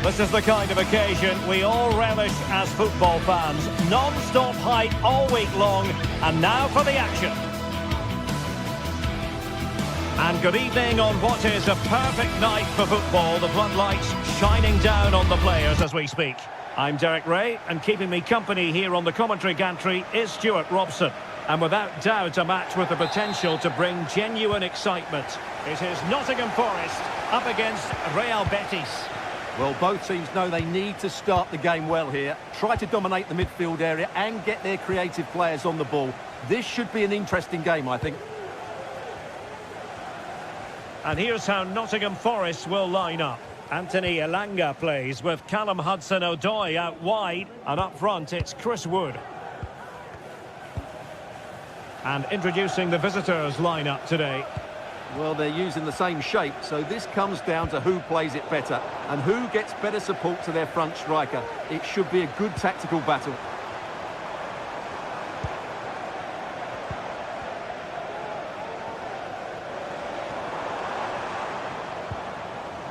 This is the kind of occasion we all relish as football fans. Non-stop hype all week long, and now for the action. And good evening on what is a perfect night for football. The floodlights shining down on the players as we speak. I'm Derek Ray, and keeping me company here on the commentary gantry is Stuart Robson. And without doubt, a match with the potential to bring genuine excitement. It is Nottingham Forest up against Real Betis. Well, both teams know they need to start the game well here. Try to dominate the midfield area and get their creative players on the ball. This should be an interesting game, I think. And here's how Nottingham Forest will line up. Anthony Elanga plays with Callum Hudson-Odoi out wide. And up front, it's Chris Wood. And introducing the visitors lineup today. Well, they're using the same shape, so this comes down to who plays it better and who gets better support to their front striker. It should be a good tactical battle.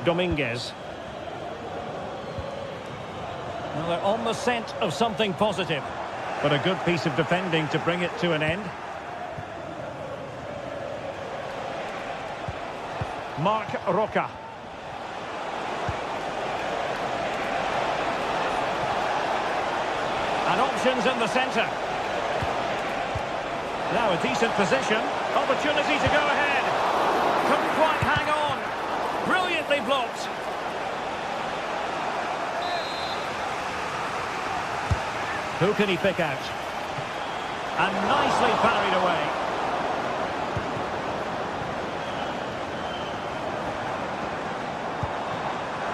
Dominguez. Well, they're on the scent of something positive, but a good piece of defending to bring it to an end. Marc Roca. And options in the centre. Now a decent position. Opportunity to go ahead. Couldn't quite hang on. Brilliantly blocked. Who can he pick out? And nicely parried away.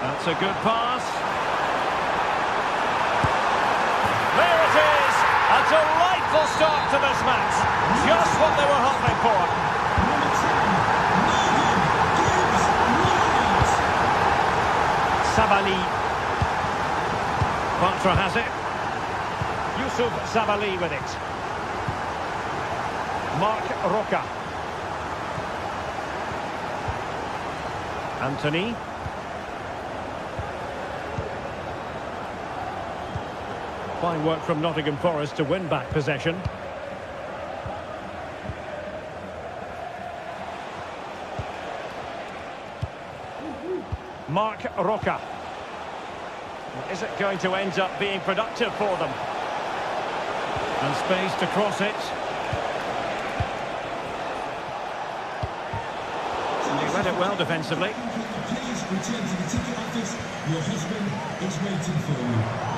That's a good pass. There it is! A delightful start to this match. Just what they were hoping for. Sabali. Patra has it. Yusuf Sabali with it. Marc Roca. Anthony. Fine work from Nottingham Forest to win back possession. Marc Roca. Is it going to end up being productive for them? And space to cross it. And he read it well defensively. Please return to the ticket office. Your husband is waiting for you.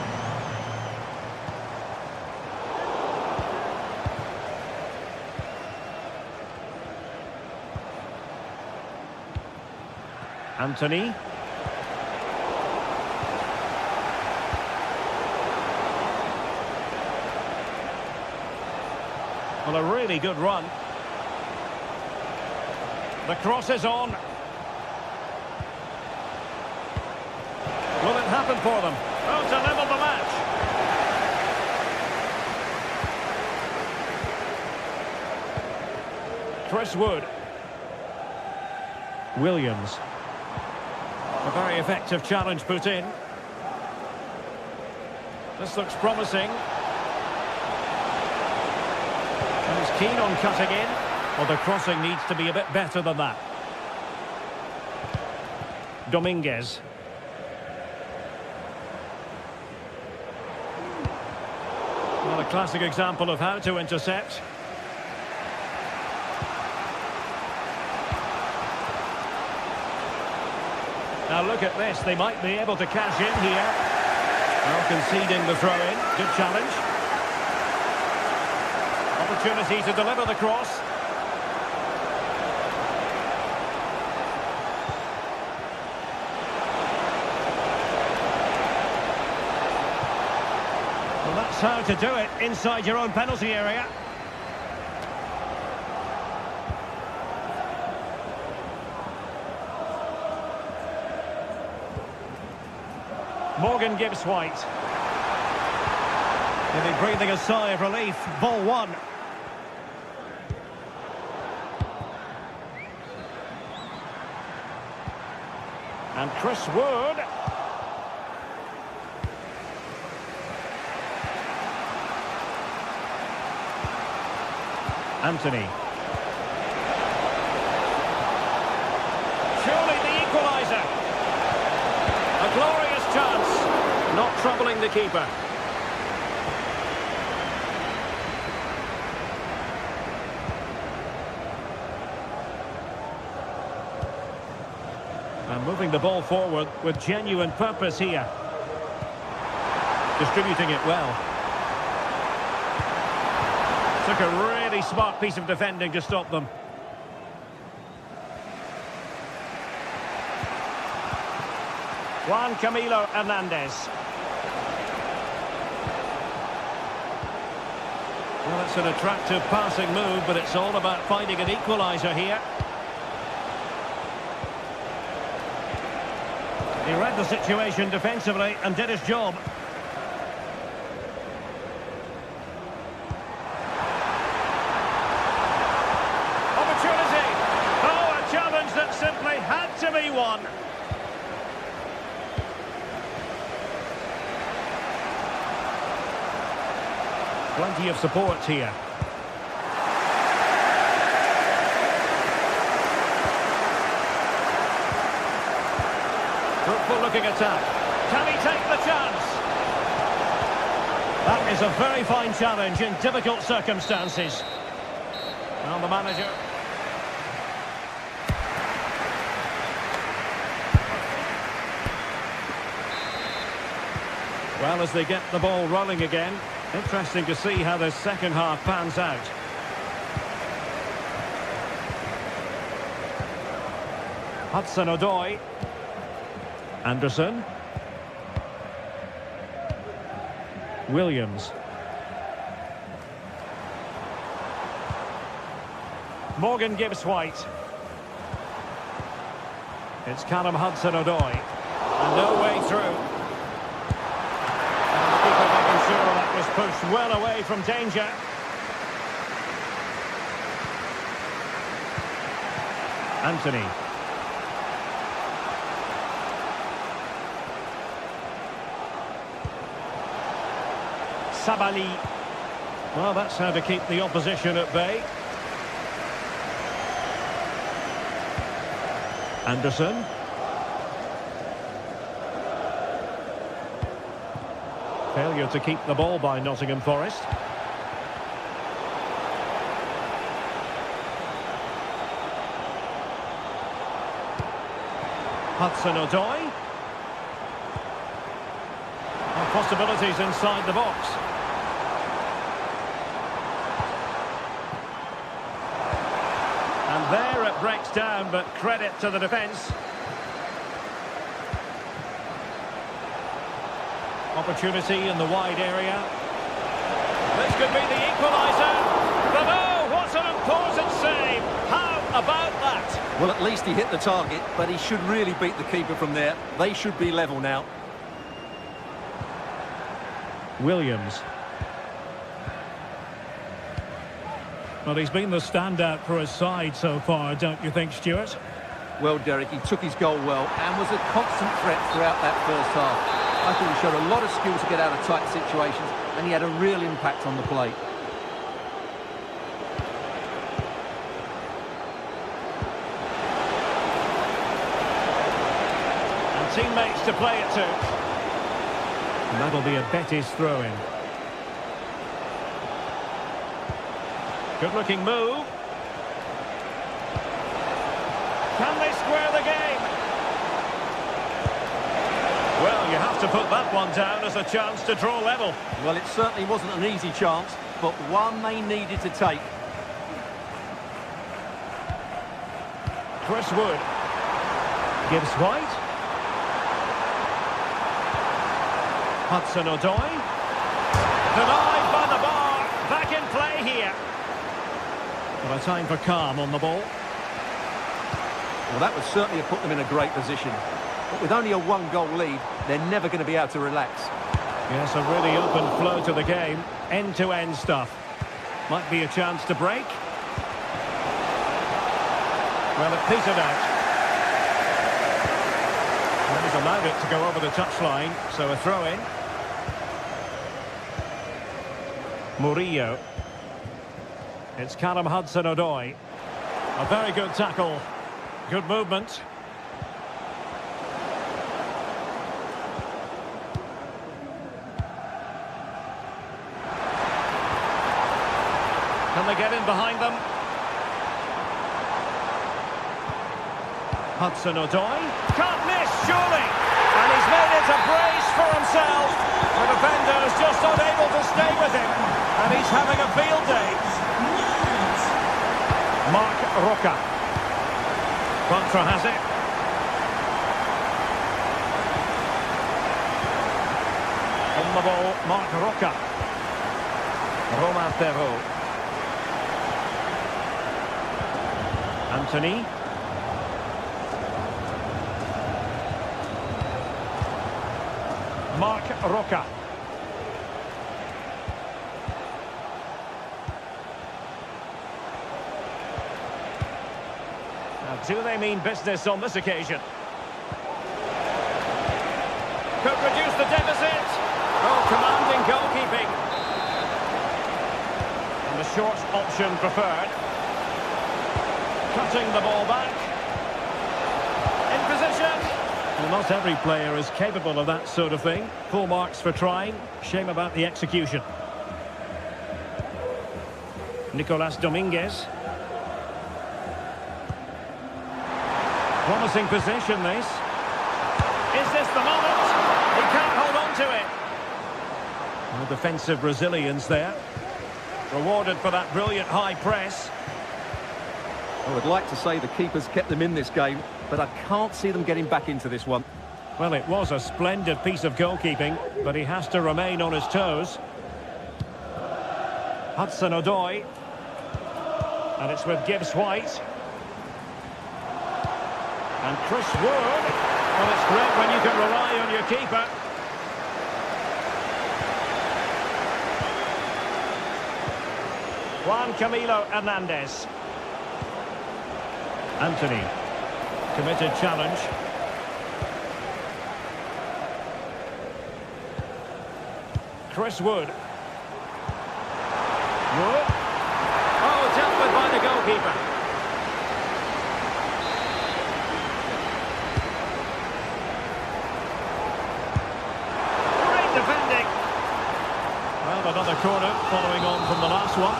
Anthony. Well, a really good run. The cross is on. Will it happen for them? Oh, to level the match. Chris Wood. Williams. A very effective challenge put in. This looks promising. And he's keen on cutting in. Well, the crossing needs to be a bit better than that. Dominguez. Well, a classic example of how to intercept. Now look at this, they might be able to cash in here. Now conceding the throw-in, good challenge. Opportunity to deliver the cross. Well, that's how to do it inside your own penalty area. Morgan Gibbs White. Maybe breathing a sigh of relief. Ball one. And Chris Wood. Anthony. Surely the equaliser. A glorious chance. Not troubling the keeper. And moving the ball forward with genuine purpose here. Distributing it well. Took a really smart piece of defending to stop them. Juan Camilo Hernandez. Well, it's an attractive passing move, but it's all about finding an equaliser here. He read the situation defensively and did his job. Opportunity. Oh, a challenge that simply had to be won. Plenty of support here. Fruitful looking attack. Can he take the chance? That is a very fine challenge in difficult circumstances. Well, the manager. Well, as they get the ball rolling again, interesting to see how the second half pans out. Hudson-Odoi. Anderson. Williams. Morgan Gibbs-White. It's Callum Hudson-Odoi. And no way through. And the keeper making sure that was pushed well away from danger. Anthony. Sabali. Well, that's how to keep the opposition at bay. Anderson. Failure to keep the ball by Nottingham Forest. Hudson-Odoi. Possibilities inside the box. And there it breaks down, but credit to the defence. Opportunity in the wide area. This could be the equaliser. But oh, what an important save. How about that? Well, at least he hit the target, but he should really beat the keeper from there. They should be level now. Williams. Well, he's been the standout for his side so far, don't you think, Stuart? Well, Derek, he took his goal well and was a constant threat throughout that first half. I thought he showed a lot of skill to get out of tight situations, and he had a real impact on the plate. And teammates to play it to. And that'll be a Betis throw-in. Good-looking move. Can they square the game? Well, you have to put that one down as a chance to draw level. Well, it certainly wasn't an easy chance, but one they needed to take. Chris Wood. Gibbs-White. Hudson-Odoi. Denied by the bar. Back in play here. Well, a time for calm on the ball. Well, that would certainly have put them in a great position. But with only a one-goal lead, they're never going to be able to relax. Yes, a really open flow to the game. End-to-end stuff. Might be a chance to break. Well, it petered out. And he's allowed it to go over the touchline, so a throw-in. Murillo. It's Callum Hudson-Odoi. A very good tackle. Good movement. Can they get in behind them? Hudson-Odoi. Can't miss, surely! And he's made it a brace for himself. The defender is just unable to stay with him. And he's having a field day. Marc Roca. Contra has it. On the ball, Marc Roca. Romain Perrault. Anthony. Marc Roca. Now, do they mean business on this occasion? Could reduce the deficit. Oh, commanding goalkeeping. And the short option preferred. Cutting the ball back. In position. Well, not every player is capable of that sort of thing. Full marks for trying. Shame about the execution. Nicolas Dominguez. Promising possession, this. Is this the moment? He can't hold on to it. No defensive resilience there. Rewarded for that brilliant high press. I would like to say the keeper's kept them in this game, but I can't see them getting back into this one. Well, it was a splendid piece of goalkeeping, but he has to remain on his toes. Hudson-Odoi. And it's with Gibbs-White. And Chris Wood. Well, it's great when you can rely on your keeper. Juan Camilo Hernandez. Anthony. Committed challenge. Chris Wood. Wood. Oh, dealt with by the goalkeeper. Great defending. Well, another corner following on from the last one.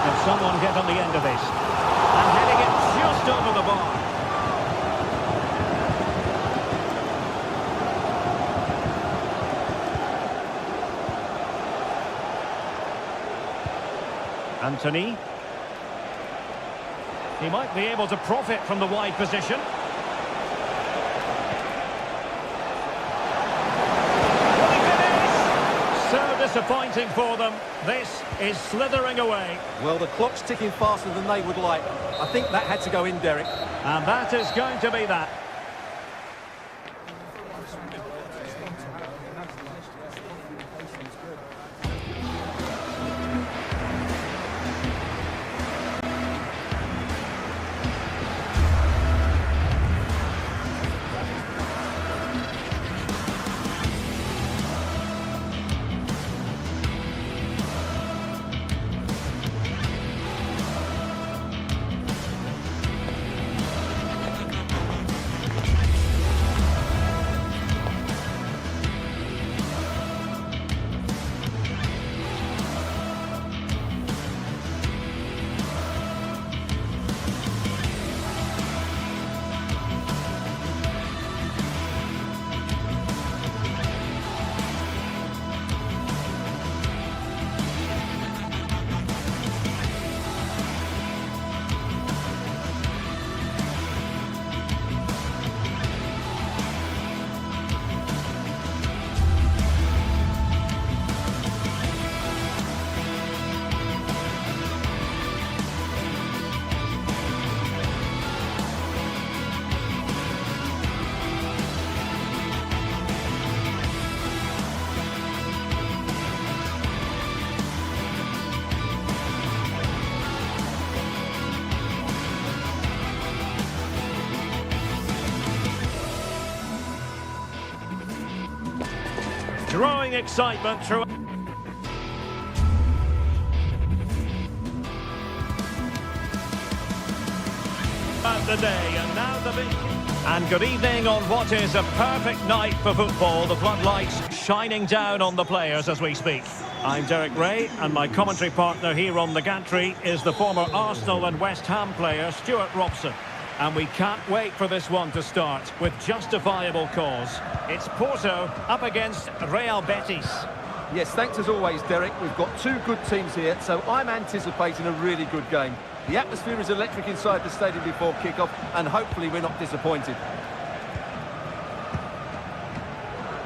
Can someone get on the end of this? And heading it just over the bar. Anthony. He might be able to profit from the wide position. Will he finish? So disappointing for them. This is slithering away. Well, the clock's ticking faster than they would like. I think that had to go in, Derek. And that is going to be that. Drawing excitement through. about the day, and now the big... And good evening on what is a perfect night for football. The floodlights shining down on the players as we speak. I'm Derek Ray, and my commentary partner here on the gantry is the former Arsenal and West Ham player Stuart Robson. And we can't wait for this one to start with justifiable cause. It's Porto up against Real Betis. Yes, thanks as always, Derek. We've got two good teams here, so I'm anticipating a really good game. The atmosphere is electric inside the stadium before kick-off, and hopefully we're not disappointed.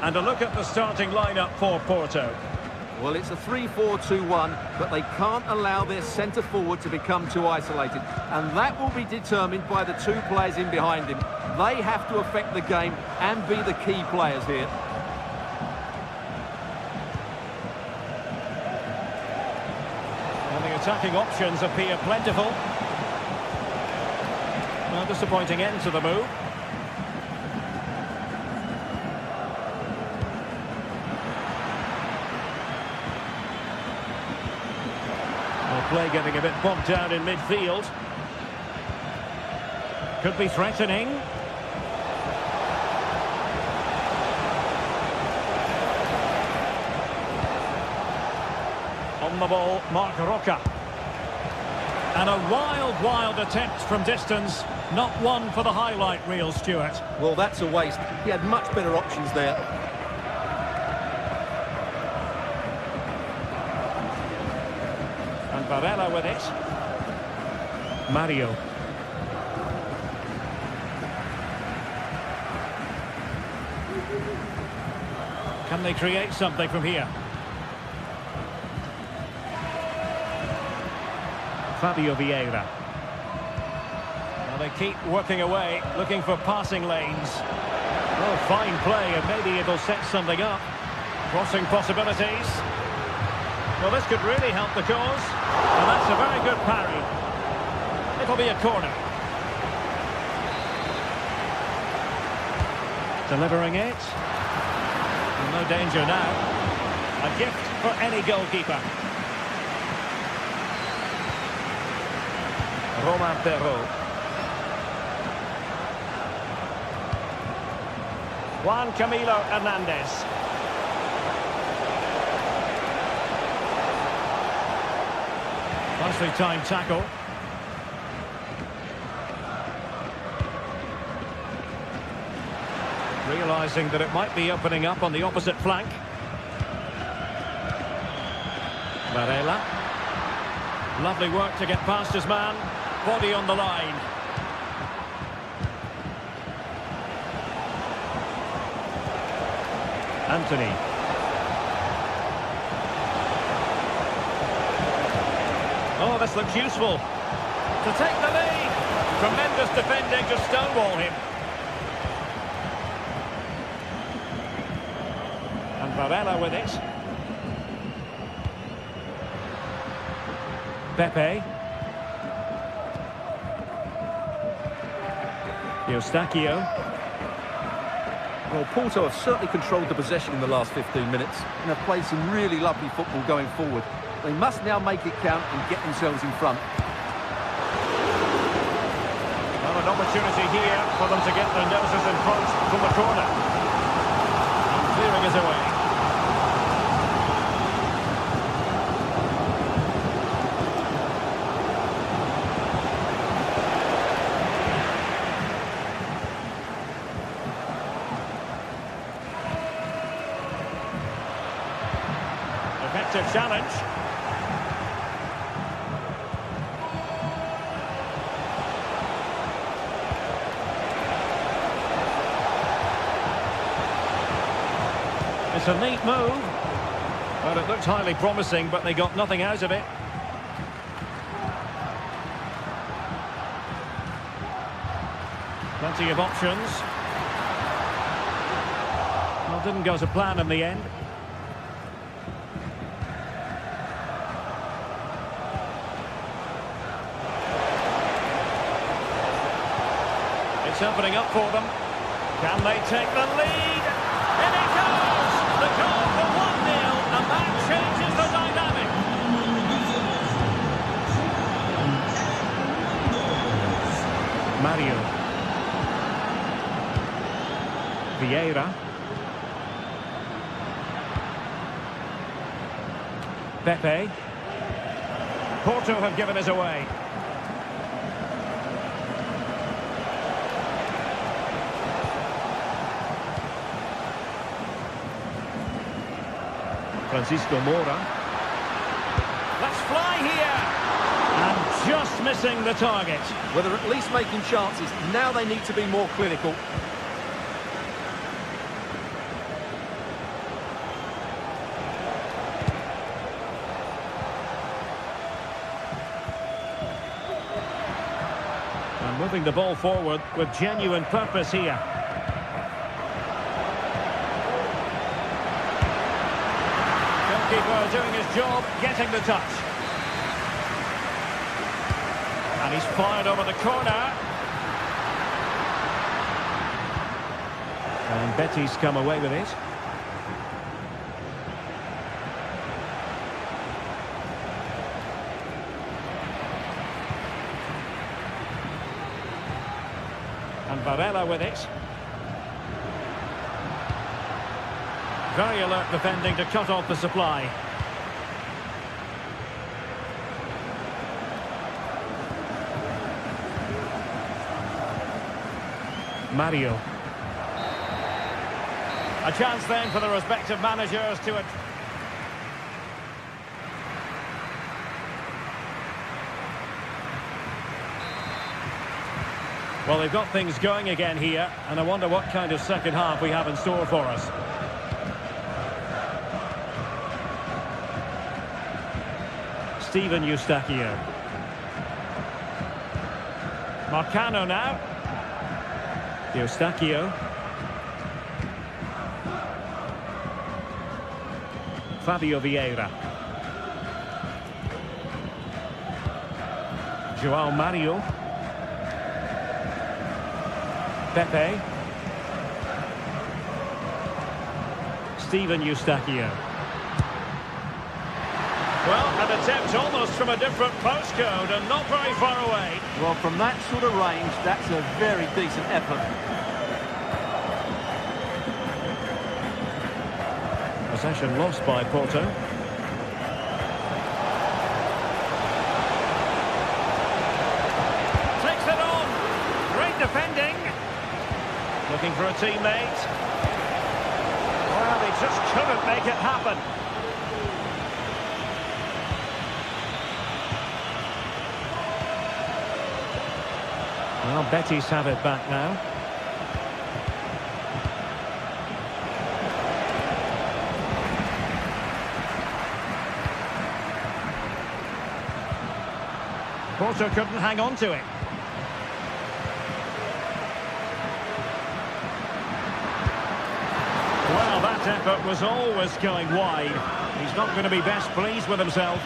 And a look at the starting lineup for Porto. Well, it's a 3-4-2-1, but they can't allow their centre-forward to become too isolated. And that will be determined by the two players in behind him. They have to affect the game and be the key players here. And the attacking options appear plentiful. A disappointing end to the move. Play getting a bit bogged down in midfield. Could be threatening. On the ball, Marc Roca. And a wild attempt from distance. Not one for the highlight reel, Stuart. Well, that's a waste. He had much better options there. Varela with it. Mario. Can they create something from here? Fabio Vieira. Well, they keep working away, looking for passing lanes. Oh, fine play, and maybe it'll set something up. Crossing possibilities. Well, this could really help the cause. And that's a very good parry. It'll be a corner. Delivering it. No danger now. A gift for any goalkeeper. Romain Perrault. Juan Camilo Hernandez. Nicely timed tackle. Realising that it might be opening up on the opposite flank. Varela. Lovely work to get past his man. Body on the line. Anthony. Oh, this looks useful. To take the lead. Tremendous defending to stonewall him. And Varela with it. Pepe. Eustachio. Well, Porto have certainly controlled the possession in the last 15 minutes and have played some really lovely football going forward. They must now make it count and get themselves in front. Well, an opportunity here for them to get their noses in front from the corner. And clearing is away. Effective challenge. It's a neat move. Well, it looked highly promising, but they got nothing out of it. Plenty of options. Well, didn't go to plan in the end. It's opening up for them. Can they take the lead? In it goes! The goal for 1-0, and that changes the dynamic. Mario. Vieira. Pepe. Porto have given us away. Francisco Moura. Let's fly here! And just missing the target. Well, they're at least making chances. Now they need to be more clinical. And moving the ball forward with genuine purpose here. Goalkeeper doing his job, getting the touch. And he's fired over the corner. And Betis come away with it. And Varela with it. Very alert defending to cut off the supply. Mario. A chance then for the respective managers to... Well, they've got things going again here, and I wonder what kind of second half we have in store for us. Steven Eustachio. Marcano now. Eustachio. Fabio Vieira. João Mario. Pepe. Steven Eustachio. Well, an attempt almost from a different postcode and not very far away. Well, from that sort of range, that's a very decent effort. Possession lost by Porto. Takes it on. Great defending. Looking for a teammate. Well, they just couldn't make it happen. Well, Betis have it back now. Porto couldn't hang on to it. Well, that effort was always going wide. He's not going to be best pleased with himself.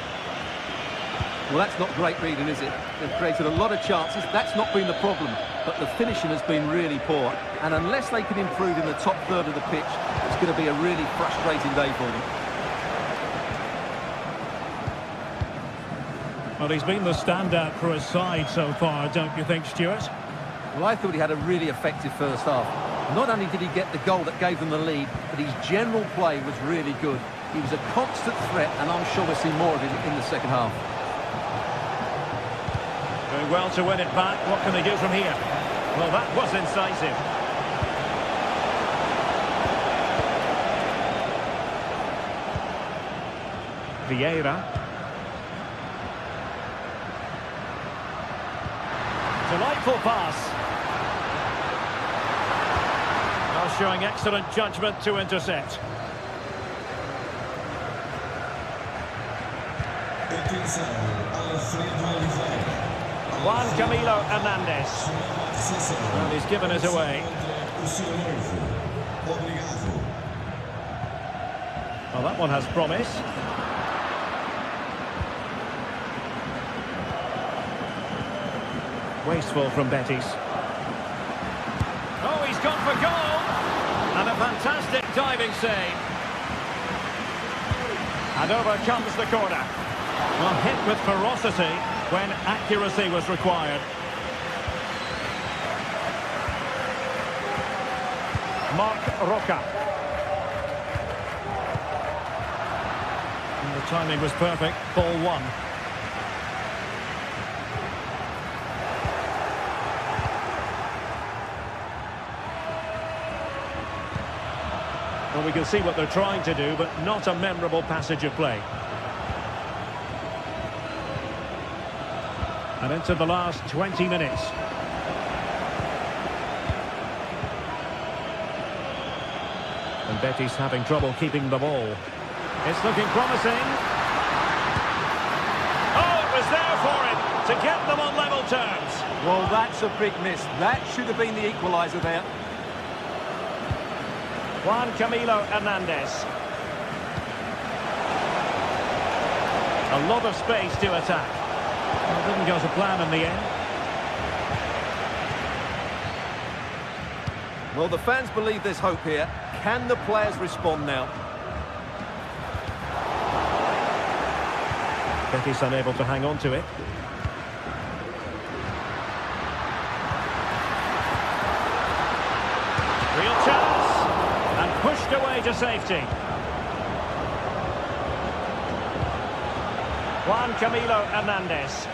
Well, that's not great reading, is it? They've created a lot of chances. That's not been the problem. But the finishing has been really poor. And unless they can improve in the top third of the pitch, it's going to be a really frustrating day for them. Well, he's been the standout for his side so far, don't you think, Stuart? Well, I thought he had a really effective first half. Not only did he get the goal that gave them the lead, but his general play was really good. He was a constant threat, and I'm sure we'll see more of it in the second half. Doing well to win it back. What can they do from here? Well, that was incisive. Vieira. Delightful pass. Now showing excellent judgment to intercept. Juan Camilo Hernandez. And he's given us away. Well, that one has promise. Wasteful from Betis. Oh, he's gone for goal! And a fantastic diving save. And over comes the corner. Well, hit with ferocity when accuracy was required. Mark Roca. And the timing was perfect. Ball one. Well, we can see what they're trying to do, but not a memorable passage of play. And into the last 20 minutes. And Betis having trouble keeping the ball. It's looking promising. Oh, it was there for him to get them on level terms. Well, that's a big miss. That should have been the equaliser there. Juan Camilo Hernandez. A lot of space to attack. Well, didn't go to plan in the end. Well, the fans believe there's hope here. Can the players respond now? Betis unable to hang on to it. Real chance. And pushed away to safety. Juan Camilo Hernandez.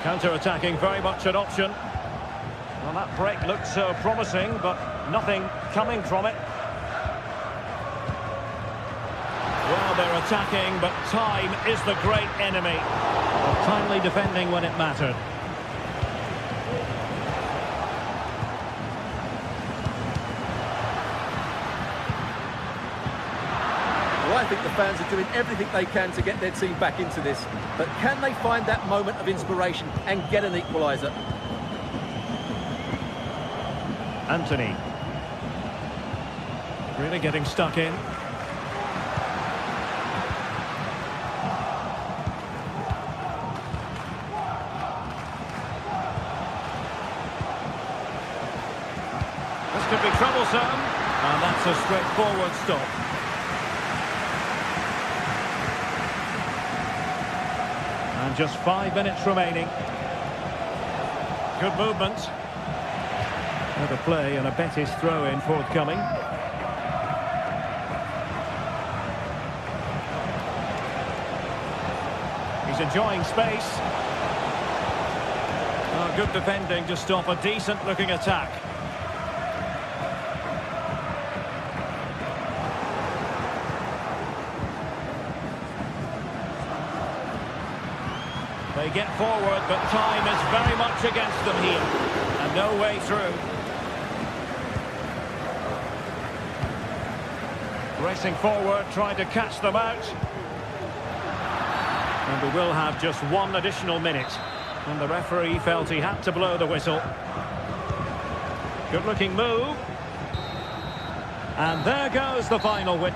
Counter-attacking, very much an option. Well, that break looked so promising, but nothing coming from it. Well, they're attacking, but time is the great enemy. Well, timely defending when it mattered. Well, I think the fans are doing everything they can to get their team back into this. But can they find that moment of inspiration and get an equaliser? Anthony. Really getting stuck in. This could be troublesome. And that's a straightforward stop. And just 5 minutes remaining. Good movement. Another play and a Betis throw-in forthcoming. He's enjoying space. Oh, good defending to stop a decent-looking attack. They get forward, but time is very much against them here. And no way through. Racing forward, trying to catch them out. And we will have just one additional minute. And the referee felt he had to blow the whistle. Good-looking move. And there goes the final win.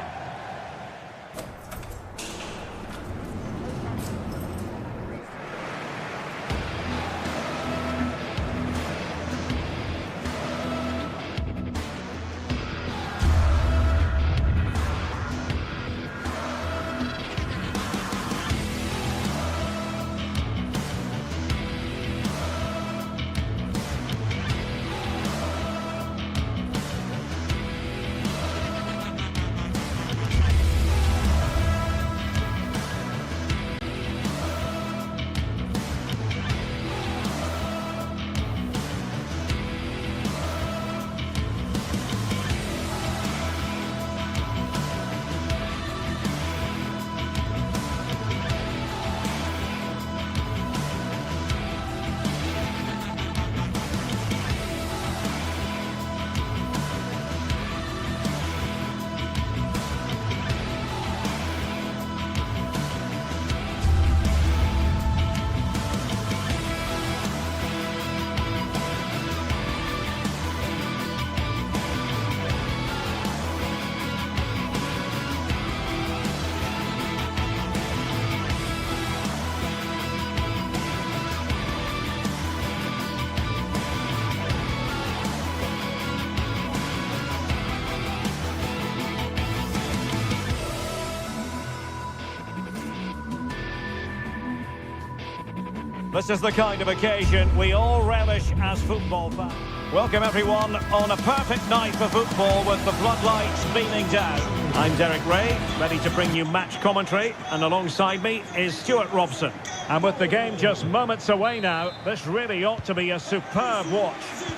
This is the kind of occasion we all relish as football fans. Welcome everyone on a perfect night for football with the floodlights beaming down. I'm Derek Ray, ready to bring you match commentary, and alongside me is Stuart Robson. And with the game just moments away now, this really ought to be a superb watch.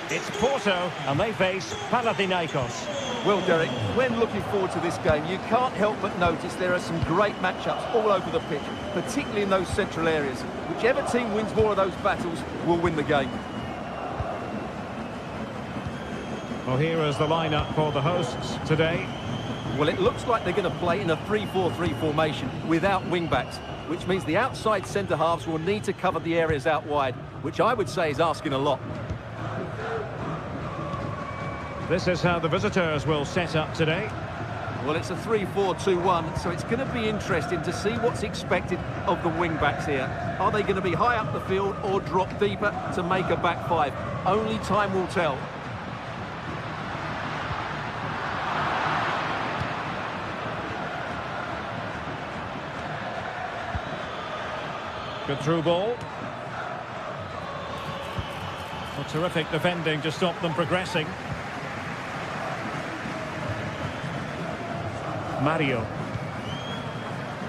It's Porto and they face Panathinaikos. Well, Derek, when looking forward to this game, you can't help but notice there are some great matchups all over the pitch, particularly in those central areas. Whichever team wins more of those battles will win the game. Well, here is the lineup for the hosts today. Well, it looks like they're going to play in a 3-4-3 formation without wing-backs, which means the outside centre-halves will need to cover the areas out wide, which I would say is asking a lot. This is how the visitors will set up today. Well, it's a 3-4-2-1, so it's going to be interesting to see what's expected of the wing-backs here. Are they going to be high up the field or drop deeper to make a back five? Only time will tell. Good through ball. Well, terrific defending to stop them progressing. Mario.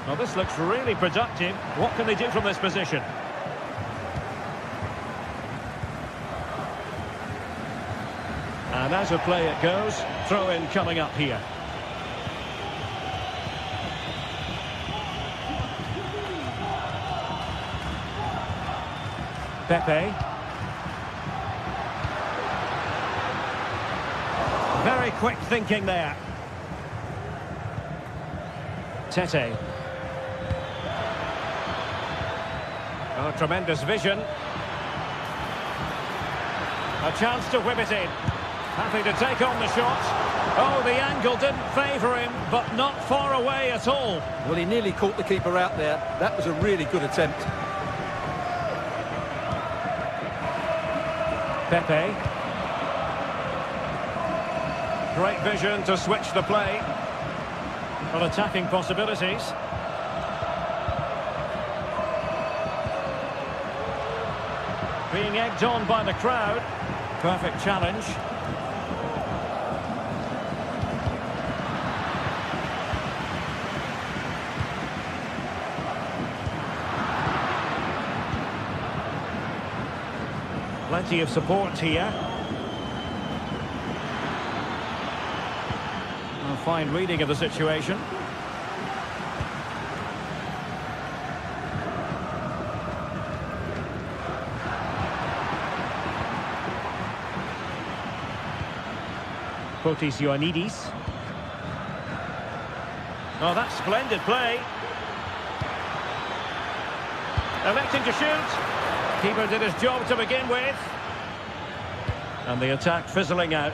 Well, this looks really productive. What can they do from this position? And as a play it goes, throw in coming up here. Pepe. Very quick thinking there. Tete. Oh, tremendous vision. A chance to whip it in. Happy to take on the shot. Oh, the angle didn't favour him, but not far away at all. Well, he nearly caught the keeper out there. That was a really good attempt. Pepe. Great vision to switch the play. On attacking possibilities. Being egged on by the crowd. Perfect challenge. Plenty of support here. A fine reading of the situation. Fotis Ioannidis. Oh, that's splendid play. Electing to shoot. Keeper did his job to begin with. And the attack fizzling out.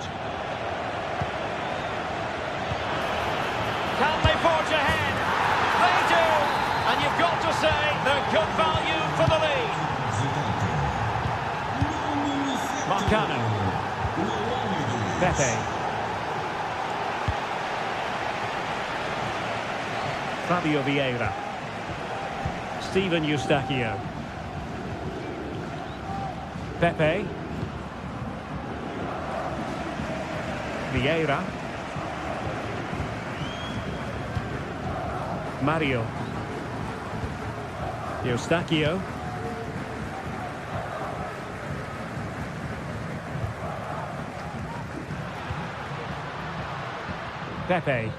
Can they forge ahead? They do! And you've got to say they're good value for the lead. Marcano. Pepe. Fabio Vieira. Steven Eustachio. Pepe. Vieira. Mario. Eustachio. Pepe.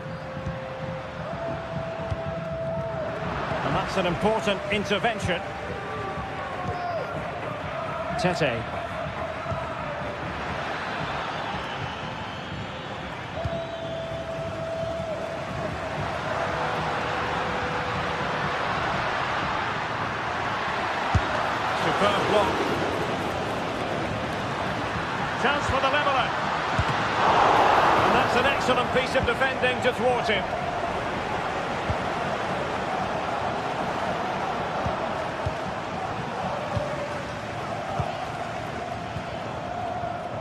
And that's an important intervention. Tete. Superb block. Chance for the leveller. And that's an excellent piece of defending to thwart him.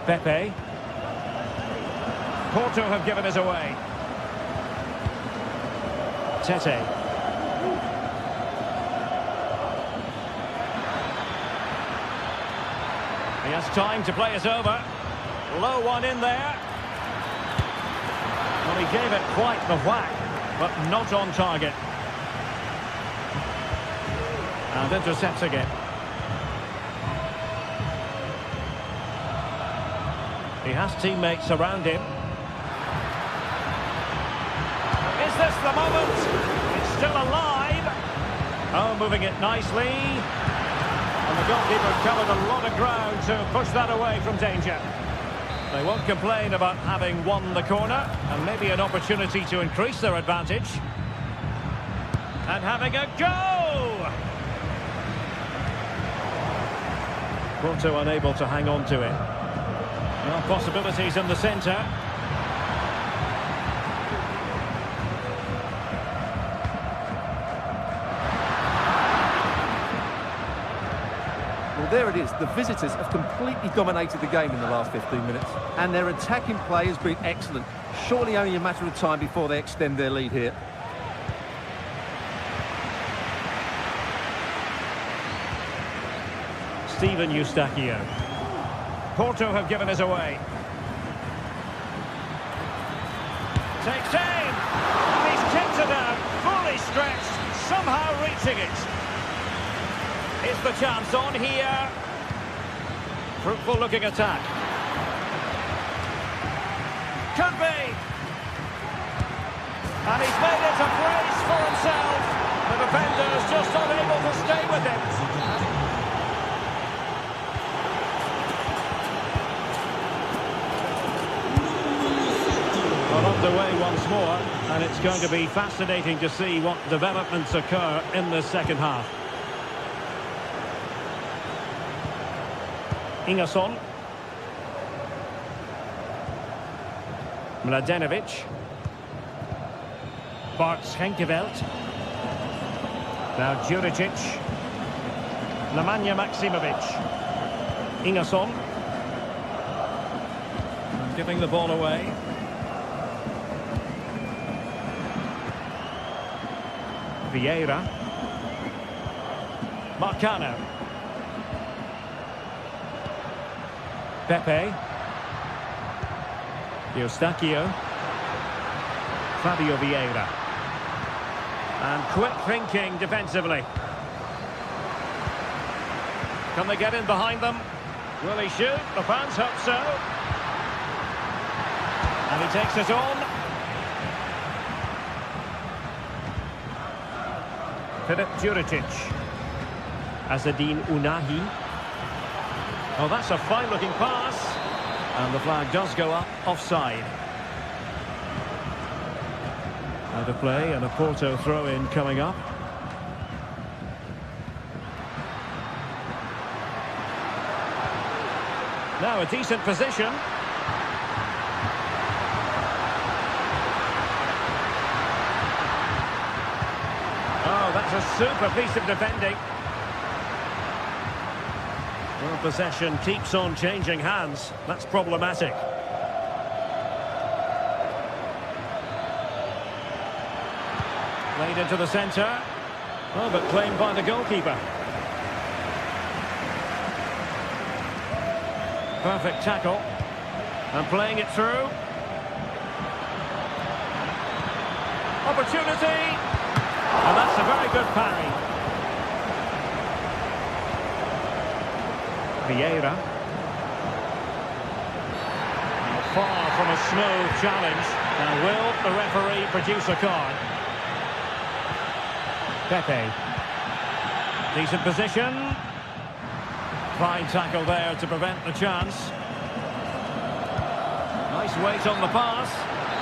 Pepe. Porto have given us away. Tete. He has time to play it over. Low one in there. Well, he gave it quite the whack, but not on target. And intercepts again. He has teammates around him. Is this the moment? It's still alive. Oh, moving it nicely. And the goalkeeper covered a lot of ground to push that away from danger. They won't complain about having won the corner, and maybe an opportunity to increase their advantage. And having a go! Porto unable to hang on to it. Well, possibilities in the centre. Well, there it is. The visitors have completely dominated the game in the last 15 minutes. And their attacking play has been excellent. Surely only a matter of time before they extend their lead here. Steven Eustachio. Porto have given us away. Takes aim! And he's kicked it out, fully stretched, somehow reaching it. Is the chance on here? Fruitful looking attack. Could be! And he's made it a brace for himself. The defender's just unable to stay with him. Underway once more, and it's going to be fascinating to see what developments occur in the second half. Ingerson. Mladenovic. Bart Schenkeveld. Now Djuricic. Nemanja Maksimovic. Ingerson. Giving the ball away. Vieira. Marcano. Pepe. Eustachio. Fabio Vieira. And quick thinking defensively. Can they get in behind them? Will he shoot? The fans hope so. And he takes it on. Filip Djuricic. Azedine Unahi. Oh, that's a fine-looking pass. And the flag does go up, offside. Out of play and a Porto throw-in coming up. Now a decent position. Oh, that's a super piece of defending. Well, possession keeps on changing hands. That's problematic. Played into the centre. Oh, but claimed by the goalkeeper. Perfect tackle. And playing it through. Opportunity. And that's a very good parry. Vieira. Far from a smooth challenge. And will the referee produce a card? Pepe. Decent position. Fine tackle there to prevent the chance. Nice weight on the pass.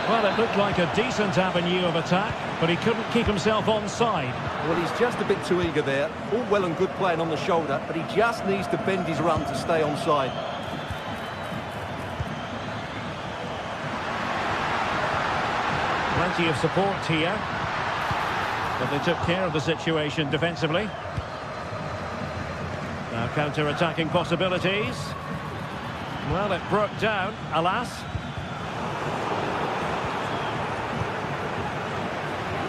Well, it looked like a decent avenue of attack, but he couldn't keep himself onside. Well, he's just a bit too eager there. All well and good playing on the shoulder, but he just needs to bend his run to stay onside. Plenty of support here. But they took care of the situation defensively. Now counter-attacking possibilities. Well, it broke down, alas.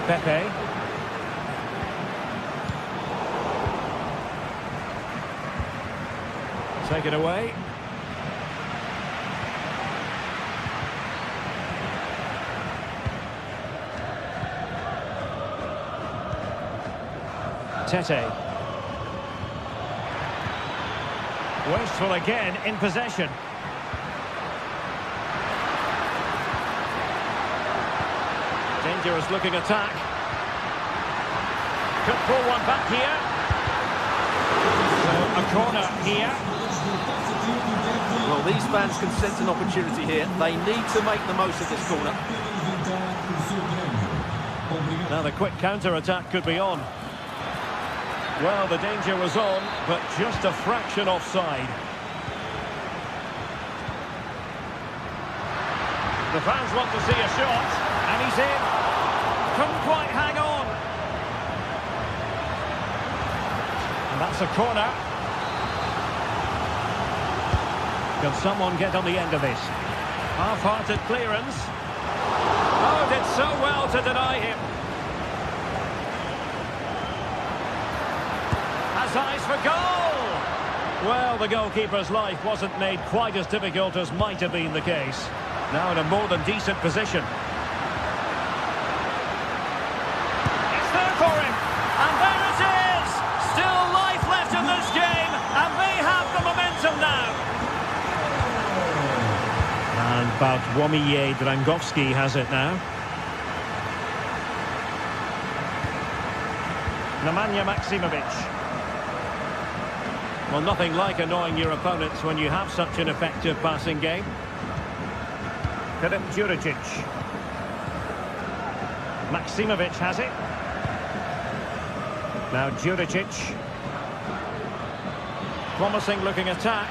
Pepe. Take it away. Tete. Wasteful again in possession. Dangerous looking attack. Could pull one back here. So a corner here. Well, these fans can sense an opportunity here. They need to make the most of this corner. Now the quick counter-attack could be on. Well, the danger was on, but just a fraction offside. The fans want to see a shot, and he's in. Couldn't quite hang on. And that's a corner. Can someone get on the end of this? Half-hearted clearance. Oh, did so well to deny him. Has eyes for goal! Well, the goalkeeper's life wasn't made quite as difficult as might have been the case. Now in a more than decent position. It's there for him! And there it is! Still life left in this game, and they have the momentum now. And Bartłomiej Drangowski has it now. Nemanja Maksimovic. Well, nothing like annoying your opponents when you have such an effective passing game. Filip Juricic. Maksimovic has it. Now Juricic. Promising looking attack.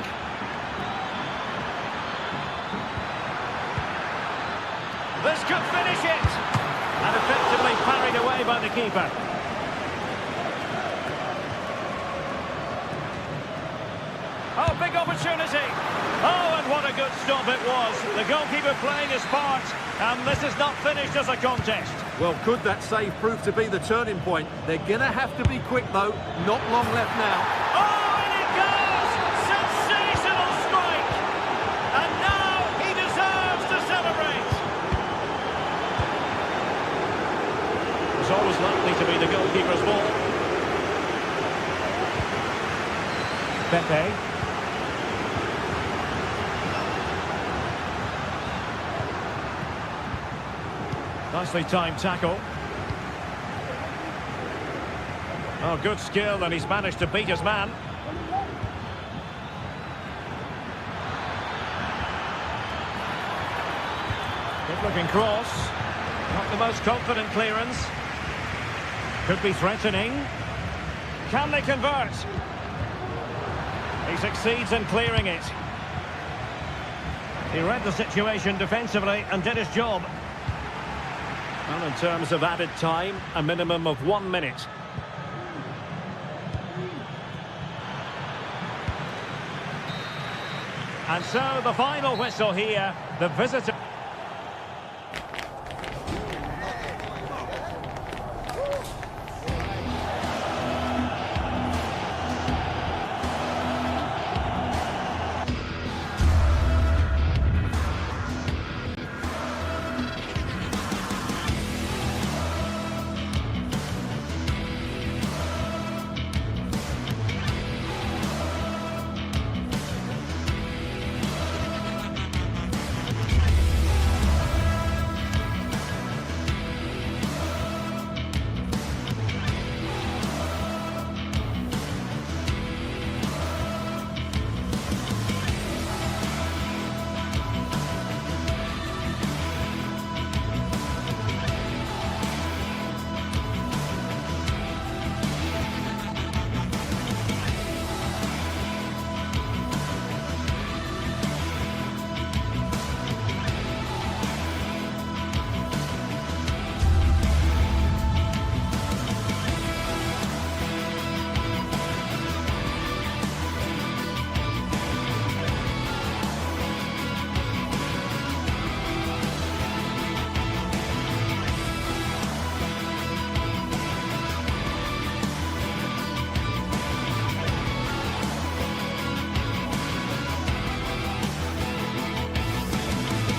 This could finish it! And effectively parried away by the keeper. Oh, big opportunity! Oh, and what a good stop it was. The goalkeeper playing his part, and this is not finished as a contest. Well, could that save prove to be the turning point? They're going to have to be quick, though. Not long left now. Oh, and it goes! Sensational strike! And now he deserves to celebrate. It's always likely to be the goalkeeper's ball. Pepe. Nicely timed tackle. Oh, good skill, and he's managed to beat his man. Good looking cross. Not the most confident clearance. Could be threatening. Can they convert? He succeeds in clearing it. He read the situation defensively and did his job. Well, in terms of added time, a minimum of 1 minute. And so the final whistle here, the visitor...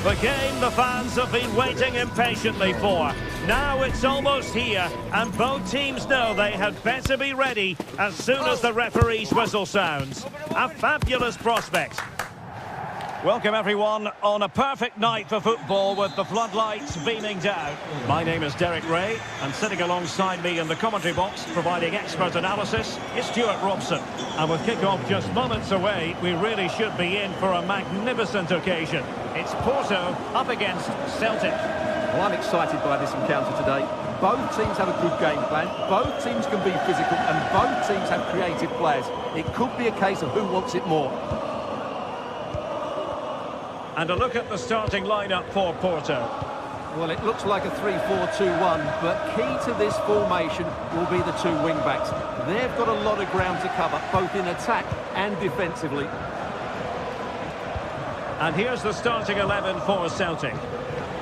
The game the fans have been waiting impatiently for. Now it's almost here, and both teams know they had better be ready as soon as the referee's whistle sounds. A fabulous prospect. Welcome everyone on a perfect night for football with the floodlights beaming down. My name is Derek Ray, and sitting alongside me in the commentary box providing expert analysis is Stuart Robson. And with kick-off just moments away, we really should be in for a magnificent occasion. It's Porto up against Celtic. Well, I'm excited by this encounter today. Both teams have a good game plan, both teams can be physical, and both teams have creative players. It could be a case of who wants it more. And a look at the starting lineup for Porto. Well, it looks like a 3-4-2-1, but key to this formation will be the two wing-backs. They've got a lot of ground to cover, both in attack and defensively. And here's the starting 11 for Celtic.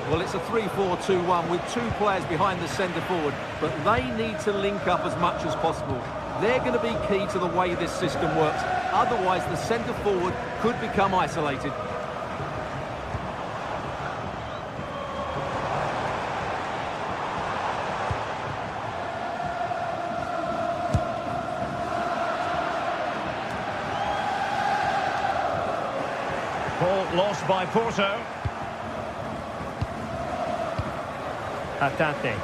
Well, it's a 3-4-2-1 with two players behind the centre-forward, but they need to link up as much as possible. They're going to be key to the way this system works. Otherwise, the centre-forward could become isolated. Ball lost by Porto. Atate.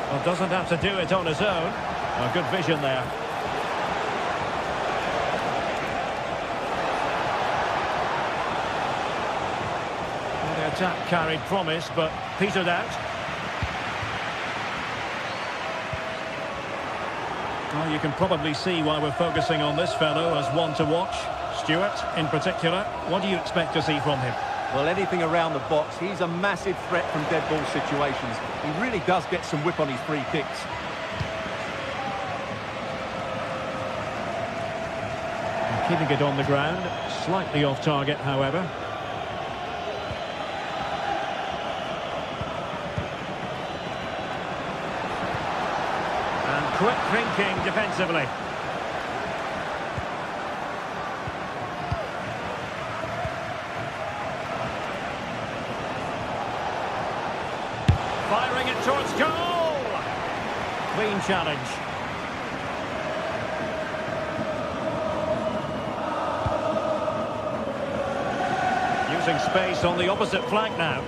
Well, doesn't have to do it on his own. Oh, good vision there. Well, the attack carried promise, but petered out. Well, you can probably see why we're focusing on this fellow as one to watch. Stuart, in particular, what do you expect to see from him? Well, anything around the box, he's a massive threat from dead ball situations. He really does get some whip on his free kicks. And keeping it on the ground, slightly off target, however. And quick thinking defensively. Firing it towards goal! Clean challenge. Using space on the opposite flank now.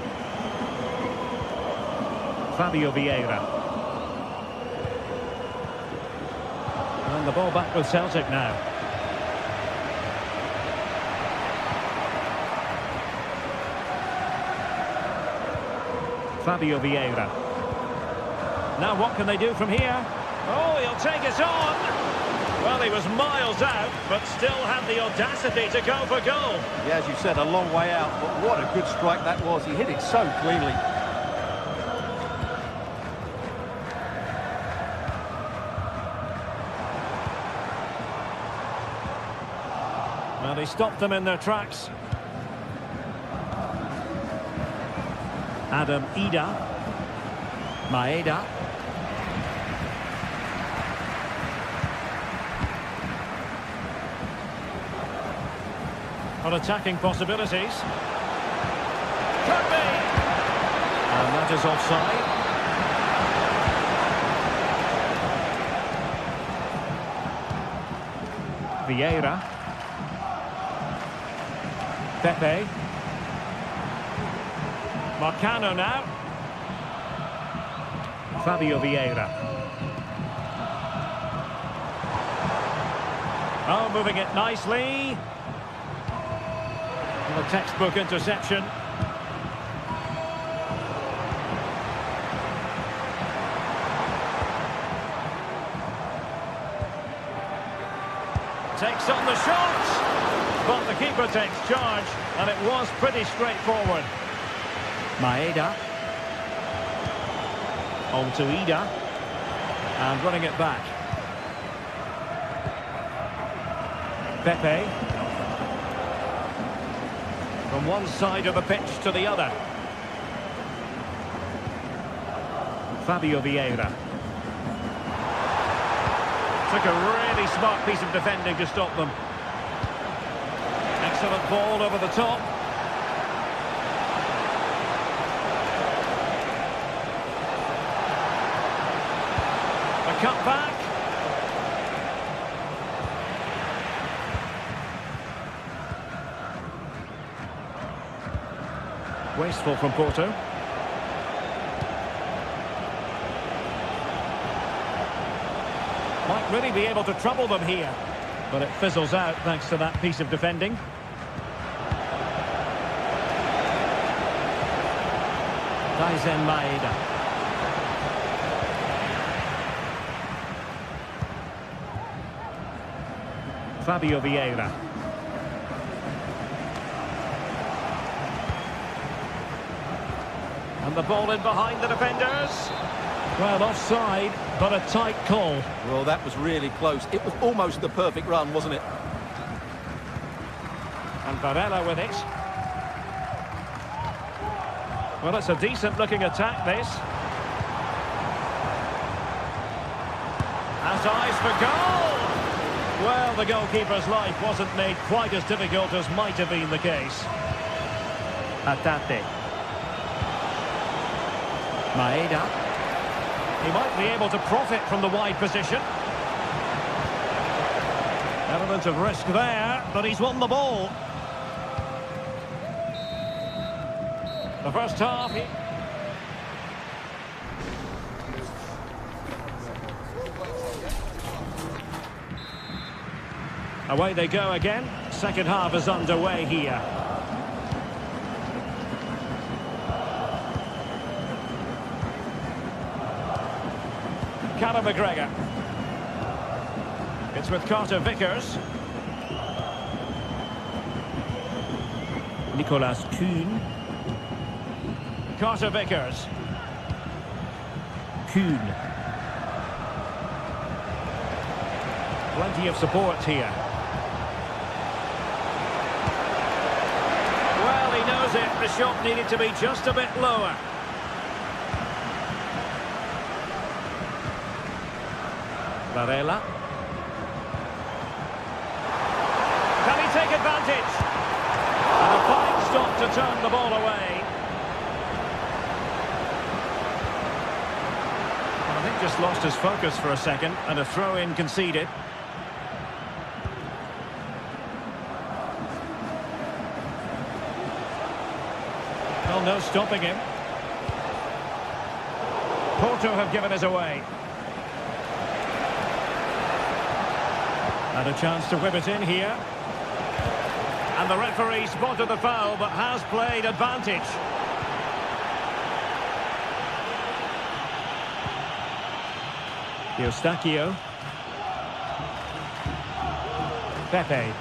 Fabio Vieira. And the ball back with Celtic now. Fabio Vieira. Now what can they do from here? Oh, he'll take it on. Well, he was miles out, but still had the audacity to go for goal. Yeah, as you said, a long way out, but what a good strike that was. He hit it so cleanly. Well, he stopped them in their tracks. Adam Ida. Maeda. On attacking possibilities. Could be! And that is offside. Vieira. Pepe. Marcano now. Fabio Vieira. Oh, moving it nicely. And a textbook interception. Takes on the shot. But the keeper takes charge, and it was pretty straightforward. Maeda. On to Ida. And running it back. Pepe. From one side of the pitch to the other. Fabio Vieira. Took a really smart piece of defending to stop them. Excellent ball over the top. cut back. Wasteful from Porto. Might really be able to trouble them here. But it fizzles out thanks to that piece of defending. Daisen Maeda. Fabio Vieira. And the ball in behind the defenders. Well, offside, but a tight call. Well, that was really close. It was almost the perfect run, wasn't it? And Varela with it. Well, it's a decent-looking attack, this. Has eyes for goal! Well, the goalkeeper's life wasn't made quite as difficult as might have been the case. Atate. Maeda. He might be able to profit from the wide position. Element of risk there, but he's won the ball. The first half... Away they go again. Second half is underway here. Callum McGregor. It's with Carter Vickers. Nicolas Kuhn. Carter Vickers. Kuhn. Plenty of support here. Well, he knows it. The shot needed to be just a bit lower. Varela. Can he take advantage? And a fine stop to turn the ball away. I think just lost his focus for a second, and a throw-in conceded. Well, no stopping him. Porto have given us away. And a chance to whip it in here. And the referee spotted the foul, but has played advantage. Eustachio. Pepe.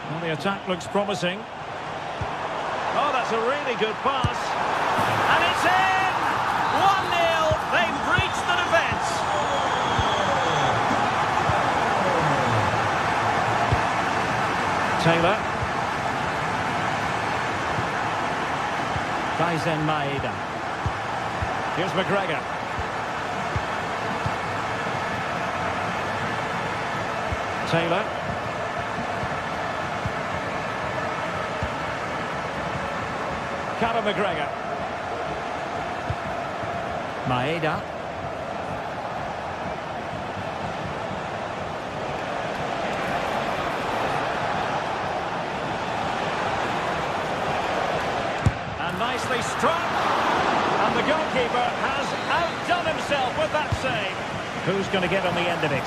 Well, the attack looks promising. Oh, that's a really good pass. And it's in! 1-0. They've breached the defence. Taylor. Daisen Maeda. Here's McGregor. Taylor. Callum McGregor. Maeda. And nicely struck. And the goalkeeper has outdone himself with that save. Who's going to get on the end of it?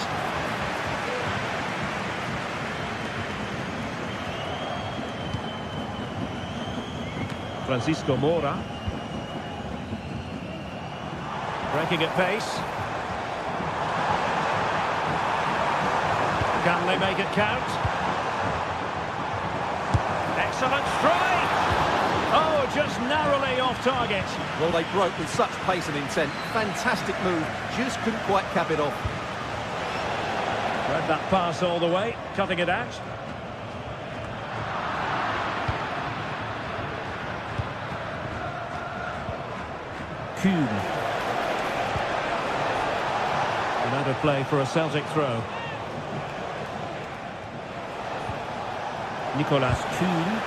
Francisco Moura. Breaking at pace. Can they make it count? Excellent strike! Oh, just narrowly off target. Well, they broke with such pace and intent. Fantastic move. Just couldn't quite cap it off. Read that pass all the way, cutting it out. Kuhn. Another play for a Celtic throw. Nicolas Kuhn.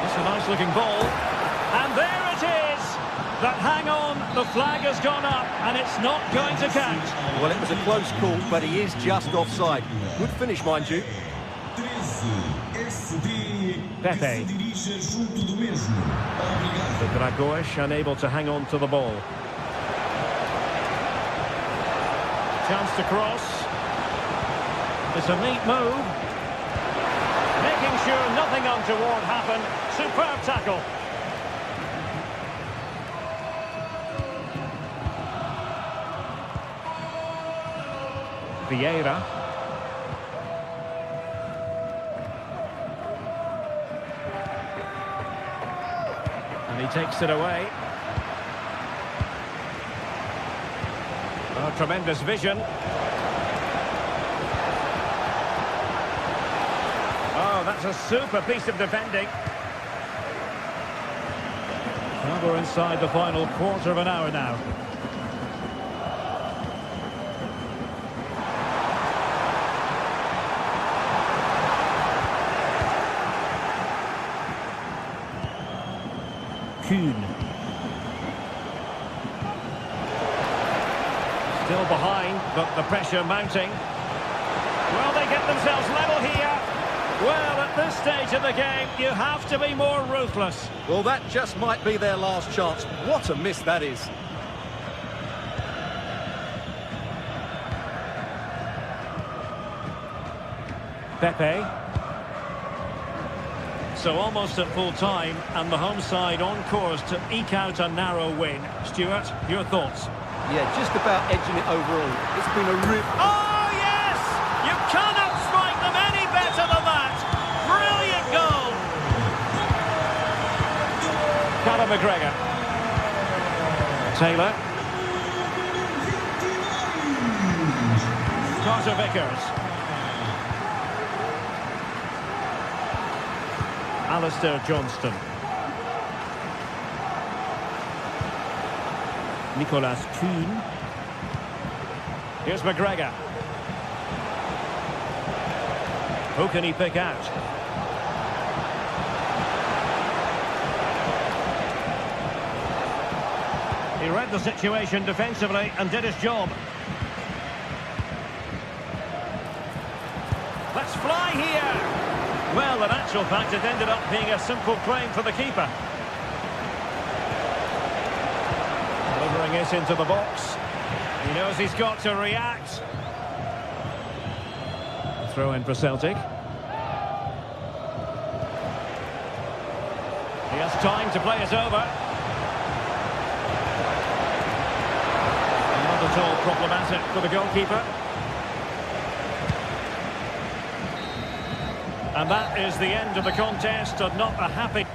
It's a nice looking ball. And there it is! But hang on, the flag has gone up and it's not going to count. Well, it was a close call, but he is just offside. Good finish, mind you. 13, SD, Pepe. que se dirige junto do mesmo. Obrigado. The Dragões unable to hang on to the ball. Chance to cross. It's a neat move. Making sure nothing untoward happened. Superb tackle. Vieira. And he takes it away. Oh, tremendous vision. Oh, that's a super piece of defending. Well, we're inside the final quarter of an hour now. Kuhn. Still behind, but the pressure mounting. Well, they get themselves level here. Well, at this stage of the game, you have to be more ruthless. Well, that just might be their last chance. What a miss that is. Pepe. So almost at full time, and the home side on course to eke out a narrow win. Stuart, your thoughts? Yeah, just about edging it overall. It's been a real... Oh, yes! You cannot strike them any better than that! Brilliant goal! Callum McGregor. Taylor. Carter Vickers. Alistair Johnston. Nicolas Kuhn. Here's McGregor. Who can he pick out? He read the situation defensively and did his job. Let's fly here! Well, in actual fact, it ended up being a simple claim for the keeper. Delivering it into the box. He knows he's got to react. Throw in for Celtic. He has time to play it over. Not at all problematic for the goalkeeper. And that is the end of the contest, and not a happy...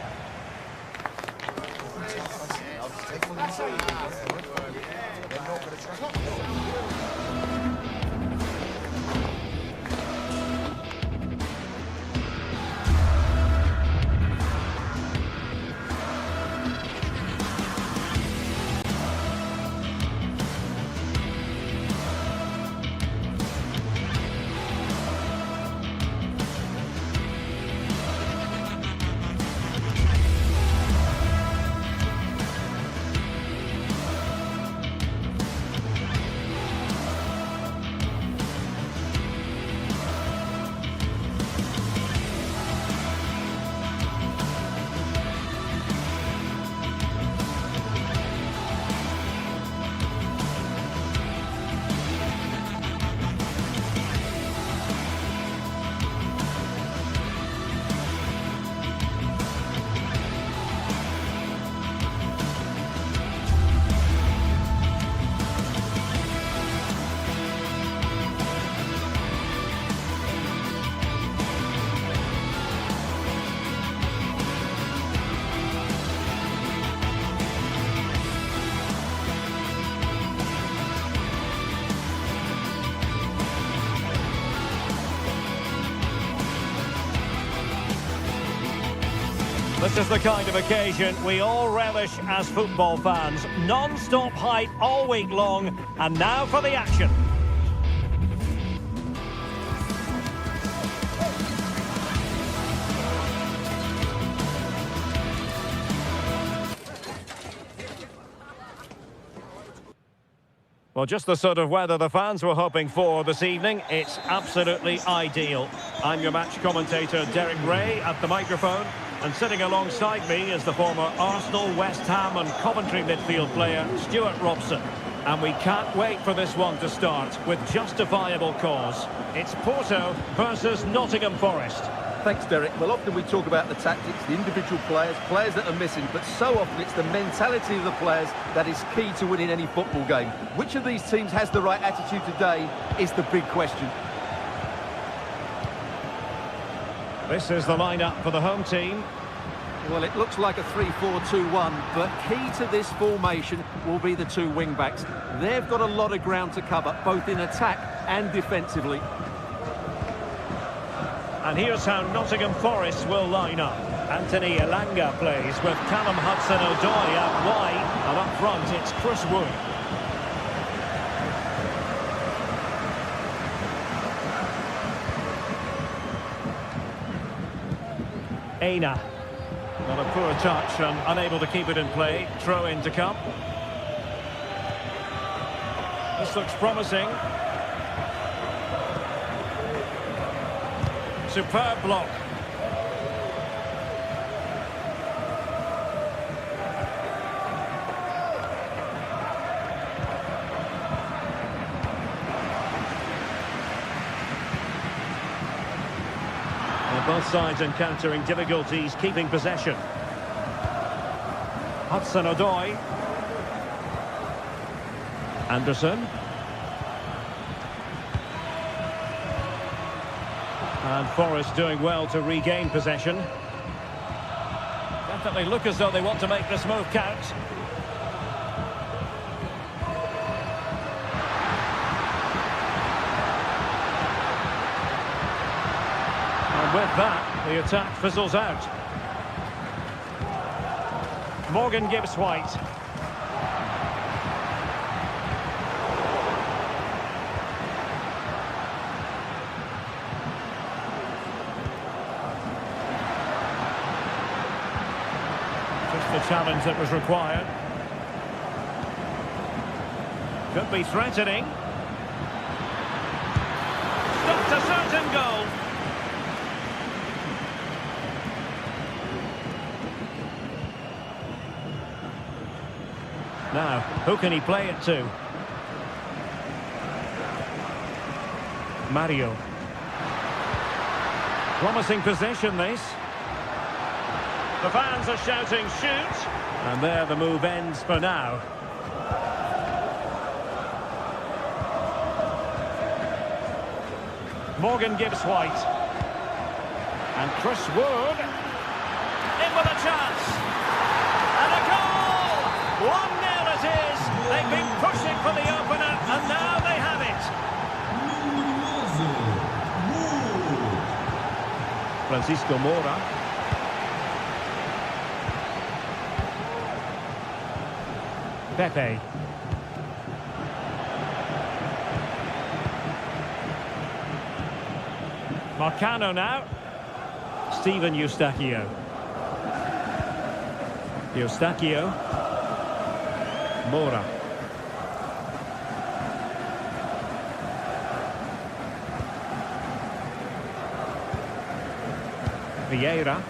This is the kind of occasion we all relish as football fans. Non-stop hype all week long, and now for the action. Well, just the sort of weather the fans were hoping for this evening. It's absolutely ideal. I'm your match commentator, Derek Ray, at the microphone. And sitting alongside me is the former Arsenal, West Ham and Coventry midfield player, Stuart Robson. And we can't wait for this one to start with justifiable cause. It's Porto versus Nottingham Forest. Thanks, Derek. Well, often we talk about the tactics, the individual players that are missing, but so often it's the mentality of the players that is key to winning any football game. Which of these teams has the right attitude today is the big question. This is the lineup for the home team. Well, it looks like a 3-4-2-1, but key to this formation will be the two wing-backs. They've got a lot of ground to cover, both in attack and defensively. And here's how Nottingham Forest will line up. Anthony Elanga plays with Callum Hudson-Odoi out wide, and up front it's Chris Wood. Aina. Got a poor touch and unable to keep it in play. Throw in to come. This looks promising. Superb block. Well, both sides encountering difficulties keeping possession. Hudson-Odoi. Anderson. And Forest doing well to regain possession. Definitely look as though they want to make this move count. And with that, the attack fizzles out. Morgan Gibbs-White. The challenge that was required. Could be threatening. Stopped a certain goal. Now, who can he play it to? Mario. Promising possession, this. The fans are shouting, shoot! And there the move ends for now. Morgan Gibbs-White. And Chris Wood. In with a chance. And a goal! 1-0 it is. They've been pushing for the opener, and now they have it. Francisco Moura. Pepe. Marcano now. Steven Eustachio. Eustachio. Moura. Vieira.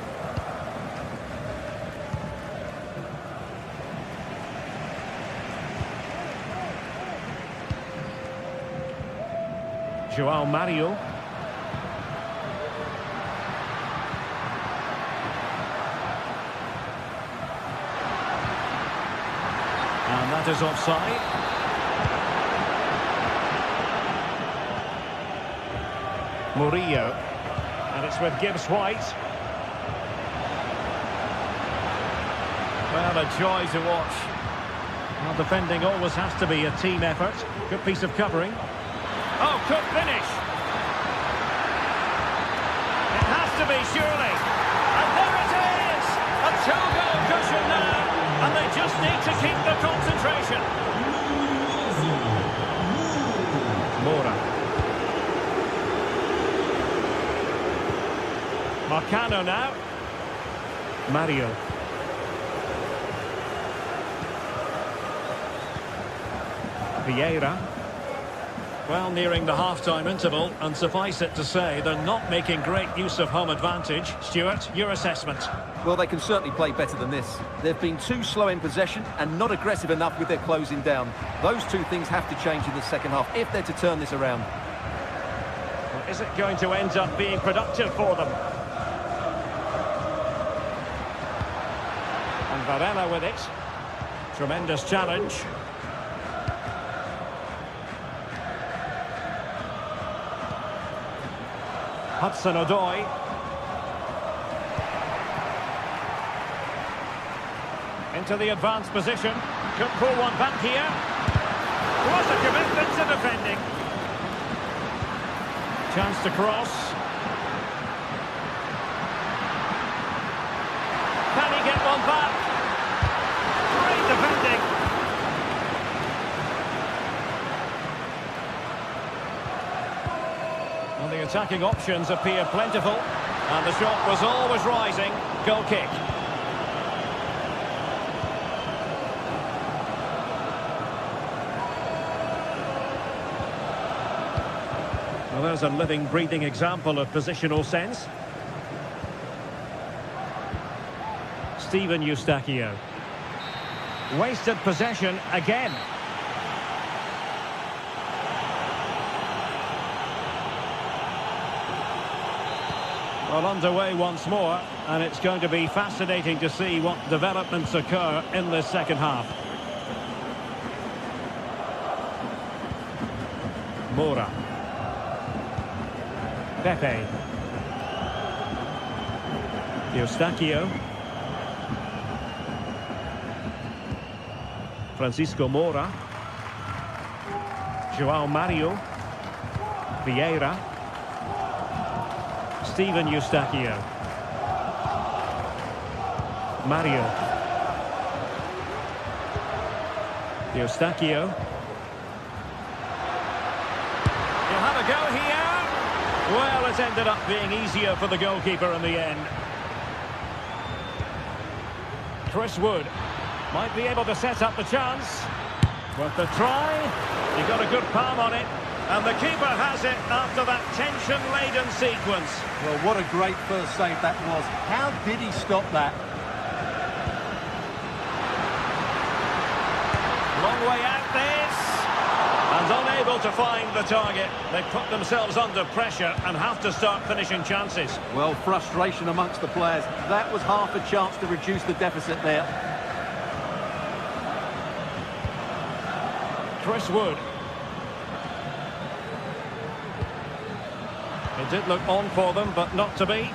João Mario. And that is offside. Murillo. And it's with Gibbs-White. Well, a joy to watch. Well, defending always has to be a team effort. Good piece of covering. Oh, could finish. It has to be, surely. And there it is! A two-goal cushion now. And they just need to keep the concentration. Moura. Marcano now. Mario. Vieira. Well, nearing the half-time interval, and suffice it to say, they're not making great use of home advantage. Stuart, your assessment? Well, they can certainly play better than this. They've been too slow in possession and not aggressive enough with their closing down. Those two things have to change in the second half if they're to turn this around. Well, is it going to end up being productive for them? And Varela with it. Tremendous challenge. Hudson-Odoi. Into the advanced position. Could pull one back here. Was a commitment to defending. Chance to cross. Can he get one back? Great defending. Well, the attacking options appear plentiful. And the shot was always rising. Goal kick. Well, there's a living, breathing example of positional sense. Steven Eustachio. Wasted possession again. Well, underway once more, and it's going to be fascinating to see what developments occur in this second half. Moura. Pepe. Eustachio. Francisco Moura. João Mario. Vieira. Steven Eustachio. Mario. Eustachio. He'll have a go here. Well, it's ended up being easier for the goalkeeper in the end. Chris Wood might be able to set up the chance. Worth a try. He got a good palm on it. And the keeper has it after that tension-laden sequence. Well, what a great first save that was. How did he stop that? Long way out this. And unable to find the target. They put themselves under pressure and have to start finishing chances. Well, frustration amongst the players. That was half a chance to reduce the deficit there. Chris Wood. It did look on for them, but not to be.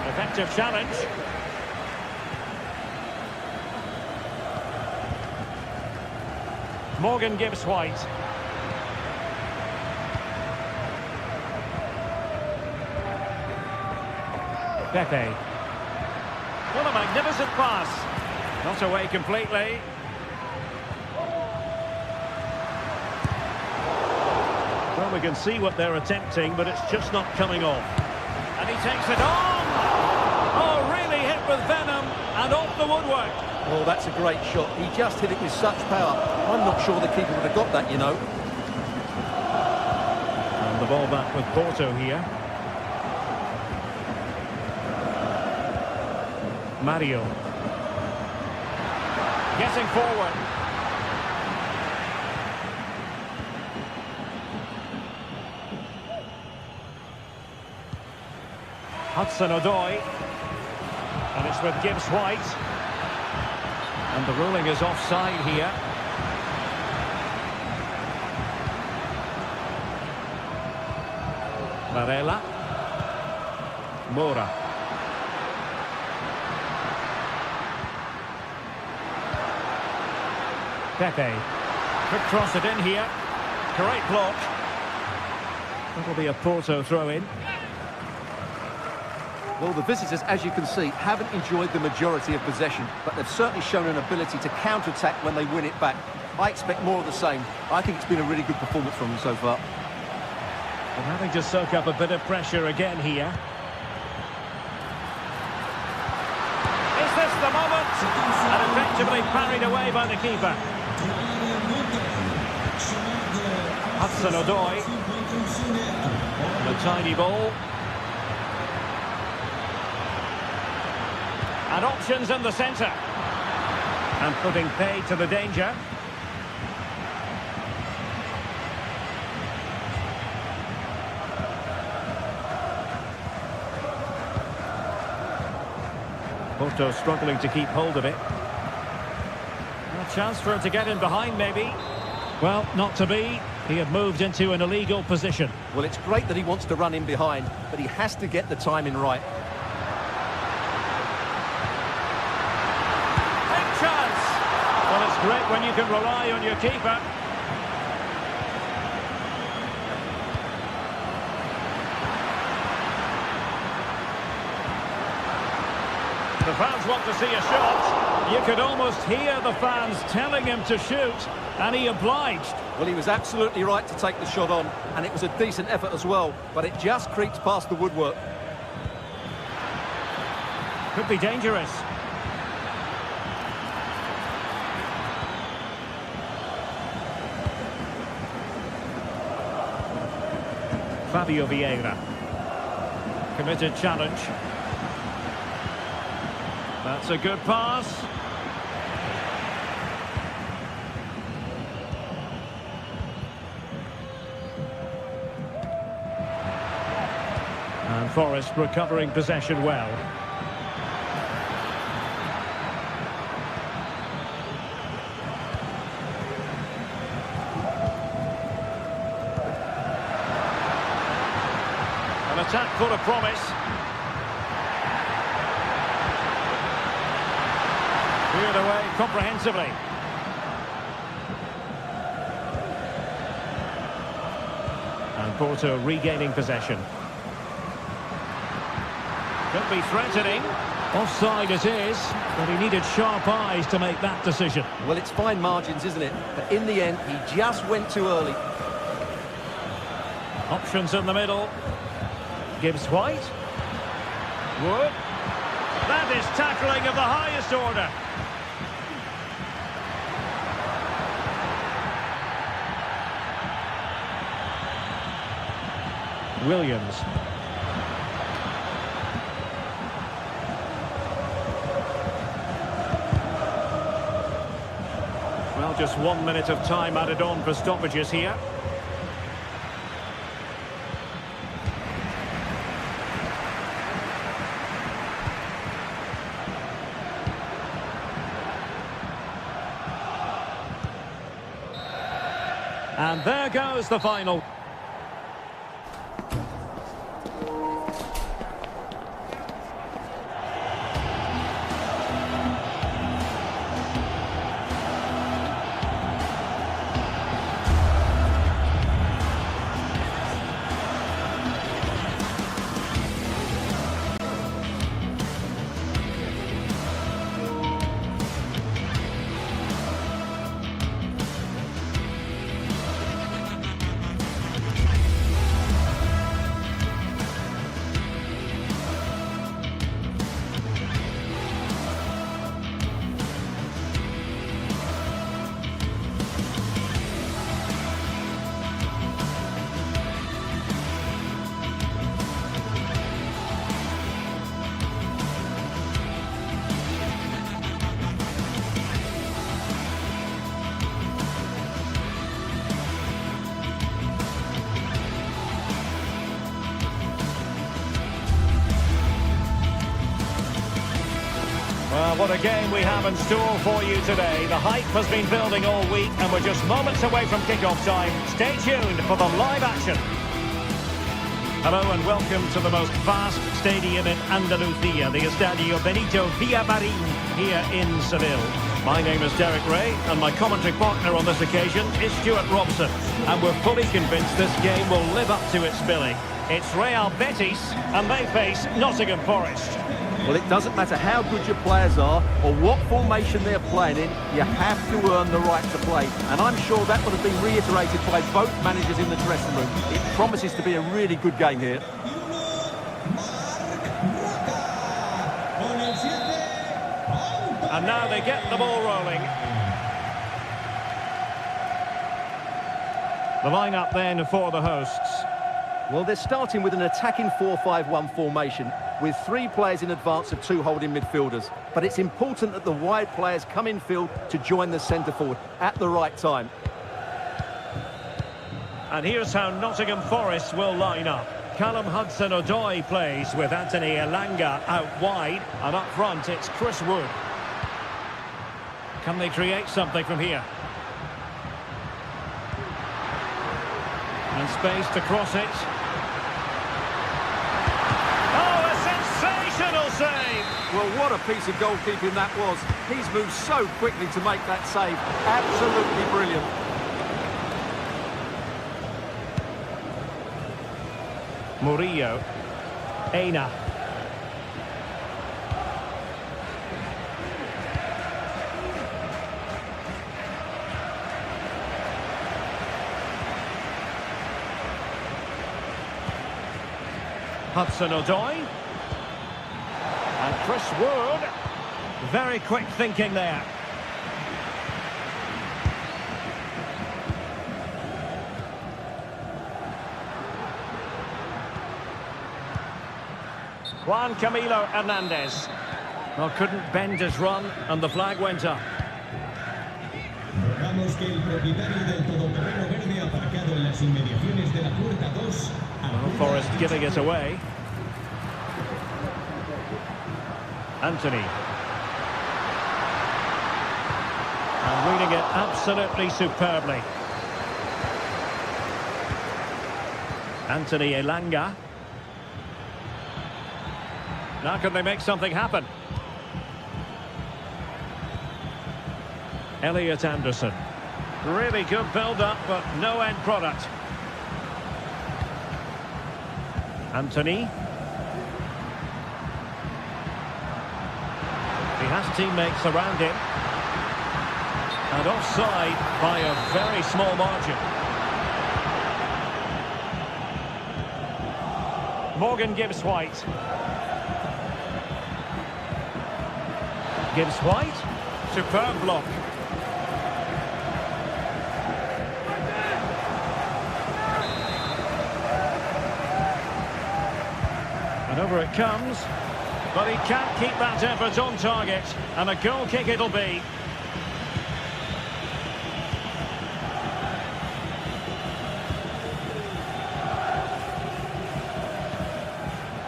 Effective challenge. Morgan Gibbs-White. Pepe. What a magnificent pass. Not away completely. Well, we can see what they're attempting, but it's just not coming off. And he takes it on. Oh, really hit with venom and off the woodwork. Oh, that's a great shot. He just hit it with such power. I'm not sure the keeper would have got that, you know. And the ball back with Porto here. Mario. Getting forward. Hudson-Odoi. And it's with Gibbs-White. And the ruling is offside here. Varela. Moura. Pepe. Could cross it in here. Great block. That'll be a Porto throw-in. Well, the visitors, as you can see, haven't enjoyed the majority of possession, but they've certainly shown an ability to counter-attack when they win it back. I expect more of the same. I think it's been a really good performance from them so far. And having to soak up a bit of pressure again here. Is this the moment? And effectively parried away by the keeper. Hudson-Odoi. The tiny ball. And options in the centre. And putting paid to the danger. Porto struggling to keep hold of it. A chance for him to get in behind, maybe. Well, not to be. He had moved into an illegal position. Well, it's great that he wants to run in behind, but he has to get the timing right. Big chance! Well, it's great when you can rely on your keeper. The fans want to see a shot. You could almost hear the fans telling him to shoot, and he obliged. Well, he was absolutely right to take the shot on, and it was a decent effort as well, but it just creeps past the woodwork. Could be dangerous. Fabio Vieira. Committed challenge. That's a good pass. And Forest recovering possession well. An attack full of promise. Cleared away comprehensively. And Porto regaining possession. Could be threatening. Offside it is, but he needed sharp eyes to make that decision. Well, it's fine margins, isn't it? But in the end, he just went too early. Options in the middle. Gibbs White. Wood. That is tackling of the highest order. Williams. Well, just 1 minute of time added on for stoppages here. And there goes the final. Well, what a game we have in store for you today. The hype has been building all week and we're just moments away from kick-off time. Stay tuned for the live action. Hello and welcome to the most vast stadium in Andalusia, the Estadio Benito Villamarín here in Seville. My name is Derek Ray and my commentary partner on this occasion is Stuart Robson. And we're fully convinced this game will live up to its billing. It's Real Betis and they face Nottingham Forest. Well, it doesn't matter how good your players are or what formation they're playing in, you have to earn the right to play. And I'm sure that would have been reiterated by both managers in the dressing room. It promises to be a really good game here. And now they get the ball rolling. The line-up then for the hosts. Well, they're starting with an attacking 4-5-1 formation with 3 players in advance of 2 holding midfielders. But it's important that the wide players come in field to join the centre forward at the right time. And here's how Nottingham Forest will line up. Callum Hudson-Odoi plays with Anthony Elanga out wide. And up front, it's Chris Wood. Can they create something from here? And space to cross it. Oh, a sensational save! Well, what a piece of goalkeeping that was. He's moved so quickly to make that save. Absolutely brilliant. Murillo. Aina. Hudson-Odoi. And Chris Wood. Very quick thinking there. Juan Camilo Hernandez. Well, couldn't bend his run, and the flag went up. Recordamos que el propietario del todoterreno verde aparcado en las inmediaciones de la puerta 2. Forest giving it away. Anthony. And reading it absolutely superbly. Anthony Elanga. Now can they make something happen? Elliot Anderson. Really good build-up, but no end product. Anthony. He has teammates around him. And offside by a very small margin. Morgan Gibbs-White. Gibbs-White. Superb block. And over it comes. But he can't keep that effort on target. And a goal kick it'll be.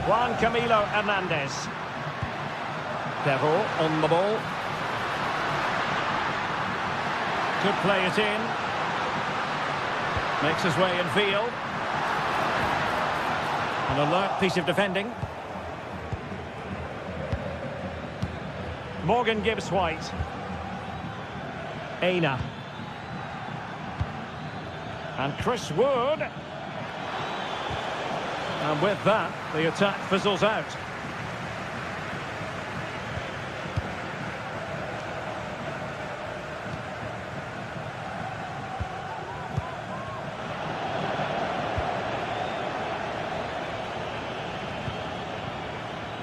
Juan Camilo Hernandez. Devil on the ball. Could play it in. Makes his way in field. An alert piece of defending. Morgan Gibbs-White. Aina. And Chris Wood. And with that, the attack fizzles out.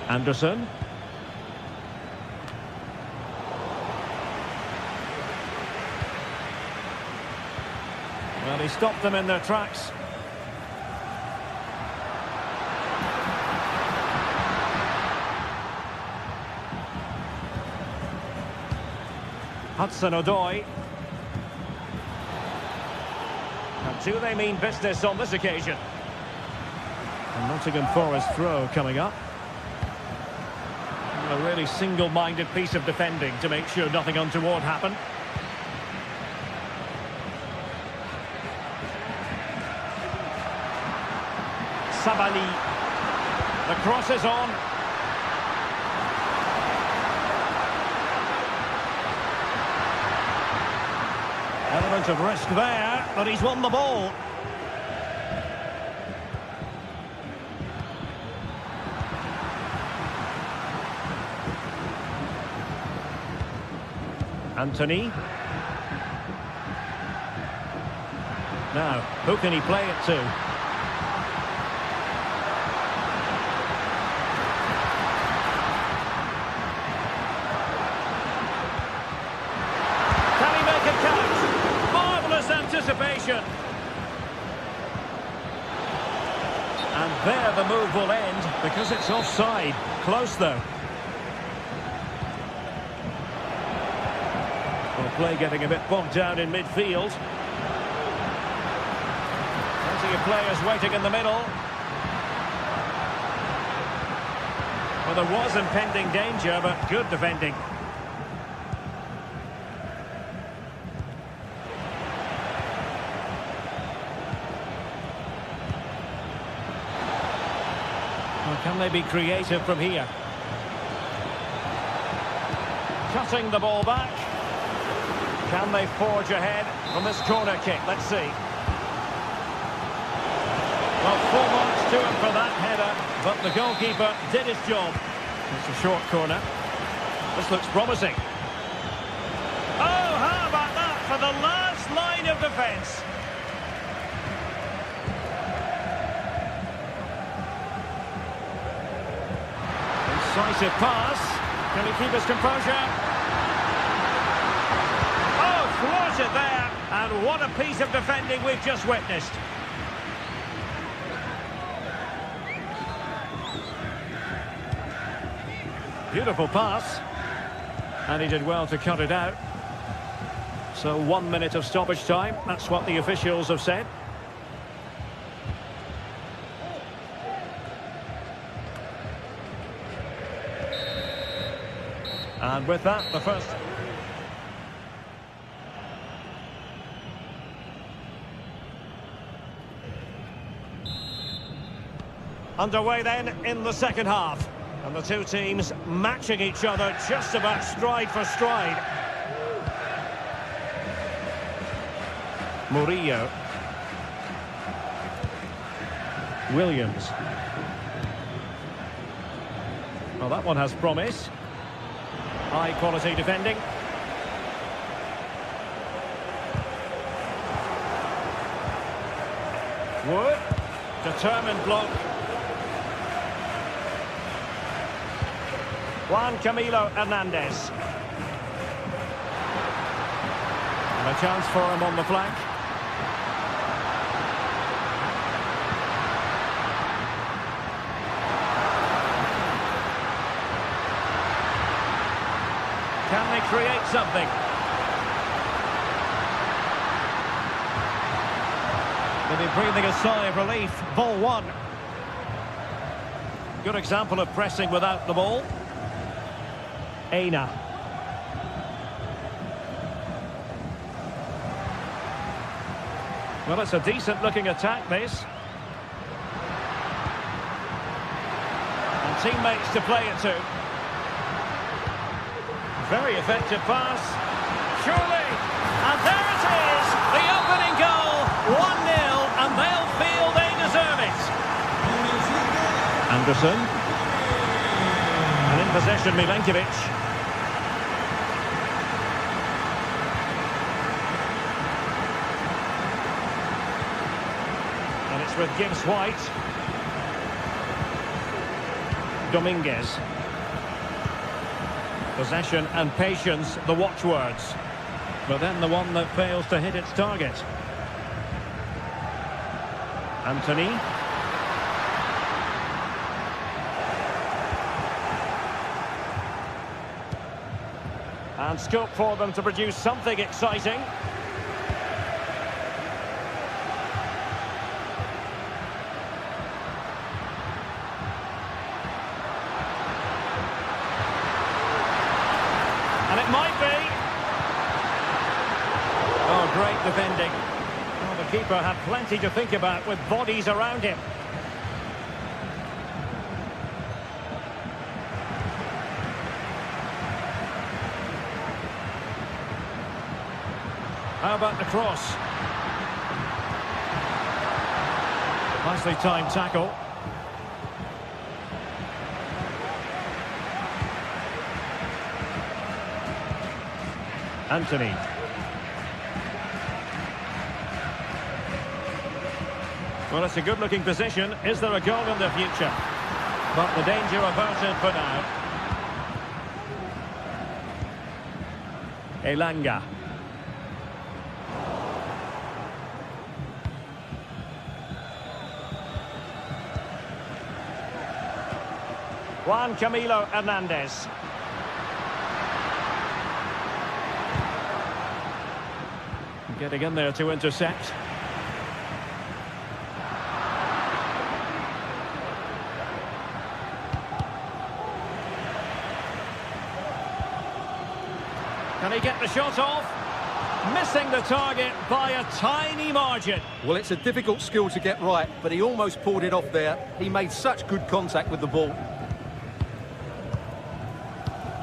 Anderson. Well, he stopped them in their tracks. Hudson-Odoi. And do they mean business on this occasion? And Nottingham Forest throw coming up. A really single-minded piece of defending to make sure nothing untoward happened. Sabali. The cross is on. Element of risk there, but he's won the ball. Anthony. Now, who can he play it to? Can he make it count? Marvellous anticipation. And there the move will end because it's offside. Close though. Well, play getting a bit bogged down in midfield. Plenty of players waiting in the middle. Well, there was impending danger, but good defending. Well, can they be creative from here? Cutting the ball back. Can they forge ahead from this corner kick? Let's see. Well, full marks to him for that header, but the goalkeeper did his job. It's a short corner. This looks promising. Oh, how about that for the last line of defence? Incisive pass. Can he keep his composure? Oh, thwarted there. And what a piece of defending we've just witnessed. Beautiful pass. And he did well to cut it out. So 1 minute of stoppage time. That's what the officials have said. And with that, the first... Underway then in the second half. And the two teams matching each other just about stride for stride. Murillo. Williams. Well, that one has promise. High quality defending. Wood. Determined block. Juan Camilo Hernandez. And a chance for him on the flank. Can they create something? Maybe breathing a sigh of relief. Ball one. Good example of pressing without the ball. Aina. Well, it's a decent looking attack, this. And teammates to play it to. Very effective pass. Surely. And there it is. The opening goal. 1-0. And they'll feel they deserve it. Anderson. And in possession, Milenkovic. And it's with Gibbs-White. Dominguez. Possession and patience, the watchwords. But then the one that fails to hit its target. Anthony. And scope for them to produce something exciting. And it might be. Oh, great defending. Well, the keeper had plenty to think about with bodies around him. How about the cross? Nicely timed tackle. Anthony. Well, it's a good-looking position. Is there a goal in the future? But the danger averted for now. Elanga. Juan Camilo Hernandez. Getting in there to intercept. Can he get the shot off? Missing the target by a tiny margin. Well, it's a difficult skill to get right, but he almost pulled it off there. He made such good contact with the ball.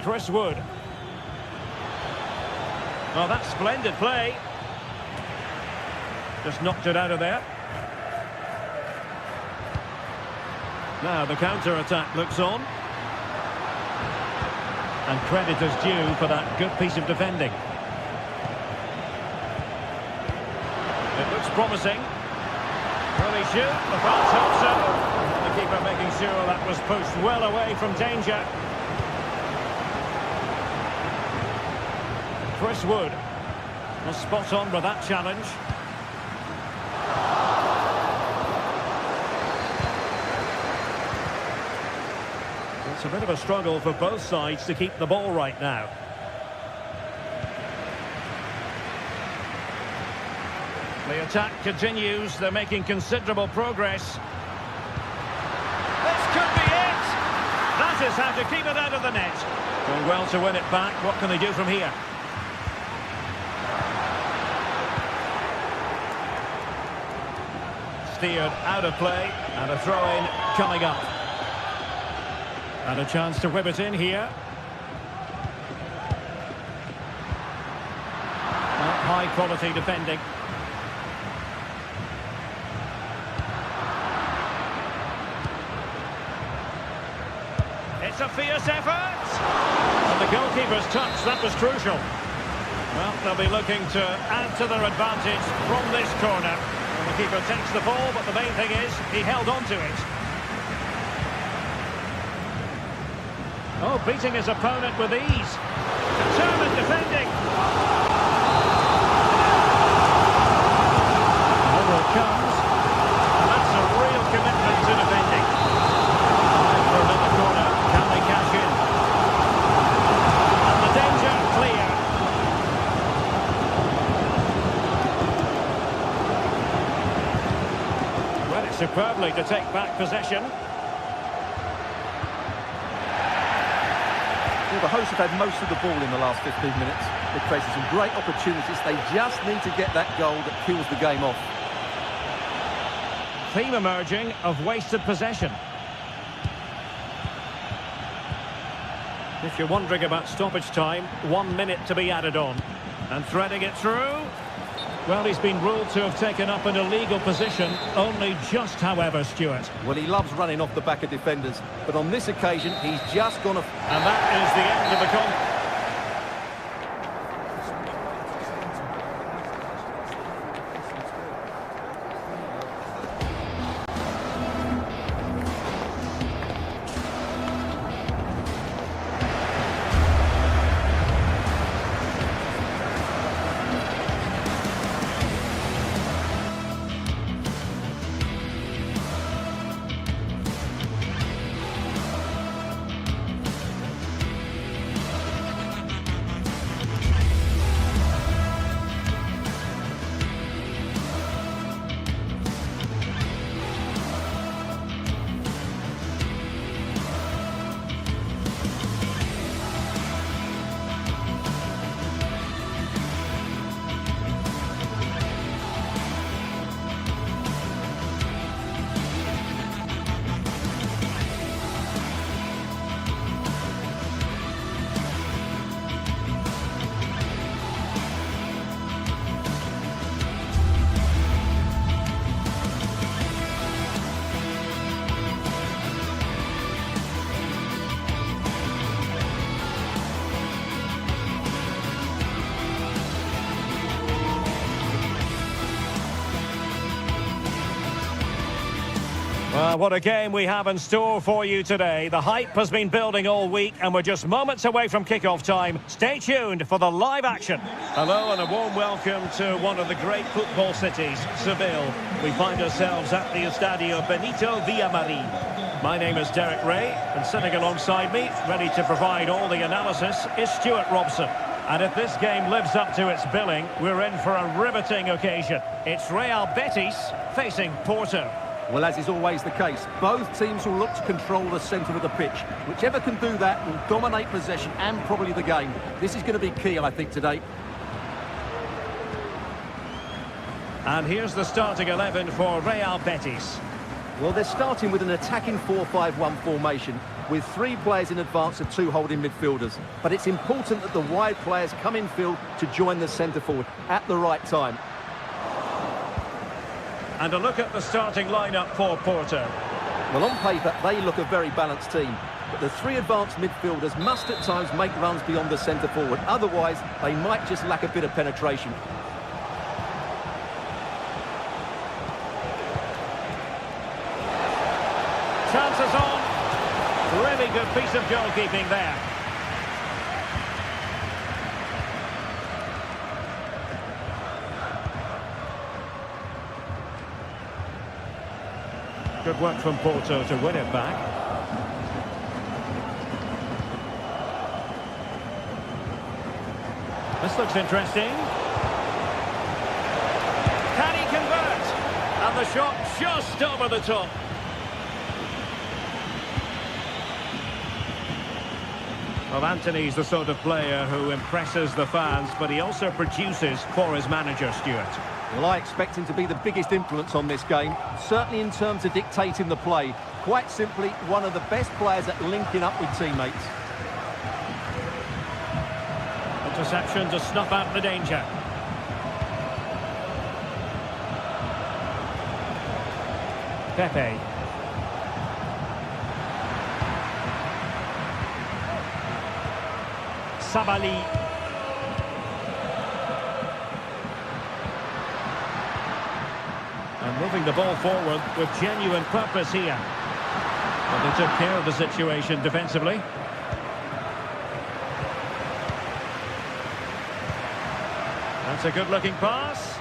Chris Wood. Well, that's splendid play. Just knocked it out of there. Now the counter-attack looks on. And credit is due for that good piece of defending. It looks promising. Will he shoot? The France hope so. The keeper making sure that was pushed well away from danger. Chris Wood was spot on with that challenge. It's a bit of a struggle for both sides to keep the ball right now. The attack continues. They're making considerable progress. This could be it! That is how to keep it out of the net. Doing well to win it back. What can they do from here? Steered out of play, and a throw-in coming up. And a chance to whip it in here. High quality defending. It's a fierce effort! And the goalkeeper's touch, that was crucial. Well, they'll be looking to add to their advantage from this corner. And the keeper takes the ball, but the main thing is he held on to it. Oh, beating his opponent with ease. Determined defending. Over it comes. And that's a real commitment to defending. For another corner. Can they cash in? And the danger clear. Well, it's superbly to take back possession. The hosts have had most of the ball in the last 15 minutes. They've created some great opportunities. They just need to get that goal that kills the game off. Theme emerging of wasted possession. If you're wondering about stoppage time, 1 minute to be added on. And threading it through. Well, he's been ruled to have taken up an illegal position, only just, however, Stuart. Well, he loves running off the back of defenders, but on this occasion, he's just gone off. And that is the end of the contest. Well, what a game we have in store for you today. The hype has been building all week and we're just moments away from kickoff time. Stay tuned for the live action. Hello and a warm welcome to one of the great football cities, Seville. We find ourselves at the Estadio Benito Villamarín. My name is Derek Ray and sitting alongside me, ready to provide all the analysis, is Stuart Robson. And if this game lives up to its billing, we're in for a riveting occasion. It's Real Betis facing Porto. Well, as is always the case, both teams will look to control the centre of the pitch. Whichever can do that will dominate possession and probably the game. This is going to be key, I think, today. And here's the starting 11 for Real Betis. Well, they're starting with an attacking 4-5-1 formation with 3 players in advance of 2 holding midfielders. But it's important that the wide players come in field to join the centre forward at the right time. And a look at the starting lineup for Porto. Well, on paper, they look a very balanced team. But the 3 advanced midfielders must at times make runs beyond the centre forward. Otherwise, they might just lack a bit of penetration. Chances on. Really good piece of goalkeeping there. Good work from Porto to win it back. This looks interesting. Can he convert? And the shot just over the top. Well, Anthony's the sort of player who impresses the fans, but he also produces for his manager, Stuart. Well, I expect him to be the biggest influence on this game, certainly in terms of dictating the play. Quite simply, one of the best players at linking up with teammates. Interception to snuff out the danger. Pepe. Sabali. And moving the ball forward with genuine purpose here. But they took care of the situation defensively. That's a good-looking pass.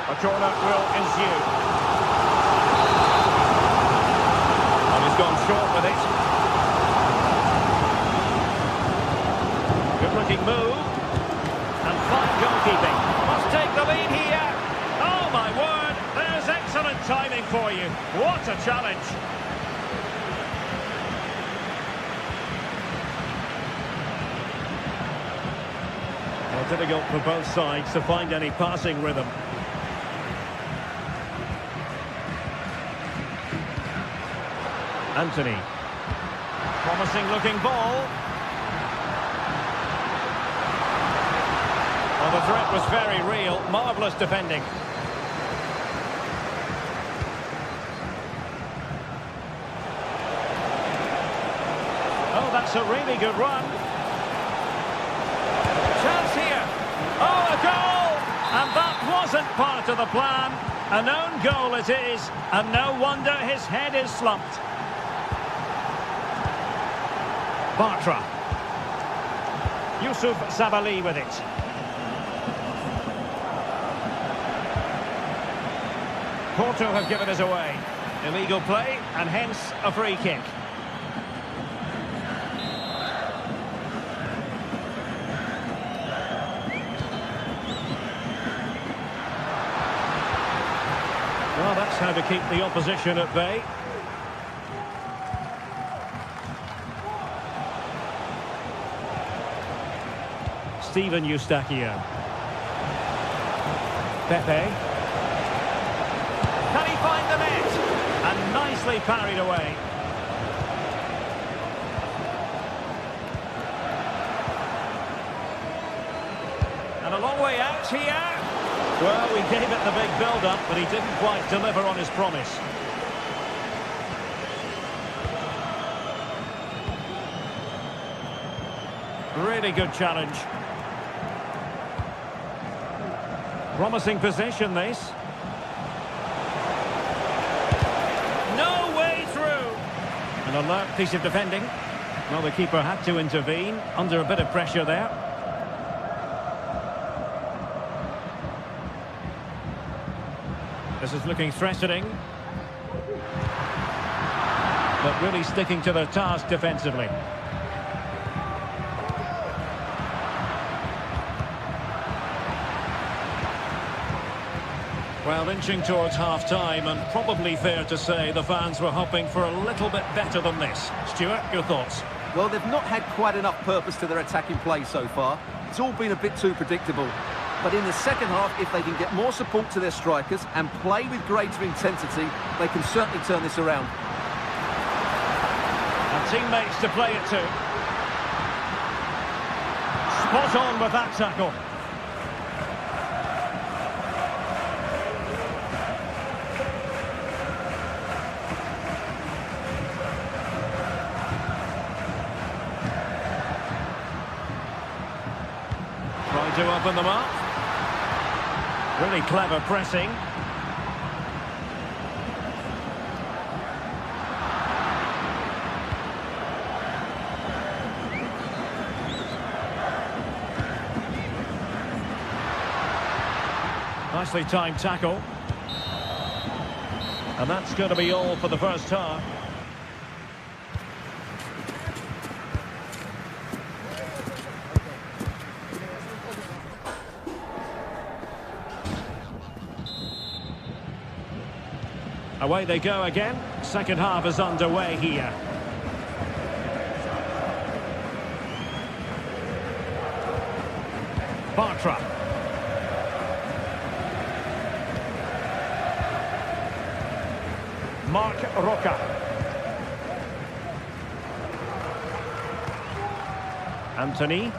A corner will ensue. And he's gone short with it. Good-looking move. And fine goalkeeping. Must take the lead here. Oh, my word. There's excellent timing for you. What a challenge. Well, difficult for both sides to find any passing rhythm. Anthony. Promising looking ball. Well, the threat was very real. Marvellous defending. Oh, that's a really good run. Chance here. Oh, a goal! And that wasn't part of the plan. An own goal it is, and no wonder his head is slumped. Bartra. Yusuf Sabali with it. Porto have given us away. Illegal play, and hence a free kick. Well, that's how to keep the opposition at bay. Steven Eustachio. Pepe. Can he find the net? And nicely parried away. And a long way out here. Well, we gave it the big build-up, but he didn't quite deliver on his promise. Really good challenge. Promising position, this. An alert piece of defending. Well, the keeper had to intervene under a bit of pressure there. This is looking threatening. But really sticking to their task defensively. Well, inching towards half-time, and probably fair to say the fans were hoping for a little bit better than this. Stuart, your thoughts? Well, they've not had quite enough purpose to their attacking play so far. It's all been a bit too predictable. But in the second half, if they can get more support to their strikers and play with greater intensity, they can certainly turn this around. And teammates to play it to. Spot on with that tackle. Trying to open them up. Really clever pressing. Nicely timed tackle. And that's going to be all for the first half. Away they go again. Second half is underway here. Bartra. Mark Roca. Anthony.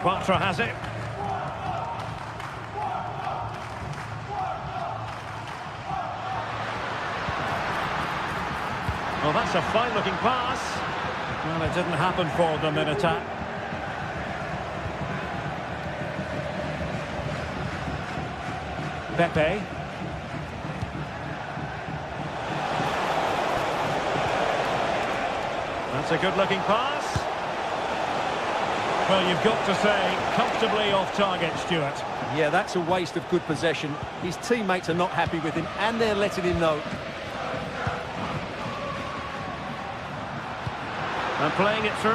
Bartra has it. Well, that's a fine-looking pass. Well, it didn't happen for them in attack. Pepe. That's a good-looking pass. Well, you've got to say, comfortably off target, Stuart. Yeah, that's a waste of good possession. His teammates are not happy with him, and they're letting him know. And playing it through.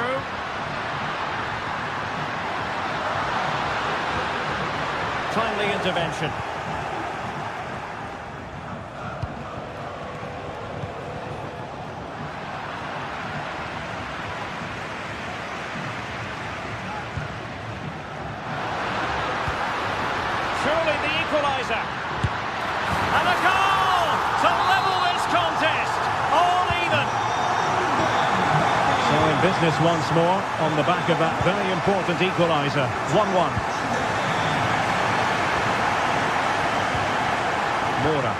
Timely intervention. Surely the equaliser. And a goal to level this contest. All even. So in business once more on the back of that very important equaliser. 1-1. Mora.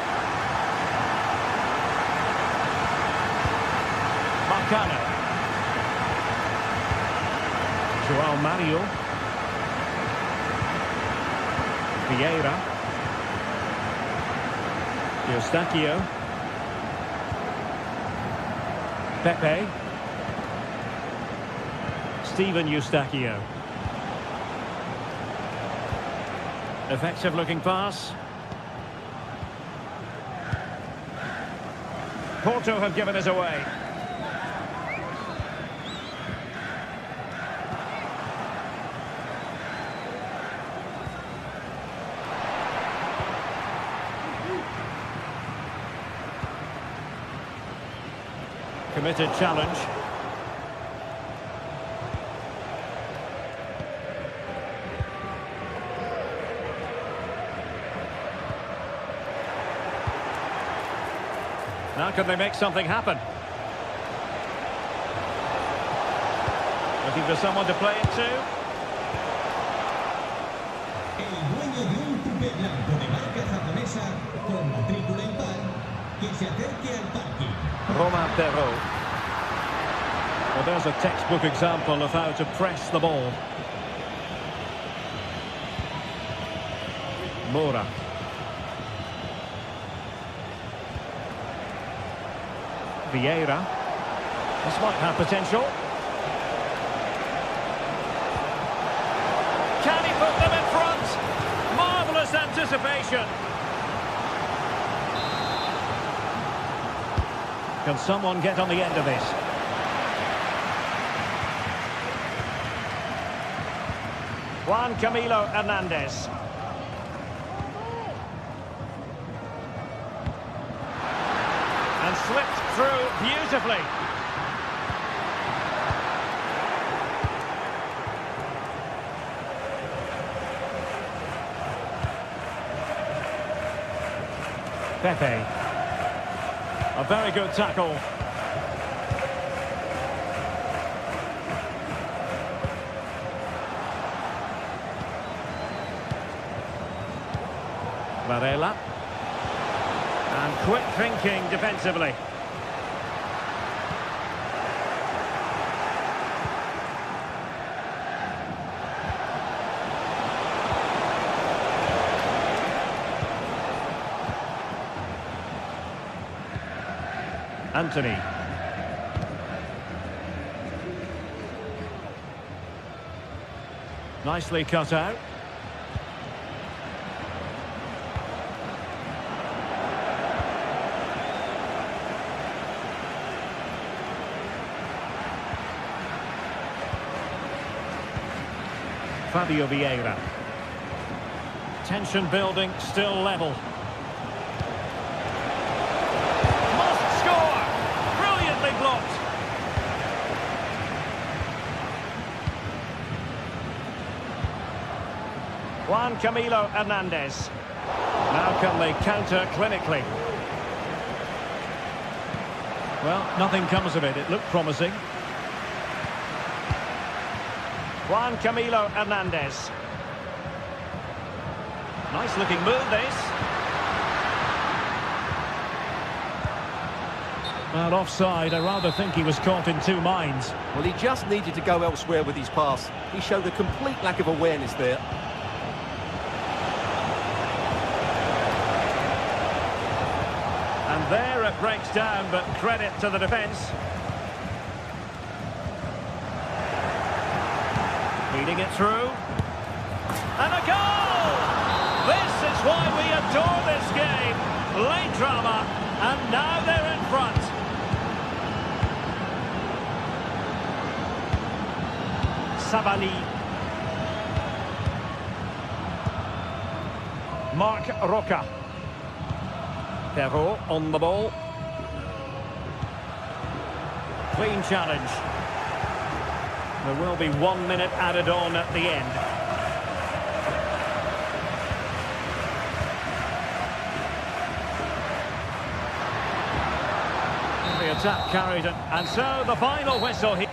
Marcano. João Mario. Vieira. Eustáquio. Pepe. Steven Eustáquio. Effective looking pass. Porto have given us away. Committed challenge. Now can they make something happen? Looking for someone to play it to. El dueño de un coupé blanco de marca japonesa con matrícula impar que se acerque al parking. Romain Perrault. Well, there's a textbook example of how to press the ball. Mora. Vieira. This might have potential. Can he put them in front? Marvellous anticipation. Can someone get on the end of this? Juan Camilo Hernandez. And slipped through beautifully. Pepe. A very good tackle. Varela. And quick thinking defensively. Anthony. Nicely cut out. Fabio Vieira. Tension building, still level. Must score! Brilliantly blocked. Juan Camilo Hernandez. Now can they counter clinically? Well, nothing comes of it. It looked promising. Juan Camilo Hernandez. Nice looking move, this. Well, offside. I rather think he was caught in two minds. Well, he just needed to go elsewhere with his pass. He showed a complete lack of awareness there. And there it breaks down, but credit to the defence. Feeding it through. And a goal! This is why we adore this game. Late drama, and now they're in front. Sabali. Marc Roca. Perrault on the ball. Clean challenge. There will be 1 minute added on at the end. The attack carried it, and so the final whistle here.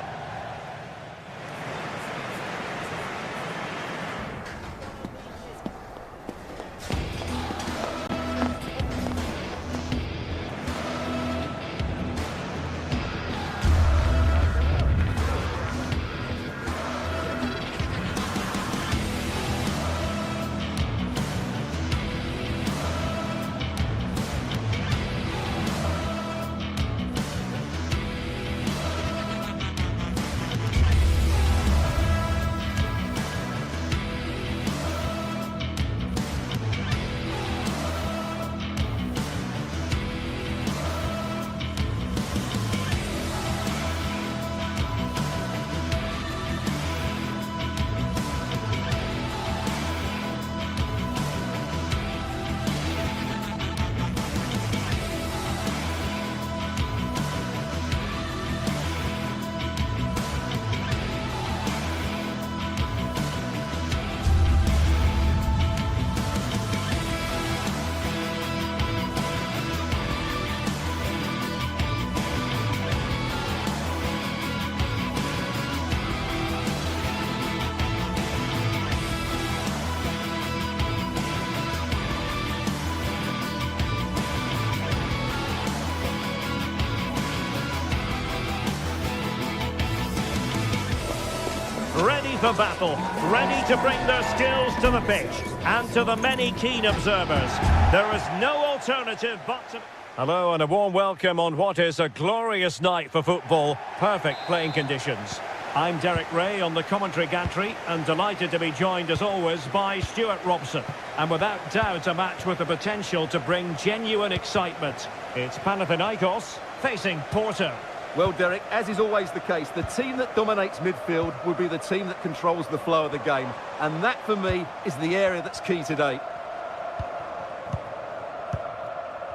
Ready for battle, ready to bring their skills to the pitch. And to the many keen observers, there is no alternative but to... Hello and a warm welcome on what is a glorious night for football. Perfect playing conditions. I'm Derek Ray on the commentary gantry and delighted to be joined as always by Stuart Robson. And without doubt a match with the potential to bring genuine excitement. It's Panathinaikos facing Porto. Well, Derek, as is always the case, the team that dominates midfield will be the team that controls the flow of the game. And that, for me, is the area that's key today.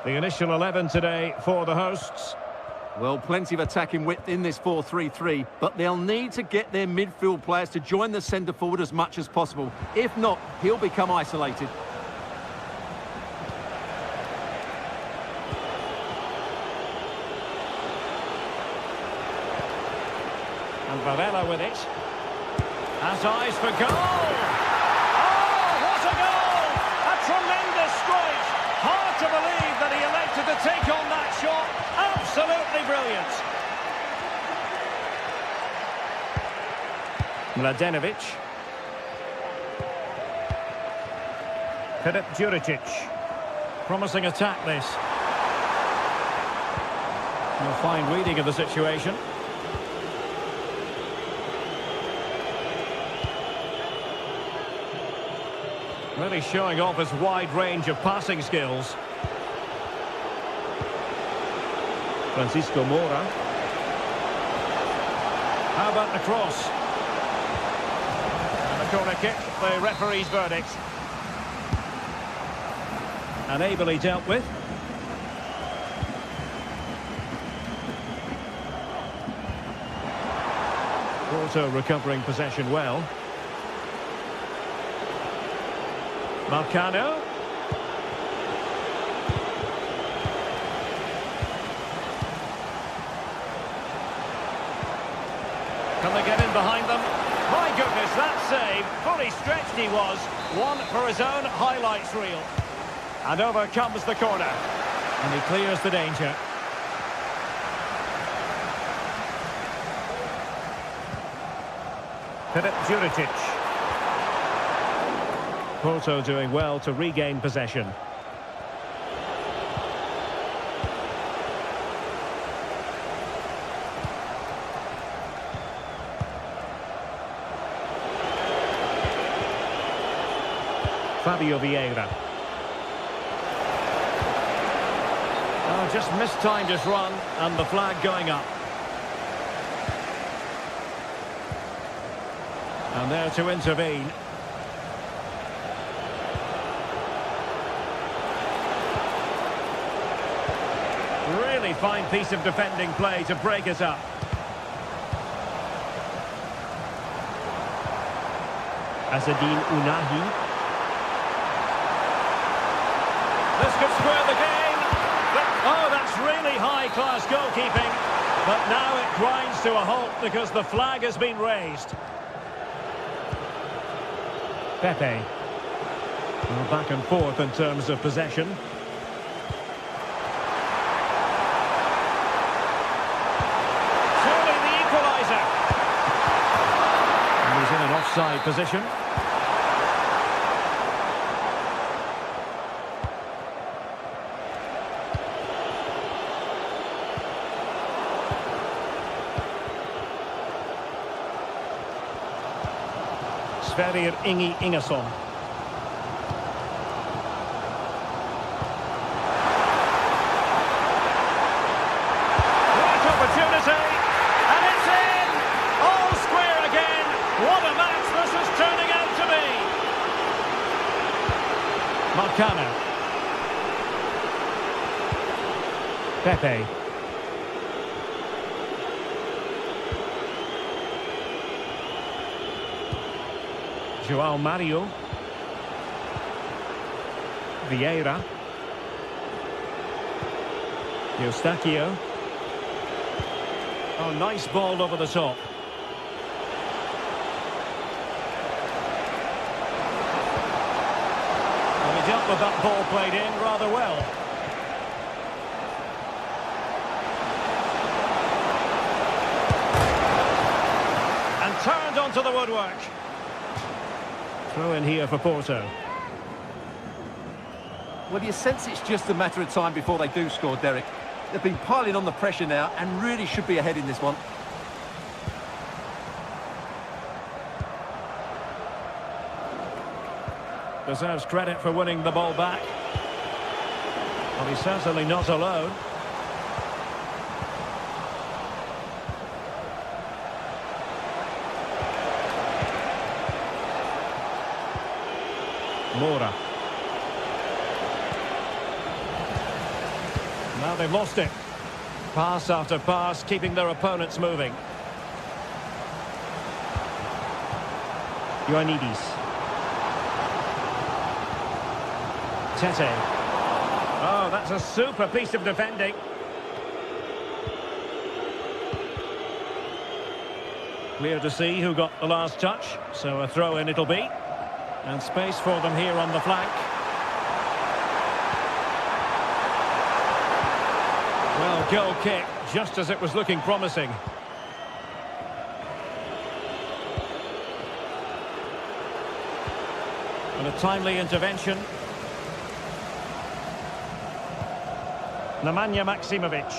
The initial 11 today for the hosts. Well, plenty of attacking width in this 4-3-3, but they'll need to get their midfield players to join the centre forward as much as possible. If not, he'll become isolated. And Varela with it. Has eyes for goal! Oh, what a goal! A tremendous strike! Hard to believe that he elected to take on that shot. Absolutely brilliant. Mladenovic. Filip Djuricic. Promising attack this. A fine reading of the situation. Really showing off his wide range of passing skills. Francisco Moura. How about the cross? And the corner kick, the referee's verdict. And ably dealt with. Porto recovering possession well. Marcano. Can they get in behind them? My goodness, that save. Fully stretched he was. One for his own highlights reel. And over comes the corner. And he clears the danger. Filip Djuricic. Porto doing well to regain possession. Fabio Vieira. Oh, just mistimed his run and the flag going up. And there to intervene. Really fine piece of defending play to break it up. Azzedine Ounahi. This could square the game. Oh, that's really high-class goalkeeping. But now it grinds to a halt because the flag has been raised. Pepe. Well, back and forth in terms of possession. Offside position. Sverrir Ingi Ingesson. Great opportunity. And it's in! All square again. What a match this is turning out to be. Marcano. Pepe. João Mario. Vieira. Eustáquio. Oh, nice ball over the top. Well, he dealt with that ball played in rather well. And turned onto the woodwork. Throw in here for Porto. Well, you sense it's just a matter of time before they do score, Derek. They've been piling on the pressure now and really should be ahead in this one. Deserves credit for winning the ball back. Well, he's certainly not alone. Mora. Now they've lost it. Pass after pass, keeping their opponents moving. Ioannidis. Tete. Oh, that's a super piece of defending. Clear to see who got the last touch, so a throw-in it'll be. And space for them here on the flank. Well, goal kick, just as it was looking promising. And a timely intervention. Nemanja Maksimovic.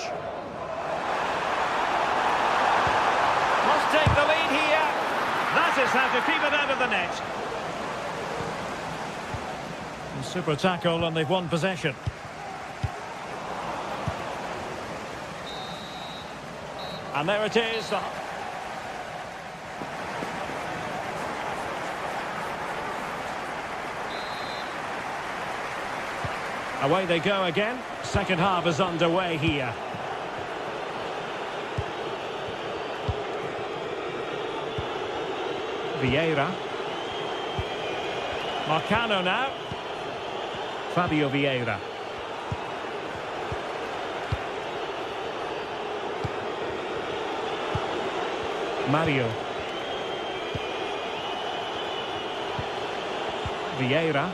Must take the lead here. That is how to keep it out of the net. And super tackle, and they've won possession. And there it is. Away they go again. Second half is underway here. Vieira. Marcano now. Fabio Vieira. Mario. Vieira.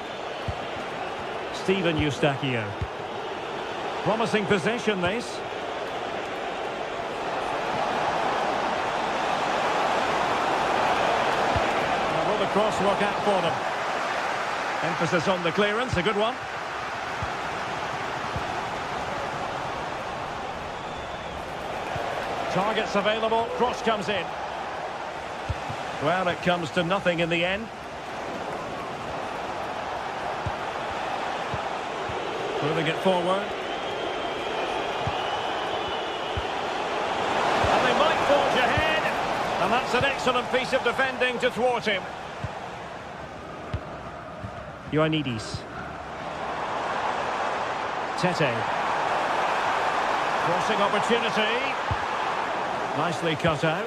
Steven Eustachio. Promising possession, this. Now, will the cross work out for them? Emphasis on the clearance, a good one. Targets available, cross comes in. Well, it comes to nothing in the end. Moving it forward. And they might forge ahead. And that's an excellent piece of defending to thwart him. Ioannidis. Tete. Crossing opportunity. Nicely cut out.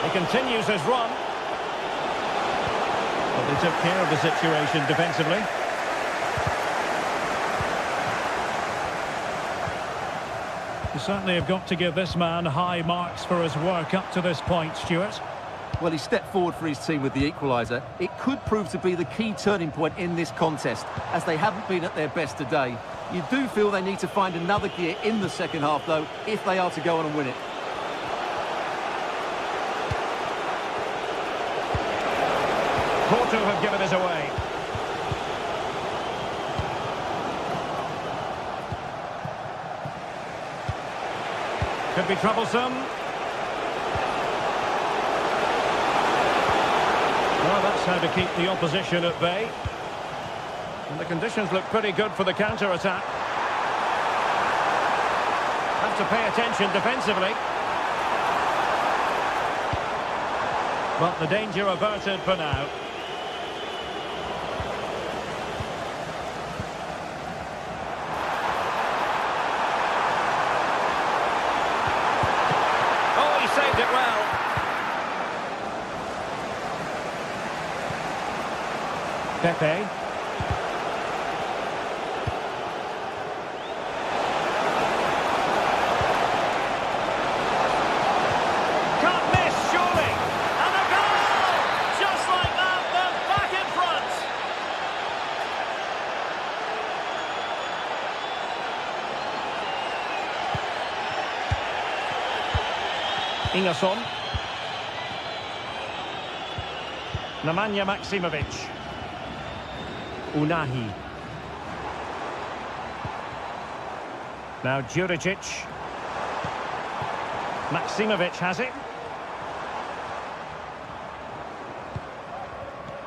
He continues his run. But they took care of the situation defensively. You certainly have got to give this man high marks for his work up to this point, Stuart. Well, he stepped forward for his team with the equaliser. It could prove to be the key turning point in this contest, as they haven't been at their best today. You do feel they need to find another gear in the second half, though, if they are to go on and win it. Porto have given us away. Could be troublesome. Well, that's how to keep the opposition at bay. And the conditions look pretty good for the counter-attack. Have to pay attention defensively. But the danger averted for now. Oh, he saved it well. Pepe. Can't miss, surely. And a goal! Just like that, they're back in front. Ingerson. Nemanja Maksimovic. Unahi. Now Juricic. Maksimovic has it.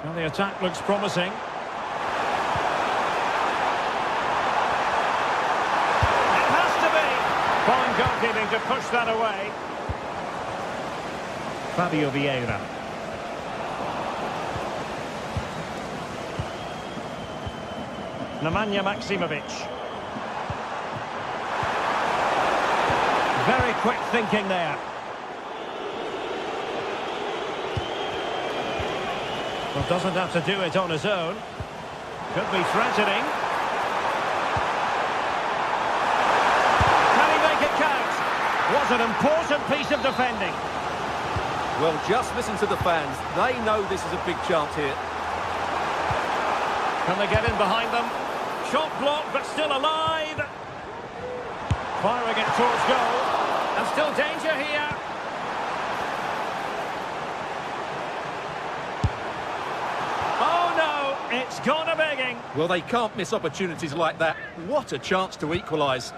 Well, the attack looks promising. It has to be. Fine goalkeeping to push that away. Fabio Vieira. Nemanja Maksimovic. Very quick thinking there. Well, doesn't have to do it on his own. Could be threatening. Can he make it count? Was an important piece of defending. Well, just listen to the fans. They know this is a big chance here. Can they get in behind them? Shot blocked, but still alive. Firing it towards goal. And still danger here. Oh no, it's gone a begging. Well, they can't miss opportunities like that. What a chance to equalise.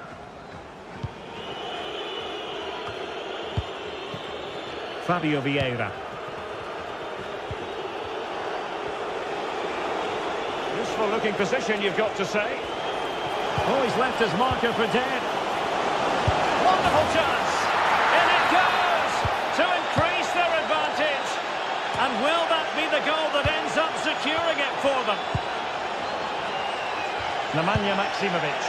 Fabio Vieira. Useful looking position, you've got to say. Oh, he's left his marker for dead. Wonderful chance. In it goes to increase their advantage. And will that be the goal that ends up securing it for them? Nemanja Maksimovic.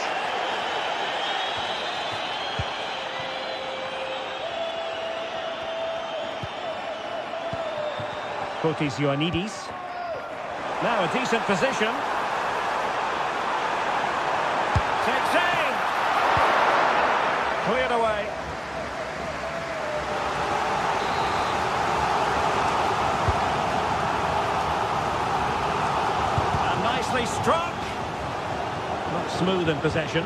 Fotis Ioannidis. Now a decent position. Takes aim. Cleared away. And nicely struck. Not smooth in possession.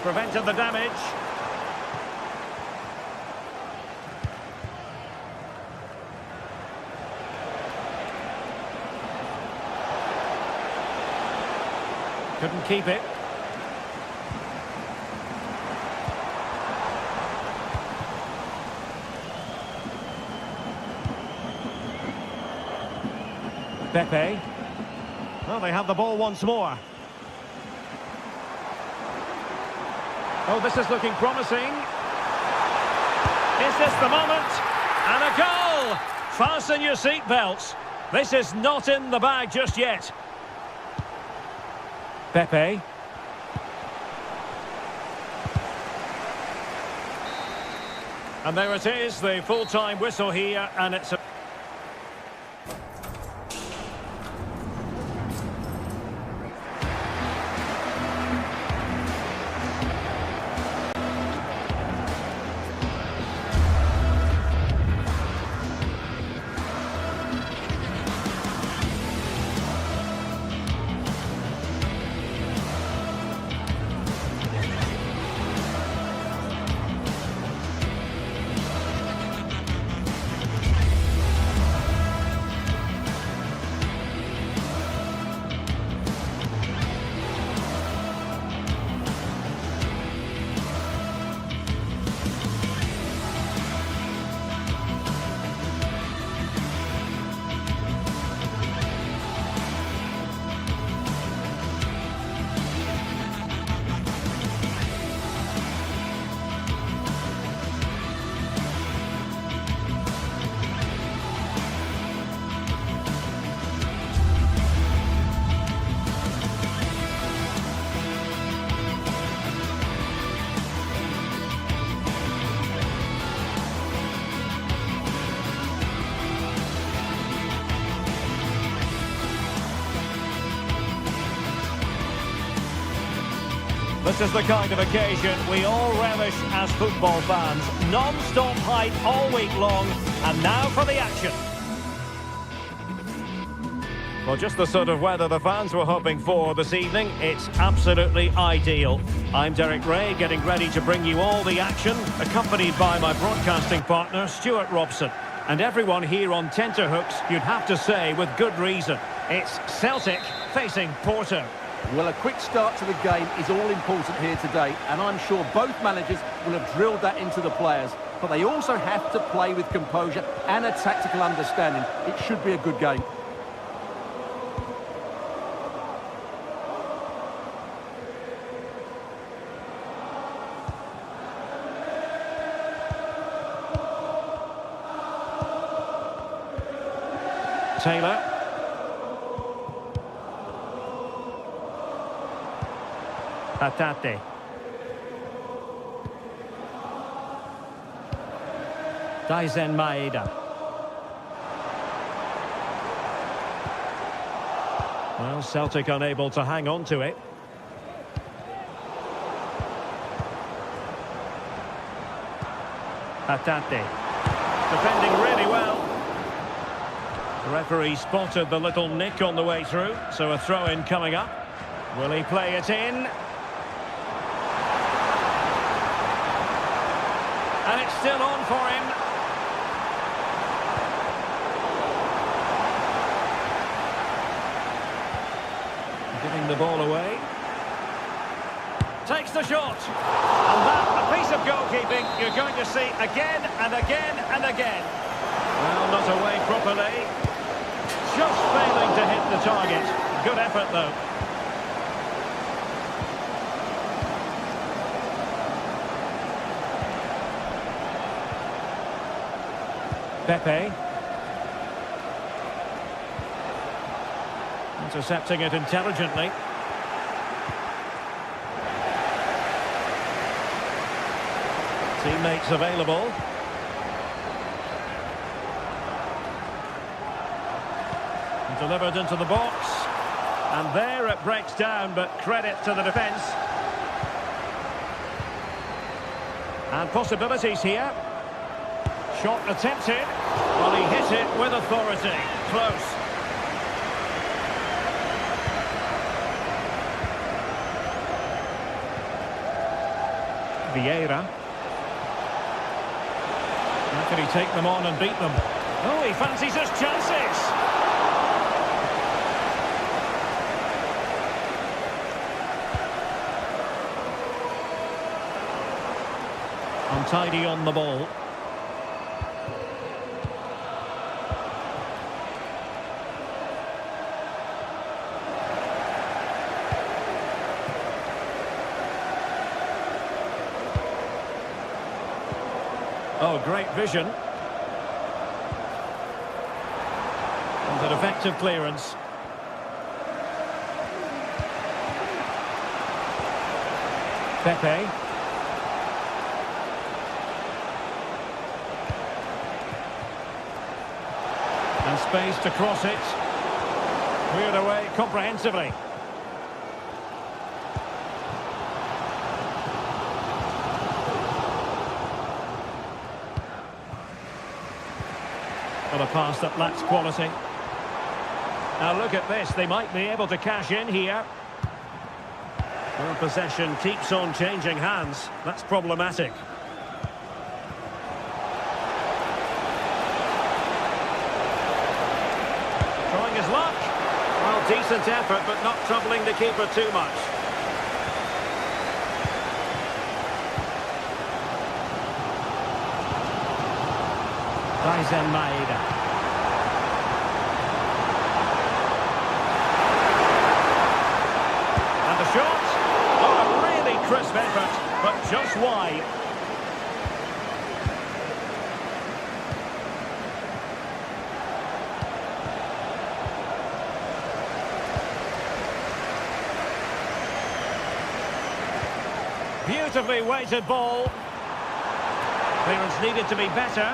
Prevented the damage. Couldn't keep it. Pepe. Well, they have the ball once more. Oh, this is looking promising. Is this the moment? And a goal! Fasten your seatbelts. This is not in the bag just yet. Pepe. And there it is, the full-time whistle here, and it's a... This is the kind of occasion we all relish as football fans. Non-stop hype all week long, and now for the action. Well, just the sort of weather the fans were hoping for this evening. It's absolutely ideal. I'm Derek Ray, getting ready to bring you all the action, accompanied by my broadcasting partner, Stuart Robson. And everyone here on tenterhooks, you'd have to say, with good reason. It's Celtic facing Porto. Well, a quick start to the game is all important here today, and I'm sure both managers will have drilled that into the players. But they also have to play with composure and a tactical understanding. It should be a good game. Taylor. Patate. Daisen Maeda. Well, Celtic unable to hang on to it. Patate. Defending really well. The referee spotted the little nick on the way through, so a throw-in coming up. Will he play it in? And it's still on for him. Giving the ball away. Takes the shot. And that, a piece of goalkeeping you're going to see again and again and again. Well, not away properly. Just failing to hit the target. Good effort, though. Pepe. Intercepting it intelligently. Teammates available. Delivered into the box. And there it breaks down, but credit to the defence. And possibilities here. Shot attempted. Well, he hit it with authority. Close. Vieira. How can he take them on and beat them? Oh, he fancies his chances. Untidy on the ball. Oh, great vision. And an effective clearance. Pepe. And space to cross it. Cleared away comprehensively. Well, a pass that lacks quality. Now look at this, they might be able to cash in here. Well, possession keeps on changing hands. That's problematic. Trying his luck. Well, decent effort, but not troubling the keeper too much. Daisen Maeda. And the shot. Oh, a really crisp effort, but just wide. Beautifully weighted ball. Clearance needed to be better.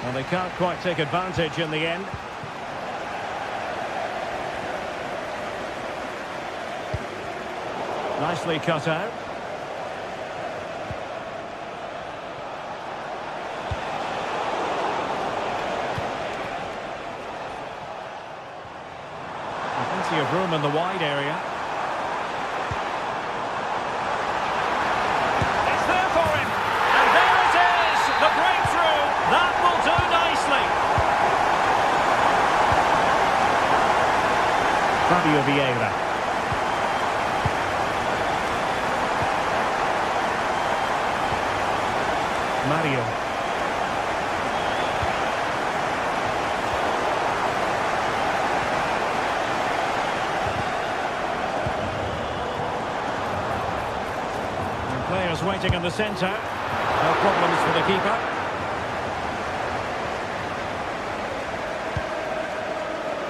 Well, they can't quite take advantage in the end. Nicely cut out. of room in the wide area. It's there for him. And there it is, the breakthrough. That will do nicely. Fabio Vieira. Mario. And players waiting in the centre. No problems for the keeper.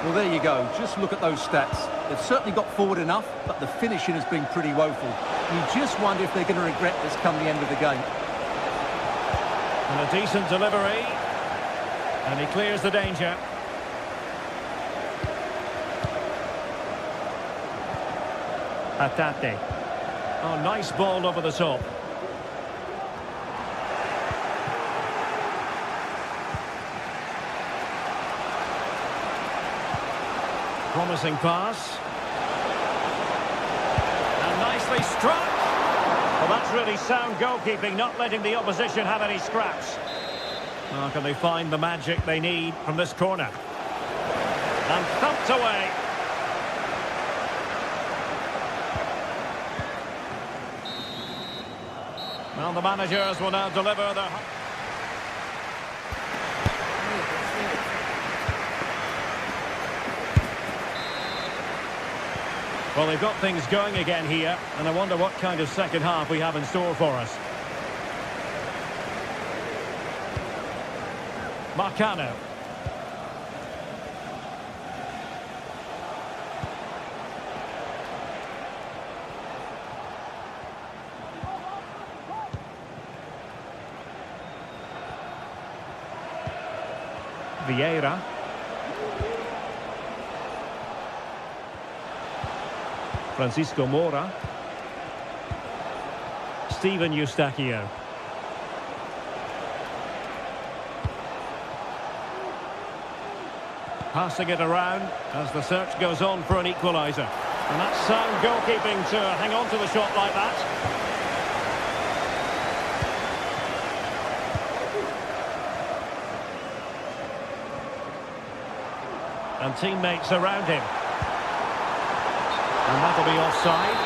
Well, there you go. Just look at those stats. They've certainly got forward enough, but the finishing has been pretty woeful. You just wonder if they're going to regret this come the end of the game. And a decent delivery. And he clears the danger. Hatate. Oh, nice ball over the top. Promising pass. And nicely struck. Well, that's really sound goalkeeping, not letting the opposition have any scraps. Now, can they find the magic they need from this corner? And thumped away. Well, the managers will now deliver their... Well, they've got things going again here, and I wonder what kind of second half we have in store for us. Marcano. Vieira. Francisco Mora. Steven Eustachio. Passing it around as the search goes on for an equaliser. And that's sound goalkeeping to hang on to the shot like that. And teammates around him. And that'll be offside.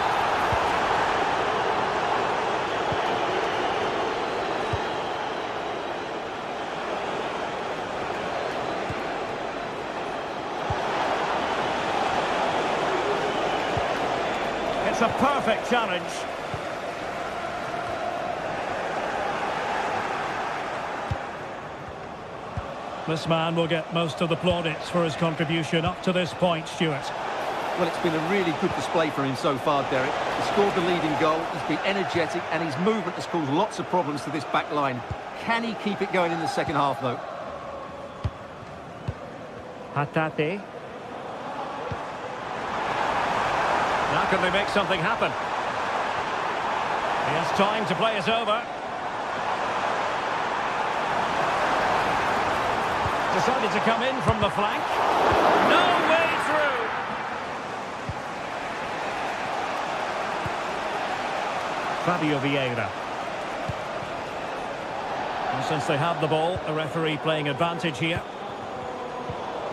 It's a perfect challenge. This man will get most of the plaudits for his contribution up to this point, Stuart. Well, it's been a really good display for him so far, Derek. He scored the leading goal, he's been energetic, and his movement has caused lots of problems to this back line. Can he keep it going in the second half, though? Hatate. Now can they make something happen? He has time to play it over. Decided to come in from the flank. No way through. Fabio Vieira. And since they have the ball, the referee playing advantage here.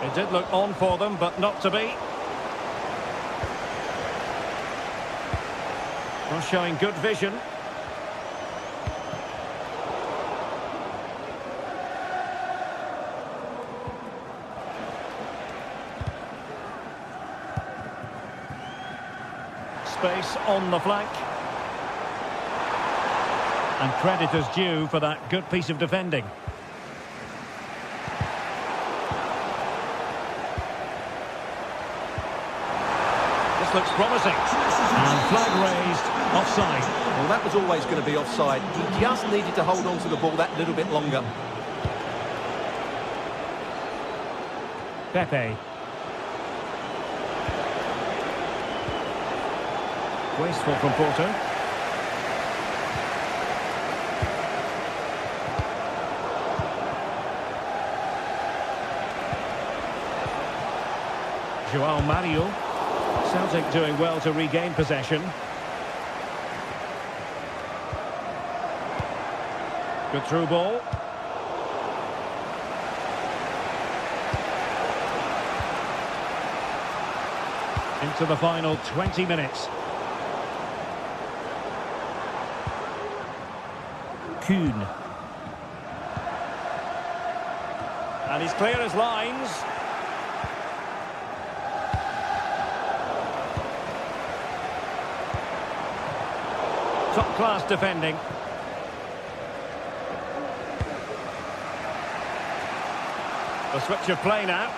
It did look on for them, but not to be. Well, showing good vision. Space on the flank. And credit is due for that good piece of defending. This looks promising. And flag raised, offside. Well, that was always going to be offside. He just needed to hold on to the ball that little bit longer. Pepe. Wasteful from Porto. João Mario. Celtic doing well to regain possession. Good through ball. Into the final 20 minutes. Kuhn. And he's clear as lines. Top-class defending. The switch of play now.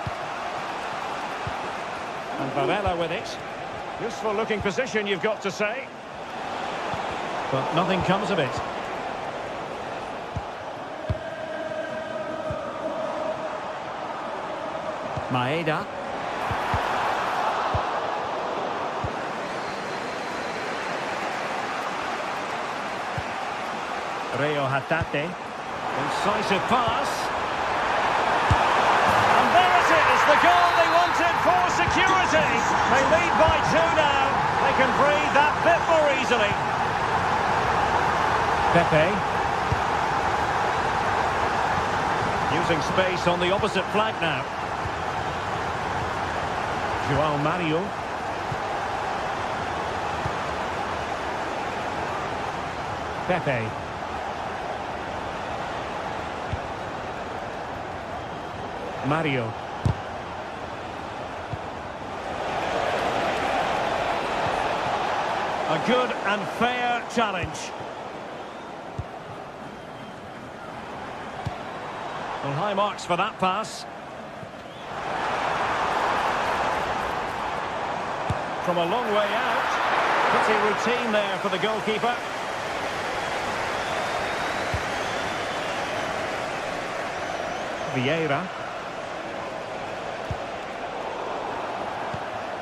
And Varela with it. Useful looking position, you've got to say. But nothing comes of it. Maeda. Reo Hatate. Incisive pass. And there it is, the goal they wanted for security. They lead by 2 now. They can breathe that bit more easily. Pepe. Using space on the opposite flank now. João Mario. Pepe. Mario. A good and fair challenge. Well, high marks for that pass. From a long way out. Pretty routine there for the goalkeeper. Vieira.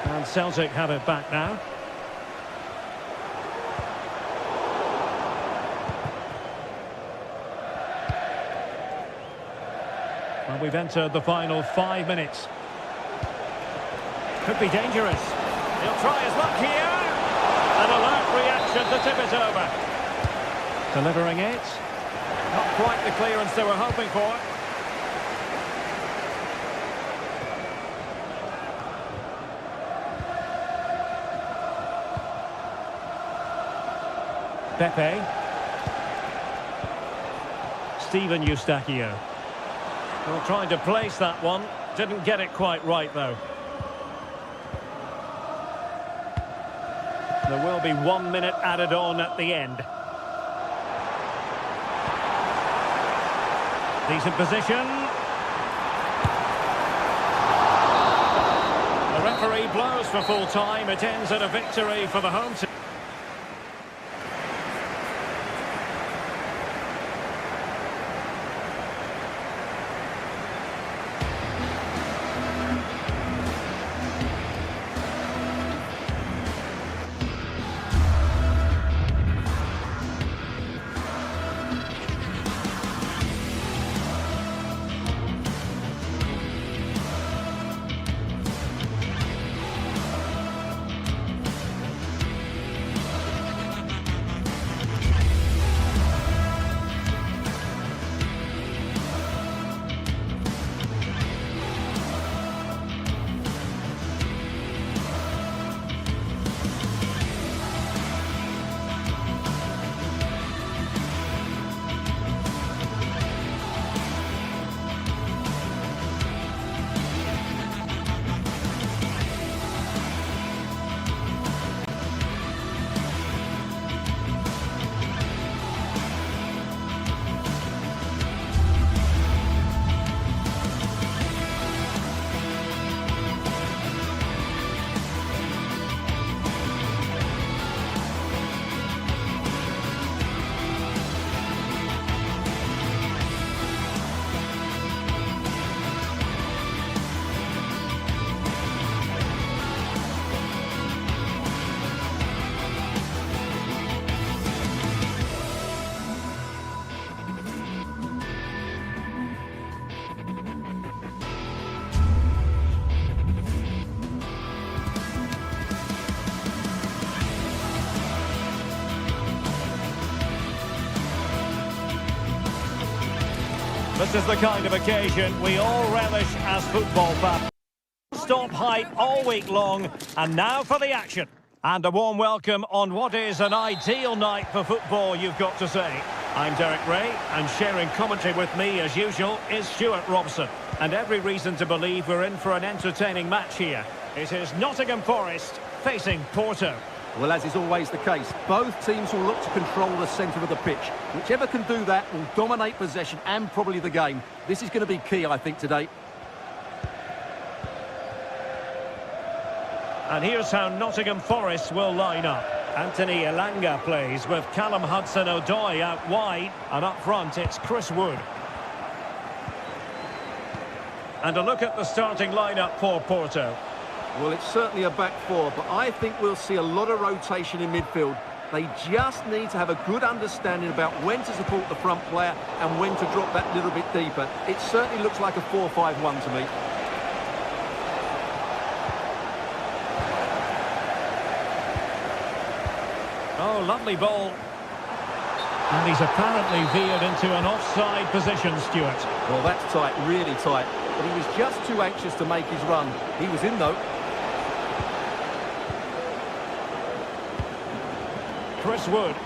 And Celtic have it back now. Well, we've entered the final 5 minutes. Could be dangerous. He'll try his luck here. An alert reaction to tip it over. Delivering it. Not quite the clearance they were hoping for. Pepe. Steven Eustachio. Well, trying to place that one. Didn't get it quite right, though. There will be 1 minute added on at the end. Decent position. The referee blows for full time. It ends at a victory for the home team. This is the kind of occasion we all relish as football fans. Stop hype all week long, and now for the action. And a warm welcome on what is an ideal night for football, you've got to say. I'm Derek Ray, and sharing commentary with me, as usual, is Stuart Robson. And every reason to believe we're in for an entertaining match here. It is Nottingham Forest facing Porto. Well, as is always the case, both teams will look to control the centre of the pitch. Whichever can do that will dominate possession and probably the game. This is going to be key, I think, today. And here's how Nottingham Forest will line up. Anthony Elanga plays with Callum Hudson-Odoi out wide. And up front, it's Chris Wood. And a look at the starting lineup for Porto. Well, it's certainly a back four, but I think we'll see a lot of rotation in midfield. They just need to have a good understanding about when to support the front player and when to drop that little bit deeper. It certainly looks like a 4-5-1 to me. Oh, lovely ball. And he's apparently veered into an offside position, Stuart. Well, that's tight, really tight. But he was just too anxious to make his run. He was in, though. Chris Wood.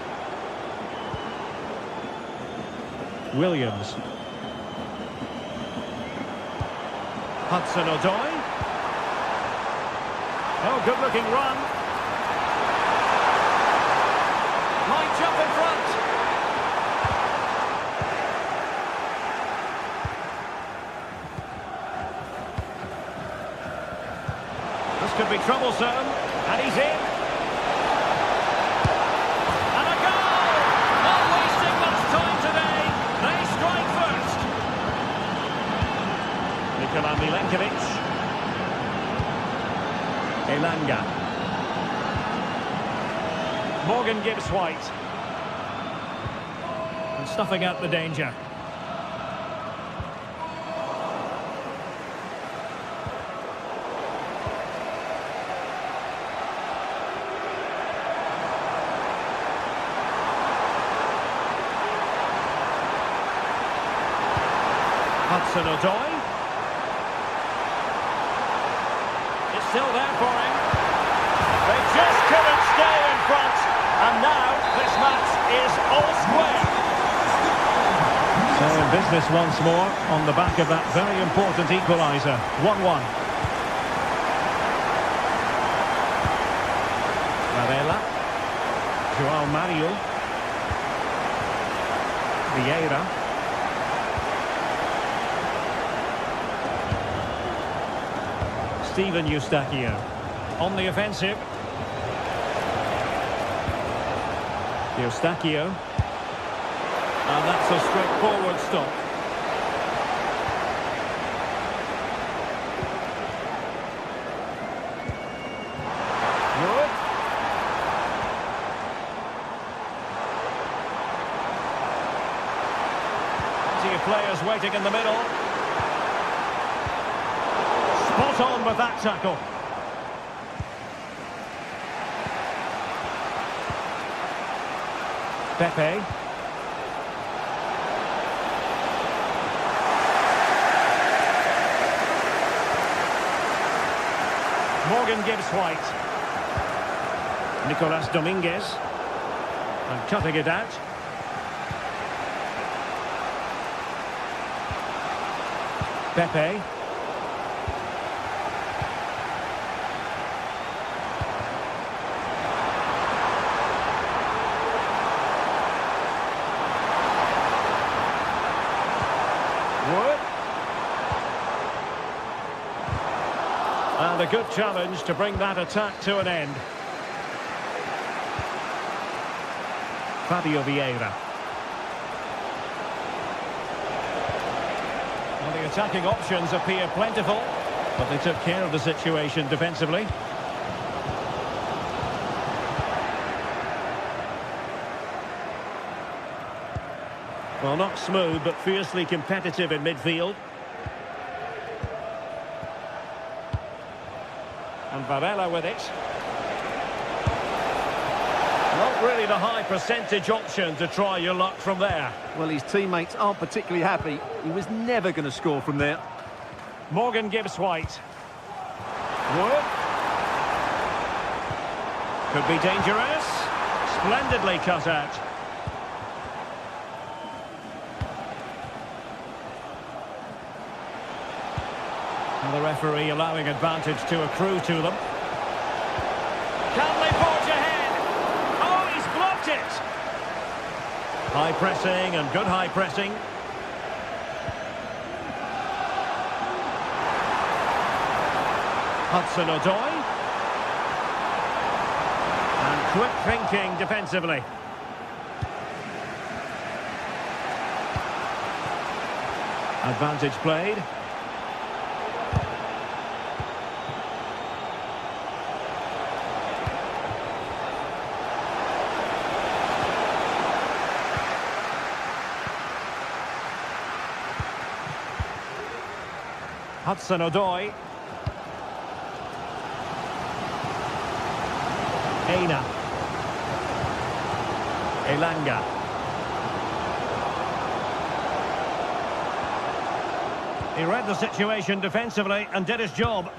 Williams. Hudson-Odoi. Oh, good-looking run. Line jump in front. This could be troublesome. And he's in. Milenkovic. Elanga. Morgan Gibbs-White. And snuffing out the danger. Hudson-Odoi. Still there for him. They just couldn't stay in front. And now this match is all square. So in business once more on the back of that very important equaliser. 1-1. Varela. João Mario. Vieira. Steven Eustachio on the offensive. Eustachio. And that's a straightforward stop. Good. Plenty of players waiting in the middle. Spot on with that tackle. Pepe. Morgan Gibbs-White. Nicolas Dominguez. And cutting it out. Pepe. Wood. And a good challenge to bring that attack to an end. Fabio Vieira. Well, the attacking options appear plentiful, but they took care of the situation defensively. Well, not smooth, but fiercely competitive in midfield. And Varela with it. Well, Not really the high percentage option to try your luck from there. Well, his teammates aren't particularly happy. He was never going to score from there. Morgan gives White. Wood. Could be dangerous. Splendidly cut out. And the referee allowing advantage to accrue to them. Can they forge ahead? Oh, he's blocked it! High pressing and good high pressing. Hudson-Odoi. And quick thinking defensively. Advantage played. Hudson-Odoi. Aina. Elanga. He read the situation defensively and did his job.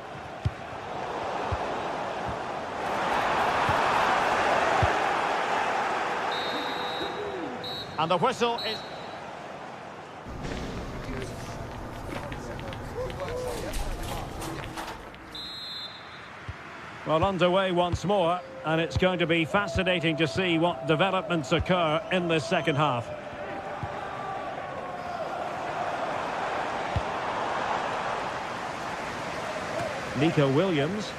And the whistle is... Well, underway once more, and it's going to be fascinating to see what developments occur in this second half. Nico Williams.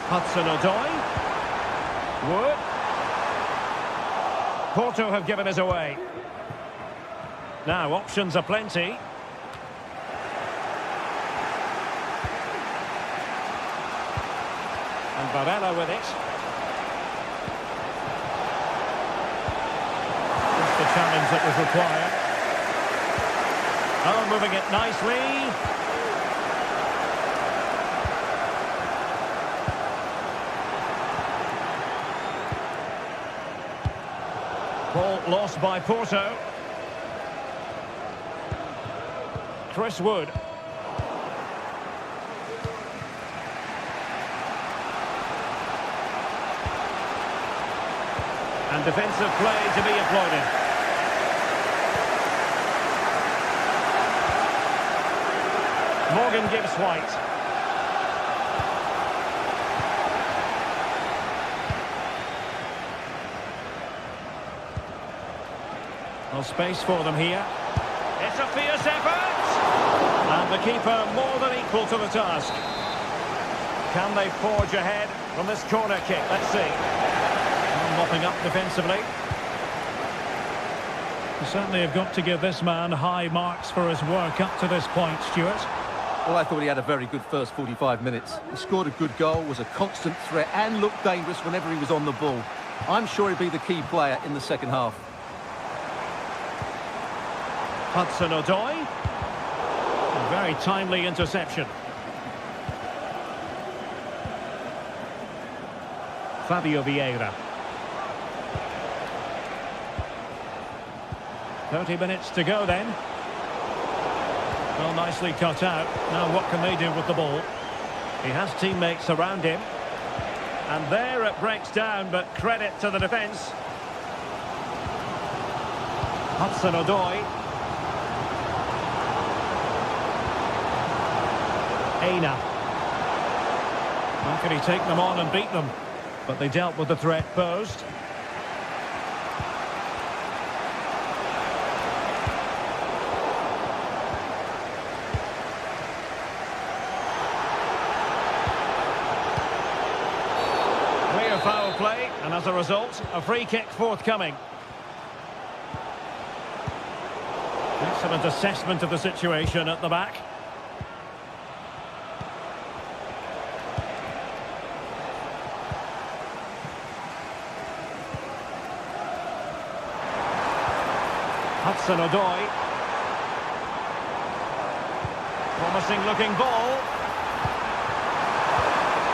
Hudson-Odoi. Wood. Porto have given us away. Now, options are plenty. And Varela with it. Just the challenge that was required. Oh, moving it nicely. Ball lost by Porto. Chris Wood. And defensive play to be applauded. Morgan gives White. Well, space for them here. It's a fierce effort! And the keeper more than equal to the task. Can they forge ahead from this corner kick? Let's see. Mopping up defensively. You certainly have got to give this man high marks for his work up to this point, Stuart. Well, I thought he had a very good first 45 minutes. He scored a good goal, was a constant threat and looked dangerous whenever he was on the ball. I'm sure he'll be the key player in the second half. Hudson-Odoi. A very timely interception. Fabio Vieira. 30 minutes to go then. Well, nicely cut out. Now what can they do with the ball? He has teammates around him. And there it breaks down, but credit to the defence. Hudson-Odoi. Aina. How can he take them on and beat them? But they dealt with the threat posed. Clear foul play, and as a result, a free kick forthcoming. Excellent assessment of the situation at the back. Hudson-Odoi. Promising looking ball.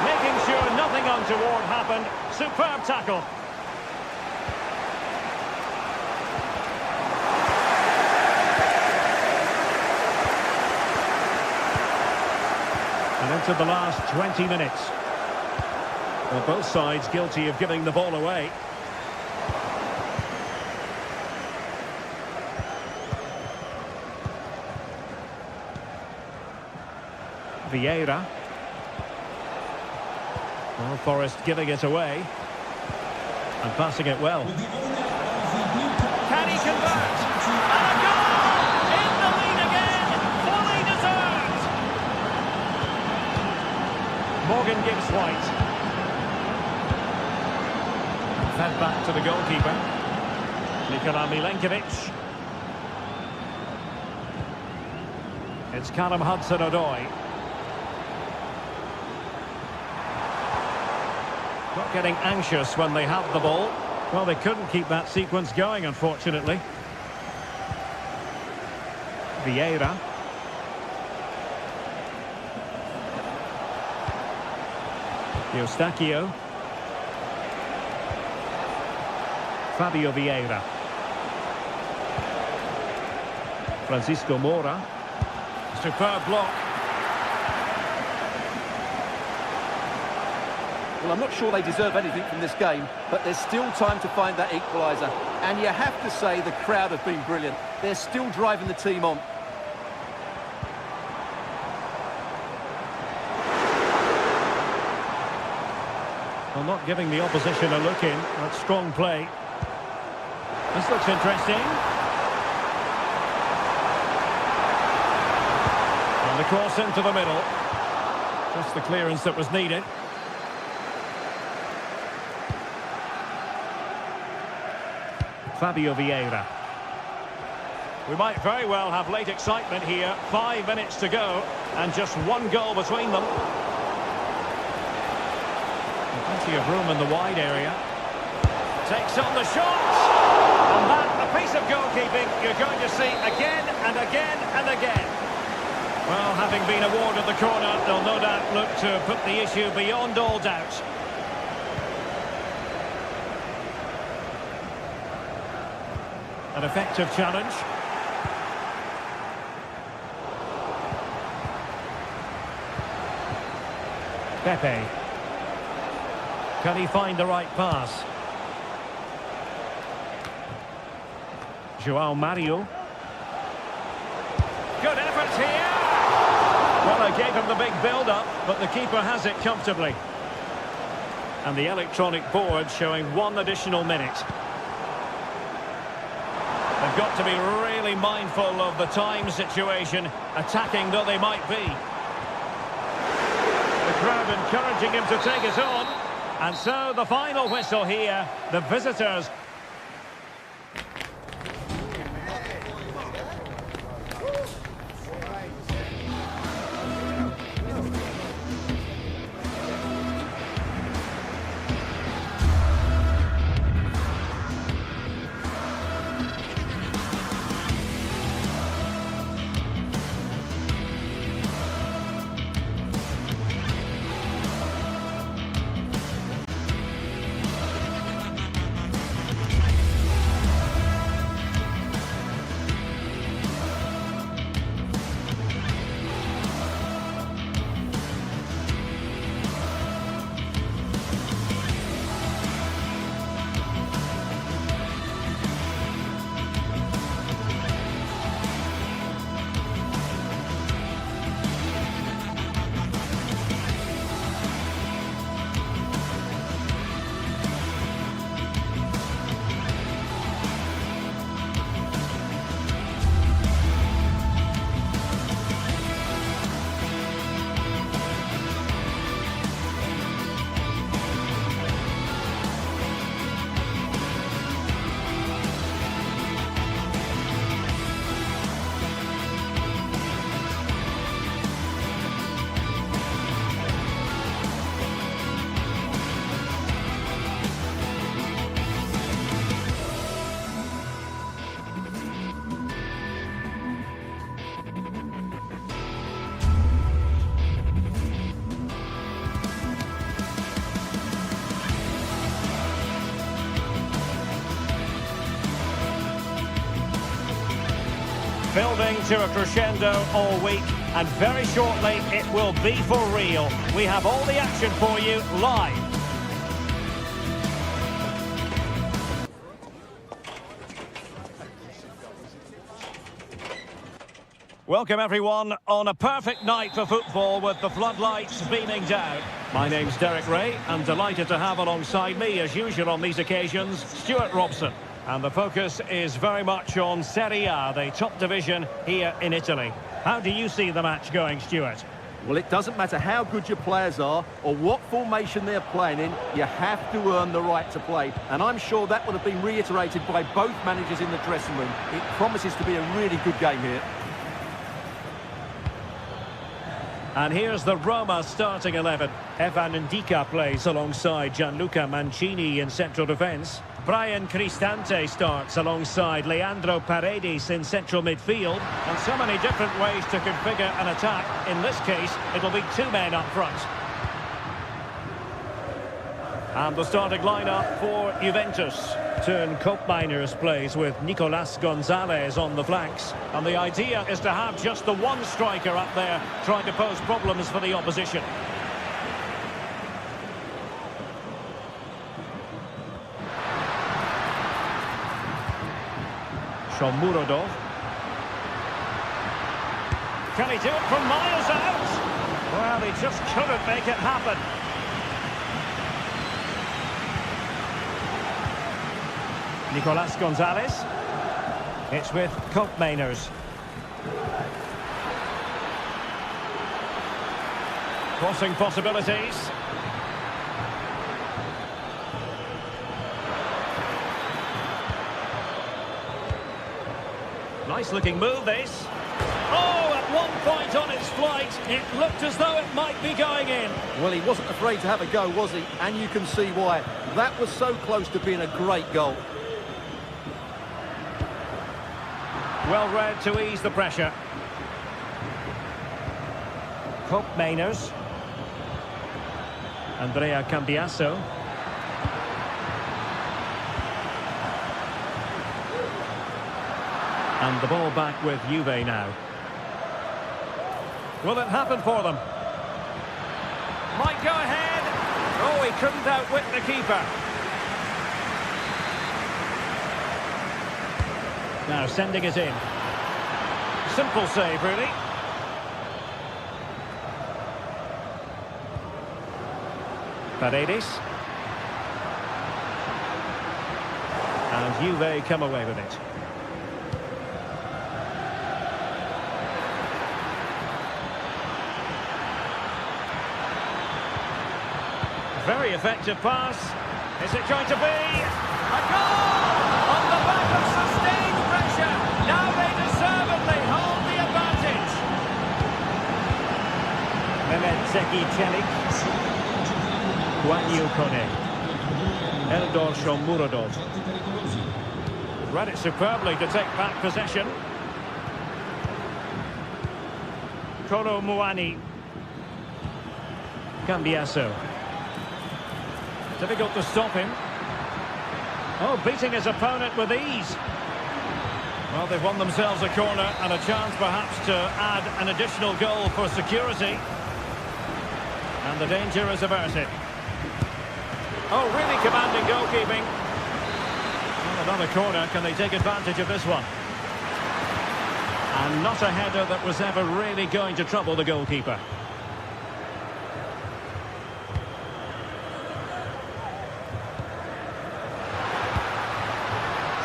Making sure nothing untoward happened. Superb tackle. of the last 20 minutes. Well, both sides guilty of giving the ball away. Vieira. Well, Forest giving it away. And passing it well. With the owner of the blue card. Can he convert? And a goal! In the lead again! Fully deserved! Morgan gives White. Fed back to the goalkeeper. Nikola Milenkovic. It's Callum Hudson-Odoi. Not getting anxious when they have the ball. Well, they couldn't keep that sequence going, unfortunately. Vieira. Eustáquio. Fabio Vieira. Francisco Moura. Superb block. Well, I'm not sure they deserve anything from this game, but there's still time to find that equaliser. And you have to say the crowd have been brilliant. They're still driving the team on. Well, not giving the opposition a look in. That's strong play. This looks interesting. And the cross into the middle. Just the clearance that was needed. Fabio Vieira. We might very well have late excitement here. 5 minutes to go and just one goal between them. Plenty of room in the wide area. Takes on the shot. And that, a piece of goalkeeping you're going to see again and again and again. Well, having been awarded the corner, they'll no doubt look to put the issue beyond all doubt. An effective challenge. Pepe. Can he find the right pass? João Mario. Good effort here. Well, I gave him the big build-up, but the keeper has it comfortably. And the electronic board showing 1 additional minute. They've got to be really mindful of the time situation, attacking though they might be. The crowd encouraging him to take it on. And so the final whistle here, the visitors. Building to a crescendo all week. and very shortly it will be for real. We have all the action for you live. Welcome everyone on a perfect night for football with the floodlights beaming down. My name's Derek Ray. I'm delighted to have alongside me, as usual on these occasions, Stuart Robson. And the focus is very much on Serie A, the top division here in Italy. How do you see the match going, Stuart? Well, it doesn't matter how good your players are or what formation they're playing in, you have to earn the right to play. And I'm sure that would have been reiterated by both managers in the dressing room. It promises to be a really good game here. And here's the Roma starting 11. Evan Ndika plays alongside Gianluca Mancini in central defence. Brian Cristante starts alongside Leandro Paredes in central midfield. And so many different ways to configure an attack. In this case, it'll be two men up front. And the starting lineup for Juventus. Turn Koopmeiners plays with Nicolas Gonzalez on the flanks. And the idea is to have just the one striker up there trying to pose problems for the opposition. Shomurodov. Can he do it from miles out? Well, he just couldn't make it happen. Nicolas Gonzalez. It's with Koopmeiners. Crossing possibilities. Nice looking move, this. Oh, at one point on its flight, it looked as though it might be going in. Well, he wasn't afraid to have a go, was he? And you can see why. That was so close to being a great goal. Well read to ease the pressure. Koopmeiners. Andrea Cambiasso. And the ball back with Juve now. Will it happen for them? Might go ahead. Oh, he couldn't outwit the keeper. Now sending it in. Simple save, really. Paredes. And Juve come away with it. Very effective pass. Is it going to be a goal? On the back of sustained pressure. Now they deservedly hold the advantage. Mehmet Zeki Çelik. Guanyu Kone. Eldor Shomurodov. Read it superbly to take back possession. Kolo Muani. Cambiasso. Difficult to stop him. Oh, beating his opponent with ease. Well, they've won themselves a corner and a chance perhaps to add an additional goal for security. And the danger is averted. Oh, really commanding goalkeeping. Well, another corner. Can they take advantage of this one? And not a header that was ever really going to trouble the goalkeeper.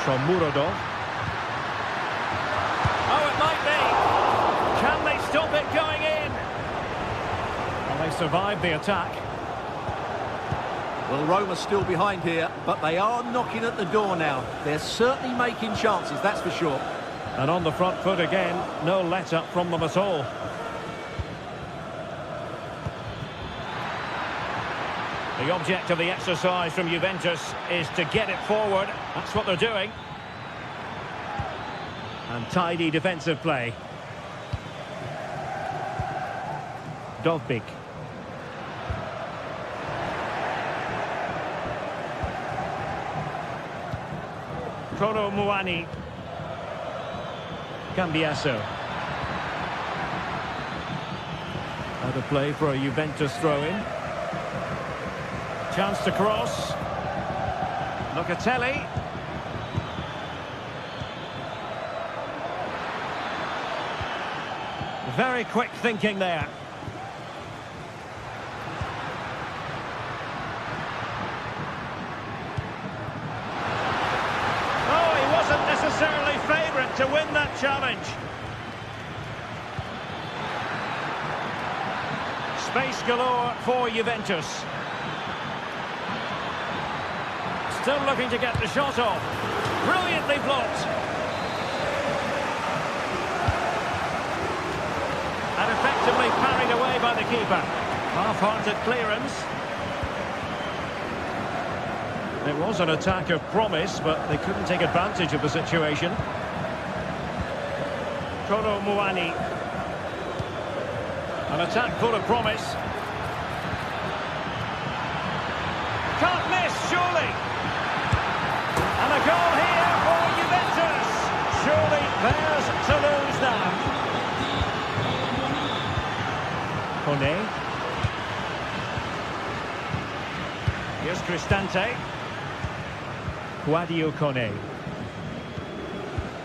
Shomurodov. Oh, it might be. Can they stop it going in? Well, they survived the attack. Well, Roma's still behind here, but they are knocking at the door now. They're certainly making chances, that's for sure. And on the front foot again, no let-up from them at all. The object of the exercise from Juventus is to get it forward. That's what they're doing. And tidy defensive play. Dovbik. Kolo Muani. Cambiasso. Bit of play for a Juventus throw-in. Chance to cross. Locatelli. Very quick thinking there. Oh, he wasn't necessarily favourite to win that challenge. Space galore for Juventus. Still looking to get the shot off. Brilliantly blocked. And effectively parried away by the keeper. Half-hearted clearance. It was an attack of promise, but they couldn't take advantage of the situation. Kolo Muani. An attack full of promise. Can't miss, surely. And a goal here for Juventus. Surely theirs to lose now. Kone. Here's Cristante. Guadio Kone.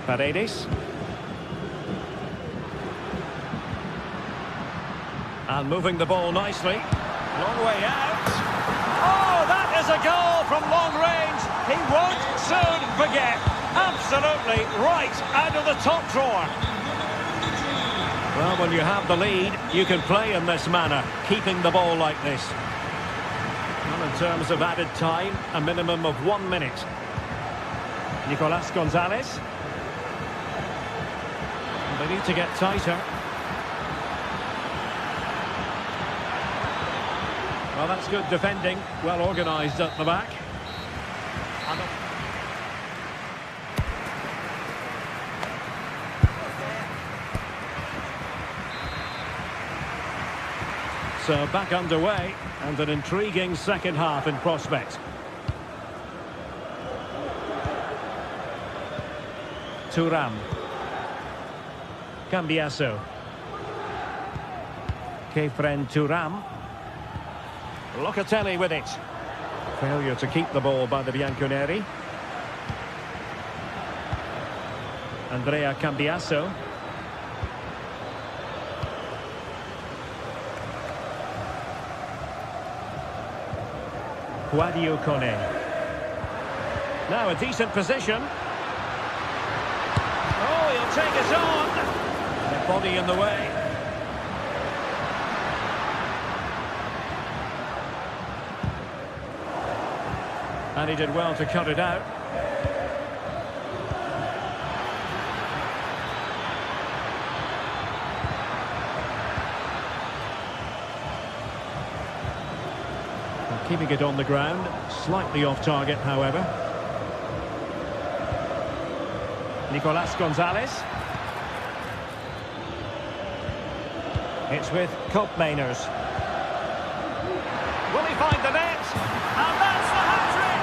Paredes. And moving the ball nicely. Long way out. Oh, that is a goal from long range. He won't soon forget. Absolutely right out of the top drawer. Well, when you have the lead, you can play in this manner, keeping the ball like this. Well, in terms of added time, a minimum of 1 minute. Nicolas Gonzalez. They need to get tighter. Well, that's good defending, well organised at the back. So back underway, and an intriguing second half in prospect. Thuram. Cambiasso. Kefren Thuram. Locatelli with it. Failure to keep the ball by the Bianconeri. Andrea Cambiasso. Guadio Kone. Now a decent position. Oh, he'll take it on. The body in the way. And he did well to cut it out. And keeping it on the ground, slightly off target, however. Nicolas Gonzalez. It's with Koopmeiners. Will he find the net? And that's the hat-trick!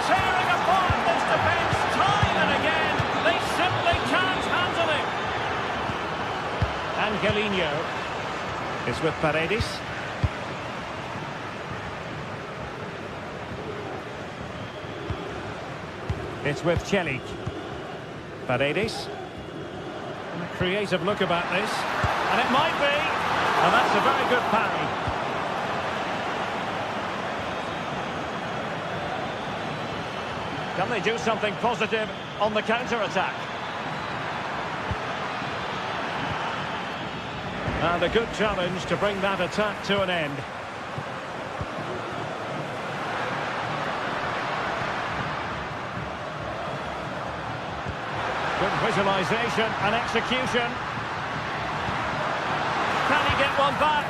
Tearing apart this defence time and again. They simply can't handle it. Angelino. It's with Paredes. It's with Celik. Paredes. And a creative look about this. And it might be. And that's a very good parry. Can they do something positive on the counter-attack? And a good challenge to bring that attack to an end. Good visualisation and execution. Can he get one back?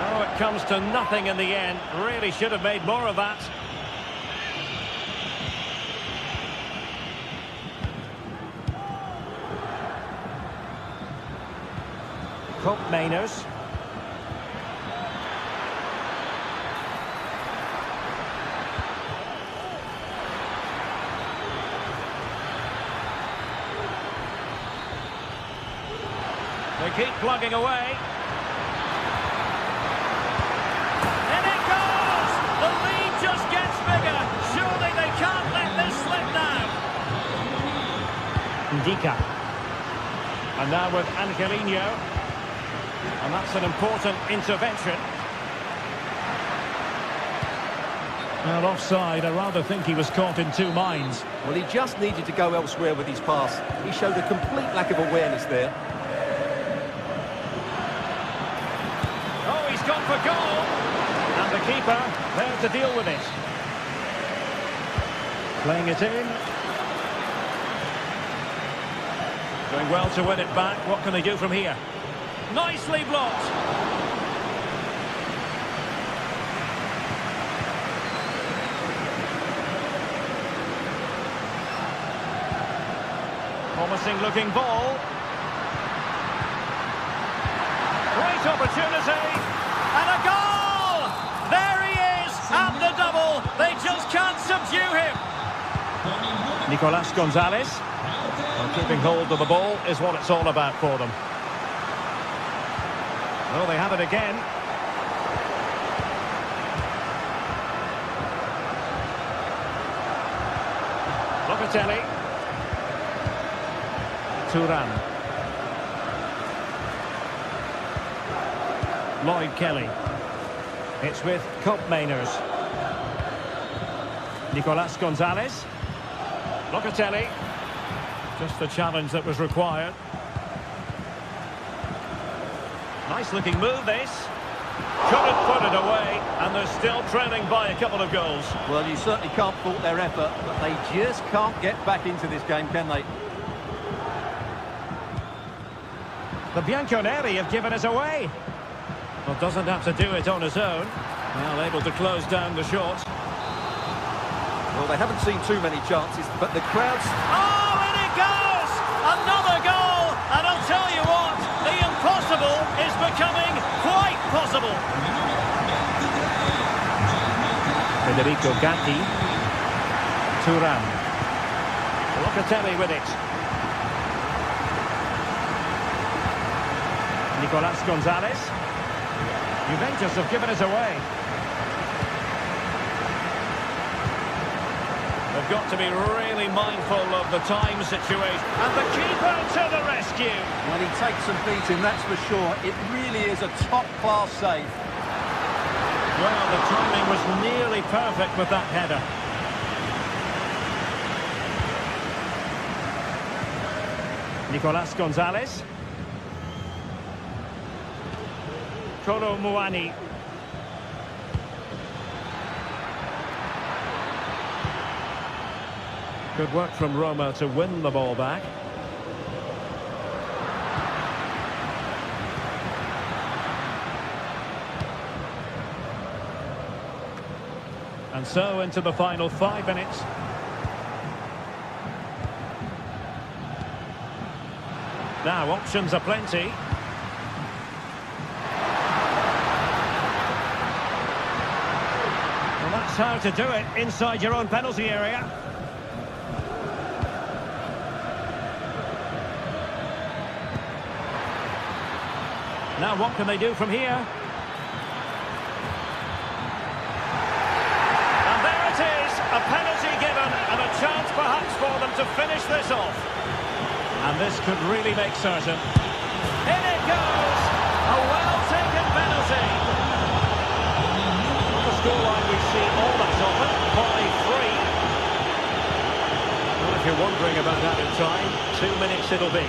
Oh, it comes to nothing in the end. Really should have made more of that. Koopmeiners. They keep plugging away. Ndika. And now with Angelino. And that's an important intervention. Well, offside. I rather think he was caught in two minds. Well, he just needed to go elsewhere with his pass. He showed a complete lack of awareness there. Oh, he's gone for goal. And the keeper there to deal with it. Playing it in. Doing well to win it back. What can they do from here? Nicely blocked. Promising looking ball. Great opportunity. And a goal! There he is at the double. They just can't subdue him. Nicolas Gonzalez. Well, keeping hold of the ball is what it's all about for them. Well, they have it again. Locatelli. Thuram. Lloyd Kelly. It's with Koopmeiners. Nicolas Gonzalez. Locatelli. Just the challenge that was required. Nice looking move this. Couldn't put it away, and they're still trailing by a couple of goals. Well, you certainly can't fault their effort, but they just can't get back into this game, can they? The Bianconeri have given us away. Well, doesn't have to do it on his own. Well, able to close down the shot. Well, they haven't seen too many chances, but the crowd's... Oh, and it goes! Another goal! And I'll tell you what, the impossible is becoming quite possible. Federico Gatti. Thuram. Locatelli with it. Nicolas Gonzalez. Juventus have given us away. They've got to be really mindful of the time situation. And the keeper to the rescue. Well, he takes some beating, that's for sure. It really is a top-class save. Well, the timing was nearly perfect with that header. Nicolas Gonzalez. Kolo Muani. Good work from Roma to win the ball back. And so into the final 5 minutes. Now options are plenty. Well, that's how to do it inside your own penalty area. Now what can they do from here? And there it is, a penalty given and a chance perhaps for them to finish this off. And this could really make certain. In it goes! A well-taken penalty. Not the scoreline we see all that often, 5-3. Well, if you're wondering about added time, 2 minutes it'll be.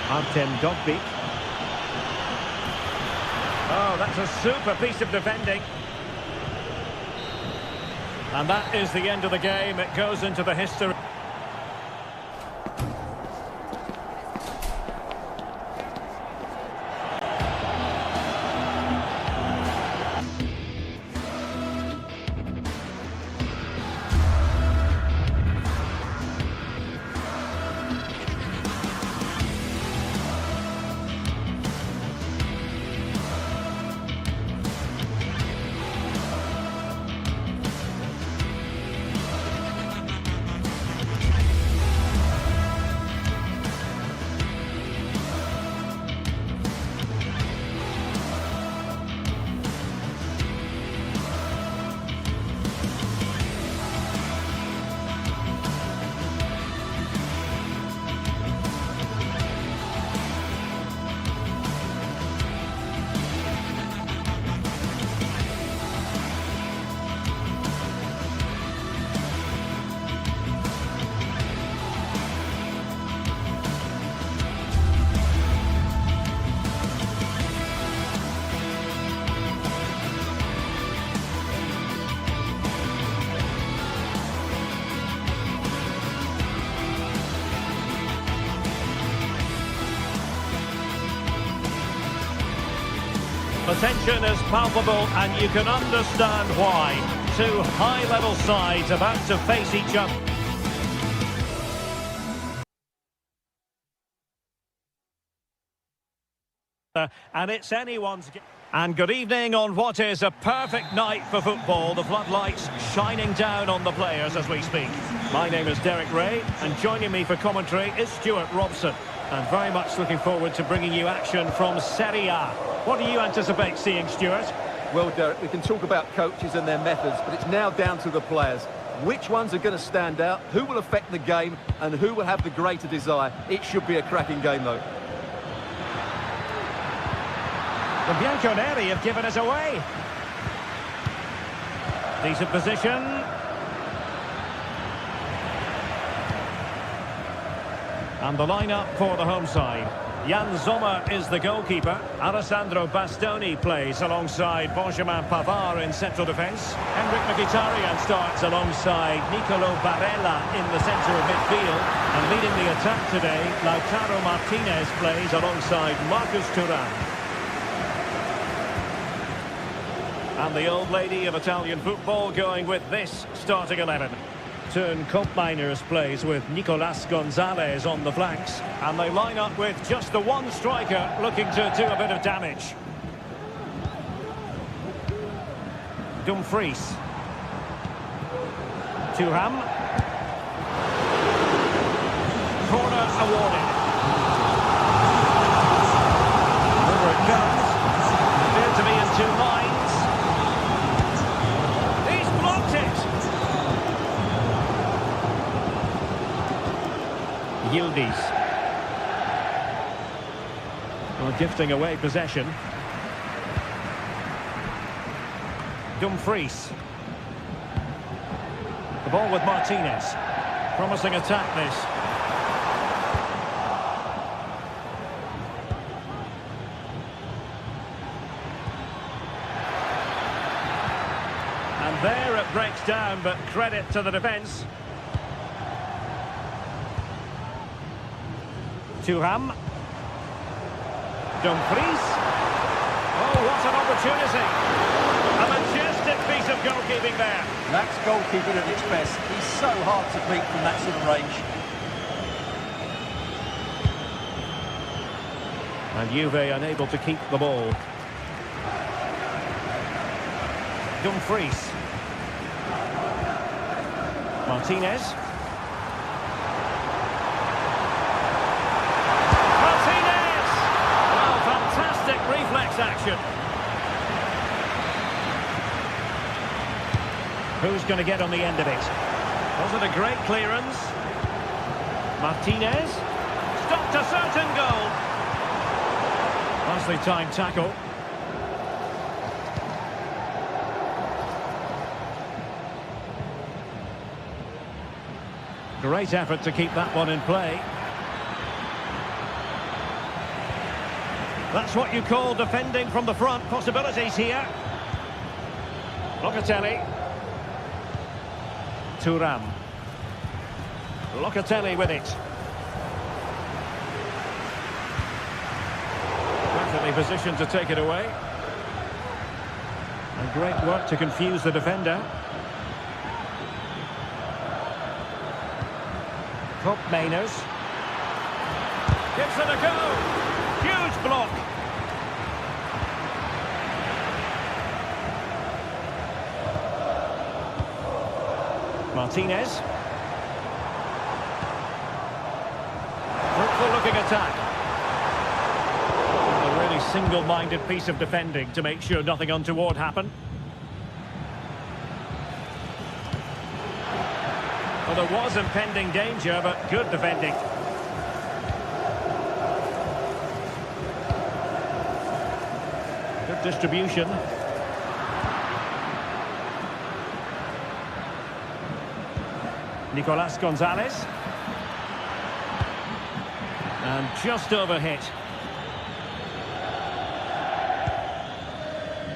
Artem Dovbyk. Oh, that's a super piece of defending. And that is the end of the game. It goes into the history. tension is palpable, and you can understand why. Two high-level sides about to face each other. And it's anyone's... And good evening on what is a perfect night for football. The floodlights shining down on the players as we speak. My name is Derek Ray, and joining me for commentary is Stuart Robson. And very much looking forward to bringing you action from Serie A. What do you anticipate seeing, Stuart? Well, Derek, we can talk about coaches and their methods, but it's now down to the players. Which ones are going to stand out, who will affect the game, and who will have the greater desire? It should be a cracking game, though. The Bianconeri have given us away. Decent position. And the lineup for the home side. Jan Sommer is the goalkeeper. Alessandro Bastoni plays alongside Benjamin Pavard in central defence. Henrik Mkhitaryan starts alongside Nicolo Barella in the centre of midfield. And leading the attack today, Lautaro Martinez plays alongside Marcus Thuram. And the old lady of Italian football going with this starting 11. Turn Koopmeiners plays with Nicolas Gonzalez on the flanks. And they line up with just the one striker looking to do a bit of damage. Dumfries. Thuram. Corner awarded. Over it comes. Appeared to be in two minds. Yildiz. Well, gifting away possession. Dumfries. The ball with Martinez. Promising attack this. And there it breaks down, but credit to the defence. Thuram. Dumfries. Oh, what an opportunity. A majestic piece of goalkeeping there. That's goalkeeping at its best. He's so hard to beat from that sort of range. And Juve unable to keep the ball. Dumfries. Martinez. Reflex action. Who's going to get on the end of it? Was it a great clearance? Martinez. Stopped a certain goal. Nicely timed tackle. Great effort to keep that one in play. That's what you call defending from the front. Possibilities here. Locatelli. Thuram. Locatelli with it. Perfectly positioned to take it away. And great work to confuse the defender. Koopmeiners. Gives it a go. Huge block. Martinez. Fruitful looking attack. A really single-minded piece of defending to make sure nothing untoward happened. Well, there was impending danger, but good defending. Good distribution. Nicolas Gonzalez. And just overhit.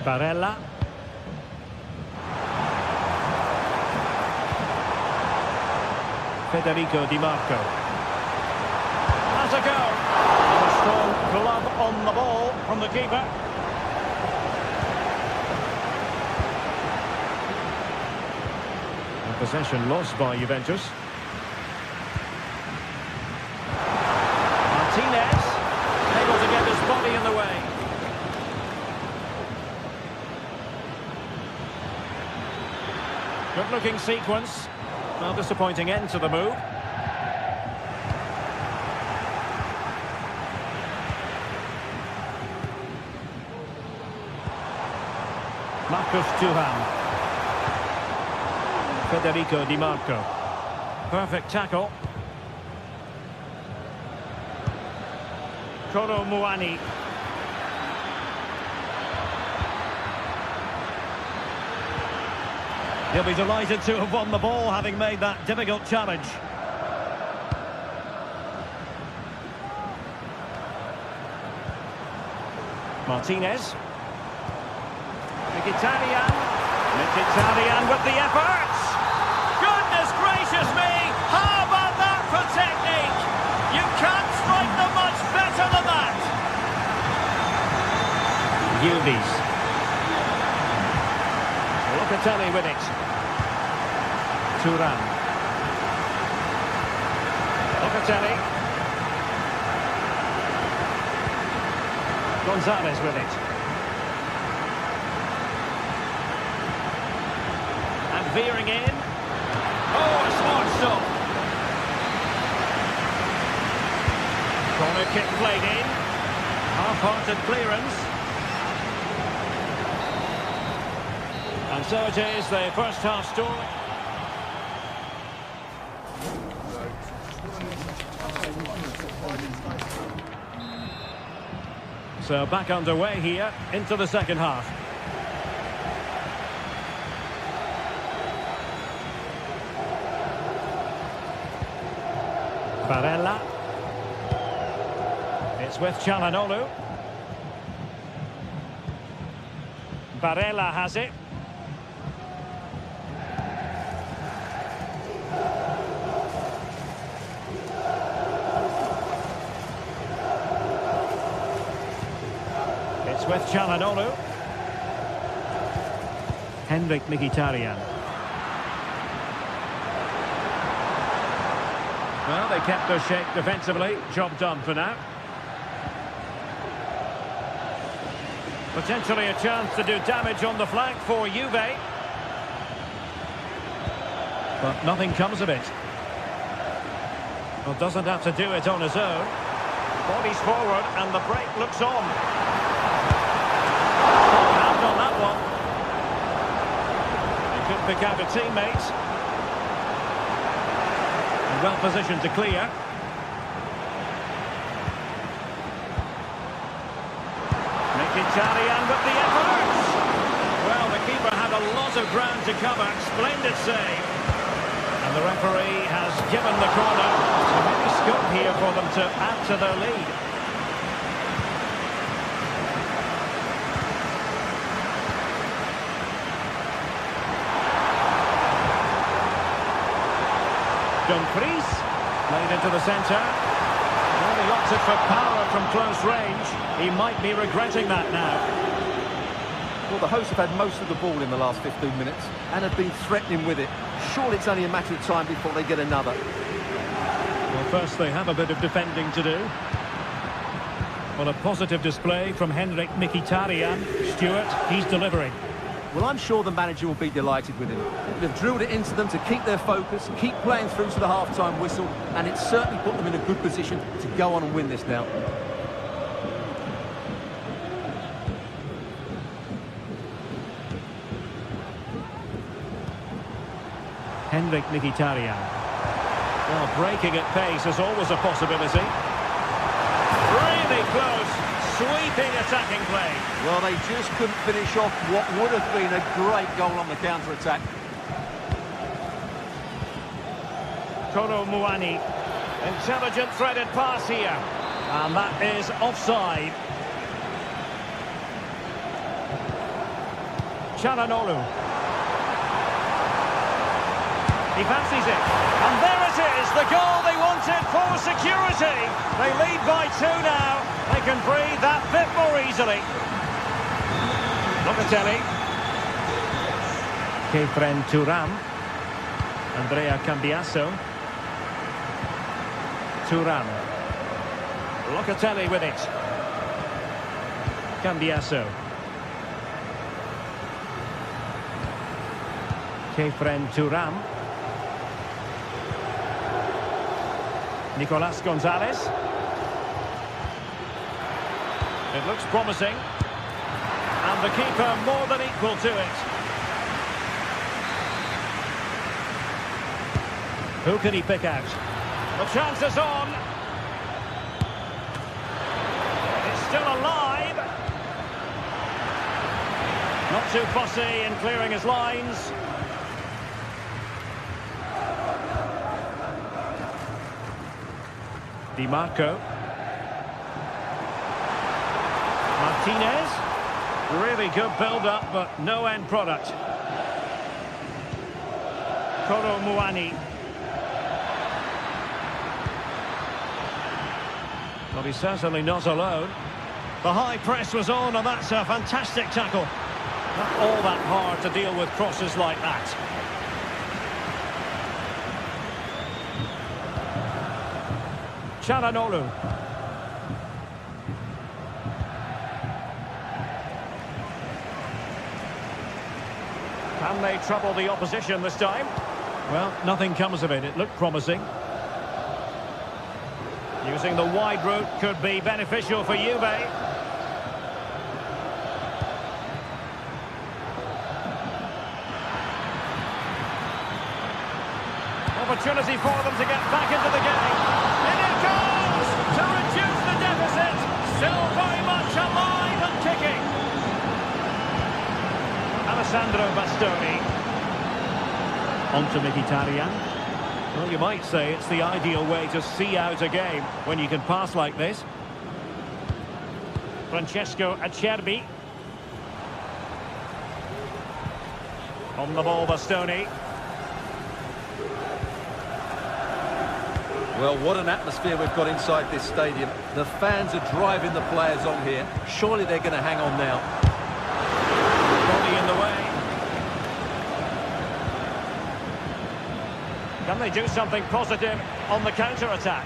Barella. Federico Di Marco. Has a go. And a strong glove on the ball from the keeper. Possession lost by Juventus. Martinez, able to get his body in the way. Good-looking sequence. Well, disappointing end to the move. Marcus Thuram. Federico Di Marco. Perfect tackle. Kolo Muani. He'll be delighted to have won the ball, having made that difficult challenge. Martinez. Mkhitaryan. Mkhitaryan with the efforts. Goodness gracious me! How about that for technique? You can't strike them much better than that. Yildiz. Locatelli with it. Thuram. Locatelli. Gonzalez with it. And veering in. Oh, a smart stop. Corner kick played in. Half-hearted clearance. And so it is, the first half story. So back underway here into the second half. Barella. It's with Çalhanoğlu. Barella has it. It's with Çalhanoğlu. Henrik Mkhitaryan. Well, they kept their shape defensively. Job done for now. Potentially a chance to do damage on the flank for Juve. But nothing comes of it. Well, doesn't have to do it on his own. Bodies forward and the break looks on. Hand on that one. He could pick out a teammate. And well positioned to clear. Mkhitaryan with the efforts. Well, the keeper had a lot of ground to cover. Splendid save. And the referee has given the corner. So maybe scope here for them to add to their lead. Dumfries, played into the centre. Well, he opted for power from close range. He might be regretting that now. Well, the hosts have had most of the ball in the last 15 minutes and have been threatening with it. Surely it's only a matter of time before they get another. Well, first they have a bit of defending to do. Well, a positive display from Henrik Mkhitaryan. Stuart, he's delivering. Well, I'm sure the manager will be delighted with him. They've drilled it into them to keep their focus, keep playing through to the half-time whistle, and it's certainly put them in a good position to go on and win this now. Henrik Mkhitaryan. Well, breaking at pace is always a possibility. Really close, sweeping attacking play. Well, they just couldn't finish off what would have been a great goal on the counter-attack. Kolo Muani. Intelligent threaded pass here. And that is offside. Çalhanoğlu. He fancies it. And there it is, the goal they wanted for security. They lead by 2 now. They can breathe that bit more easily. Locatelli. Thuram. Andrea Cambiasso. Thuram. Locatelli with it. Cambiasso. Kefren Thuram. Nicolas Gonzalez. It looks promising. And the keeper more than equal to it. Who can he pick out? The chance is on. It's still alive. Not too fussy in clearing his lines. Di Marco. Martinez. Really good build-up, but no end product. Kolo Muani. Well, he's certainly not alone. The high press was on, and that's a fantastic tackle. Not all that hard to deal with crosses like that. Çalhanoğlu. Can they trouble the opposition this time? Well, nothing comes of it. It looked promising. Using the wide route could be beneficial for Juve. Opportunity for them to get back into the game. In it goes to reduce the deficit. Still very much alive and kicking. Alessandro Bastoni. On to Mkhitaryan. Well, you might say it's the ideal way to see out a game when you can pass like this. Francesco Acerbi. On the ball, Bastoni. Well, what an atmosphere we've got inside this stadium. The fans are driving the players on here. Surely they're going to hang on now. Body in the way. Can they do something positive on the counter-attack?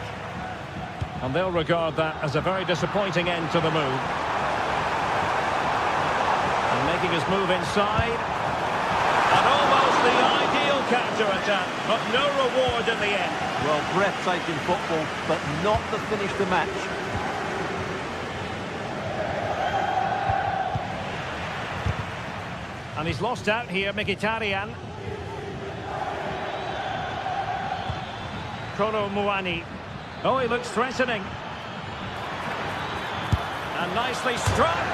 And they'll regard that as a very disappointing end to the move. And making his move inside. And almost the ideal counter-attack, but no reward in the end. Well, breathtaking football, but not to finish the match. And he's lost out here, Mkhitaryan. Kolo Muani. Oh, he looks threatening. And nicely struck.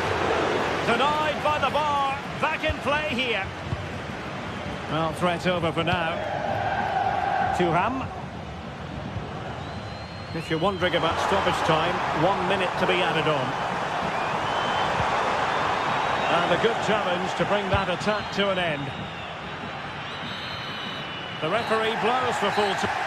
Denied by the bar. Back in play here. Well, threat over for now. Thuram. If you're wondering about stoppage time, 1 minute to be added on. And a good challenge to bring that attack to an end. The referee blows for full time.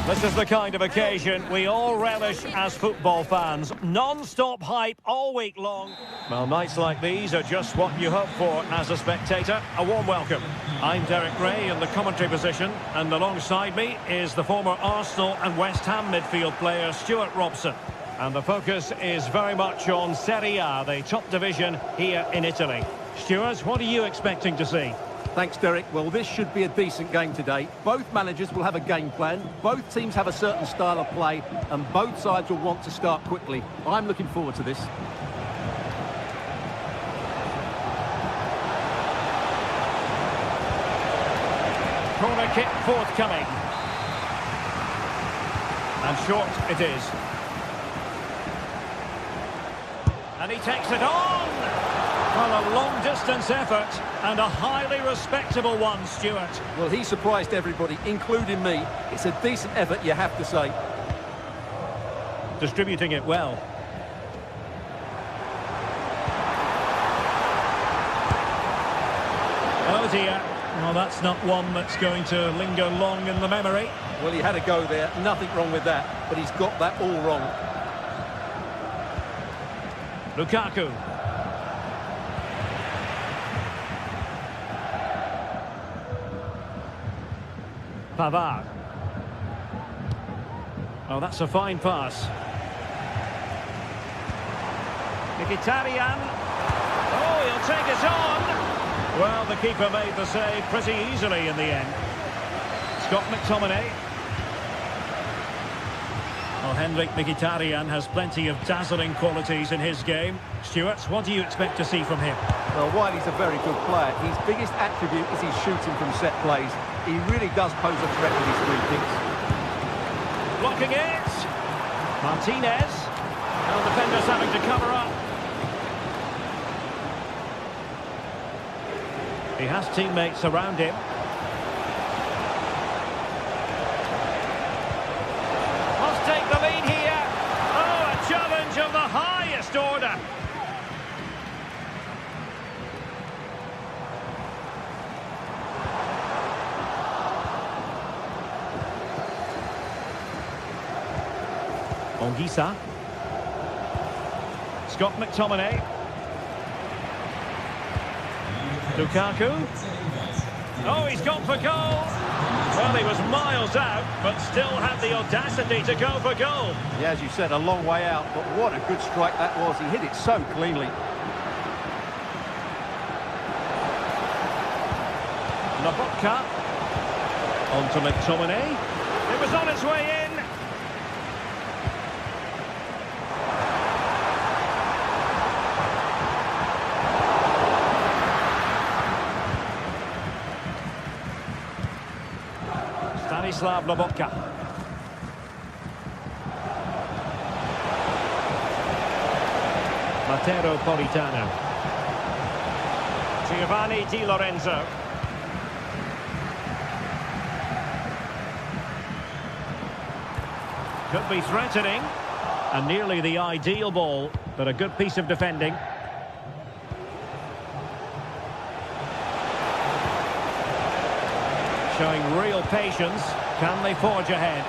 This is the kind of occasion we all relish as football fans. Non-stop hype all week long. Well, nights like these are just what you hope for as a spectator. A warm welcome. I'm Derek Ray in the commentary position, and alongside me is the former Arsenal and West Ham midfield player Stuart Robson. And the focus is very much on Serie A, the top division here in Italy. Stuart, what are you expecting to see? Thanks, Derek. Well, this should be a decent game today. Both managers will have a game plan. Both teams have a certain style of play, and both sides will want to start quickly. I'm looking forward to this. Corner kick forthcoming. And short it is. And he takes it on! Well, a long-distance effort, and a highly respectable one, Stuart. Well, he surprised everybody, including me. It's a decent effort, you have to say. Distributing it well. Oh dear. Well, that's not one that's going to linger long in the memory. Well, he had a go there, nothing wrong with that, but he's got that all wrong. Lukaku. Pavard. Oh, that's a fine pass. Mkhitaryan. Oh, he'll take it on. Well, the keeper made the save pretty easily in the end. Scott McTominay. Well, Henrik Mkhitaryan has plenty of dazzling qualities in his game. Stuart, what do you expect to see from him? Well, while he's a very good player, his biggest attribute is his shooting from set plays. He really does pose a threat with his free kicks. Blocking it. Martinez. Well, defenders having to cover up. He has teammates around him. Must take the lead here. Oh, a challenge of the highest order. Ongisa. Scott McTominay. Lukaku. Oh, he's gone for goal. Well, he was miles out, but still had the audacity to go for goal. Yeah, as you said, a long way out, but what a good strike that was. He hit it so cleanly. Lobotka. On to McTominay. It was on its way in. Stanislav Lobotka. Matteo Politano. Giovanni Di Lorenzo. Could be threatening. And nearly the ideal ball, but a good piece of defending. Showing real patience. Can they forge ahead?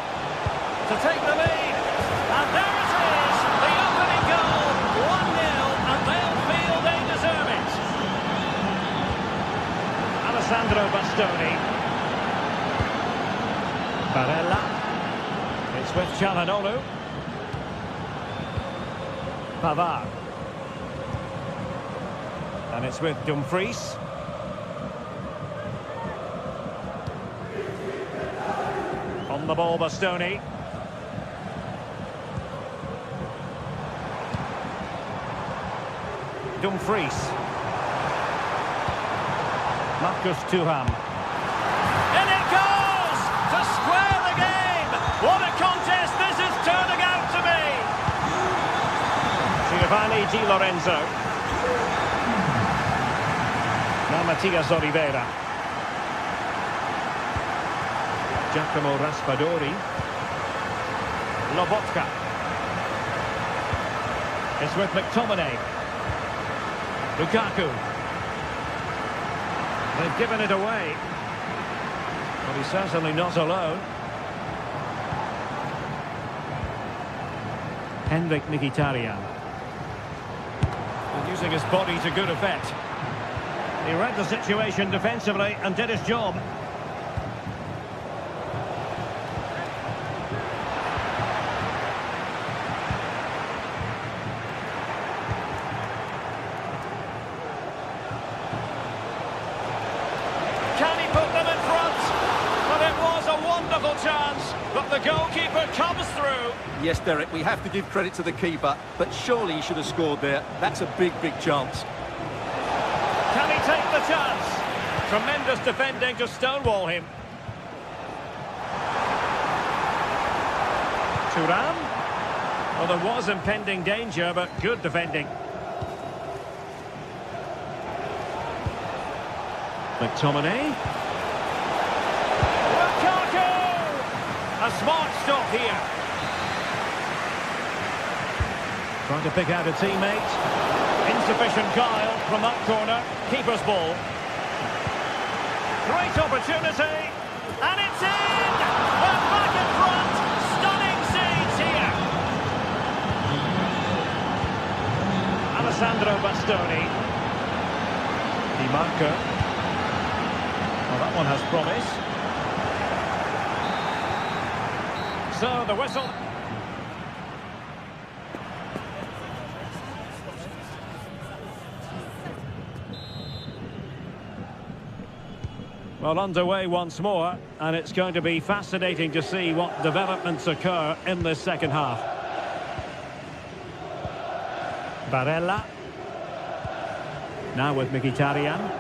To take the lead. And there it is. The opening goal. 1-0. And they'll feel they deserve it. Alessandro Bastoni. Barella. It's with Çalhanoğlu. Pavard. And it's with Dumfries. On the ball, Bastoni. Dumfries. Marcus Thuram. In it goes! To square the game! What a contest this is turning out to be! Giovanni Di Lorenzo. Now Matias Oliveira. Giacomo Raspadori. Lobotka. It's with McTominay. Lukaku. They've given it away. But he's certainly not alone. Henrik Mkhitaryan. And using his body to good effect. He read the situation defensively and did his job. Can he put them in front? But it was a wonderful chance, but the goalkeeper comes through. Yes, Derek, we have to give credit to the keeper, but surely he should have scored there. That's a big, big chance. Can he take the chance? Tremendous defending to stonewall him. Thuram. Well, there was impending danger, but good defending. McTominay. Lukaku! A smart stop here. Trying to pick out a teammate. Insufficient guile from that corner. Keeper's ball. Great opportunity. And it's in! We're back in front. Stunning scenes here. Alessandro Bastoni. Di Marco. Well, that one has promise. So, the whistle. Well, underway once more, and it's going to be fascinating to see what developments occur in this second half. Barella. Now with Mkhitaryan.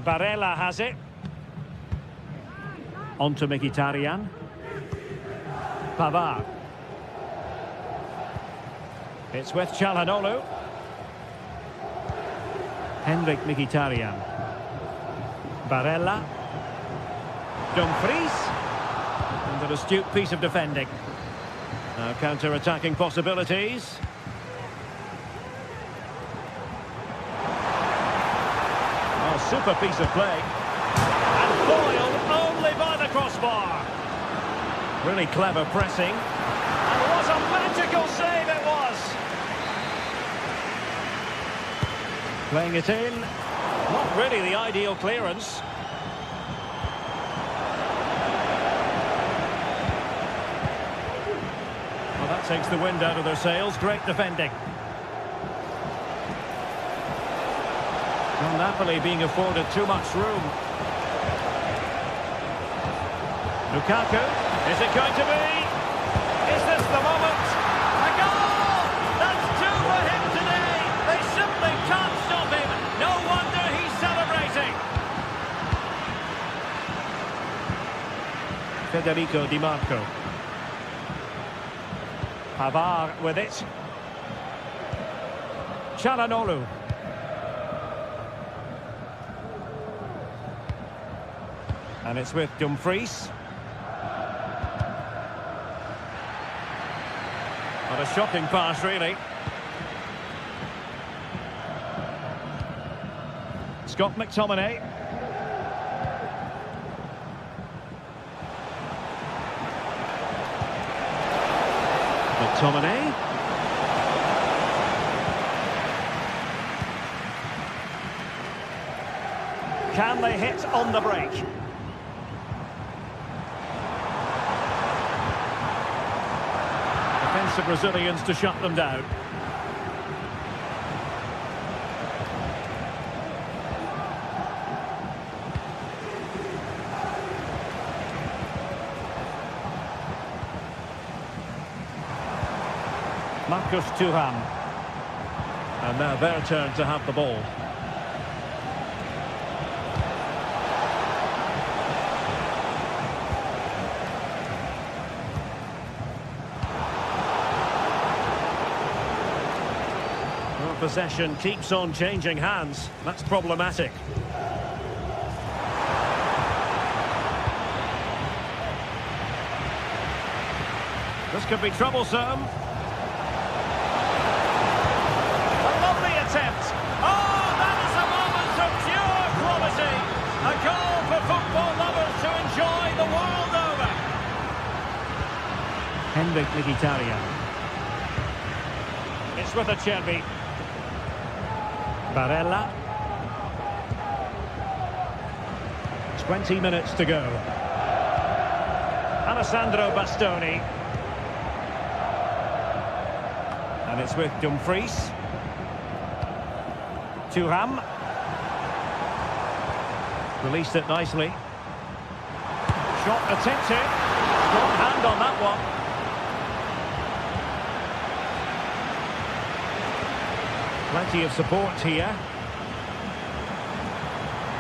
Barella has it. On to Mkhitaryan. Pavard. It's with Çalhanoğlu. Henrik Mkhitaryan. Barella. Dumfries. And an astute piece of defending. Now counter-attacking possibilities. Oh, super piece of play. And foiled only by the crossbar. Really clever pressing. And what a magical save it was. Playing it in. Not really the ideal clearance. Well, that takes the wind out of their sails. Great defending. Well, Napoli being afforded too much room. Lukaku. Is it going to be? Is this the moment? A goal! That's two for him today. They simply can't stop him. No wonder he's celebrating. Federico Di Marco. Pavard with it. Çalhanoğlu. And it's with Dumfries. What a shocking pass, really. Scott McTominay. McTominay. Can they hit on the break? Defensive Brazilians to shut them down. Marcus Thuram. And now their turn to have the ball. Well, possession keeps on changing hands. That's problematic. This could be troublesome. Attempt. Oh, that is a moment of pure quality. A goal for football lovers to enjoy the world over. Henrik Mkhitaryan. It's with Acerbi. Barella. 20 minutes to go. Alessandro Bastoni. And it's with Dumfries. Thuram. Released it nicely. Shot attempted. Strong hand on that one. Plenty of support here.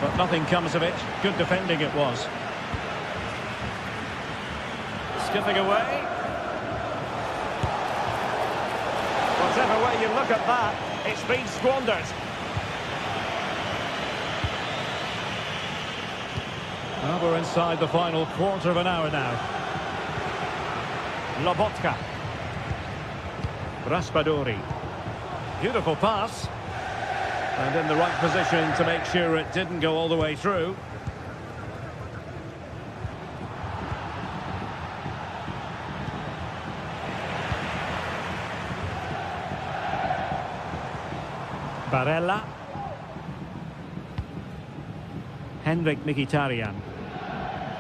But nothing comes of it. Good defending it was. skipping away. Whatever way you look at that, it's been squandered. Well, we're inside the final quarter of an hour now. Lobotka. Raspadori. Beautiful pass. And in the right position to make sure it didn't go all the way through. Barella. Henrik Mkhitaryan.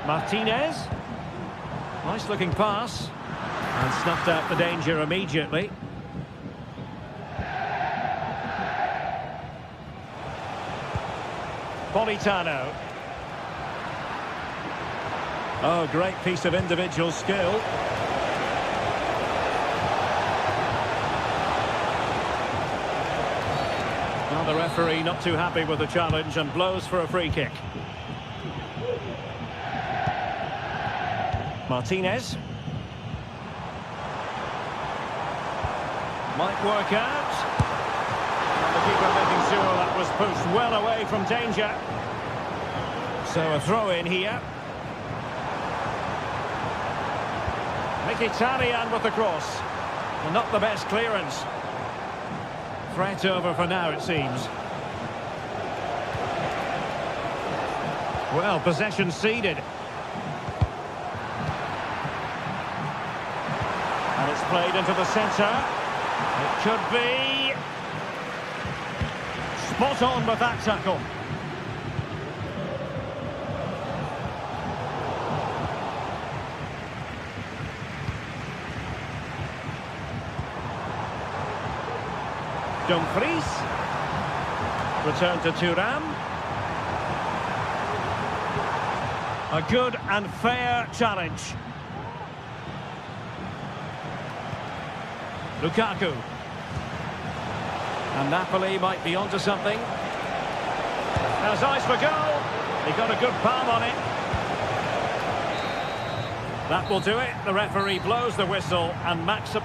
Martinez. Nice looking pass. And snuffed out the danger immediately. Politano. Oh, great piece of individual skill. Well, the referee not too happy with the challenge and blows for a free kick. Martinez. Might work out. And the keeper making sure that was pushed well away from danger. So a throw in here. Mkhitaryan with the cross. Well, not the best clearance. Threat over for now, it seems. Well, possession ceded. And it's played into the centre. It could be... Spot on with that tackle. Dumfries. Return to Thuram. A good and fair challenge. Lukaku. And Napoli might be onto something. There's eyes for goal. He got a good palm on it. That will do it. The referee blows the whistle and Maxim...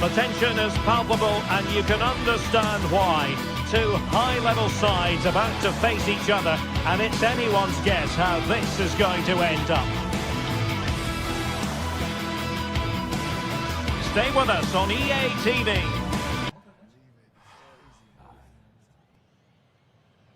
The tension is palpable and you can understand why. Two high-level sides about to face each other and it's anyone's guess how this is going to end up. Stay with us on EA TV.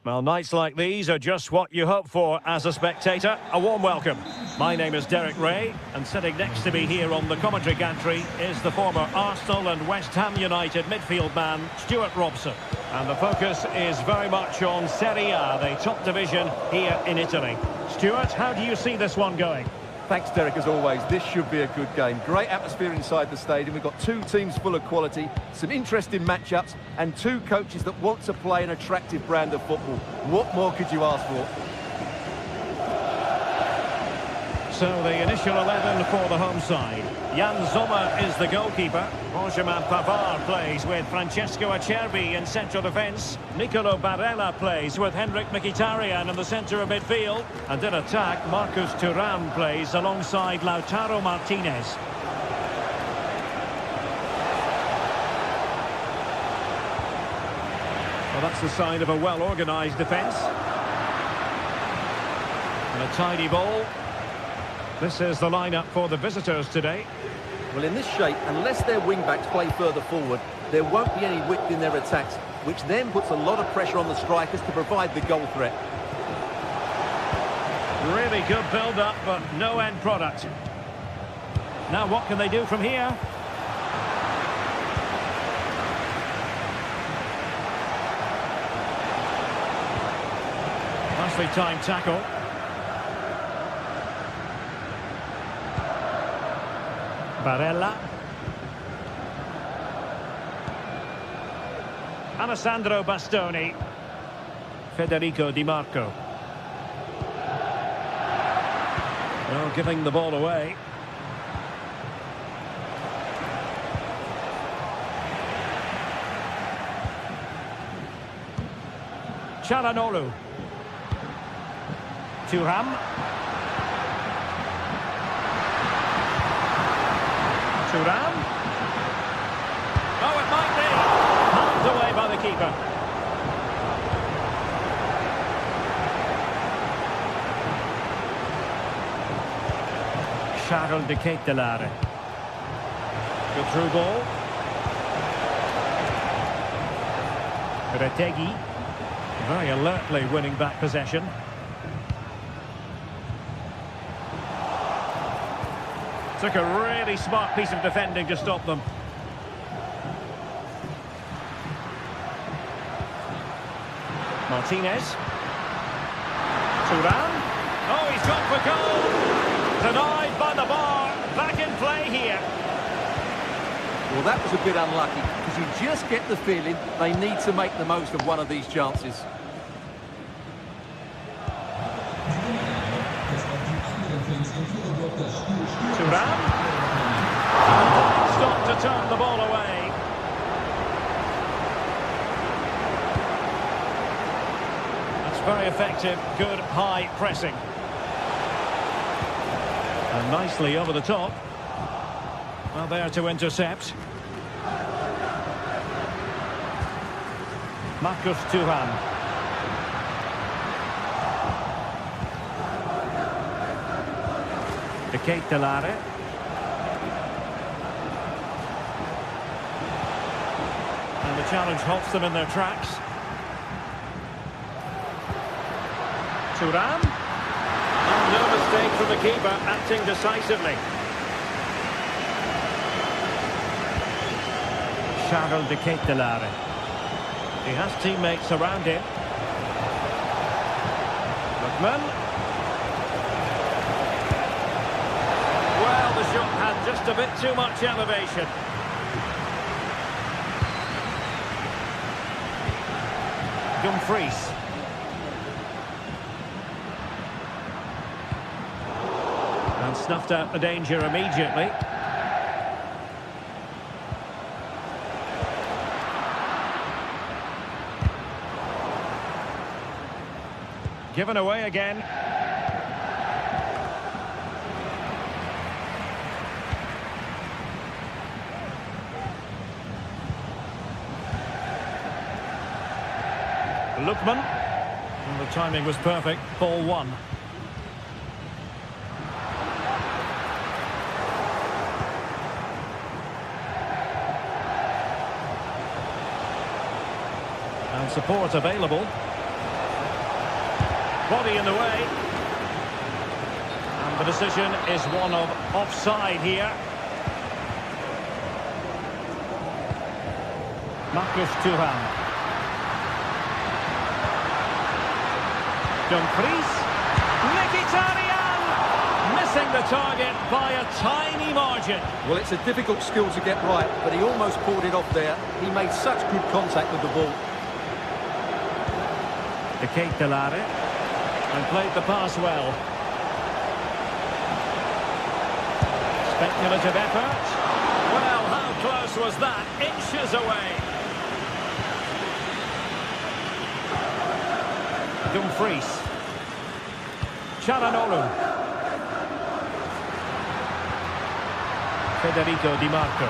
Well, nights like these are just what you hope for as a spectator. A warm welcome. My name is Derek Ray, and sitting next to me here on the commentary gantry is the former Arsenal and West Ham United midfield man, Stuart Robson. And the focus is very much on Serie A, the top division here in Italy. Stuart, how do you see this one going? Thanks, Derek, as always. This should be a good game. Great atmosphere inside the stadium. We've got two teams full of quality, some interesting matchups, and two coaches that want to play an attractive brand of football. What more could you ask for? So the initial 11 for the home side. Jan Sommer is the goalkeeper. Benjamin Pavard plays with Francesco Acerbi in central defence. Nicolo Barella plays with Henrik Mkhitaryan in the centre of midfield. And in attack, Marcus Thuram plays alongside Lautaro Martinez. Well, that's the sign of a well-organised defence. And a tidy ball. This is the lineup for the visitors today. Well, in this shape, unless their wing-backs play further forward, there won't be any width in their attacks, which then puts a lot of pressure on the strikers to provide the goal threat. Really good build-up, but no end product. Now what can they do from here? Nicely timed tackle. Barella. Alessandro Bastoni. Federico Di Marco. Well, giving the ball away. Çalhanoğlu. Thuram. Thuram. Oh, it might be. Pulled away by the keeper. Charles de Ketelaere. Good through ball. Retegui. Very alertly winning back possession. Took a really smart piece of defending to stop them. Martinez. Thuram. Oh, he's gone for goal. Denied by the bar. Back in play here. Well, that was a bit unlucky, because you just get the feeling they need to make the most of one of these chances. Thuram. Stop to turn the ball away. That's very effective. Good high pressing. And nicely over the top. Well, there to intercept. Marcus Thuram. De Ketelaere. And the challenge halts them in their tracks. Thuram. And no mistake from the keeper, acting decisively. Charles de Ketelaere. He has teammates around him. Lookman. Well, the shot had just a bit too much elevation. Dumfries. And snuffed out the danger immediately. Given away again. Lookman. Well, the timing was perfect. Ball one. And support available. Body in the way. And the decision is one of offside here. Marcus Thuram. Dumfries. Mkhitaryan! Missing the target by a tiny margin. Well, it's a difficult skill to get right, but he almost pulled it off there. He made such good contact with the ball. De Ketelaere. And played the pass well. Speculative effort. Well, how close was that? Inches away. Dumfries. Çalhanoğlu. Federico Di Marco.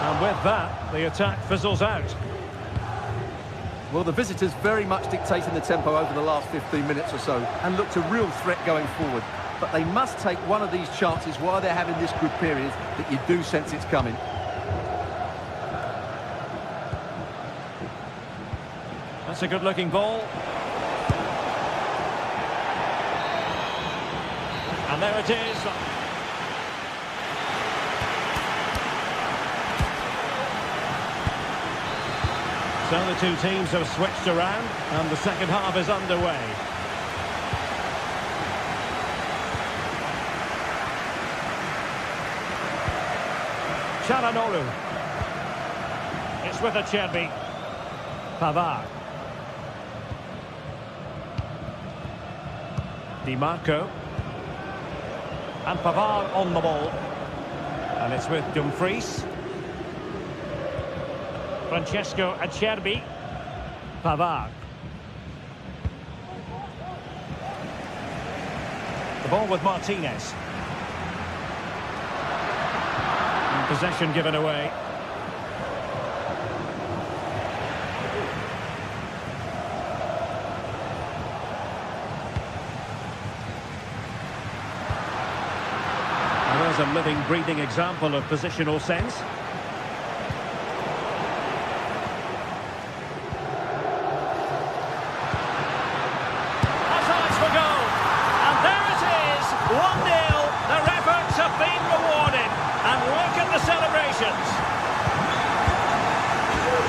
And with that, the attack fizzles out. Well, the visitors very much dictating the tempo over the last 15 minutes or so and looked a real threat going forward. But they must take one of these chances while they're having this good period that you do sense it's coming. That's a good-looking ball. And there it is. So the two teams have switched around, and the second half is underway. Çalhanoğlu. It's with Acerbi. Pavard. Di Marco. And Pavard on the ball. And it's with Dumfries. Francesco Acerbi. Pavard. The ball with Martinez. And possession given away. There's a living, breathing example of positional sense. That's eyes for goal. And there it is, 1-0. Their efforts have been rewarded. And look at the celebrations.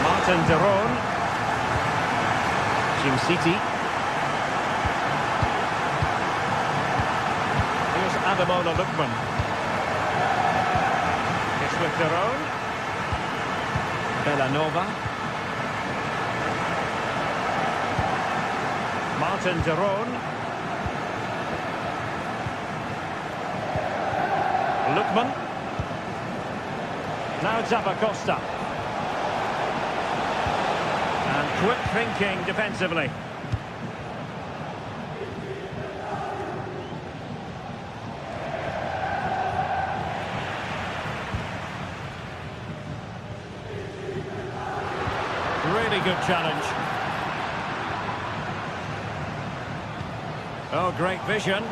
Martin de Roon. Jim City. Here's Ademola Lookman. With their own. Bellanova. Martin de Roon. Lookman. Now Zappacosta. And quick thinking defensively. Really good challenge. Oh, great vision.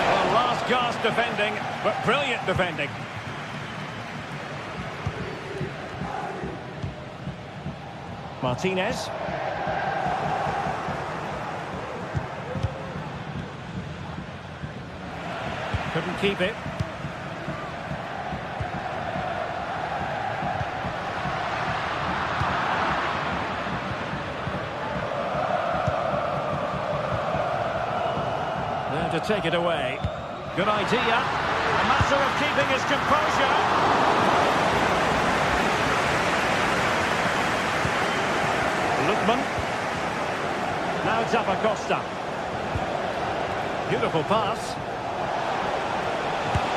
Well, last gasp defending, but brilliant defending. Martinez. Couldn't keep it. To take it away. Good idea. A matter of keeping his composure. Lookman. Now Zappacosta. Beautiful pass.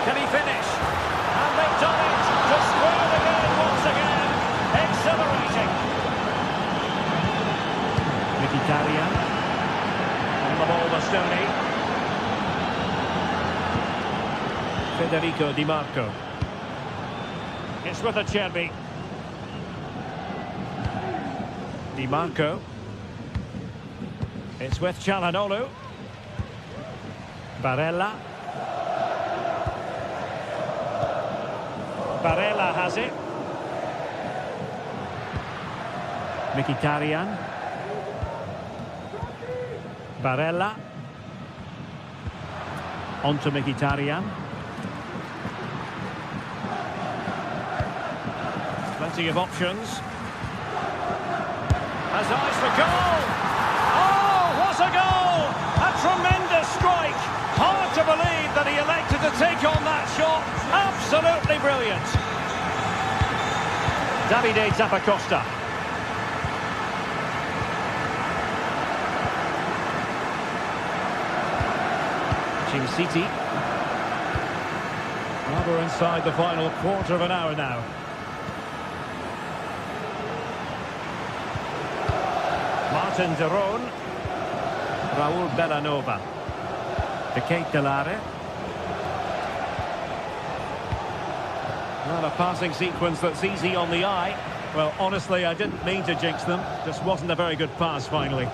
Can he finish? And they've done it to square the game once again. Exhilarating. Mkhitaryan. On the ball, Bastoni. Federico Di Marco. It's with Acerbi. Di Marco. It's with Çalhanoğlu. Barella. Barella has it. Mkhitaryan. Barella. On to Mkhitaryan. Plenty of options. Has eyes for goal. Oh, what a goal! A tremendous strike. Hard to believe that he elected to take on that shot. Absolutely brilliant. Davide Zappacosta. Jim City. Well, we're inside the final quarter of an hour now. Martin de Roon. Raul Bellanova. De Ketelare. Well, a passing sequence that's easy on the eye. Well, honestly, I didn't mean to jinx them. Just wasn't a very good pass, finally.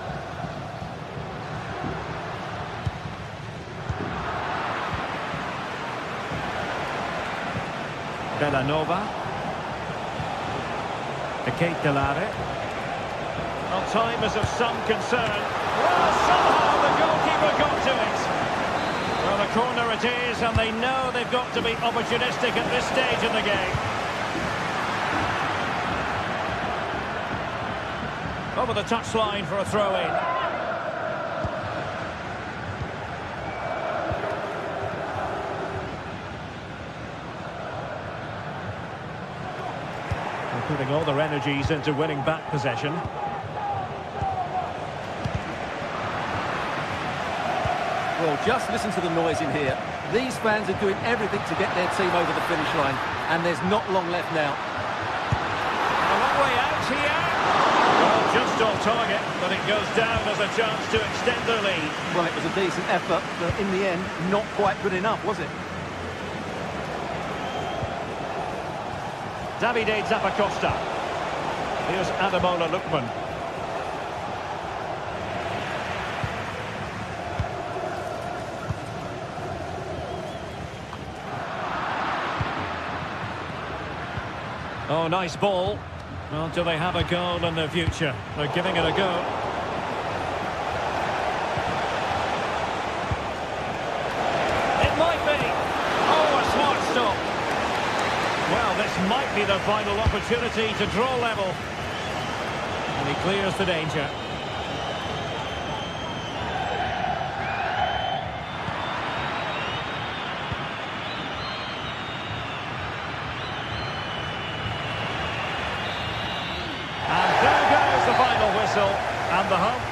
Villanova. The Kate Delare. Well, time is of some concern. Well, somehow the goalkeeper got to it. Well, the corner it is, and they know they've got to be opportunistic at this stage of the game. Over the touchline for a throw-in. They're putting all their energies into winning back possession. Well, just listen to the noise in here. These fans are doing everything to get their team over the finish line, and there's not long left now. A long way out here. Well, just off target, but it goes down as a chance to extend their lead. Well, it was a decent effort, but in the end, not quite good enough, was it? Davide Zappacosta. Here's Ademola Lookman. Oh, nice ball. Well, do they have a goal in the future? They're giving it a go. It might be. Oh, a smart stop. Well, this might be the final opportunity to draw level. And he clears the danger. And the home.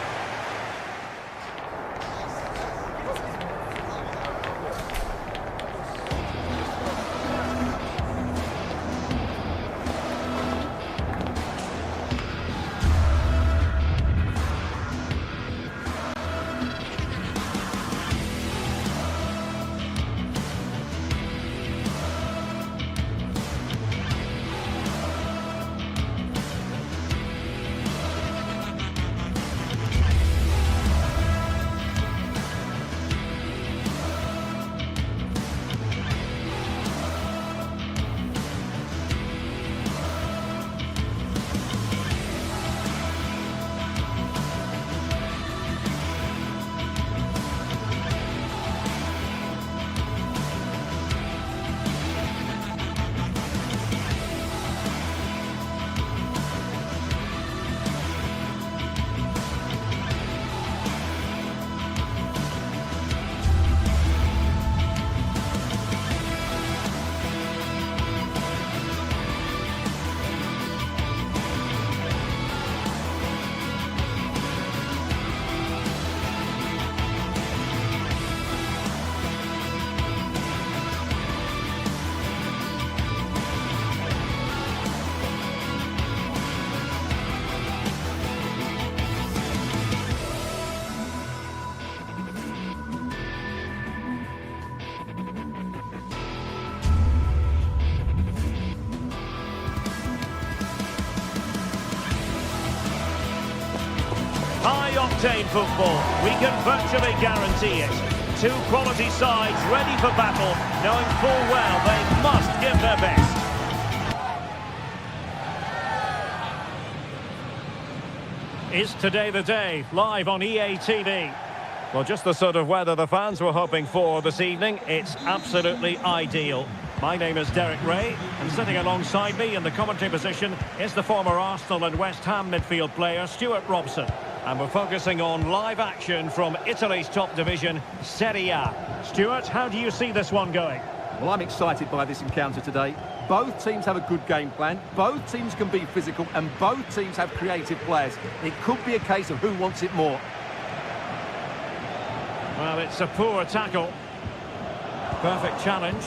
High-octane football, we can virtually guarantee it. Two quality sides ready for battle, knowing full well they must give their best. Is today the day, live on EA TV. Well, just the sort of weather the fans were hoping for this evening. It's absolutely ideal. My name is Derek Ray, and sitting alongside me in the commentary position is the former Arsenal and West Ham midfield player, Stuart Robson. And we're focusing on live action from Italy's top division, Serie A. Stuart, how do you see this one going? Well, I'm excited by this encounter today. Both teams have a good game plan, both teams can be physical, and both teams have creative players. It could be a case of who wants it more. Well, it's a poor tackle. Perfect challenge.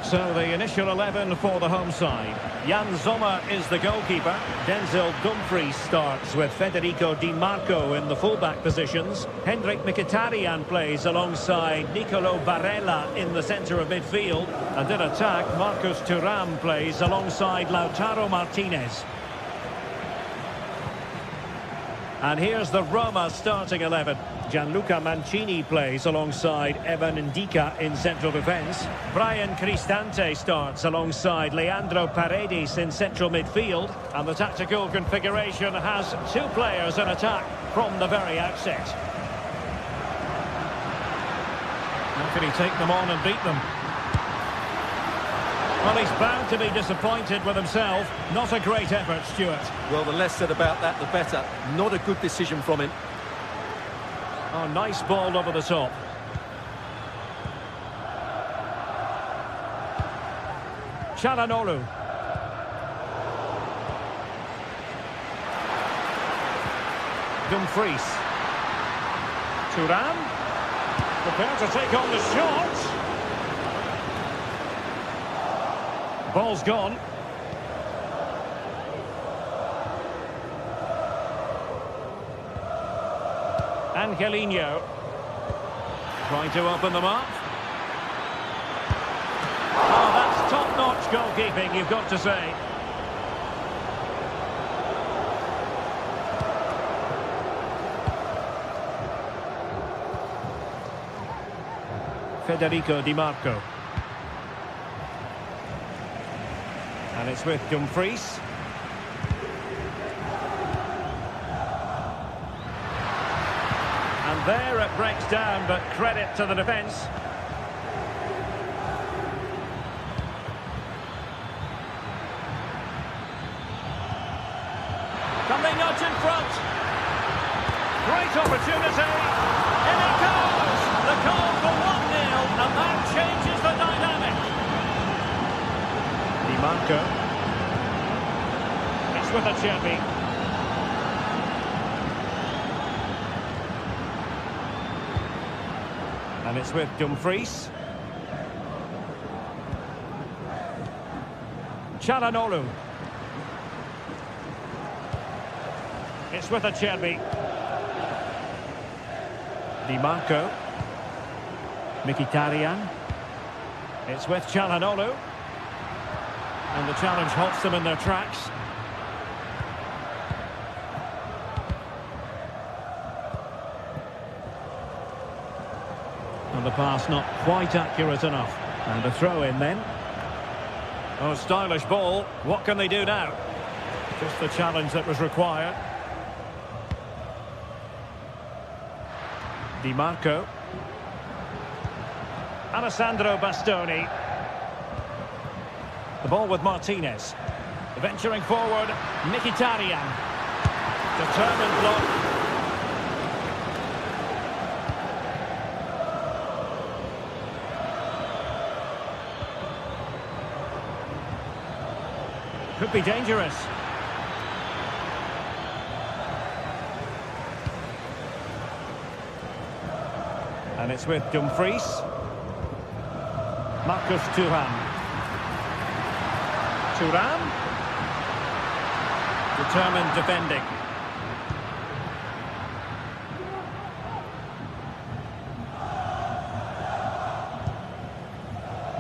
So the initial 11 for the home side. Jan Sommer is the goalkeeper. Denzel Dumfries starts with Federico Di Marco in the fullback positions. Hendrik Mkhitaryan plays alongside Nicolo Barella in the centre of midfield. And in attack, Marcus Thuram plays alongside Lautaro Martinez. And here's the Roma starting 11. Gianluca Mancini plays alongside Evan Ndika in central defence. Brian Cristante starts alongside Leandro Paredes in central midfield. And the tactical configuration has two players in attack from the very outset. How can he take them on and beat them? Well, he's bound to be disappointed with himself. Not a great effort, Stuart. Well, the less said about that, the better. Not a good decision from him. Oh, nice ball over the top. Çalhanoğlu. Dumfries. Thuram. Prepared to take on the shot. Ball's gone. Angelino. Trying to open them up. Oh, that's top-notch goalkeeping, you've got to say. Federico Di Marco. And it's with Dumfries. And there it breaks down, but credit to the defence. Coming out in front. Great opportunity. In it goes. The goal for 1-0, and that changes the dynamic. Di Marco. It's with Acerbi. And it's with Dumfries. Çalhanoğlu. It's with Acerbi. Di Marco. Mkhitaryan. It's with Çalhanoğlu. And the challenge halts them in their tracks. And the pass not quite accurate enough. And a throw in then. Oh, stylish ball. What can they do now? Just the challenge that was required. Di Marco. Alessandro Bastoni. The ball with Martinez. Venturing forward, Mkhitaryan. Determined block. Could be dangerous. And it's with Dumfries. Marcus Thuram. Thuram. Determined defending.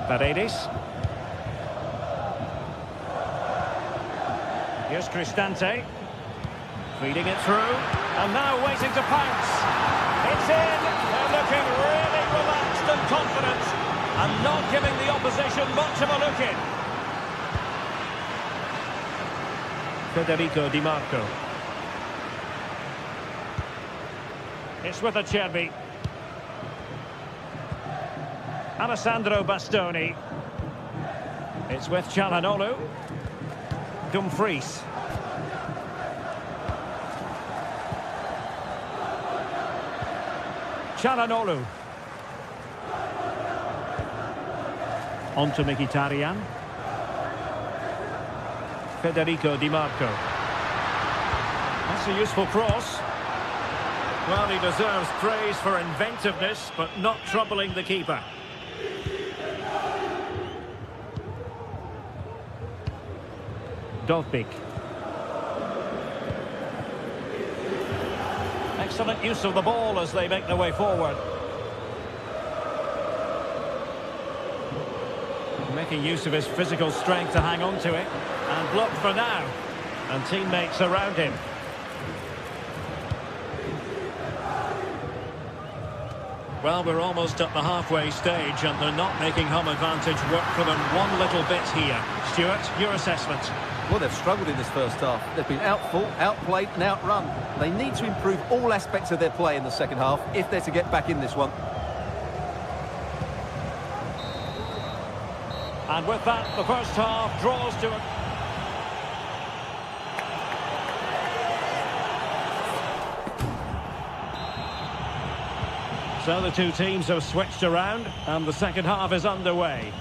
Paredes. Here's Cristante. Feeding it through. And now waiting to pounce. It's in. They're looking really relaxed and confident. And not giving the opposition much of a look in. Federico Di Marco. It's with Acerbi. Alessandro Bastoni. It's with Çalhanoğlu. Dumfries. Çalhanoğlu. On to Mkhitaryan. Federico Di Marco. That's a useful cross. Well, he deserves praise for inventiveness, but not troubling the keeper. Dovbik. Excellent use of the ball as they make their way forward. Making use of his physical strength to hang on to it. And blocked for now. And teammates around him. Well, we're almost at the halfway stage and they're not making home advantage work for them one little bit here. Stuart, your assessment? Well, they've struggled in this first half. They've been outfought, outplayed and outrun. They need to improve all aspects of their play in the second half if they're to get back in this one. And with that, the first half draws to a... So the two teams have switched around and the second half is underway.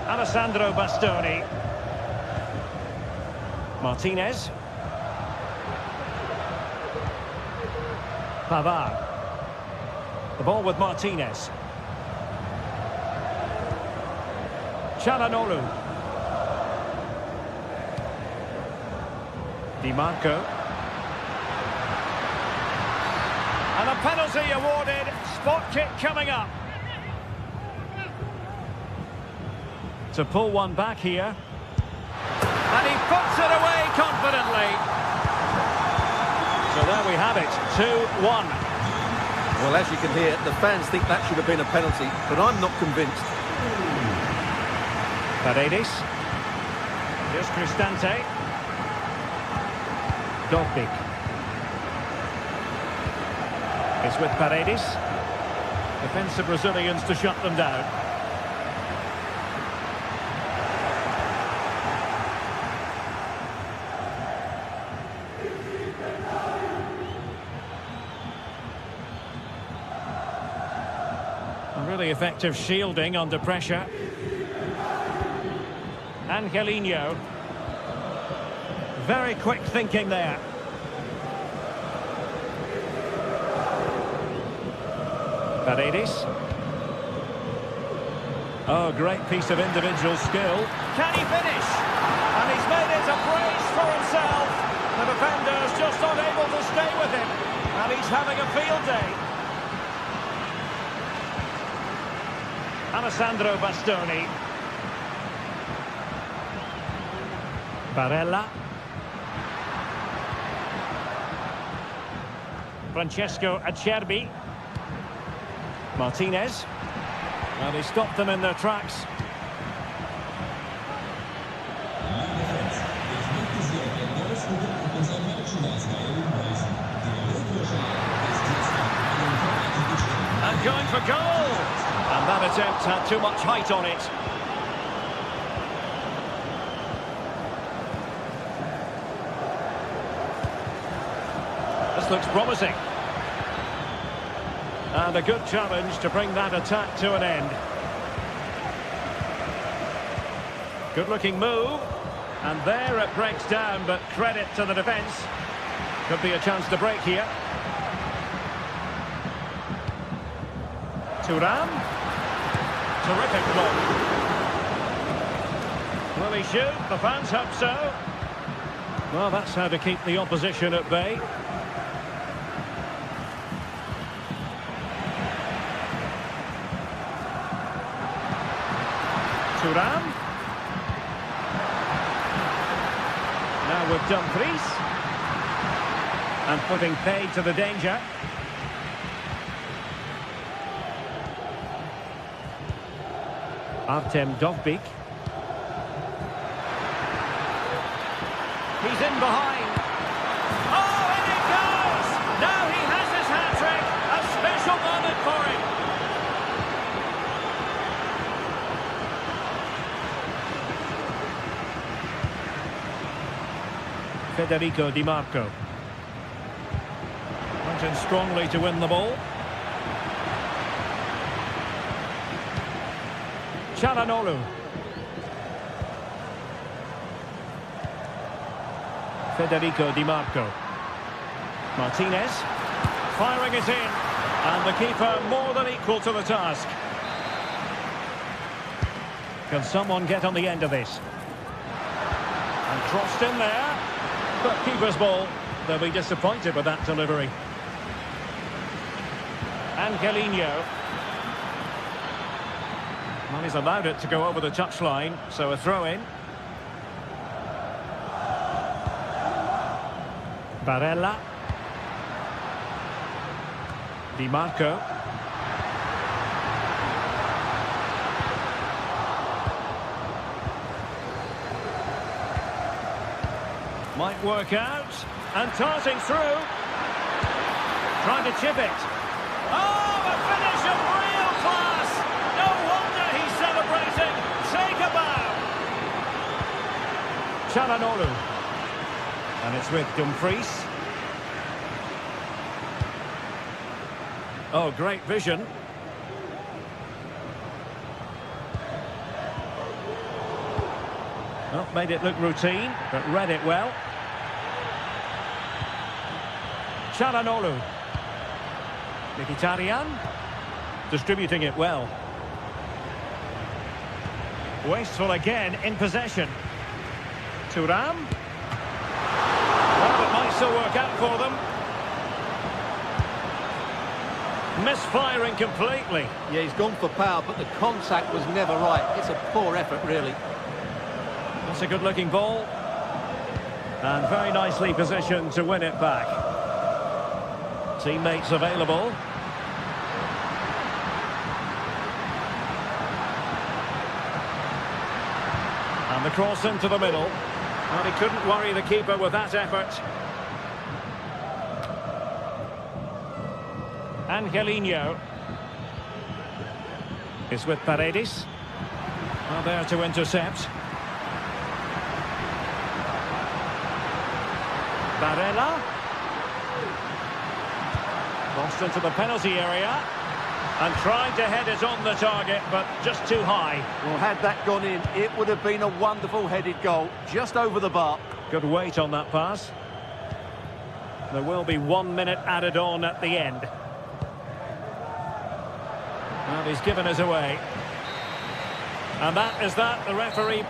Alessandro Bastoni. Martinez. Pavard. The ball with Martinez. Çalhanoğlu. Di Marco. And a penalty awarded. Spot kick coming up. To pull one back here. And he puts it away confidently. So there we have it, 2-1. Well, as you can hear, the fans think that should have been a penalty, but I'm not convinced. Paredes. Here's Cristante. Dovbik. It's with Paredes. Defensive Brazilians to shut them down. Really effective shielding under pressure. Angelino. Very quick thinking there. Paredes. Oh, great piece of individual skill. Can he finish? And he's made it a brace for himself. The defender's just unable to stay with him. And he's having a field day. Alessandro Bastoni. Barella. Francesco Acerbi. Martinez. Well, he stopped them in their tracks. And going for goal. And that attempt had too much height on it. This looks promising. And a good challenge to bring that attack to an end. Good looking move. And there it breaks down, but credit to the defence. Could be a chance to break here. Thuram. Terrific block. Will he shoot? The fans hope so. Well, that's how to keep the opposition at bay. Thuram. Now with Dumfries. And putting paid to the danger. Artem Dovbik. He's in behind. Oh, and it goes! Now he has his hat-trick. A special moment for him. Federico Di Marco. Went in strongly to win the ball. Çalhanoğlu. Federico Di Marco. Martinez. Firing it in. And the keeper more than equal to the task. Can someone get on the end of this? And crossed in there. But keeper's ball. They'll be disappointed with that delivery. Angelino. Well, he's allowed it to go over the touchline, so a throw-in. Barella. Di Marco. Might work out. And tossing through. Trying to chip it. Oh, a finish of real class! No wonder he's celebrating. Take a bow. Çalhanoğlu. And it's with Dumfries. Oh, great vision. Well, made it look routine, but read it well. Çalhanoğlu. Mkhitaryan. Distributing it well. Wasteful again in possession. Thuram. Well, it might still work out for them. Misfiring completely. Yeah, he's gone for power, but the contact was never right. It's a poor effort, really. That's a good-looking ball. And very nicely positioned to win it back. Teammates available. And the cross into the middle. Well, he couldn't worry the keeper with that effort. Angelino is with Paredes. Well, there to intercept. Barella. Lost into the penalty area. And trying to head it on the target, but just too high. Well, had that gone in, it would have been a wonderful headed goal, just over the bar. Good weight on that pass. There will be 1 minute added on at the end. Well, he's given us away. And that is that, the referee.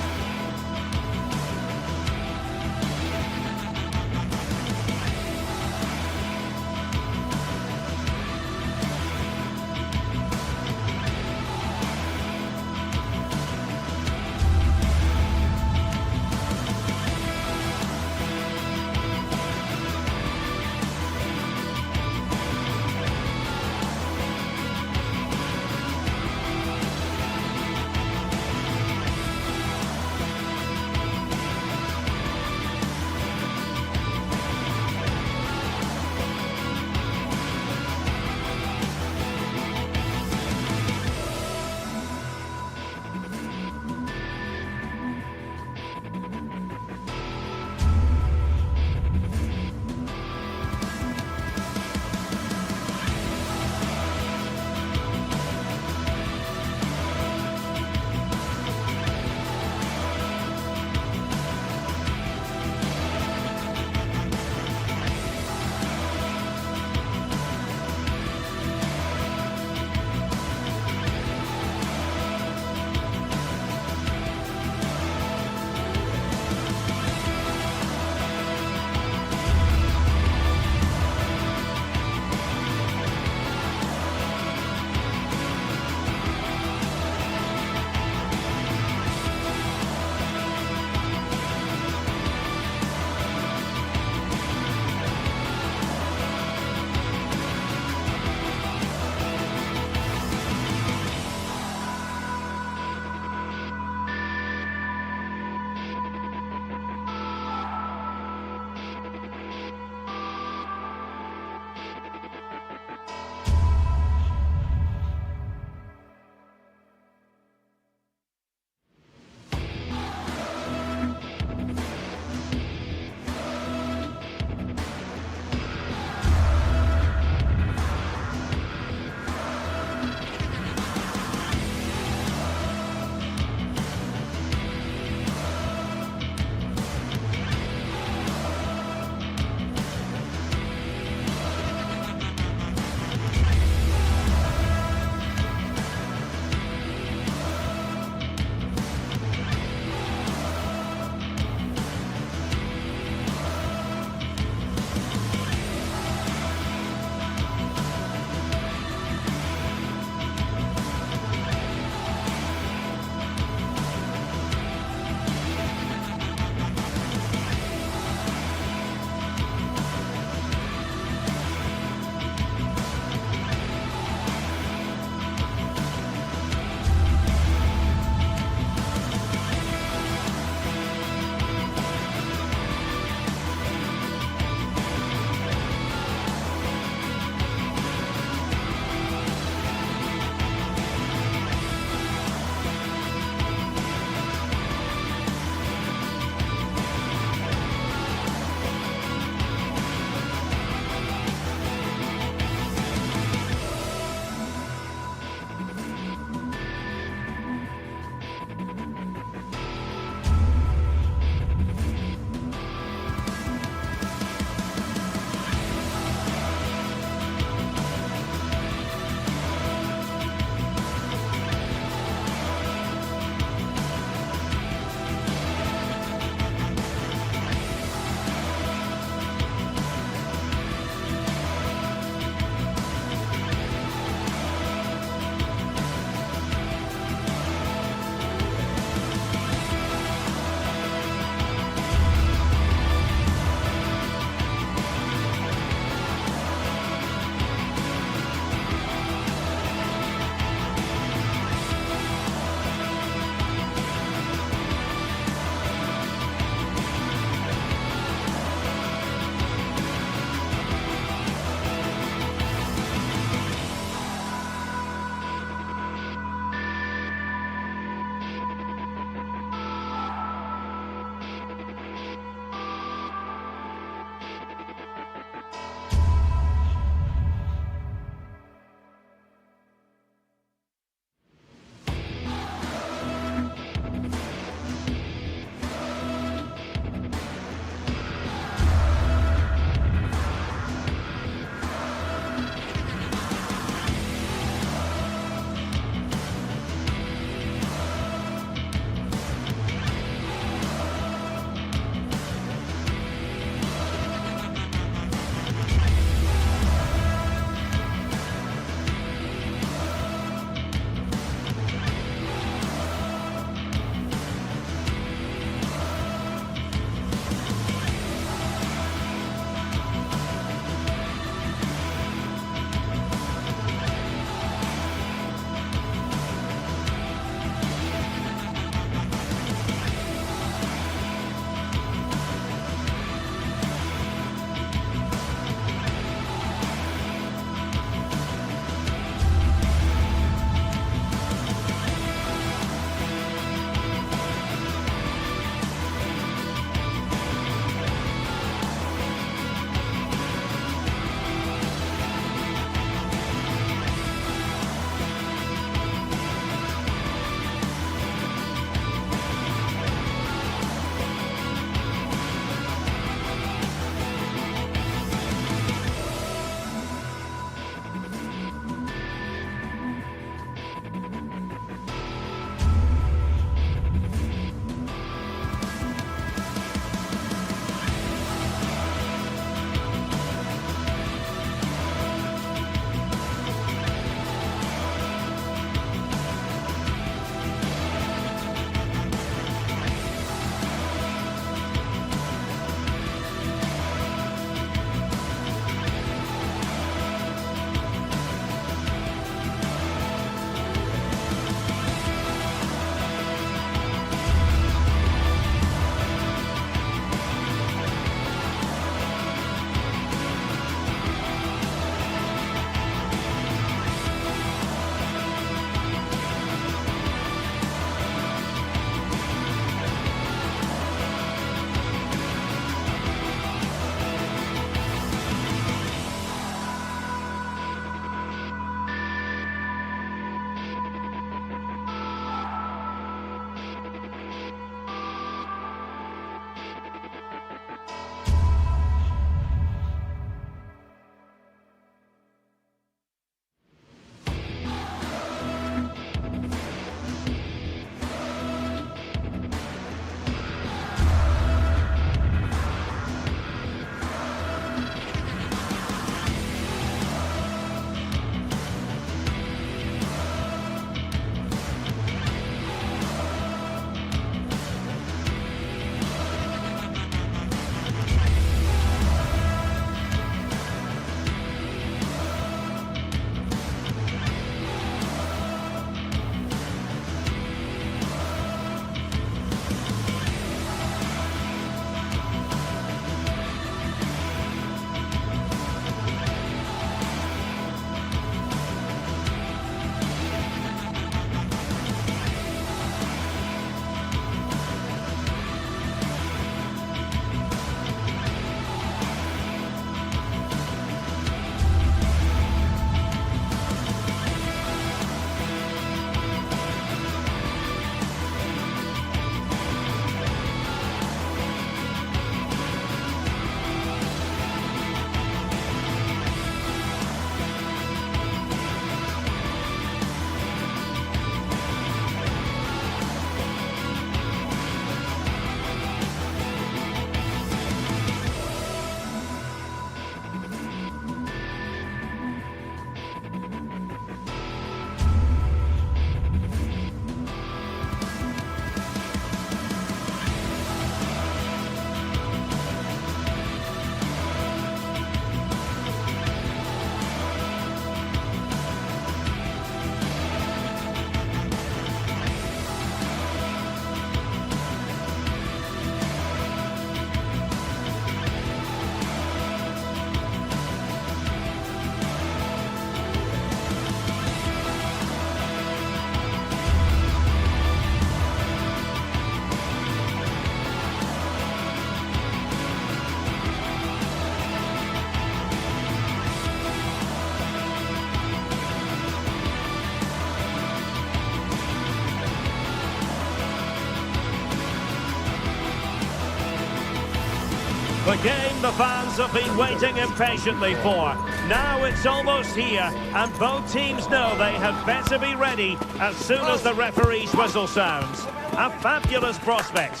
The game the fans have been waiting impatiently for. Now it's almost here, and both teams know they had better be ready as soon as the referee's whistle sounds. A fabulous prospect.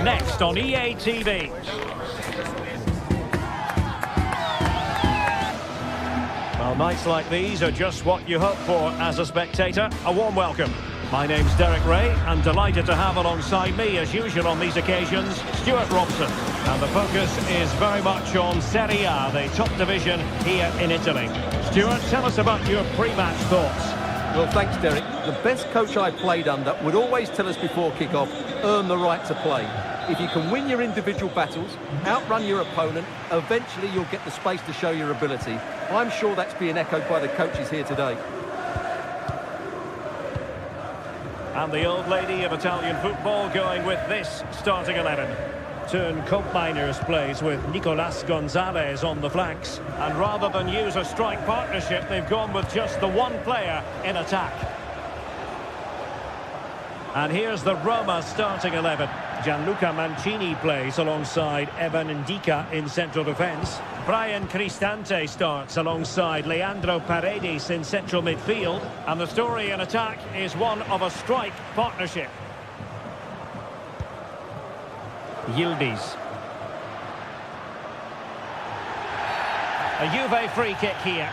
Next on EA TV. Well, nights like these are just what you hope for as a spectator. A warm welcome. My name's Derek Ray, and delighted to have alongside me, as usual on these occasions, Stuart Robson. And the focus is very much on Serie A, the top division here in Italy. Stuart, tell us about your pre-match thoughts. Well, thanks, Derek. The best coach I played under would always tell us before kick-off, earn the right to play. If you can win your individual battles, outrun your opponent, eventually you'll get the space to show your ability. I'm sure that's being echoed by the coaches here today. And the old lady of Italian football going with this starting 11. Turn Miners plays with Nicolas Gonzalez on the flanks. And rather than use a strike partnership, they've gone with just the one player in attack. And here's the Roma starting 11. Gianluca Mancini plays alongside Evan Ndika in central defence. Brian Cristante starts alongside Leandro Paredes in central midfield. And the story in attack is one of a strike partnership. Yildiz. A Juve free kick here.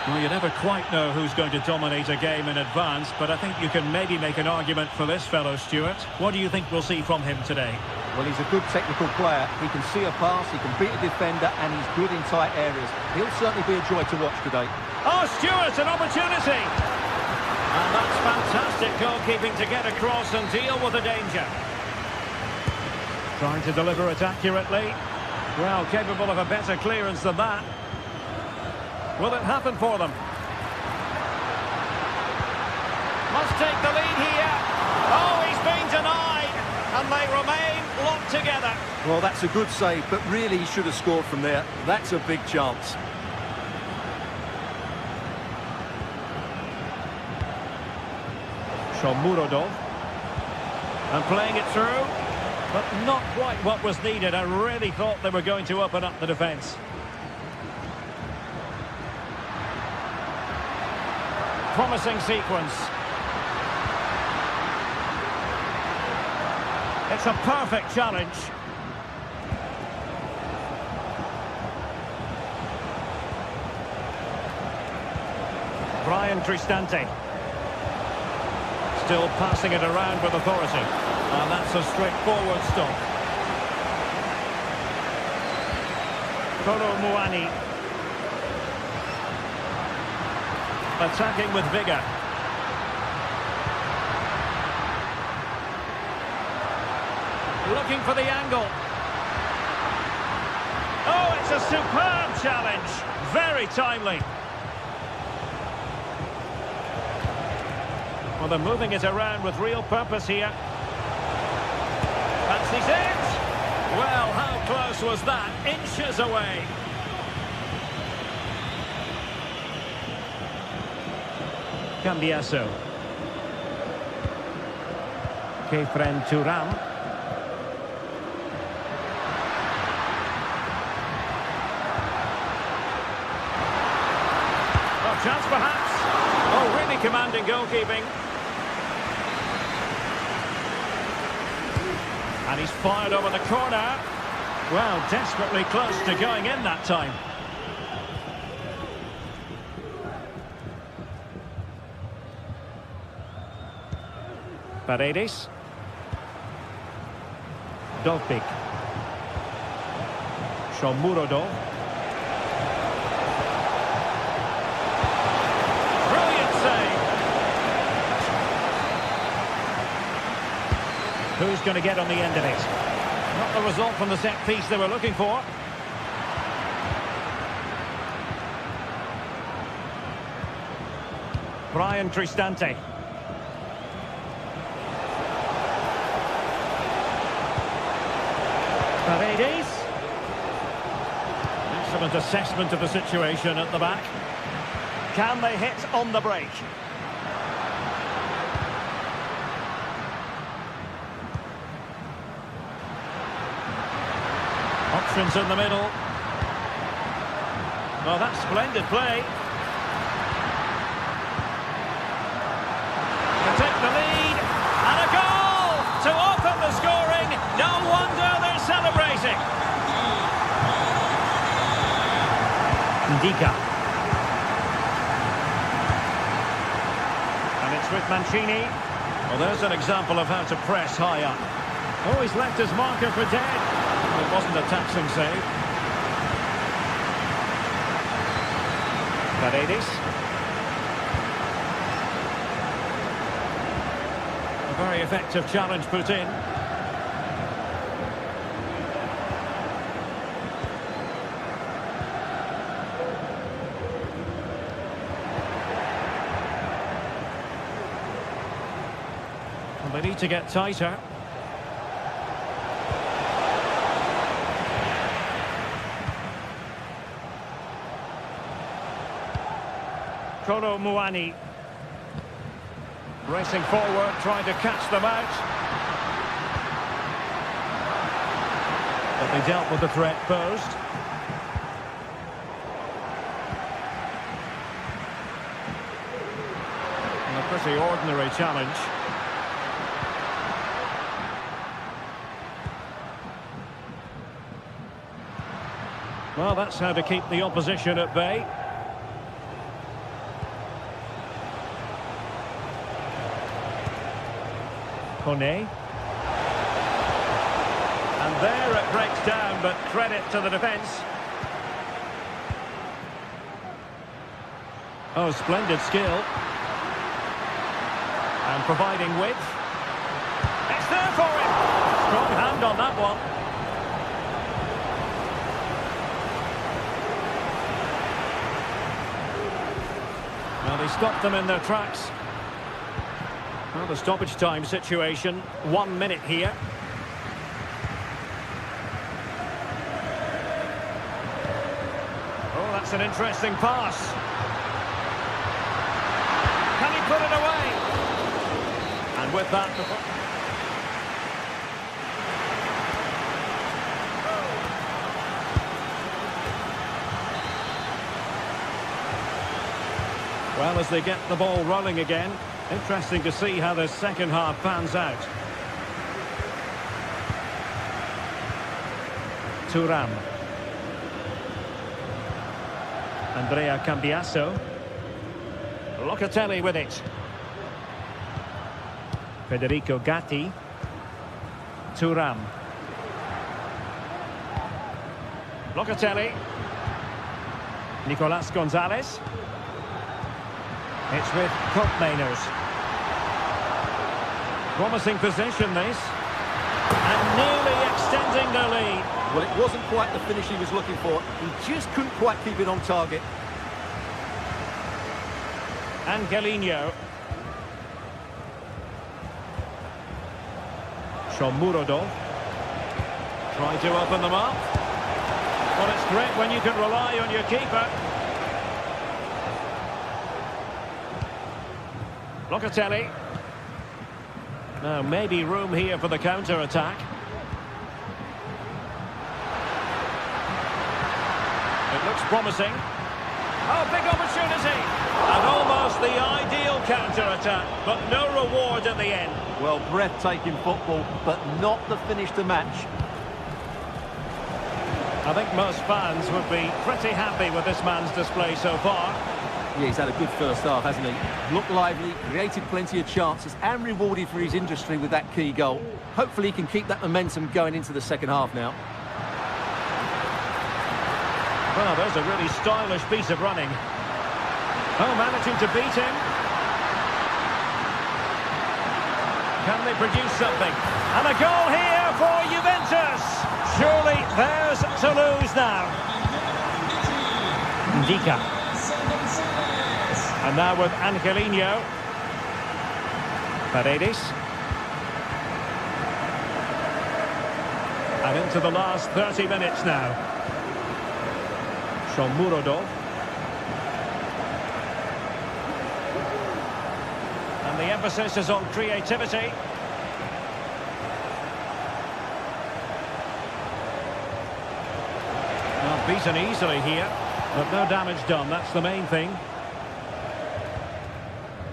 Well, you never quite know who's going to dominate a game in advance, but I think you can maybe make an argument for this fellow, Stuart. What do you think we'll see from him today? Well, he's a good technical player. He can see a pass, he can beat a defender, and he's good in tight areas. He'll certainly be a joy to watch today. Oh, Stuart, an opportunity! And that's fantastic goalkeeping to get across and deal with the danger. Trying to deliver it accurately. Well, capable of a better clearance than that. Will it happen for them? Must take the lead here. Oh, he's been denied. And they remain locked together. Well, that's a good save, but really he should have scored from there. That's a big chance. Shomurodov. And playing it through. But not quite what was needed. I really thought they were going to open up the defence. Promising sequence. It's a perfect challenge. Brian Cristante. Still passing it around with authority. And that's a straightforward stop. Kolo Muani. Attacking with vigour. Looking for the angle. Oh, it's a superb challenge. Very timely. Well, they're moving it around with real purpose here. Fancies it. Well, how close was that? Inches away. Cambiaso. Kefren Turam. Oh, chance perhaps. Oh, really commanding goalkeeping. And he's fired over the corner. Well, desperately close to going in that time. Paredes. Dovbik. Shomurodov. Brilliant save. Who's going to get on the end of it? Not the result from the set piece they were looking for. Brian Cristante. Paredes. Excellent assessment of the situation at the back. Can they hit on the break? options in the middle. Well, that's splendid play. To take the lead, and a goal to open the scoring. No wonder they're celebrating. Ndika. And it's with Mancini. Well, there's an example of how to press high up. Oh, he's left his marker for dead. It wasn't a taxing save. Paredes. A very effective challenge put in. Well, they need to get tighter. Kolo Muani racing forward, trying to catch them out. But they dealt with the threat posed. And a pretty ordinary challenge. Well, that's how to keep the opposition at bay. Kone. And there it breaks down, but credit to the defence. Oh, splendid skill. And providing width. It's there for him. Strong hand on that one. Well, he stopped them in their tracks. Well, the stoppage time situation, 1 minute here. Oh, that's an interesting pass. Can he put it away? And with that... Well, as they get the ball rolling again, interesting to see how the second half pans out. Thuram. Andrea Cambiasso. Locatelli with it. Federico Gatti. Thuram. Locatelli. Nicolas Gonzalez. It's with Koopmeiners. Promising position, this. And nearly extending the lead. Well, it wasn't quite the finish he was looking for. He just couldn't quite keep it on target. Angelino. Shomurodov. Try to open them up. Well, it's great when you can rely on your keeper. Locatelli. Now, maybe room here for the counter-attack. It looks promising. Oh, big opportunity! And almost the ideal counter-attack, but no reward at the end. Well, breathtaking football, but not the finish to match. I think most fans would be pretty happy with this man's display so far. Yeah, he's had a good first half, hasn't he? Looked lively, created plenty of chances, and rewarded for his industry with that key goal. Hopefully he can keep that momentum going into the second half now. Well, there's a really stylish piece of running. Oh, managing to beat him. Can they produce something? And a goal here for Juventus. Surely theirs to lose now. Ndika. And now with Angelino. Paredes. And into the last 30 minutes now. Shomurodov. And the emphasis is on creativity. beaten easily here, but no damage done. That's the main thing.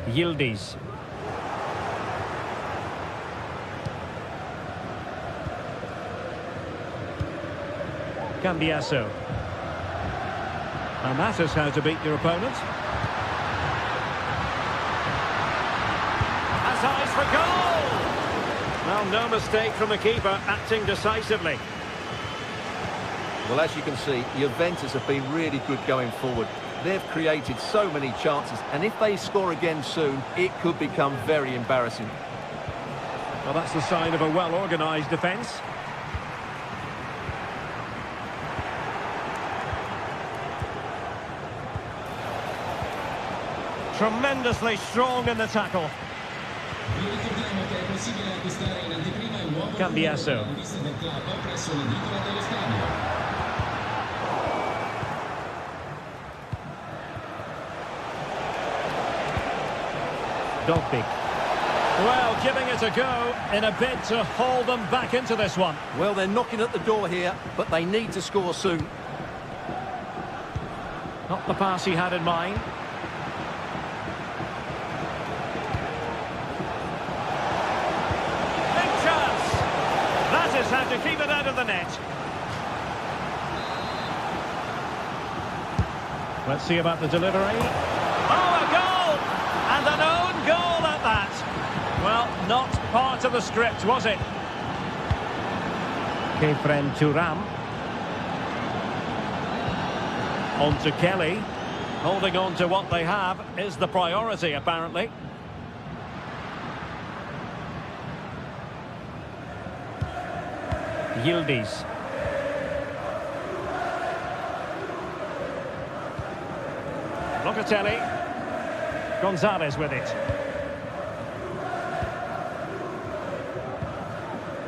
Yildiz. Cambiasso. And that is how to beat your opponent. Has eyes for goal! Well, no mistake from the keeper, acting decisively. Well, as you can see, Juventus have been really good going forward. They've created so many chances, and if they score again soon, it could become very embarrassing. Well, that's the sign of a well-organised defence. Tremendously strong in the tackle. Vi ricordiamo che è possibile acquistare in anteprima il nuovo Cambiasso. di vista del club presso l'edicola dello stadio. Dogbig. Well, giving it a go in a bid to haul them back into this one. Well, they're knocking at the door here, but they need to score soon. Not the pass he had in mind. Big chance! That is how to keep it out of the net. Let's see about the delivery. Oh, a goal! And an own goal at that. Well, not part of the script, was it? Kefren Turam. On to Kelly. Holding on to what they have is the priority, apparently. Yildiz. Locatelli. Gonzalez with it.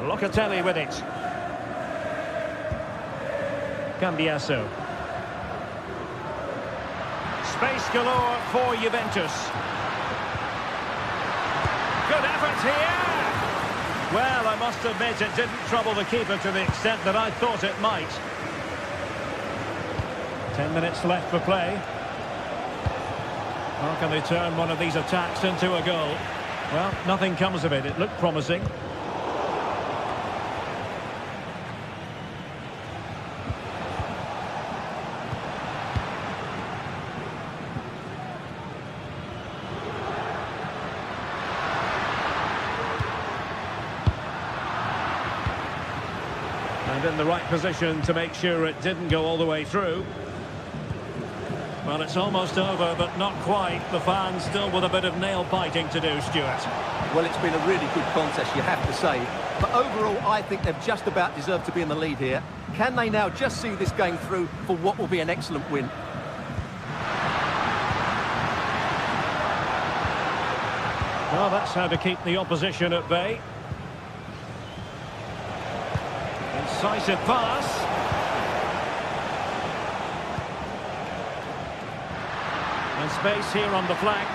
Locatelli with it. Cambiasso. Space galore for Juventus. Good effort here. Well, I must admit it didn't trouble the keeper to the extent that I thought it might. 10 minutes left for play. How can they turn one of these attacks into a goal? Well, nothing comes of it. It looked promising. And in the right position to make sure it didn't go all the way through. Well, it's almost over, but not quite. The fans still with a bit of nail-biting to do, Stuart. Well, it's been a really good contest, you have to say. But overall, I think they've just about deserved to be in the lead here. Can they now just see this game through for what will be an excellent win? Well, that's how to keep the opposition at bay. Incisive pass. And space here on the flank.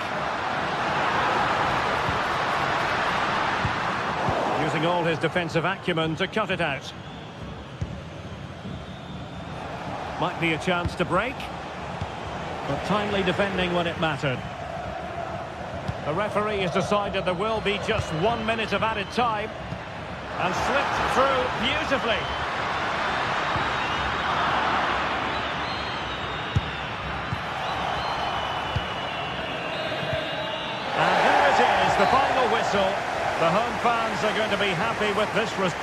Using all his defensive acumen to cut it out. Might be a chance to break. But timely defending when it mattered. The referee has decided there will be just 1 minute of added time. And slipped through beautifully. The final whistle. The home fans are going to be happy with this result.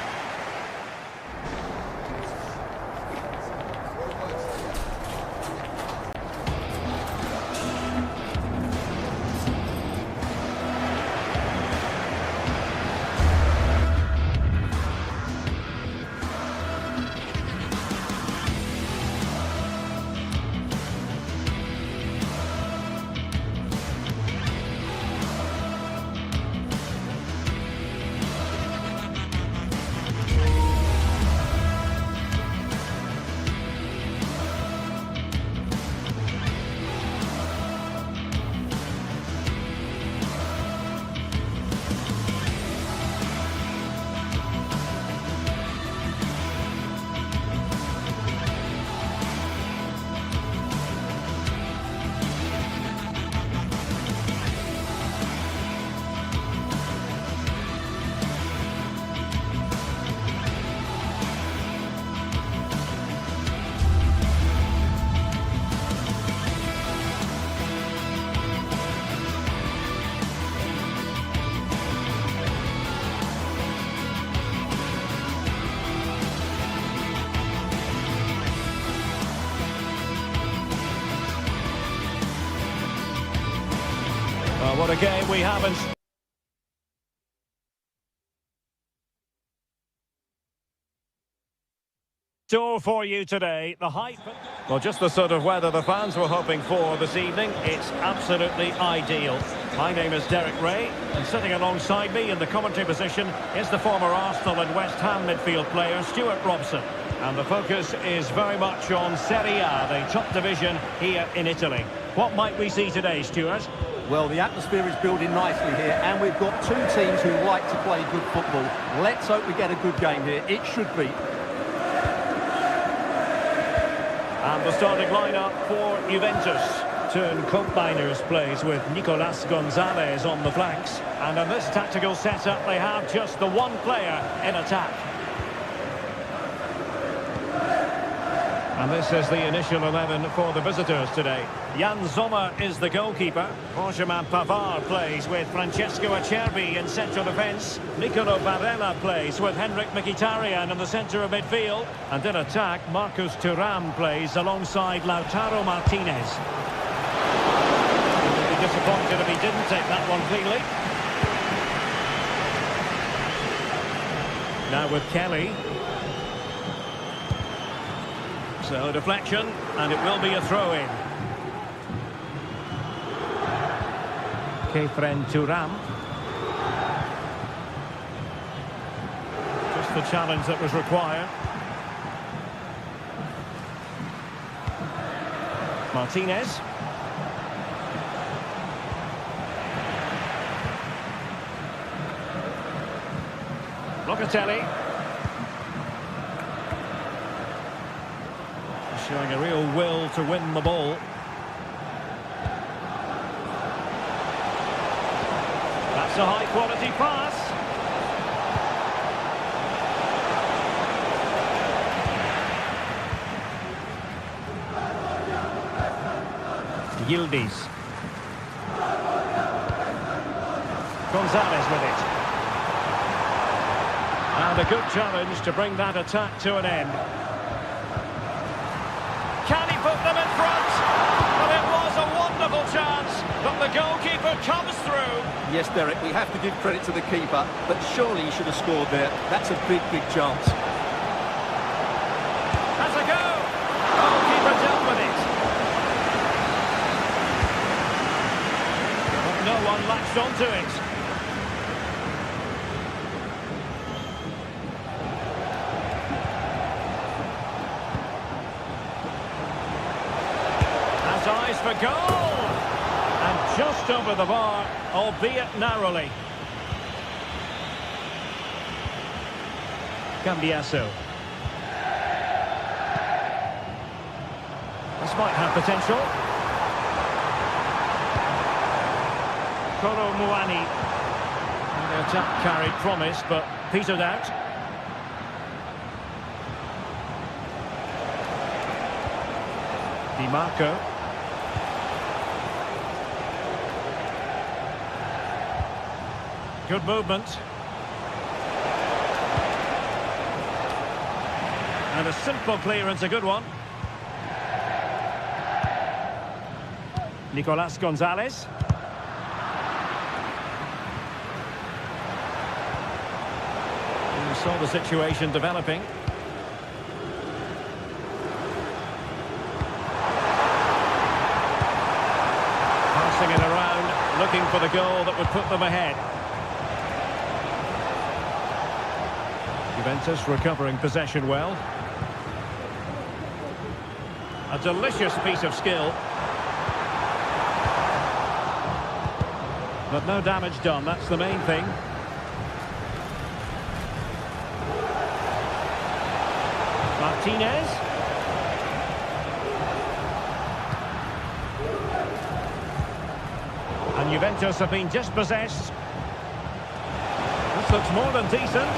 Well, what a game we haven't. Store for you today, the hype. Well, just the sort of weather the fans were hoping for this evening. It's absolutely ideal. My name is Derek Ray, and sitting alongside me in the commentary position is the former Arsenal and West Ham midfield player Stuart Robson. And the focus is very much on Serie A, the top division here in Italy. What might we see today, Stuart? Well, the atmosphere is building nicely here, and we've got two teams who like to play good football. Let's hope we get a good game here. It should be. And the starting lineup for Juventus. Turn Koopmeiners plays with Nicolas Gonzalez on the flanks. And in this tactical setup, they have just the one player in attack. And this is the initial 11 for the visitors today. Jan Sommer is the goalkeeper. Benjamin Pavard plays with Francesco Acerbi in central defence. Nicolo Barella plays with Henrik Mkhitaryan in the centre of midfield. And in attack, Marcus Thuram plays alongside Lautaro Martinez. He would be disappointed if he didn't take that one cleanly. Now with Kelly. So deflection, and it will be a throw-in. Kefren Thuram. Just the challenge that was required. Martinez. Locatelli. Showing a real will to win the ball. That's a high-quality pass. Yildiz. Gonzalez with it. And a good challenge to bring that attack to an end. Can he put them in front? Well, it was a wonderful chance, but the goalkeeper comes through. Yes, Derek, we have to give credit to the keeper, but surely he should have scored there. That's a big, big chance. Has a go. Goalkeeper dealt with it. But no one latched onto it. Eyes for goal, and just over the bar, albeit narrowly. Cambiasso. This might have potential. Kolo Muani. The attack carried promise, but petered out. Di Marco. Good movement. And a simple clearance, a good one. Nicolas Gonzalez. We saw the situation developing. Passing it around, looking for the goal that would put them ahead. Juventus recovering possession well. A delicious piece of skill. But no damage done, that's the main thing. Martinez. And Juventus have been dispossessed. This looks more than decent.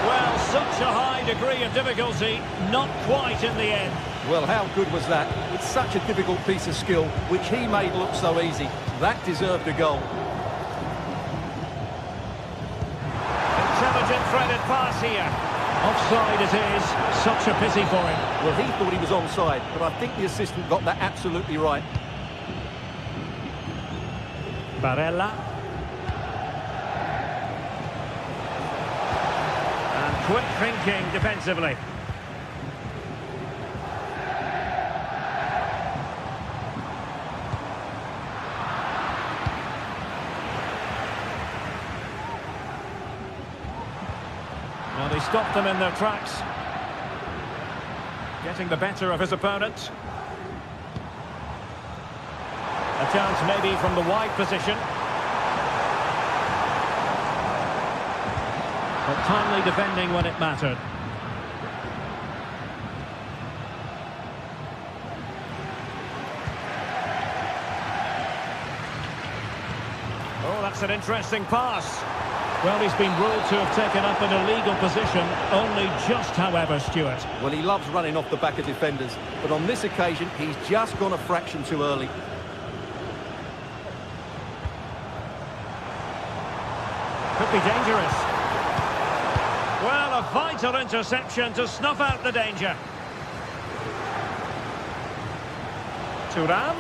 Well, such a high degree of difficulty, not quite in the end. Well, how good was that? It's such a difficult piece of skill, which he made look so easy. That deserved a goal. Intelligent threaded pass here. Offside it is. Such a pity for him. Well, he thought he was onside, but I think the assistant got that absolutely right. Barella. And quick thinking defensively. Well, he stopped them in their tracks. Getting the better of his opponent. A chance maybe from the wide position. But timely defending when it mattered. Oh, that's an interesting pass. Well, he's been ruled to have taken up an illegal position, only just, however, Stuart. Well, he loves running off the back of defenders, but on this occasion, he's just gone a fraction too early. Could be dangerous. Well, a vital interception to snuff out the danger. Thuram.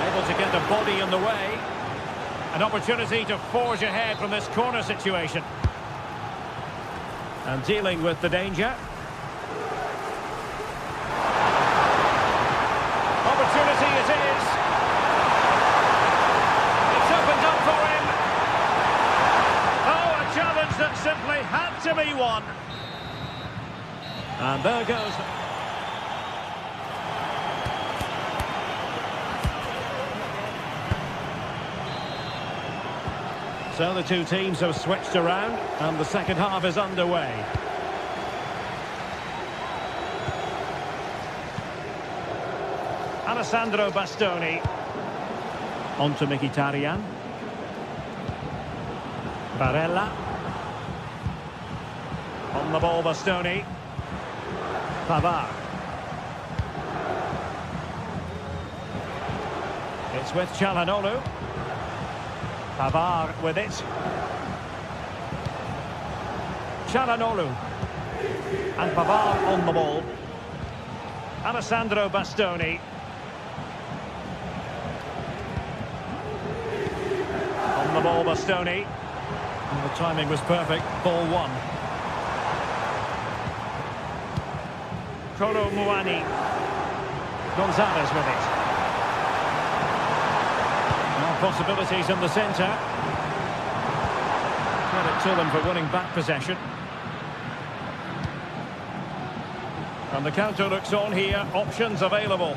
Able to get the body in the way. An opportunity to forge ahead from this corner situation. And dealing with the danger. Opportunity it is. It's opened up for him. Oh, a challenge that simply had to be won. And there goes. So the two teams have switched around and the second half is underway. Alessandro Bastoni. On to Mkhitaryan. Barella. On the ball, Bastoni. Pavard. It's with Çalhanoğlu. Pavard with it. Çalhanoğlu. And Pavard on the ball. Alessandro Bastoni. On the ball, Bastoni. And the timing was perfect. Ball one. Kolo Muani. Gonzalez with it. Possibilities in the centre. Credit to them for winning back possession. And the counter looks on here. Options available.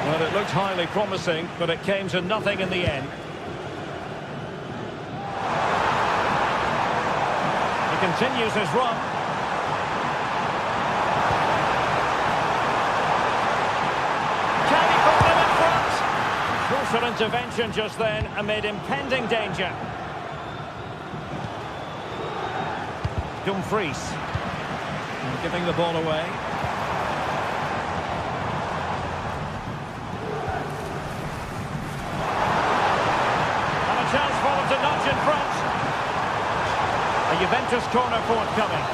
Well, it looked highly promising, but it came to nothing in the end. He continues his run. Crucial intervention just then amid impending danger. Dumfries. And giving the ball away. And a chance for them to nudge in front. A Juventus corner forthcoming.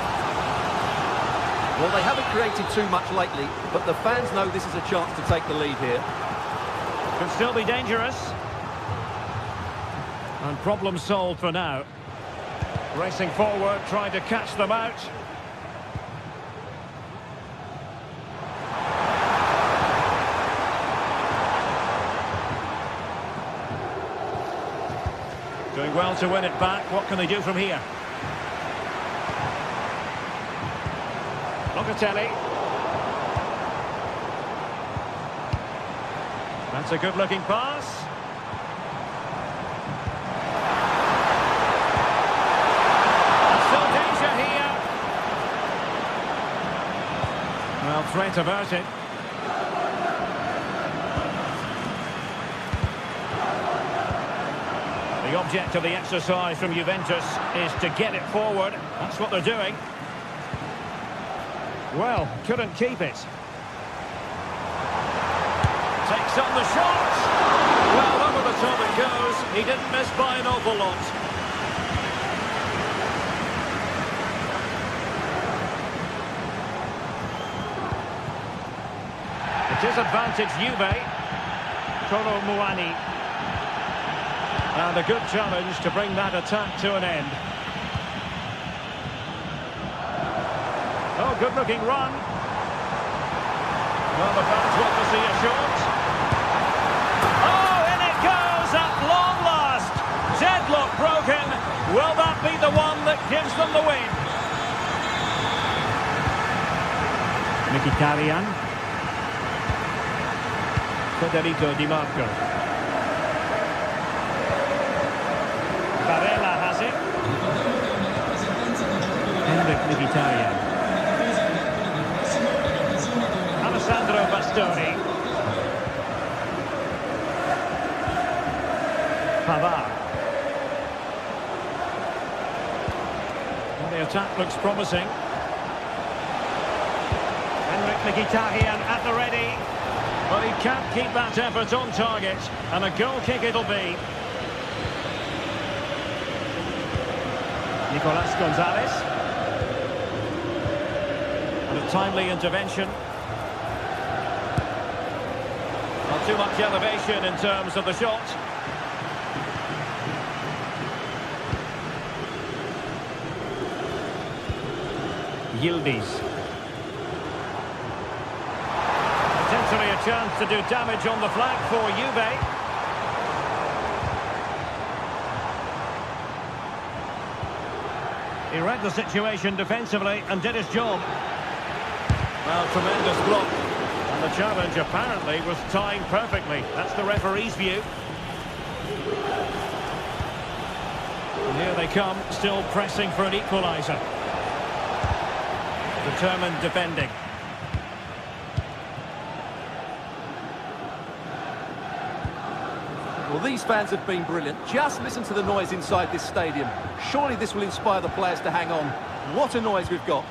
Well, they haven't created too much lately, but the fans know this is a chance to take the lead here. Could still be dangerous. And problem solved for now. Racing forward, trying to catch them out. Doing well to win it back. What can they do from here? Locatelli. That's a good-looking pass. And still danger here. Well, threat averted. The object of the exercise from Juventus is to get it forward. That's what they're doing. Well, couldn't keep it. Takes on the shot. Well, over the top it goes. He didn't miss by an awful lot. It is advantage Juve. Kolo Muani. And a good challenge to bring that attack to an end. Oh, good-looking run. Well, the fans want to see a shot. Oh, in it goes at long last. Deadlock broken. Will that be the one that gives them the win? Mkhitaryan. Federico Di Marco. Barella has it. Mkhitaryan. Alessandro Bastoni. Pavard. Well, the attack looks promising. Mkhitaryan at the ready. But he can't keep that effort on target. And a goal kick it'll be. Nicolas Gonzalez. And a timely intervention. Not too much elevation in terms of the shot. Yildiz. Potentially a chance to do damage on the flank for Juve. He read the situation defensively and did his job. Well, tremendous block. And the challenge apparently was timed perfectly. That's the referee's view. And here they come, still pressing for an equaliser. Determined defending. Well, these fans have been brilliant. Just listen to the noise inside this stadium. Surely this will inspire the players to hang on. What a noise we've got.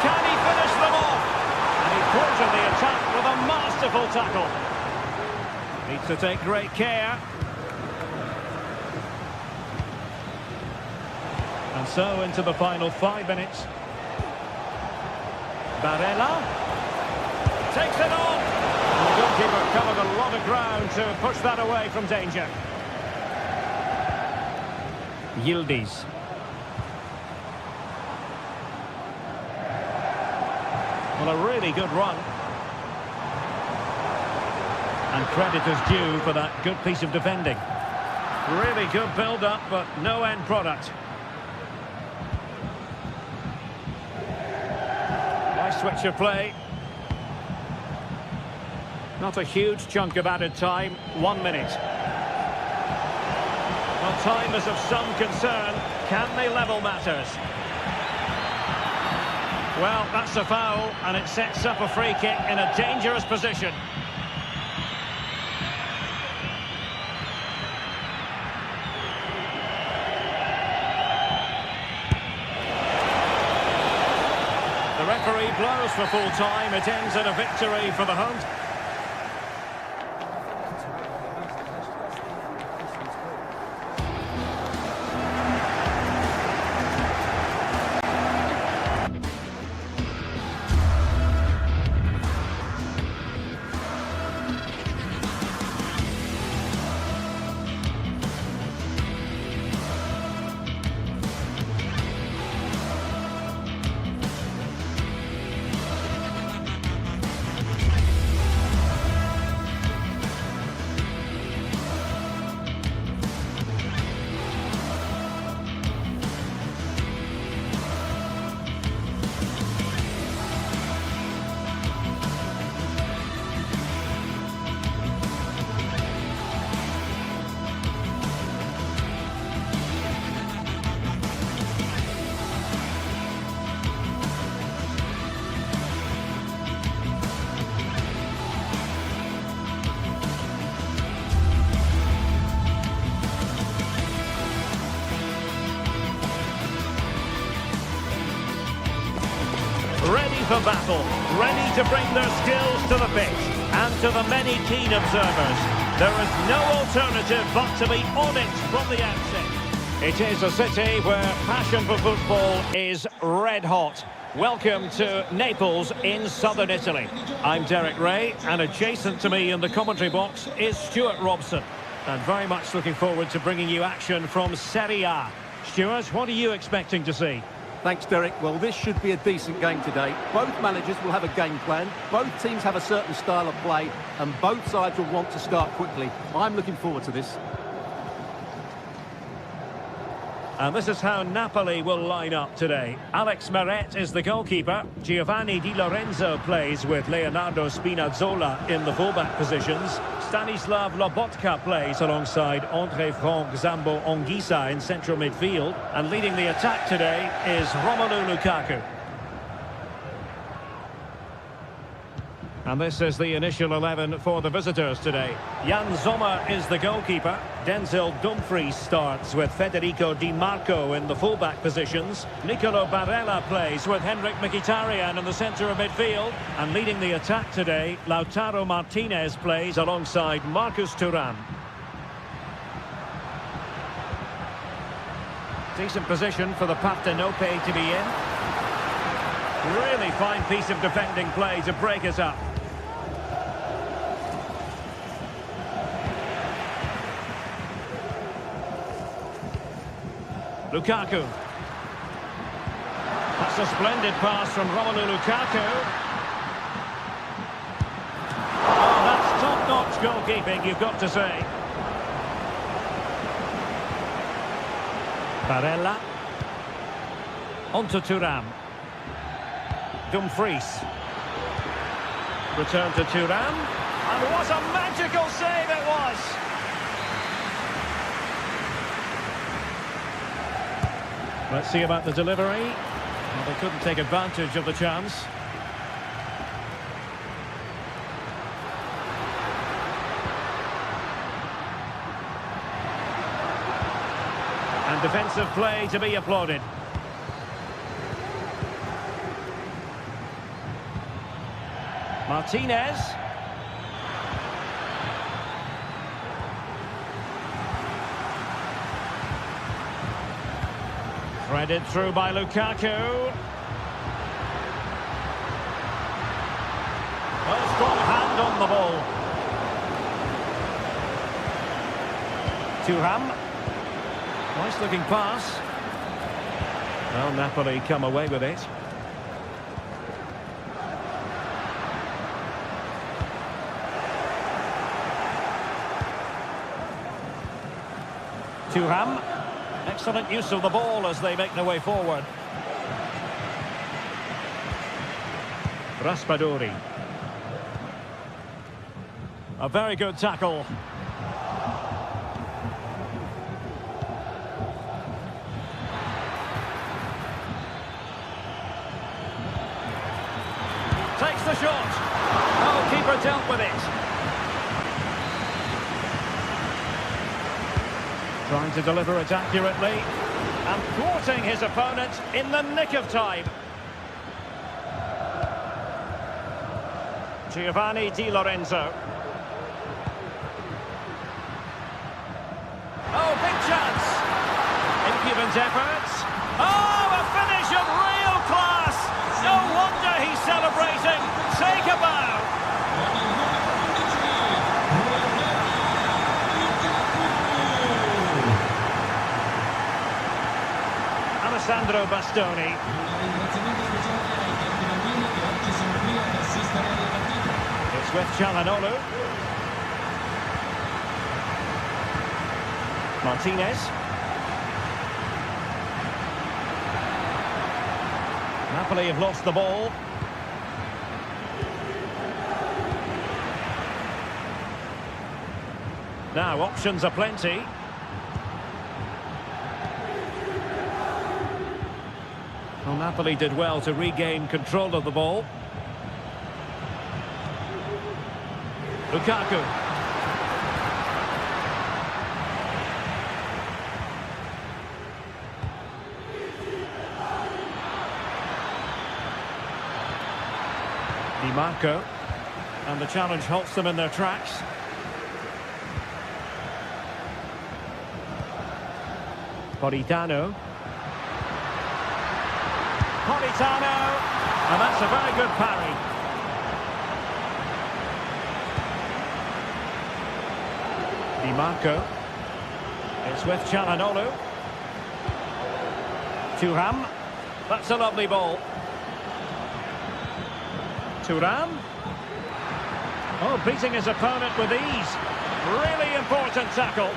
Can he finish them off? And he quartered the attack with a masterful tackle. Needs to take great care. And so into the final 5 minutes. Barella takes it on. And the goalkeeper covered a lot of ground to push that away from danger. Yildiz. Well, a really good run. And credit is due for that good piece of defending. Really good build-up, but no end product. Nice switch of play. Not a huge chunk of added time. 1 minute. Well, time is of some concern. Can they level matters? Well, that's a foul, and it sets up a free kick in a dangerous position. The referee blows for full time. It ends in a victory for the Hunt. Ready for battle, ready to bring their skills to the pitch, and to the many keen observers, there is no alternative but to be on it from the outset. It is a city where passion for football is red hot. Welcome to Naples in southern Italy. I'm Derek Ray, and adjacent to me in the commentary box is Stuart Robson. And very much looking forward to bringing you action from Serie A. Stuart, what are you expecting to see? Thanks, Derek. Well, this should be a decent game today. Both managers will have a game plan. Both teams have a certain style of play, and both sides will want to start quickly. I'm looking forward to this. And this is how Napoli will line up today. Alex Meret is the goalkeeper. Giovanni Di Lorenzo plays with Leonardo Spinazzola in the fullback positions. Stanislav Lobotka plays alongside André Franck Zambo Anguissa in central midfield. And leading the attack today is Romelu Lukaku. And this is the initial 11 for the visitors today. Jan Sommer is the goalkeeper. Denzel Dumfries starts with Federico Di Marco in the fullback positions. Nicolo Barella plays with Henrik Mkhitaryan in the centre of midfield. And leading the attack today, Lautaro Martinez plays alongside Marcus Thuram. Decent position for the Partenope to be in. Really fine piece of defending play to break us up. Lukaku. That's a splendid pass from Romelu Lukaku. Oh, that's top-notch goalkeeping, you've got to say. Barella. On to Thuram. Dumfries. Return to Thuram. And what a magical save it was! Let's see about the delivery. Well, they couldn't take advantage of the chance. And defensive play to be applauded. Martinez. Threaded through by Lukaku. Well, strong hand on the ball. Thuram. Nice looking pass. Well, Napoli come away with it. Thuram. Excellent use of the ball as they make their way forward. Raspadori. A very good tackle. Takes the shot. Oh, keeper dealt with it. Trying to deliver it accurately and thwarting his opponent in the nick of time. Giovanni Di Lorenzo. Oh, big chance. Impudent efforts. Oh, a finish of real class. No wonder he's celebrating. Take a bow. Sandro Bastoni. It's with Çalhanoğlu. Martinez. Napoli have lost the ball. Now options are plenty. Well, Napoli did well to regain control of the ball. Lukaku. Di Marco. And the challenge halts them in their tracks. Politano. Politano. And that's a very good parry. Di Marco. It's with Çalhanoğlu. Thuram. That's a lovely ball. Thuram. Oh, beating his opponent with ease. Really important tackle.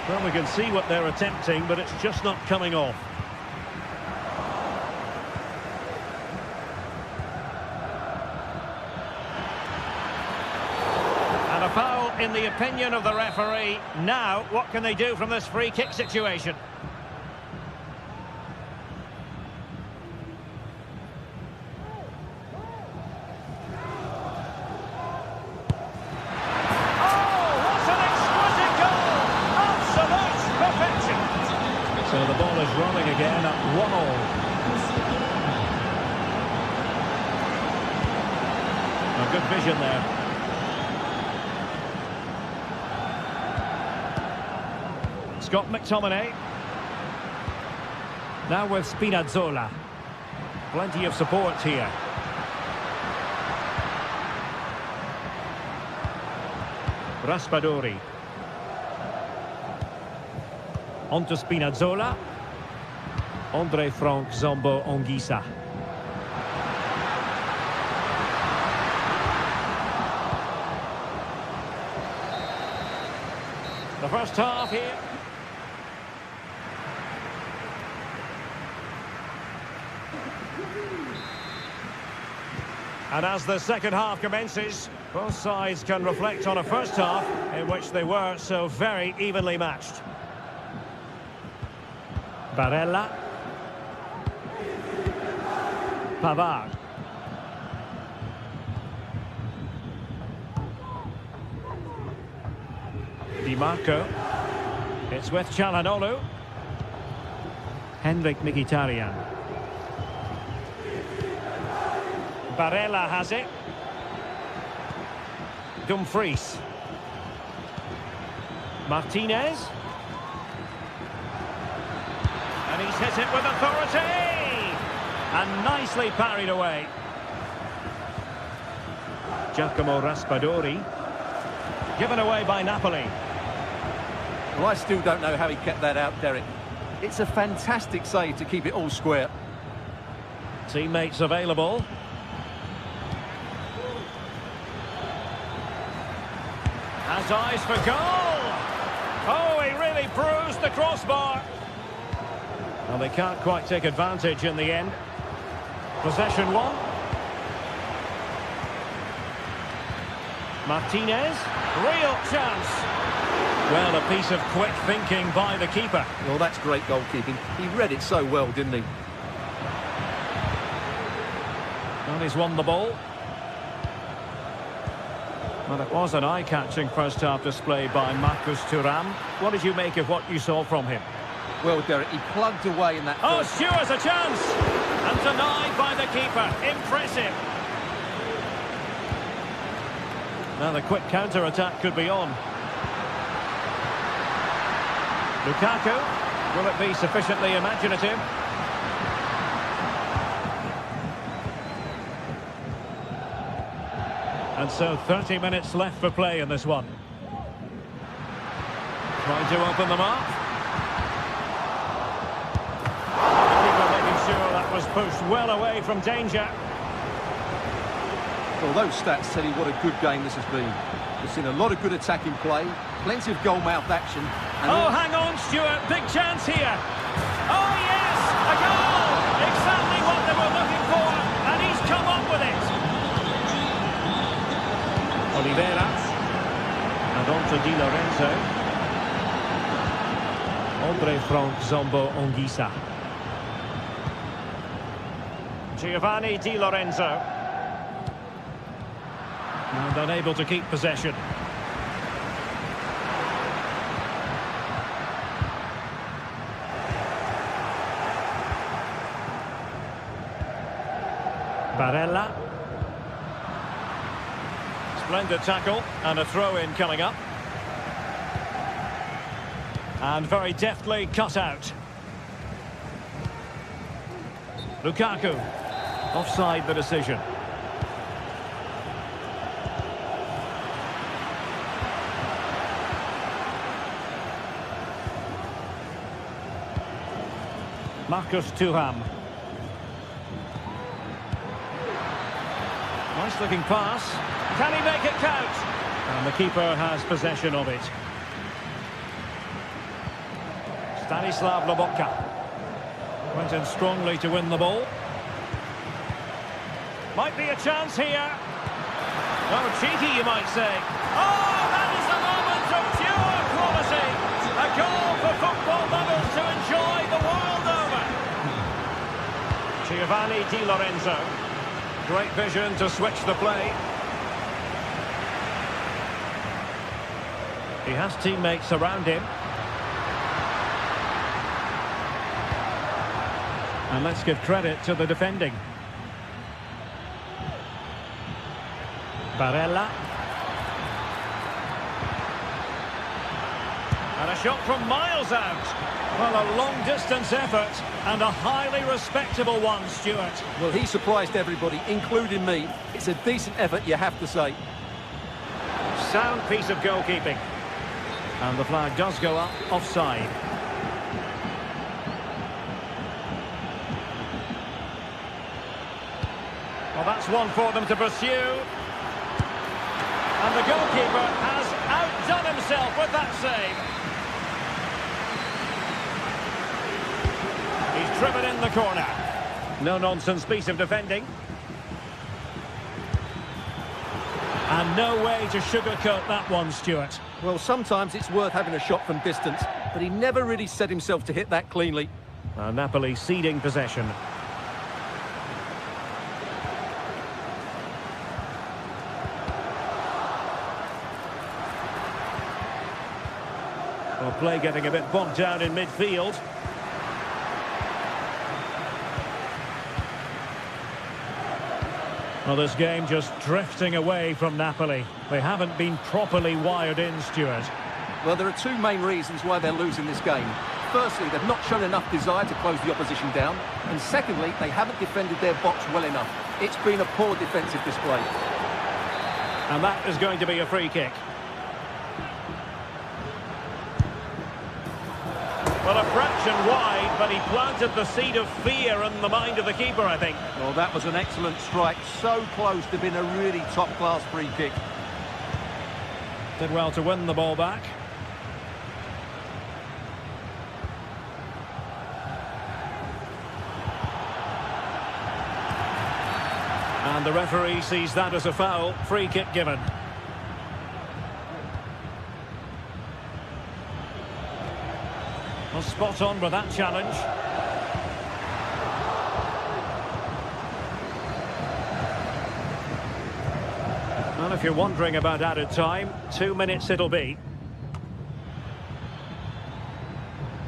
Well, we can see what they're attempting, but it's just not coming off. And a foul in the opinion of the referee. Now, what can they do from this free kick situation? So the ball is rolling again at 1-all. A good vision there. Scott McTominay. Now with Spinazzola. Plenty of support here. Raspadori. On to Spinazzola. André Frank Zombo Anguissa. The first half here. And as the second half commences, both sides can reflect on a first half in which they were so very evenly matched. Barella. Pavard. Di Marco. It's with Çalhanoğlu. Henrik Mkhitaryan. Barella has it. Dumfries. Martinez. And he's hit it with authority! And nicely parried away. Giacomo Raspadori. Given away by Napoli. Well, I still don't know how he kept that out, Derek. It's a fantastic save to keep it all square. Teammates available. Has eyes for goal! Oh, he really bruised the crossbar. Well, they can't quite take advantage in the end. Possession one. Martinez. Real chance. Well, a piece of quick thinking by the keeper. Well, that's great goalkeeping. He read it so well, didn't he? Well, he's won the ball. Well, it was an eye-catching first-half display by Marcus Thuram. What did you make of what you saw from him? Well, Derek, he plugged away in that... Oh, Stewart's a chance! And denied by the keeper. Impressive. Now the quick counter-attack could be on. Lukaku. Will it be sufficiently imaginative? And so 30 minutes left for play in this one. Trying to open them up. Making sure that was pushed well away from danger. Well, those stats tell you what a good game this has been. We've seen a lot of good attacking play, plenty of goal-mouth action. And hang on, Stuart. Big chance here. Oh, yes! A goal! Exactly what they were looking for, and he's come up with it. Oliveira. And on to Di Lorenzo. André Frank Zombo Anguissa. Giovanni Di Lorenzo. And unable to keep possession. Barella. Splendid tackle, and a throw-in coming up. And very deftly cut out. Lukaku. Offside the decision. Marcus Thuram. Nice looking pass. Can he make it count? And the keeper has possession of it. Stanislav Lobotka went in strongly to win the ball. Might be a chance here. Oh, cheeky, you might say. Oh, that is a moment of pure quality. A goal for football lovers to enjoy the world over. Giovanni Di Lorenzo. Great vision to switch the play. He has teammates around him. And let's give credit to the defending. Barella. And a shot from miles out. Well, a long-distance effort and a highly respectable one, Stuart. Well, he surprised everybody, including me. It's a decent effort, you have to say. Sound piece of goalkeeping. And the flag does go up offside. Well, that's one for them to pursue. And the goalkeeper has outdone himself with that save. He's driven in the corner. No-nonsense piece of defending. And no way to sugarcoat that one, Stuart. Well, sometimes it's worth having a shot from distance, but he never really set himself to hit that cleanly. Napoli ceding possession. Well, play getting a bit bogged down in midfield. Well, this game just drifting away from Napoli. They haven't been properly wired in, Stuart. Well, there are two main reasons why they're losing this game. Firstly, they've not shown enough desire to close the opposition down. And secondly, they haven't defended their box well enough. It's been a poor defensive display. And that is going to be a free kick. Well, a fraction wide, but he planted the seed of fear in the mind of the keeper, I think. Well, that was an excellent strike. So close to being a really top-class free kick. Did well to win the ball back. And the referee sees that as a foul. Free kick given. Well, spot on with that challenge. Well, if you're wondering about added time, 2 minutes it'll be.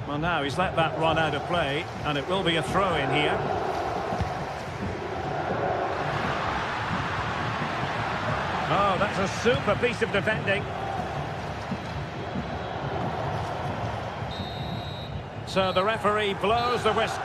Well, now he's let that run out of play, and it will be a throw-in here. Oh, that's a super piece of defending. So the referee blows the whistle.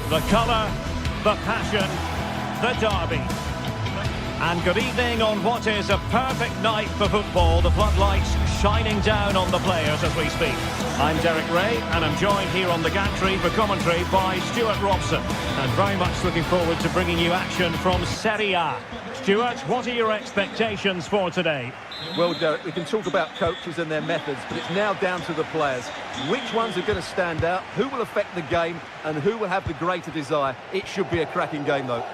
The colour the passion, the derby. And good evening on what is a perfect night for football. The floodlights shining down on the players as we speak. I'm Derek Ray, and I'm joined here on the gantry for commentary by Stuart Robson. And very much looking forward to bringing you action from Serie A. Stuart, what are your expectations for today? Well, Derek, we can talk about coaches and their methods, but it's now down to the players. Which ones are going to stand out, who will affect the game, and who will have the greater desire? It should be a cracking game, though.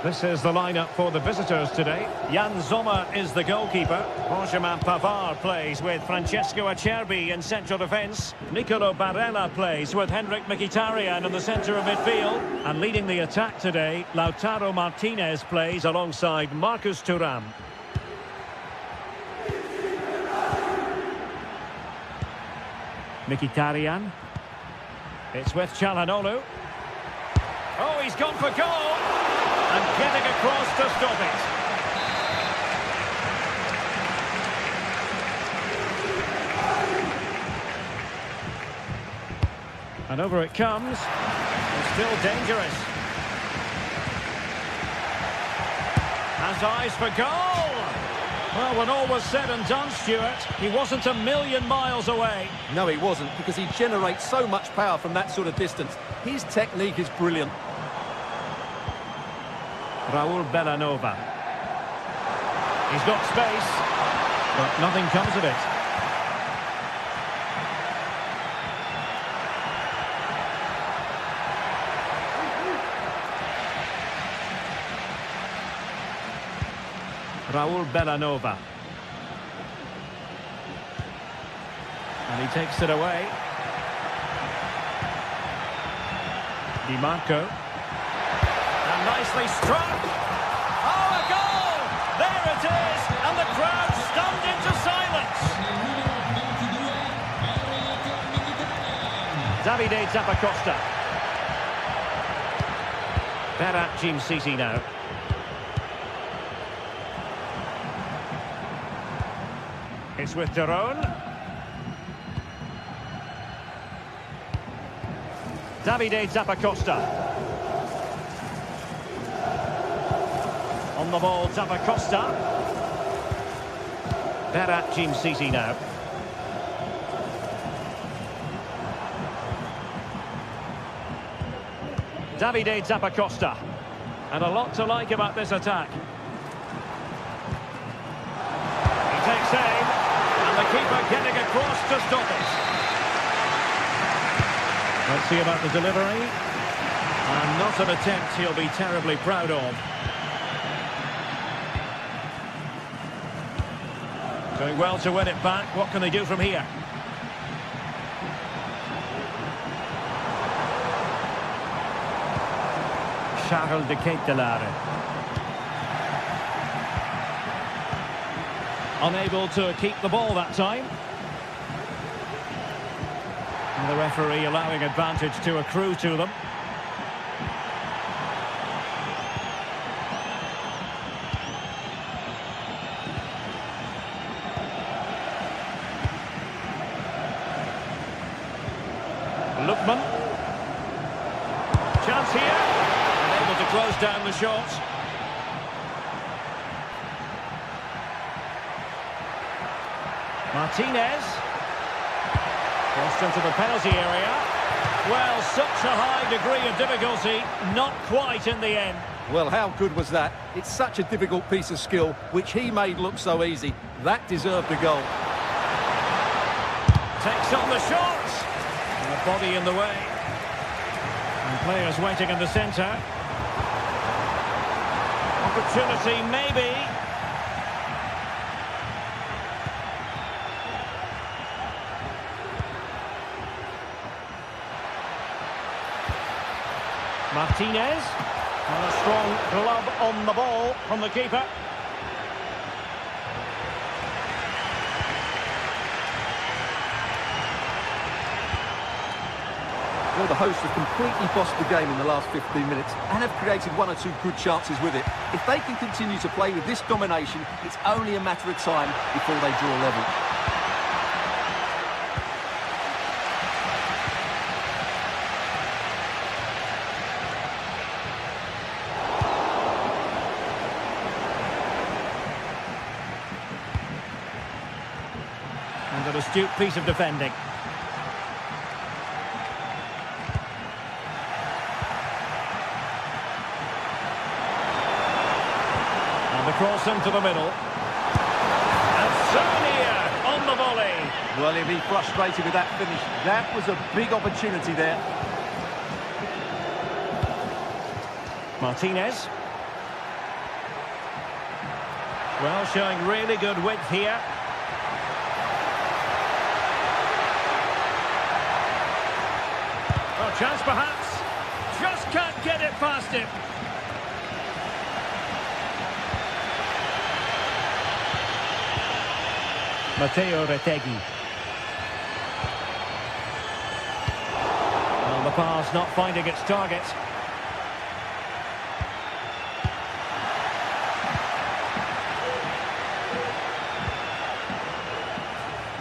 This is the lineup for the visitors today. Jan Sommer is the goalkeeper. Benjamin Pavard plays with Francesco Acerbi in central defence. Nicolo Barella plays with Henrik Mkhitaryan in the centre of midfield. And leading the attack today, Lautaro Martinez plays alongside Marcus Thuram. Mkhitaryan. It's with Çalhanoğlu. Oh, he's gone for goal! And getting across to stop it. And over it comes. It's still dangerous. Has eyes for goal. Well, when all was said and done, Stuart, he wasn't a million miles away. No, he wasn't, because he generates so much power from that sort of distance. His technique is brilliant. Raul Bellanova. He's got space, but nothing comes of it. Raul Bellanova. And he takes it away. Di Marco. And nicely struck. Oh, a goal! There it is! And the crowd stunned into silence. Davide Zappacosta. Berat Jim-Sisi now. It's with Daron. Davide Zappacosta. On the ball, Zappacosta. Berat Jim-Sisi now. Davide Zappacosta. And a lot to like about this attack. He takes aim. And the keeper getting across to stop it. Let's see about the delivery. And not an attempt he'll be terribly proud of. Doing well to win it back. What can they do from here? Charles de Ketelaere. Unable to keep the ball that time. And the referee allowing advantage to accrue to them. Lookman. Chance here. And able to close down the shot. Martinez. Crossed into the penalty area. Well, such a high degree of difficulty. Not quite in the end. Well, how good was that? It's such a difficult piece of skill, which he made look so easy. That deserved a goal. Takes on the shot. And the body in the way. And players waiting in the centre. Opportunity, maybe. Martinez. And a strong glove on the ball from the keeper. Well, the hosts have completely bossed the game in the last 15 minutes and have created one or two good chances with it. If they can continue to play with this domination, it's only a matter of time before they draw level. An astute piece of defending. And the cross into the middle. And Sonia on the volley. Well, he'll be frustrated with that finish. That was a big opportunity there. Martinez. Well, showing really good width here. Oh, chance perhaps. Just can't get it past him. Matteo Retegui. Well, the pass not finding its target.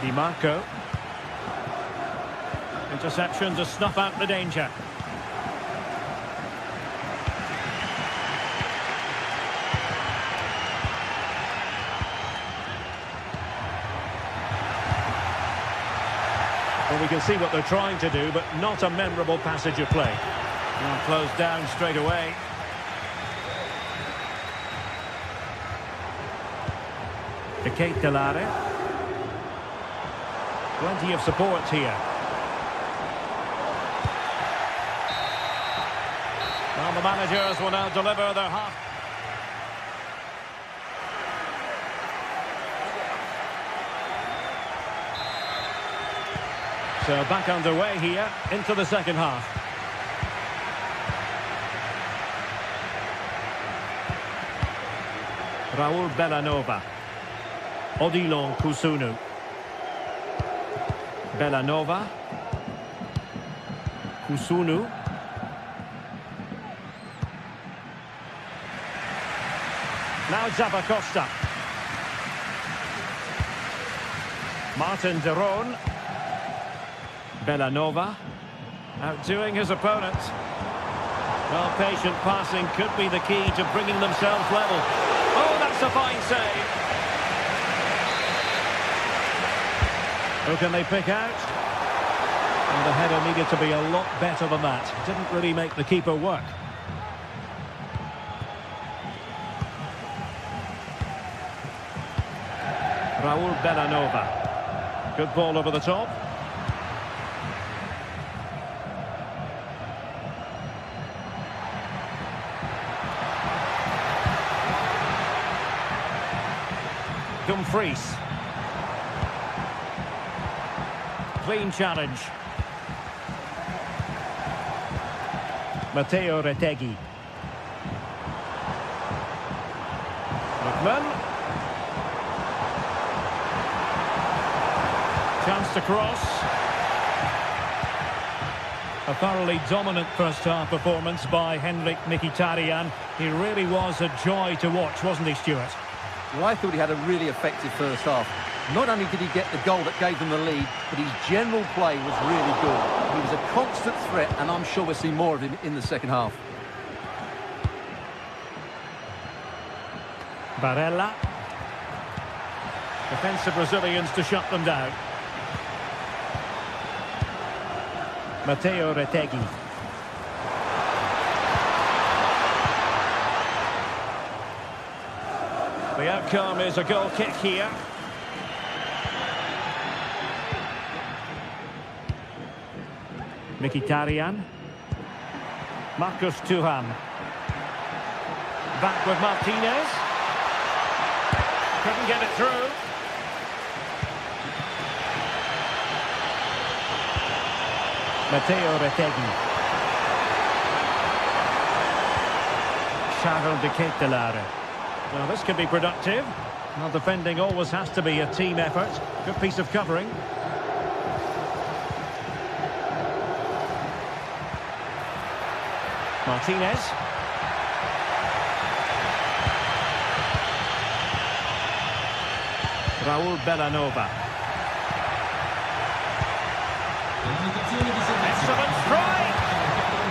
Di Marco. Interception to snuff out the danger. Well, we can see what they're trying to do, but not a memorable passage of play. Now closed down straight away. De Ketelare. Plenty of support here. Well, the managers will now deliver their half. So back underway here into the second half. Raul Bellanova. Odilon Kusunu. Bellanova. Kusunu. Now Zappacosta. Martin de Roon. Bellanova. Outdoing his opponent. Well, patient passing could be the key to bringing themselves level. Oh, that's a fine save. Who can they pick out? And the header needed to be a lot better than that. Didn't really make the keeper work. Raul Bellanova. Good ball over the top. Dumfries. Clean challenge. Matteo Retegui. Lookman. Chance to cross. A thoroughly dominant first-half performance by Henrik Mkhitaryan. He really was a joy to watch, wasn't he, Stuart? Well, I thought he had a really effective first half. Not only did he get the goal that gave them the lead, but his general play was really good. He was a constant threat, and I'm sure we'll see more of him in the second half. Barella. Defensive Brazilians to shut them down. Matteo Retegui. The outcome is a goal kick here. Mkhitaryan. Marcus Thuram. Back with Martinez. Couldn't get it through. Matteo Retegui. Charles de Ketelare. Well, this could be productive. Well, defending always has to be a team effort. Good piece of covering. Martinez. Raul Bellanova. Excellent strike!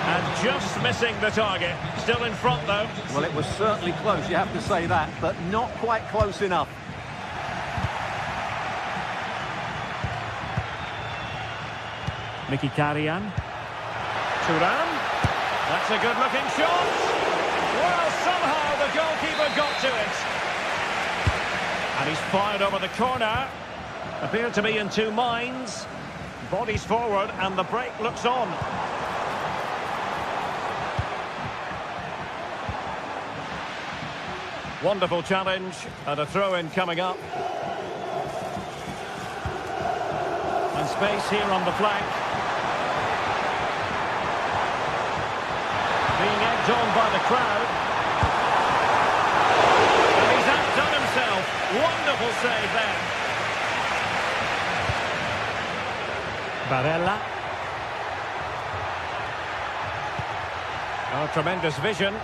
And just missing the target. Still in front, though. Well, it was certainly close, you have to say that, but not quite close enough. Mkhitaryan. Thuram. That's a good-looking shot. Well, somehow the goalkeeper got to it. And he's fired over the corner. Appeared to be in two minds. Bodies forward and the break looks on. Wonderful challenge and a throw-in coming up. And space here on the flank. Being egged on by the crowd. And he's outdone himself. Wonderful save there. Barella. Oh, tremendous vision.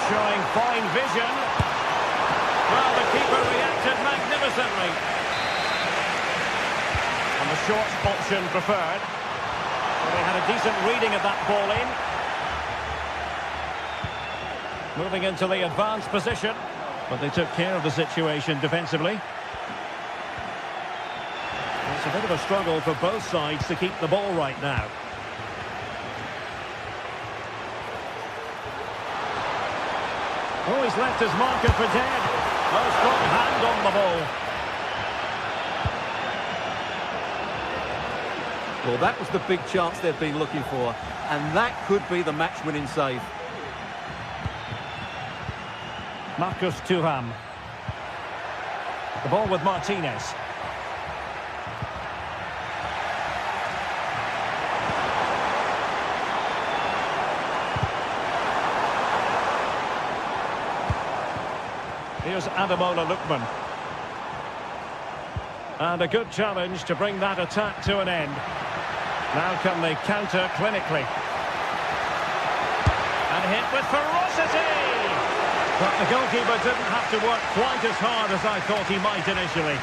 Showing fine vision. Well, the keeper reacted magnificently. And the short option preferred. Well, they had a decent reading of that ball in. Moving into the advanced position. But they took care of the situation defensively. It's a bit of a struggle for both sides to keep the ball right now. Oh, he's left his marker for dead. Oh, strong hand on the ball. Well, that was the big chance they've been looking for. And that could be the match-winning save. Marcus Thuram. The ball with Martinez. Here's Ademola Lookman. And a good challenge to bring that attack to an end. Now can they counter clinically. And hit with ferocity! But the goalkeeper didn't have to work quite as hard as I thought he might initially.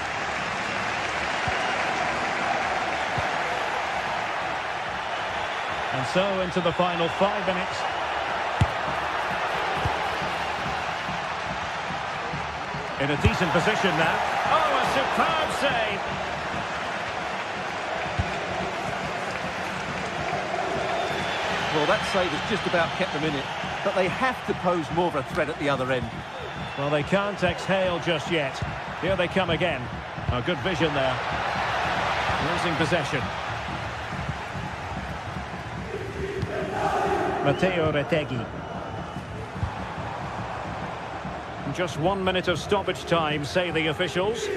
And so into the final 5 minutes. In a decent position now. Oh, a superb save. Well, that save has just about kept them in it. But they have to pose more of a threat at the other end. Well, they can't exhale just yet. Here they come again. Oh, good vision there. Losing possession. Matteo Retegui. Just 1 minute of stoppage time, say the officials.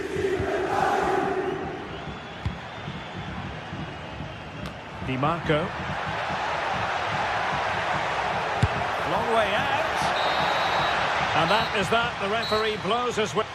Di Marco. Long way out. And that is that. The referee blows his whistle.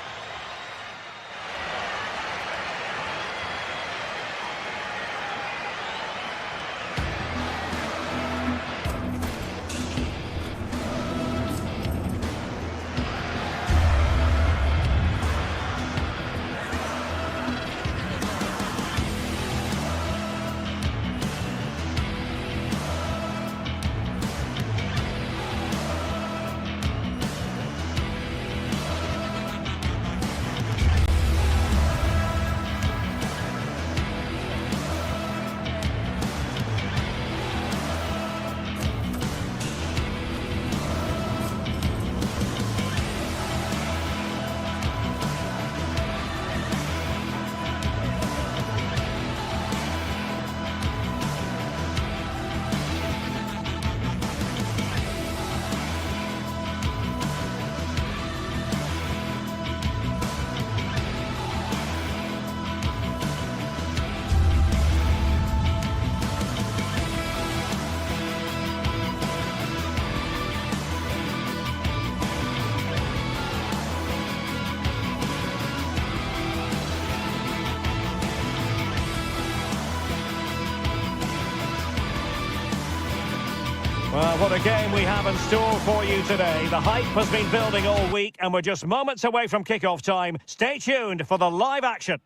Well, what a game we have in store for you today. The hype has been building all week and we're just moments away from kickoff time. Stay tuned for the live action.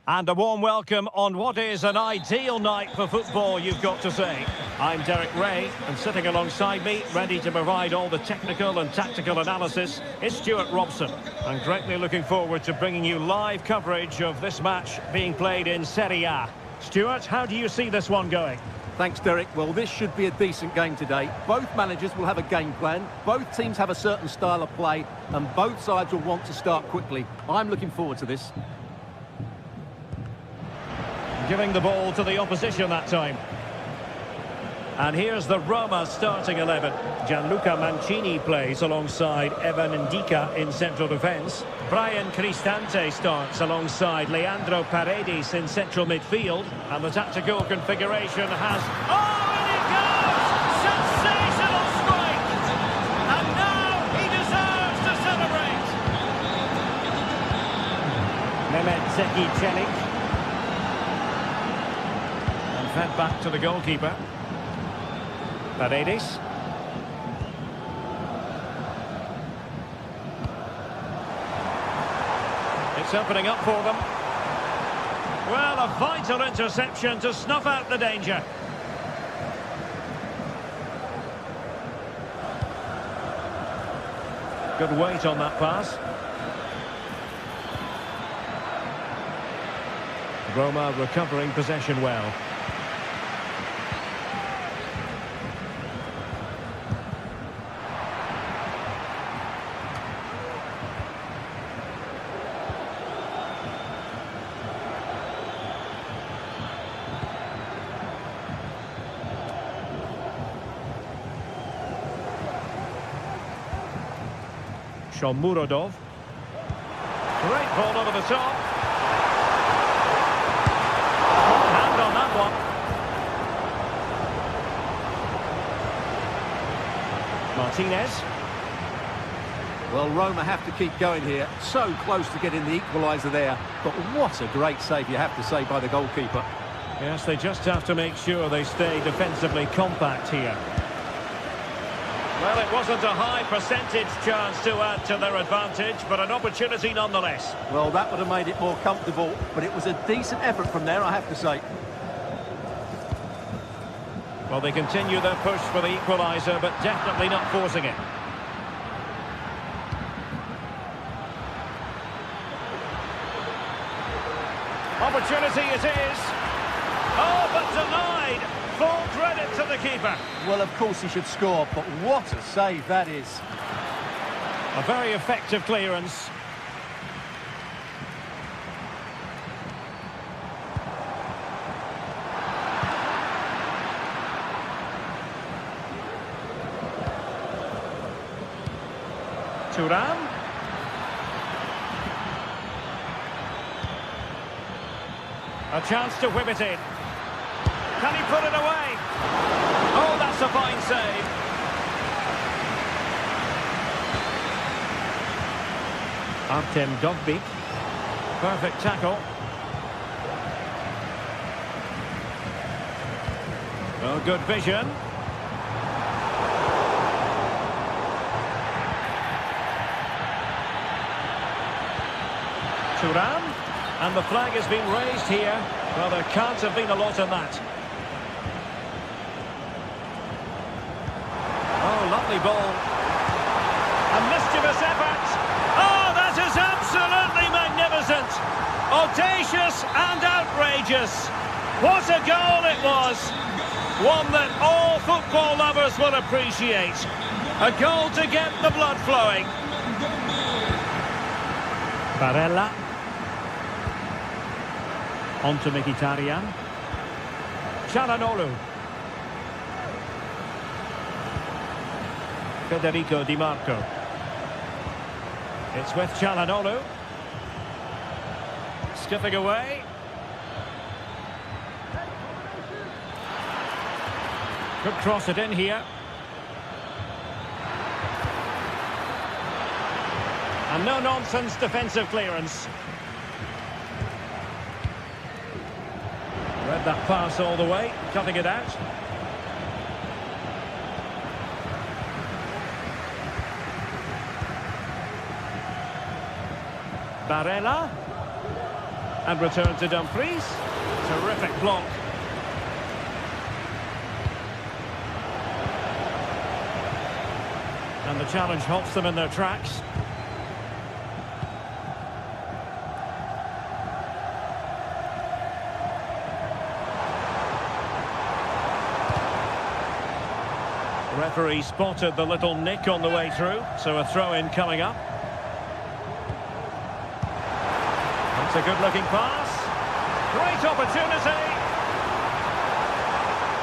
And a warm welcome on what is an ideal night for football, you've got to say. I'm Derek Ray, and sitting alongside me, ready to provide all the technical and tactical analysis, is Stuart Robson. I'm greatly looking forward to bringing you live coverage of this match being played in Serie A. Stuart, how do you see this one going? Thanks, Derek. Well, this should be a decent game today. Both managers will have a game plan. Both teams have a certain style of play, and both sides will want to start quickly. I'm looking forward to this. Giving the ball to the opposition that time. And here's the Roma starting 11. Gianluca Mancini plays alongside Evan Ndika in central defence. Brian Cristante starts alongside Leandro Paredes in central midfield. And the tactical configuration has... Oh, and it goes! Sensational strike! And now he deserves to celebrate! Mehmet Zeki Çelik. And fed back to the goalkeeper. Paredes. It's opening up for them. Well, a vital interception to snuff out the danger. Good weight on that pass. Roma recovering possession well. Shomurodov. Great ball over the top. Hand on that one. Martinez. Well, Roma have to keep going here. So close to getting the equaliser there. But what a great save, you have to say, by the goalkeeper. Yes, they just have to make sure they stay defensively compact here. Well, it wasn't a high percentage chance to add to their advantage, but an opportunity nonetheless. Well, that would have made it more comfortable, but it was a decent effort from there, I have to say. Well, they continue their push for the equaliser, but definitely not forcing it. Opportunity it is. Oh, but denied. Full credit to the keeper. Well, of course he should score, but what a save that is. A very effective clearance. Thuram. A chance to whip it in. Can he put it away? Oh, that's a fine save. Artem Dogbik. Perfect tackle. Oh, good vision. Thuram. And the flag has been raised here. Well, there can't have been a lot in that. Oh, lovely ball. A mischievous effort. Oh, that is absolutely magnificent. Audacious and outrageous. What a goal it was. One that all football lovers will appreciate. A goal to get the blood flowing. Barella. On to Mkhitaryan. Çalhanoğlu. Federico Di Marco. It's with Çalhanoğlu. Skipping away. Could cross it in here. And no-nonsense defensive clearance. Read that pass all the way, cutting it out. Barella. And return to Dumfries. Terrific block. And the challenge halts them in their tracks. The referee spotted the little nick on the way through, so a throw-in coming up. That's a good-looking pass. Great opportunity.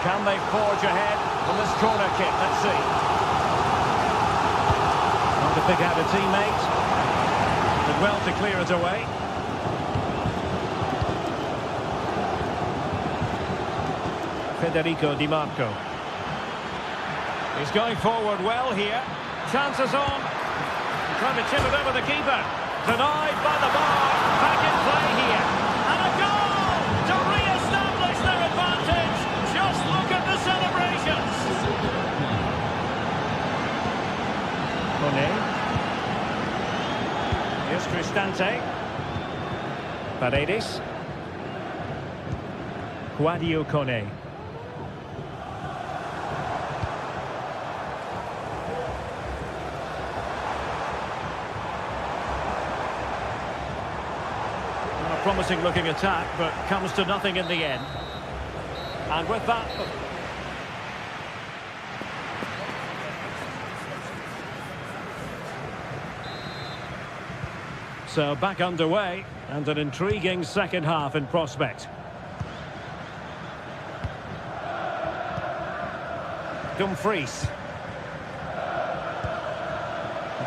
Can they forge ahead from this corner kick? Let's see. Trying to pick out a teammate. Did well to clear it away. Federico Di Marco. He's going forward well here. Chances on. Trying to chip it over the keeper. Denied by the bar. Back in play here. And a goal to re-establish their advantage. Just look at the celebrations. Kone. Here's Cristante. Paredes. Guadio Kone. Promising looking attack, but comes to nothing in the end. And with that... So back underway, and an intriguing second half in prospect. Dumfries.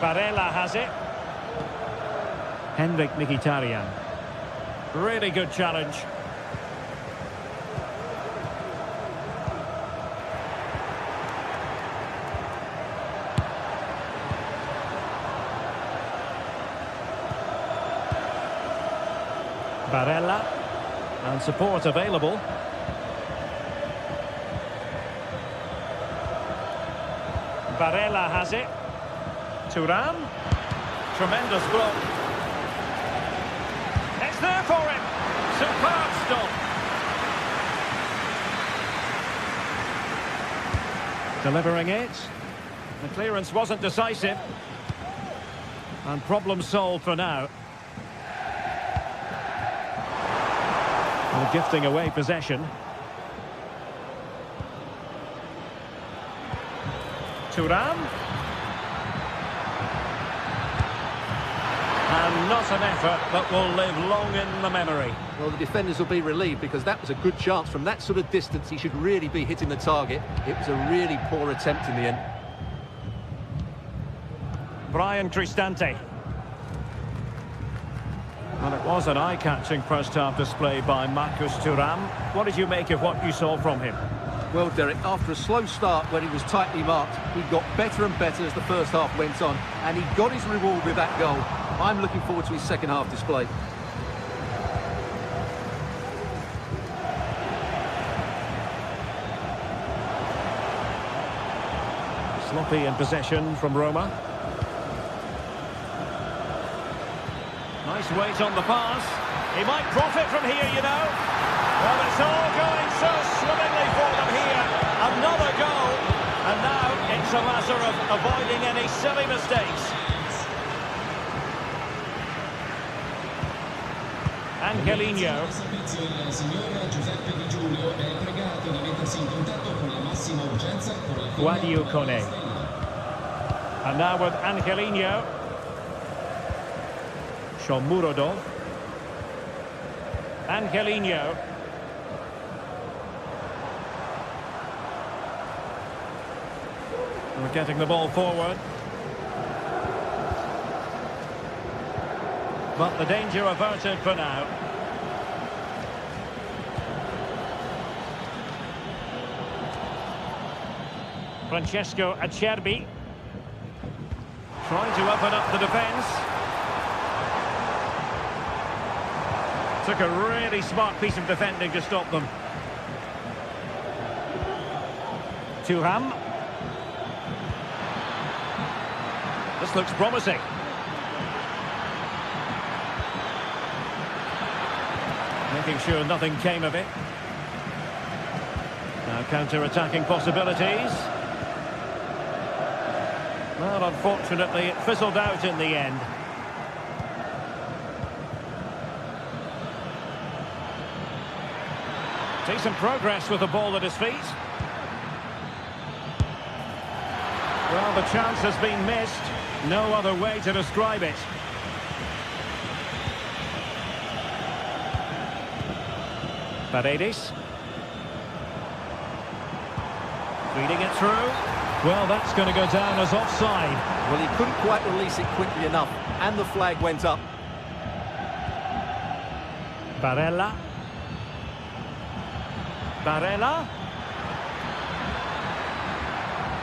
Barella has it. Henrik Mkhitaryan. Really good challenge. Barella. And support available. Barella has it. Thuram. Tremendous block. It's there for him. Superb stop. Delivering it. The clearance wasn't decisive. And problem solved for now. And gifting away possession. Thuram. And not an effort that will live long in the memory. Well, the defenders will be relieved because that was a good chance. From that sort of distance, he should really be hitting the target. It was a really poor attempt in the end. Brian Cristante. Well, it was an eye-catching first-half display by Marcus Thuram. What did you make of what you saw from him? Well, Derek, after a slow start when he was tightly marked, he got better and better as the first half went on, and he got his reward with that goal. I'm looking forward to his second half display. Sloppy in possession from Roma. Nice weight on the pass. He might profit from here, you know. Well, it's all going so swimmingly for them here. Another goal. And now it's a matter of avoiding any silly mistakes. Angelino. Guadio Kone. And now with Angelino. Shomurodov. Angelino. We're getting the ball forward. But the danger averted for now. Francesco Acerbi. Trying to open up the defence. Took a really smart piece of defending to stop them. Thuram. This looks promising. Making sure nothing came of it. Now counter-attacking possibilities. Well, unfortunately, it fizzled out in the end. Decent progress with the ball at his feet. Well, the chance has been missed. No other way to describe it. Paredes. Feeding it through. Well, that's going to go down as offside. Well, he couldn't quite release it quickly enough, and the flag went up. Barella. Barella.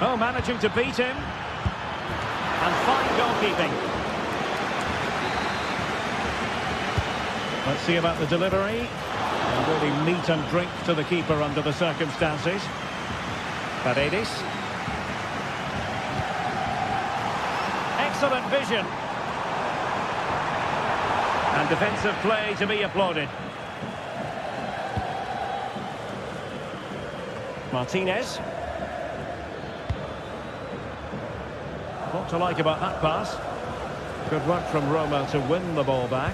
Oh, managing to beat him. And fine goalkeeping. Let's see about the delivery. And really meat and drink to the keeper under the circumstances. Paredes. Excellent vision. And defensive play to be applauded. Martinez. What to like about that pass. Good work from Roma to win the ball back.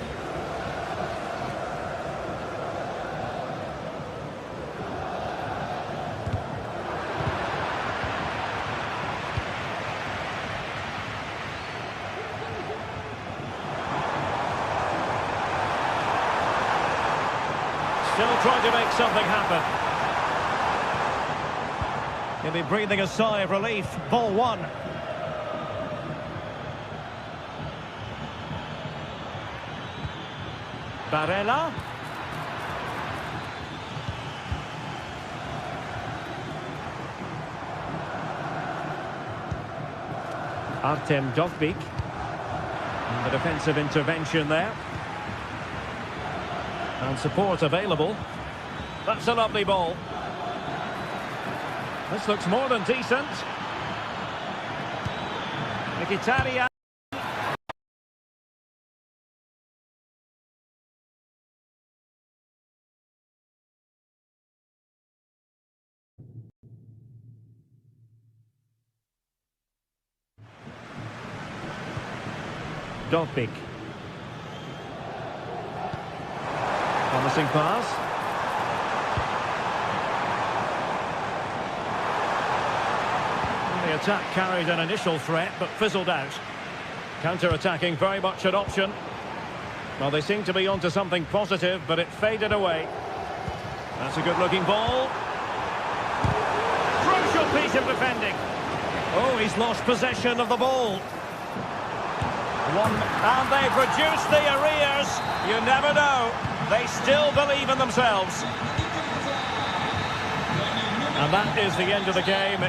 Still trying to make something happen. He'll be breathing a sigh of relief. Ball one. Barella. Artem Dovbyk. And the defensive intervention there. And support available. That's a lovely ball. This looks more than decent. Mkhitaryan. Dovbyk. Promising pass. The attack carried an initial threat but fizzled out. Counter-attacking very much an option. Well, they seem to be onto something positive, but it faded away. That's a good-looking ball. Crucial piece of defending. Oh, he's lost possession of the ball. And they've reduced the arrears. You never know. They still believe in themselves. And that is the end of the game.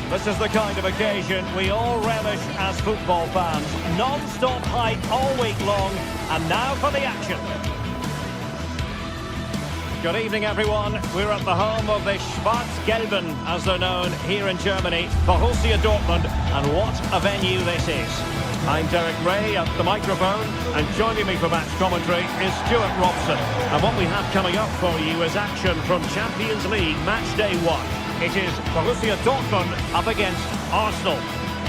This is the kind of occasion we all relish as football fans. Non-stop hype all week long, and now for the action. Good evening, everyone. We're at the home of the Schwarz-Gelben, as they're known here in Germany, Borussia Dortmund, and what a venue this is. I'm Derek Ray at the microphone, and joining me for match commentary is Stuart Robson. And what we have coming up for you is action from Champions League Match Day 1. It is Borussia Dortmund up against Arsenal.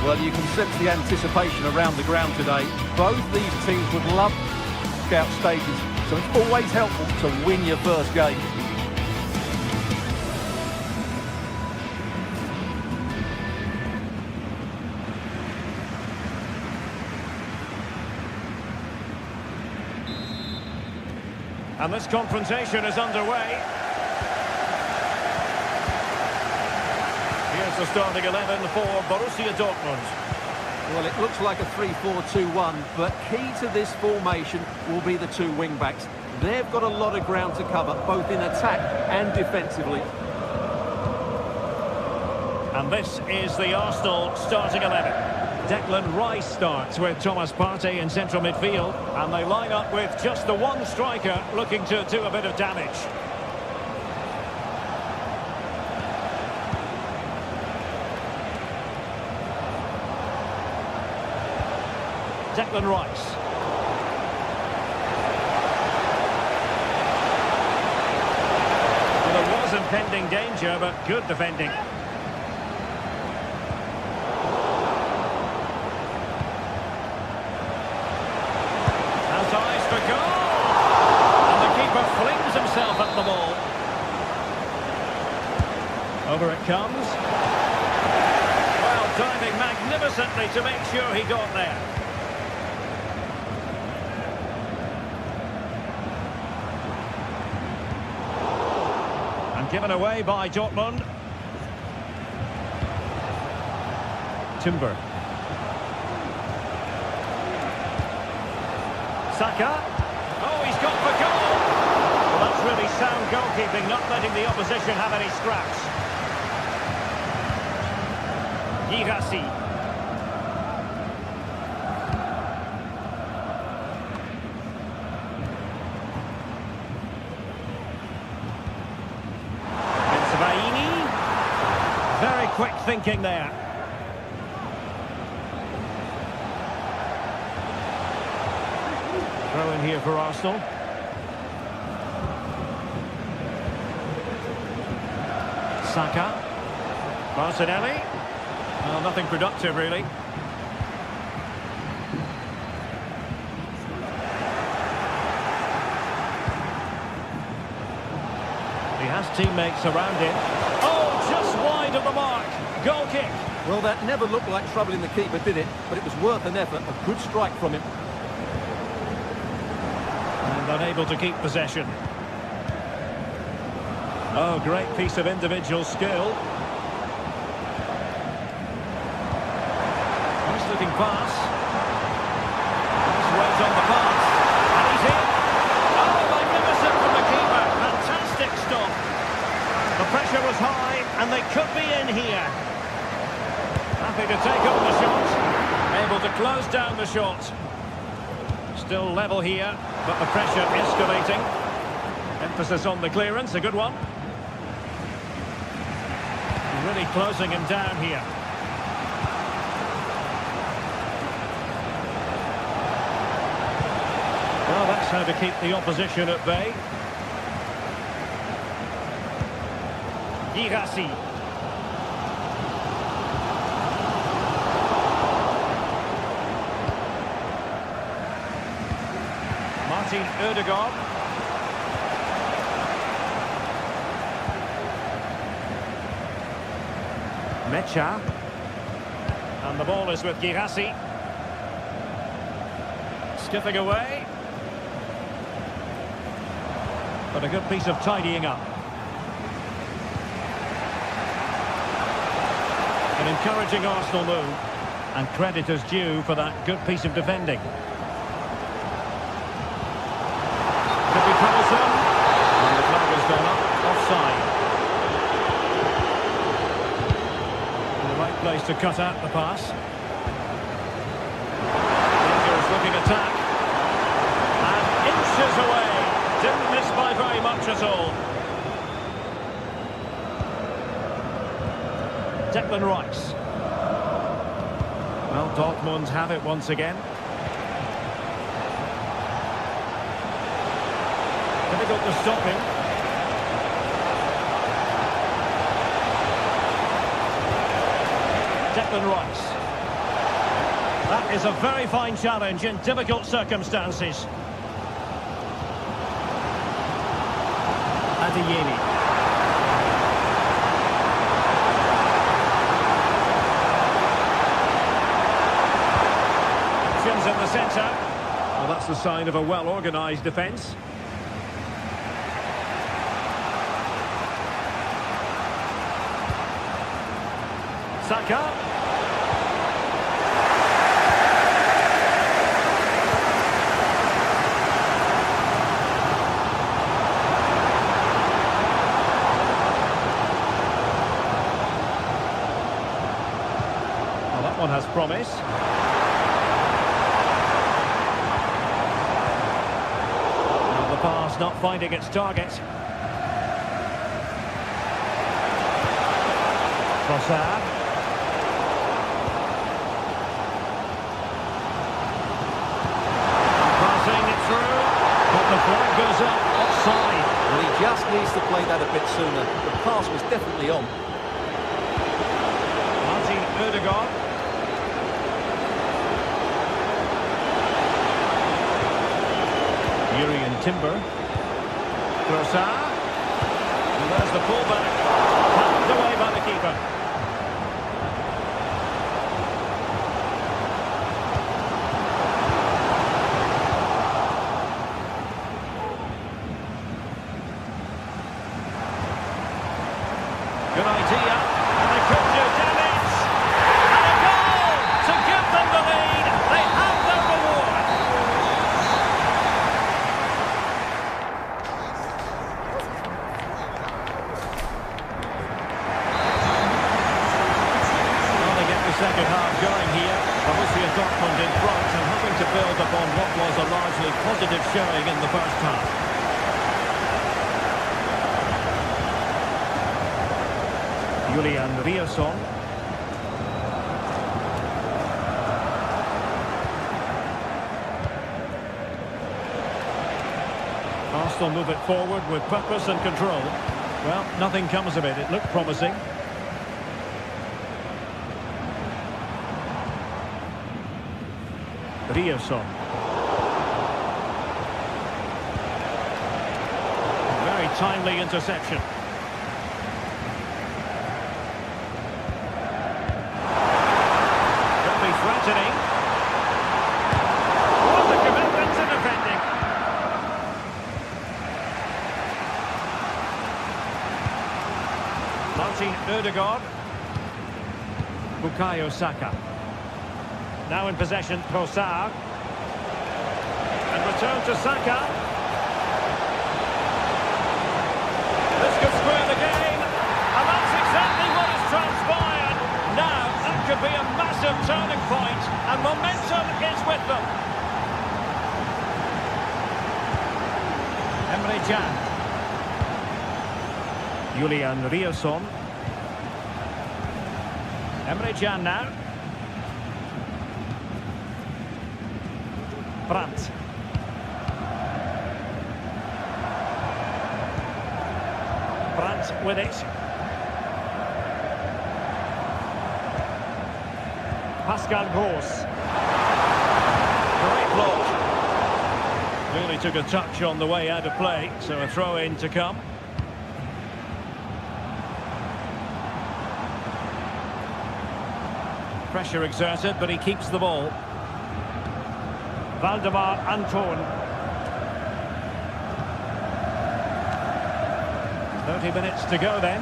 Well, you can sense the anticipation around the ground today. Both these teams would love knockout stages, so it's always helpful to win your first game. And this confrontation is underway. Here's the starting 11 for Borussia Dortmund. Well, it looks like a 3-4-2-1, but key to this formation will be the two wing-backs. They've got a lot of ground to cover, both in attack and defensively. And this is the Arsenal starting 11. Declan Rice starts with Thomas Partey in central midfield, and they line up with just the one striker looking to do a bit of damage. Declan Rice. Well, there was impending danger, but good defending. Has eyes for goal! And the keeper flings himself at the ball. Over it comes. Well, diving magnificently to make sure he got there. Given away by Dortmund. Timber. Saka. Oh, he's gone for goal. Well, that's really sound goalkeeping, not letting the opposition have any scraps. Girassi. Very quick thinking there. Throw in here for Arsenal. Saka. Martinelli. Well, nothing productive, really. He has teammates around him. Oh, just wide of the mark. Goal kick. Well, that never looked like troubling the keeper, did it? But it was worth an effort. A good strike from him. And unable to keep possession. Oh, great piece of individual skill. Nice looking pass. Nice weight on the pass. And he's in. Oh, magnificent from the keeper. Fantastic stop. The pressure was high, and they could be in here. Happy to take on the shot. Able to close down the shot. Still level here, but the pressure escalating. Emphasis on the clearance, a good one. Really closing him down here. Well, that's how to keep the opposition at bay. Girassi. Martin Ødegaard. Mecha. And the ball is with Girassi. Skipping away. But a good piece of tidying up. An encouraging Arsenal move. And credit is due for that good piece of defending. Could be troublesome. And the flag has gone up. Offside. Place to cut out the pass. Dangerous looking attack. And inches away. Didn't miss by very much at all. Declan Rice. Well, Dortmund have it once again. Difficult to stop him. Declan Rice. That is a very fine challenge in difficult circumstances. Adeyemi. Options in the centre. Well, that's the sign of a well-organised defence. Saka. Well, that one has promise. Now the pass not finding its target. Trossard. Passing it through, but the flag goes up offside. Well, he just needs to play that a bit sooner. The pass was definitely on. Martin Ødegaard. Urian Timber. Trossard. And there's the pullback. Tapped away by the keeper. Good idea, and they could do damage. And a goal to give them the lead. They have their reward. Well, they get the second half going here. Borussia Dortmund in front and hoping to build upon what was a largely positive showing in the first half. Julian Riasson. Arsenal move it forward with purpose and control. Well, nothing comes of it. It looked promising. Riasson. Very timely interception. Threatening. What a commitment to defending. Martin Ødegaard. Bukayo Saka. Now in possession, Trossard. And return to Saka. This could square the game. And that's exactly what has transpired. Now, that could be a massive turning point, and momentum is with them. Emre Can. Julian Riasson. Emre Can now. Brandt. Brandt with it. Pascal Gross. Great block. Really took a touch on the way out of play, so a throw-in to come. Pressure exerted, but he keeps the ball. Valdemar Anton. 30 minutes to go then.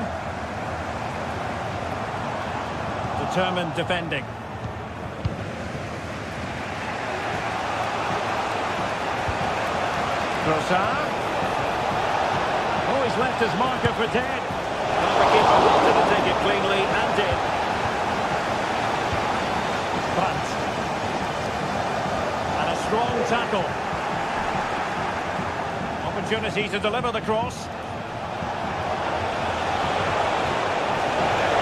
Determined defending. Trossard. Oh, he's left his marker for dead. Well, the keeper wanted to take it cleanly and did. Brandt. And a strong tackle. Opportunity to deliver the cross.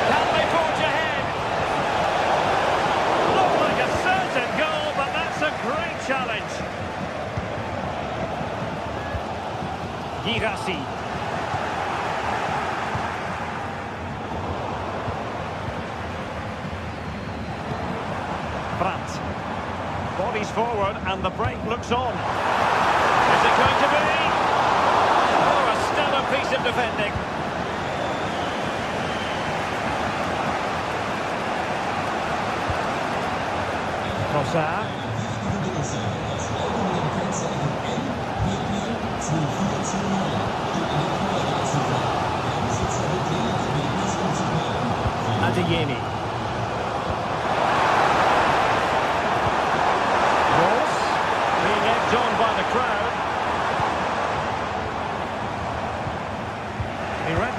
Can they forge ahead? Looked like a certain goal, but that's a great challenge. Girassi. Brandt. Bodies forward and the break looks on. Is it going to be? Oh, a stellar piece of defending. Trossard. Adeyemi.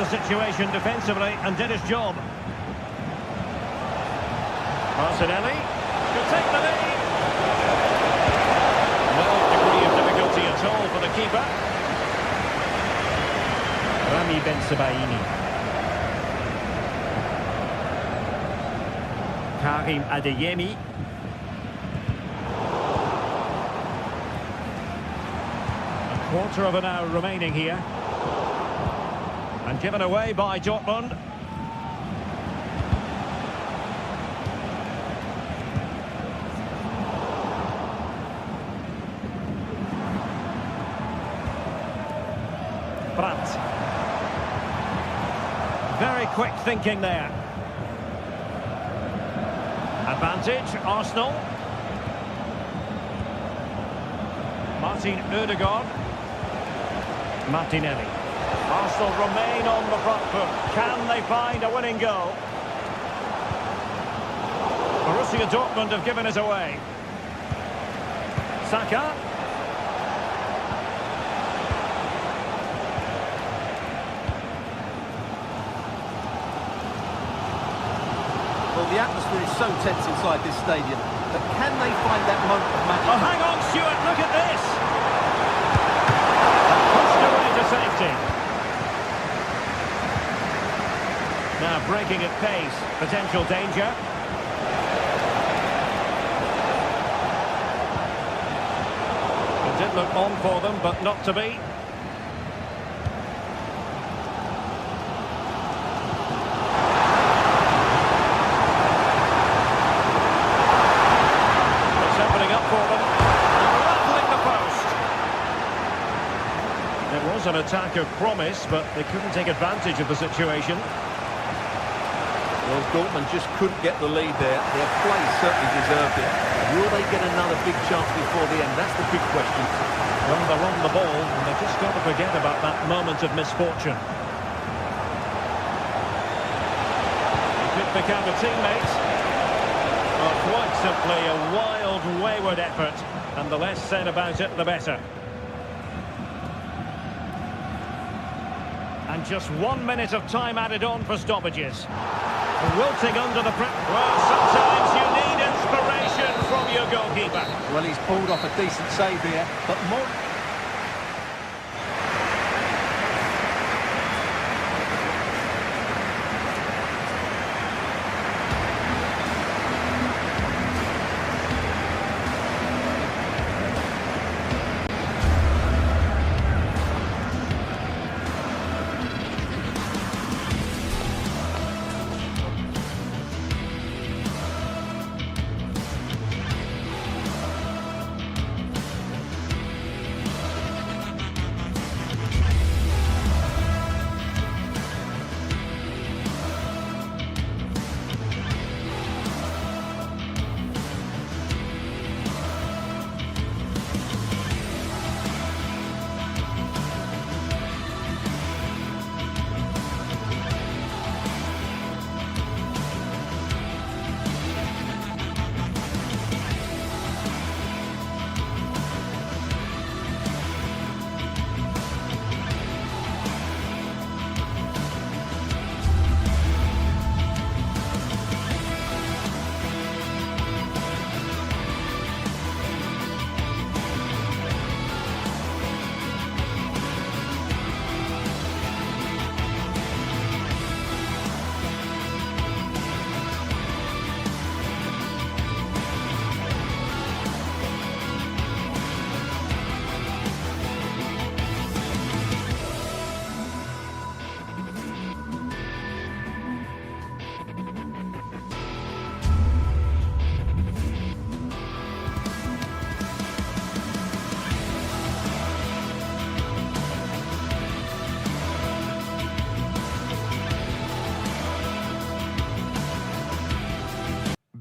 situation defensively and did his job. Martinelli could take the lead. No degree of difficulty at all for the keeper. Rami Ben-Sebaini. Karim Adeyemi. A quarter of an hour remaining here. And given away by Dortmund. Brandt. Very quick thinking there. Advantage, Arsenal. Martin Ødegaard. Martinelli. Arsenal remain on the front foot. Can they find a winning goal? Borussia Dortmund have given it away. Saka. Well, the atmosphere is so tense inside this stadium, but can they find that moment of magic? Oh, hang on, Stuart, look at this! Pushed away to safety. Now breaking at pace, potential danger. It did look on for them, but not to be. An attack of promise, but they couldn't take advantage of the situation. Well, Dortmund just couldn't get the lead there. Their play certainly deserved it. Will they get another big chance before the end? That's the big question. Well, they're on the ball, and they've just got to forget about that moment of misfortune. He could pick out a teammate. Well, quite simply a wild, wayward effort, and the less said about it, the better. And just 1 minute of time added on for stoppages. Wilting under the pressure. Well, sometimes you need inspiration from your goalkeeper. Well, he's pulled off a decent save here, but more...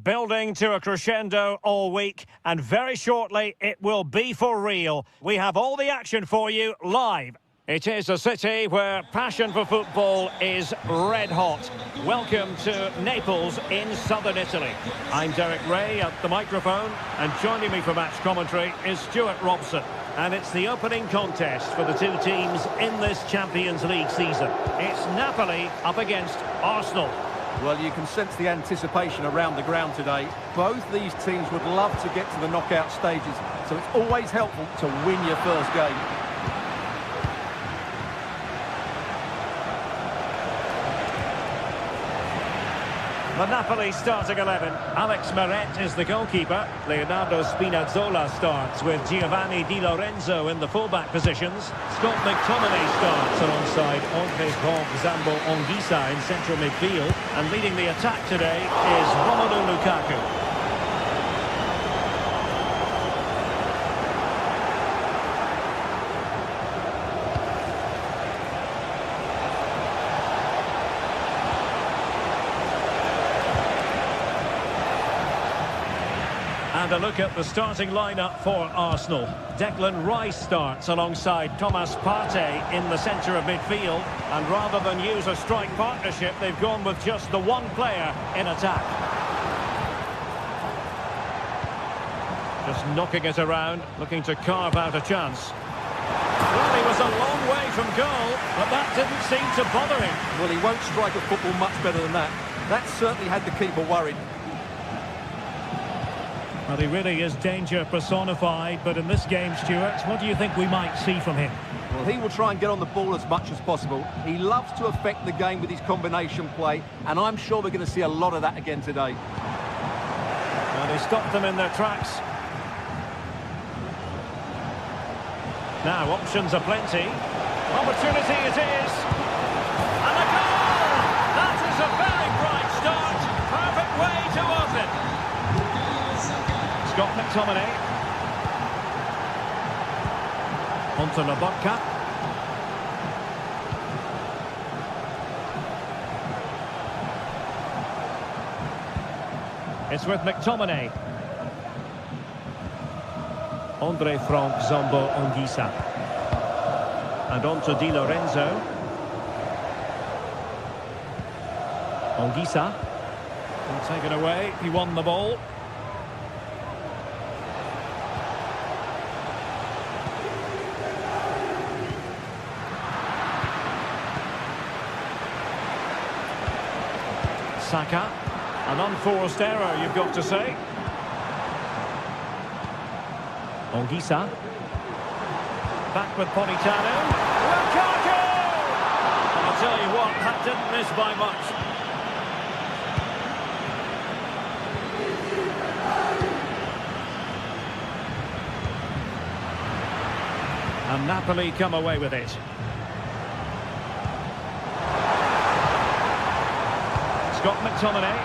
Building to a crescendo all week, and very shortly it will be for real. We have all the action for you live. It is a city where passion for football is red hot. Welcome to Naples in southern Italy. I'm Derek Ray at the microphone, and joining me for match commentary is Stuart Robson. And it's the opening contest for the two teams in this Champions League season. It's Napoli up against Arsenal. Well, you can sense the anticipation around the ground today. Both these teams would love to get to the knockout stages, so it's always helpful to win your first game. The Napoli starting 11. Alex Meret is the goalkeeper. Leonardo Spinazzola starts with Giovanni Di Lorenzo in the fullback positions. Scott McTominay starts alongside Andre Zambo Anguissa in central midfield. And leading the attack today is Romelu Lukaku. And a look at the starting lineup for Arsenal. Declan Rice starts alongside Thomas Partey in the centre of midfield. And rather than use a strike partnership, they've gone with just the one player in attack. Just knocking it around, looking to carve out a chance. Well, he was a long way from goal, but that didn't seem to bother him. Well, he won't strike a football much better than that. That certainly had the keeper worried. Well, he really is danger personified, but in this game, Stuart, what do you think we might see from him? Well, he will try and get on the ball as much as possible. He loves to affect the game with his combination play, and I'm sure we're going to see a lot of that again today. Well, he stopped them in their tracks. Now, options are plenty. Opportunity it is. And a goal! That is a very bright start. Perfect way to open. Scott McTominay. Onto Lobotka. It's with McTominay. Andre Zambo Anguissa. And onto Di Lorenzo. Anguissa. And taken away. He won the ball. Saka, an unforced error, you've got to say. Anguissa. Back with Politano. Lukaku! And I'll tell you what, that didn't miss by much. And Napoli come away with it. Scott McTominay.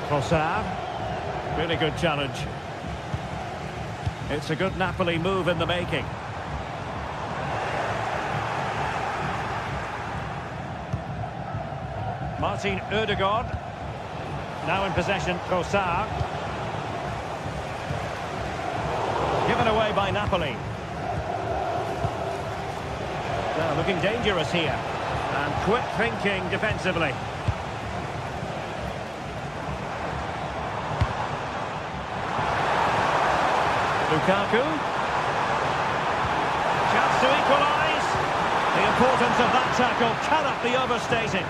Trossard. Really good challenge. It's a good Napoli move in the making. Martin Ødegaard. Now in possession, Trossard. Given away by Napoli. Looking dangerous here. And quick thinking defensively. Lukaku. Chance to equalise. The importance of that tackle cannot be overstated.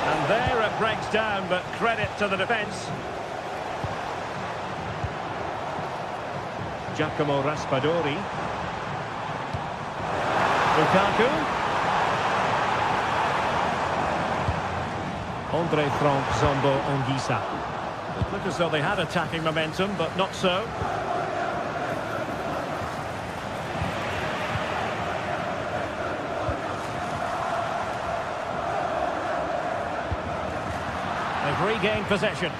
And there it breaks down, but credit to the defence. Giacomo Raspadori. Lukaku. Andre Zambo Anguissa. It looked as though they had attacking momentum, but not so. They've regained possession.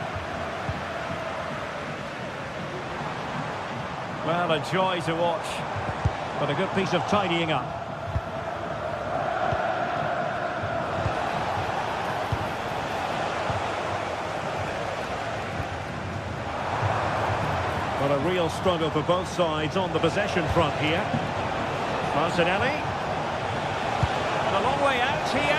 Well, a joy to watch, but a good piece of tidying up. Well, a real struggle for both sides on the possession front here. Martinelli. And a long way out here.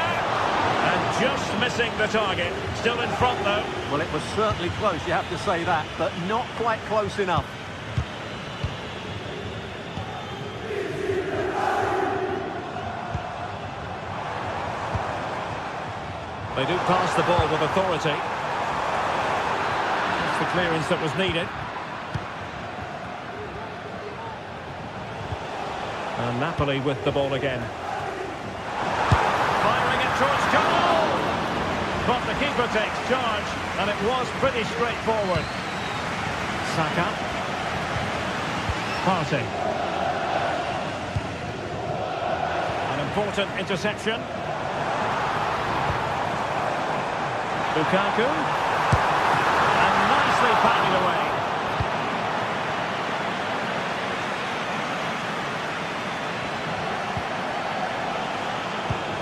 And just missing the target. Still in front, though. Well, it was certainly close, you have to say that, but not quite close enough. They do pass the ball with authority. That's the clearance that was needed. And Napoli with the ball again. Firing it towards goal! But the keeper takes charge, and it was pretty straightforward. Saka. Partey. An important interception. Lukaku. And nicely padded away.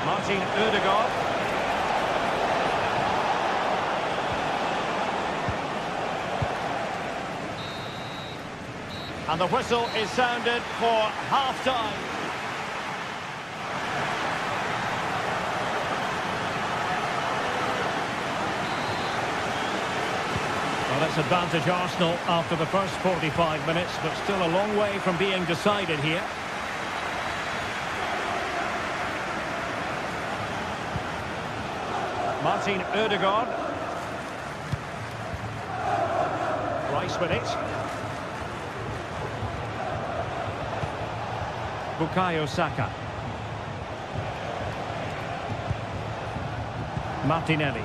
Martin Ødegaard. And the whistle is sounded for half-time. Well, that's advantage Arsenal after the first 45 minutes, but still a long way from being decided here. Martin Ødegaard. Rice with it. Bukayo Saka. Martinelli.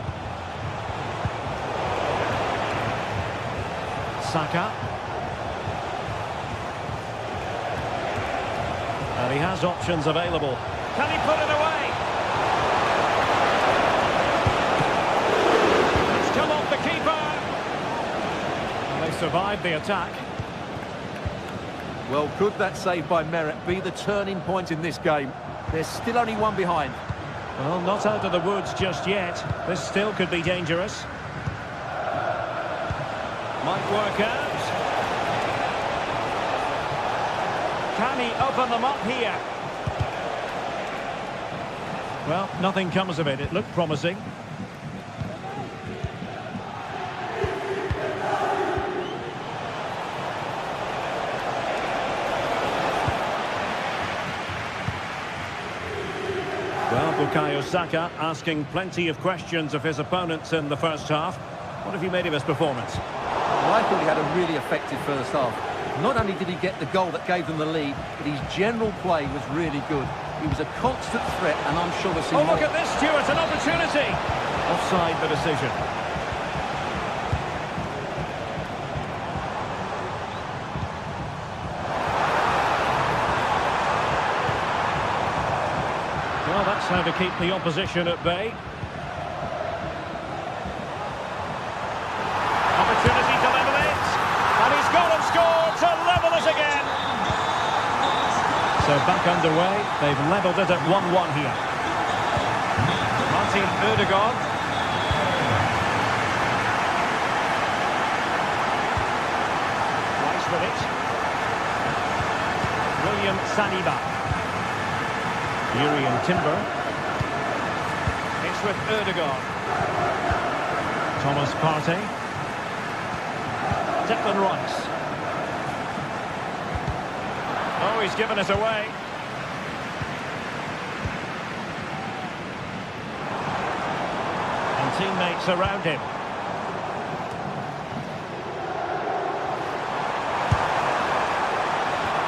Saka. And he has options available. Can he put it away? It's come off the keeper. And they survived the attack. Well, could that save by merit be the turning point in this game? There's still only one behind. Well, not out of the woods just yet. This still could be dangerous. Might work out. Can he open them up here? Well, nothing comes of it. It looked promising. Well, Bukayo Saka asking plenty of questions of his opponents in the first half. What have you made of his performance? Well, I thought he had a really effective first half. Not only did he get the goal that gave them the lead, but his general play was really good. He was a constant threat, and I'm sure we'll see more. Look at this, Stuart, an opportunity! Offside the decision. Well, that's how to keep the opposition at bay. Opportunity to level it. And he's gone and scored to level it again. So back underway. They've levelled it at 1-1 here. Martin Ødegaard. Rice with it. William Saliba. Urian Timber. It's with Ødegaard. Thomas Partey. Declan Rice. Oh, he's given it away. And teammates around him.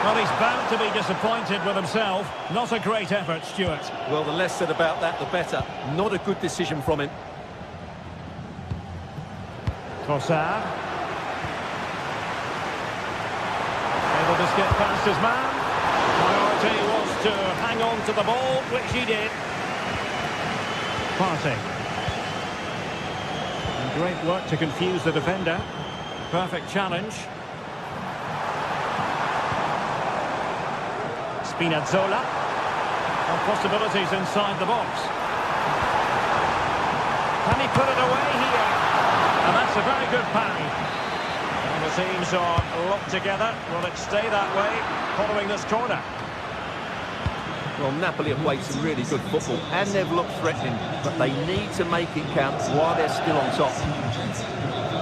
Well, he's bound to be disappointed with himself. Not a great effort, Stuart. Well, the less said about that, the better. Not a good decision from him. Trossard. Able to skip past his man. Priority was to hang on to the ball, which he did. Partey. And great work to confuse the defender. Perfect challenge. Spinazzola. And possibilities inside the box. Can he put it away here? And that's a very good parry. And the teams are locked together. Will it stay that way following this corner? Well, Napoli have played some really good football and they've looked threatening, but they need to make it count while they're still on top.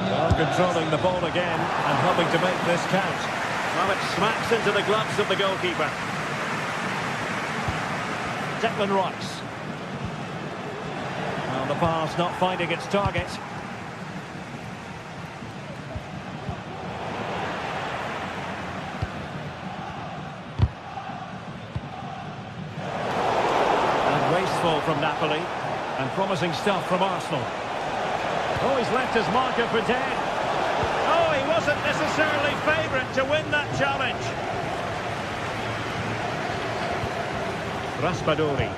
Well, controlling the ball again and hoping to make this count. Well, it smacks into the gloves of the goalkeeper. Declan Rice. Well, the pass not finding its target. Wasteful from Napoli, and promising stuff from Arsenal. Oh, he's left his marker for dead. Oh, he wasn't necessarily favourite to win that challenge. Raspadori.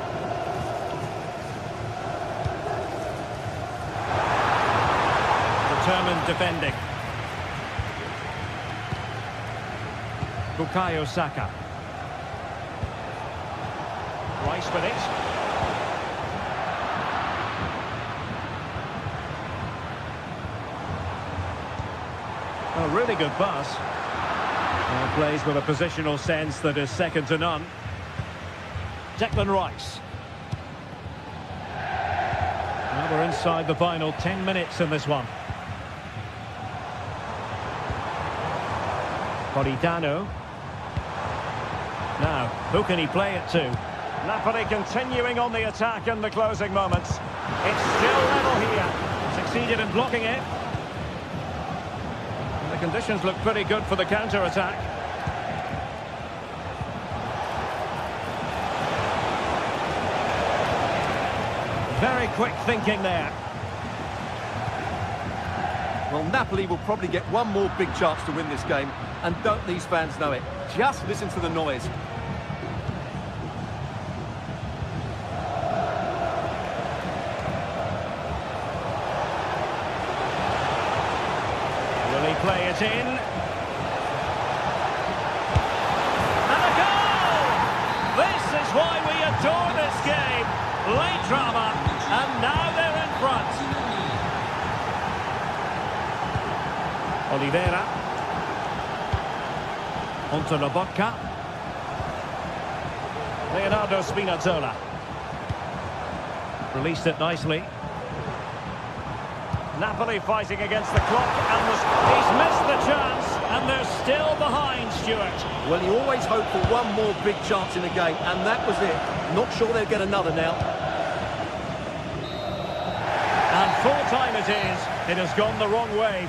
Determined defending. Bukayo Saka. Rice with it. A really good pass. Well, plays with a positional sense that is second to none. Declan Rice. Well, we're inside the final 10 minutes in this one. Politano. Now, who can he play it to? Napoli continuing on the attack in the closing moments. It's still level here. Succeeded in blocking it. The conditions look pretty good for the counter-attack. Very quick thinking there. Well, Napoli will probably get one more big chance to win this game, and don't these fans know it? Just listen to the noise. Will he play it in? And a goal! This is why we adore this game. Late drama, and now they're in front. Oliveira. Onto Lobotka. Leonardo Spinazzola. Released it nicely. Napoli fighting against the clock, and he's missed the chance, and they're still behind, Stuart. Well, you always hope for one more big chance in the game, and that was it. Not sure they'll get another now. And full time it is. It has gone the wrong way.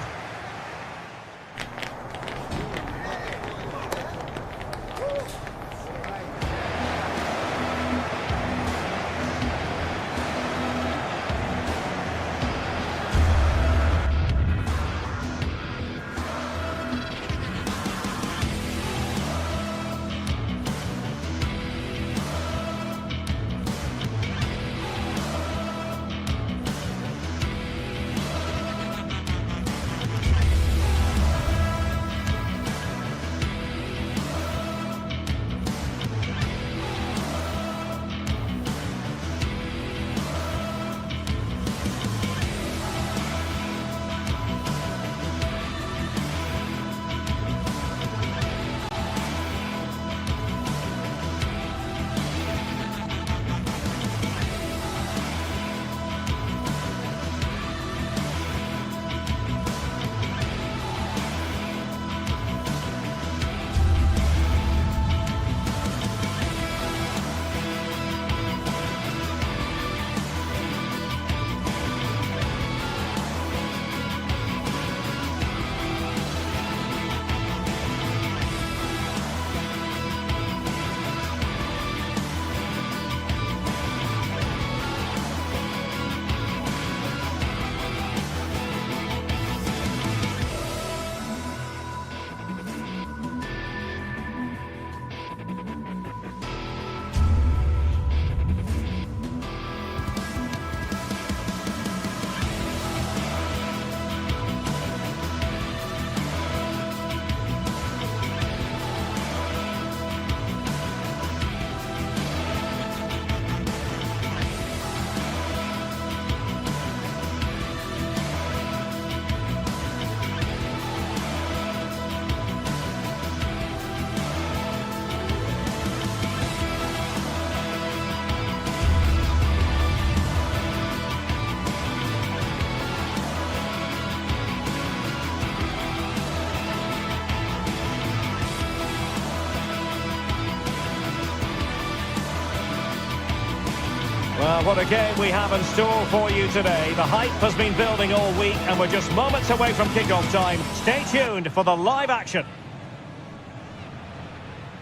Well, what a game we have in store for you today. The hype has been building all week and we're just moments away from kick-off time. Stay tuned for the live action.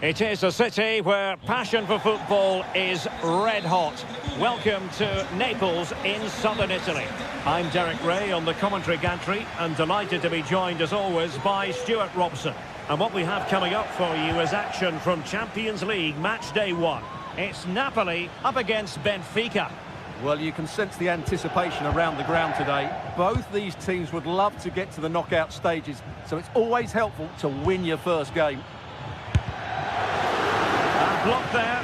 It is a city where passion for football is red hot. Welcome to Naples in southern Italy. I'm Derek Ray on the commentary gantry and delighted to be joined as always by Stuart Robson. And what we have coming up for you is action from Champions League match day 1. It's Napoli up against Benfica. Well, you can sense the anticipation around the ground today. Both these teams would love to get to the knockout stages, so it's always helpful to win your first game. And blocked there.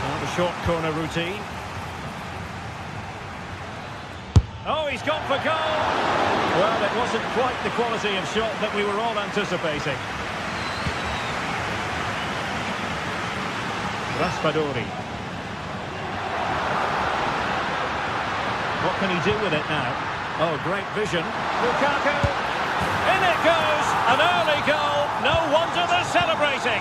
Now the short corner routine. Oh, he's gone for goal! Well, it wasn't quite the quality of shot that we were all anticipating. Raspadori. What can he do with it now? Oh, great vision. Lukaku. In it goes. An early goal. No wonder they're celebrating.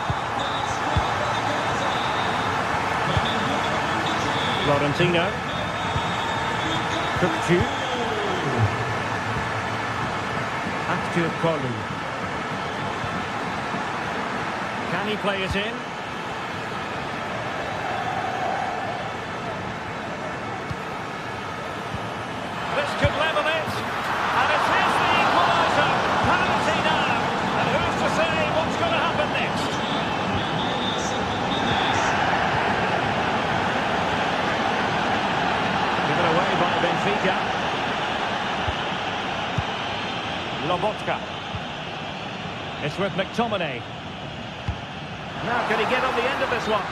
Florentino. Kukcu. Kolu. Can he play it in? This could level it, and it is the equaliser. Penalty now, and who's to say what's going to happen next? Given away by Benfica. Lobotka. It's with McTominay. Now can he get on the end of this one?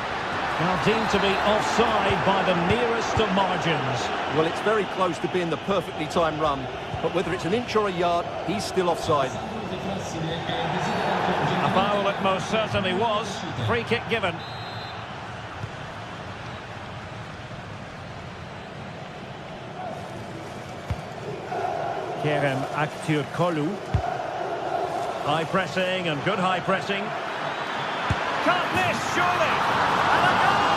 Now deemed to be offside by the nearest of margins. Well, it's very close to being the perfectly timed run, but whether it's an inch or a yard, he's still offside. A foul it most certainly was. Free kick given. Kerem Aktürkoğlu. High pressing and good high pressing. Can't miss, surely. And a goal!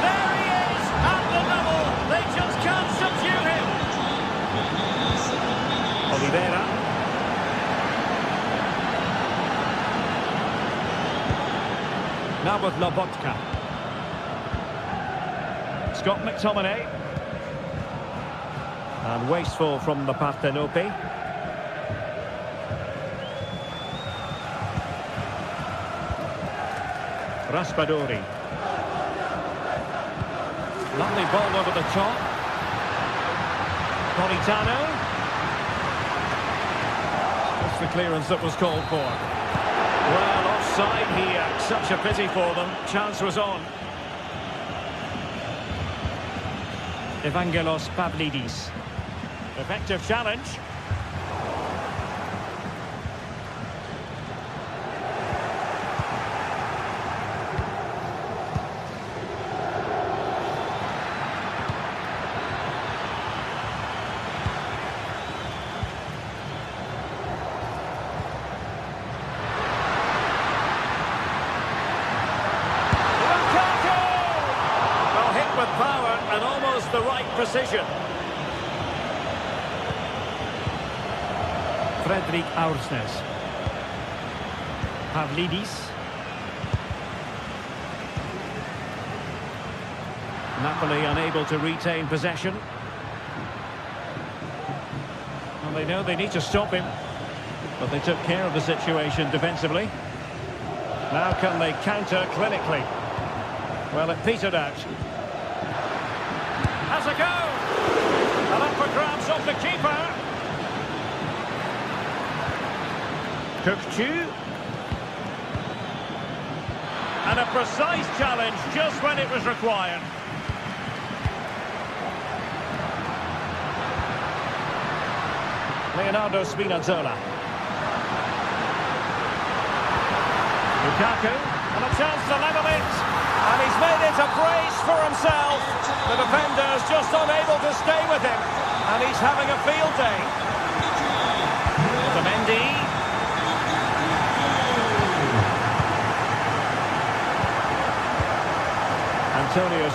There he is at the level. They just can't subdue him. Oliveira. Now with Lobotka. Scott McTominay. And wasteful from the Parthenope. Raspadori. Lovely ball over the top. Politano. That's the clearance that was called for. Well, offside here. Such a pity for them. Chance was on. Evangelos Pavlidis. Effective challenge. With power and almost the right precision. Fredrik Aursnes. Pavlidis. Napoli unable to retain possession. Well, they know they need to stop him, but they took care of the situation defensively. Now can they counter clinically? Well, it petered out. Has a go! And up for grabs off the keeper. Kukcu. And a precise challenge just when it was required. Leonardo Spinazzola. Lukaku. And a chance to level it. And he's made it a brace for himself. The defender's just unable to stay with him. And he's having a field day. Mendy.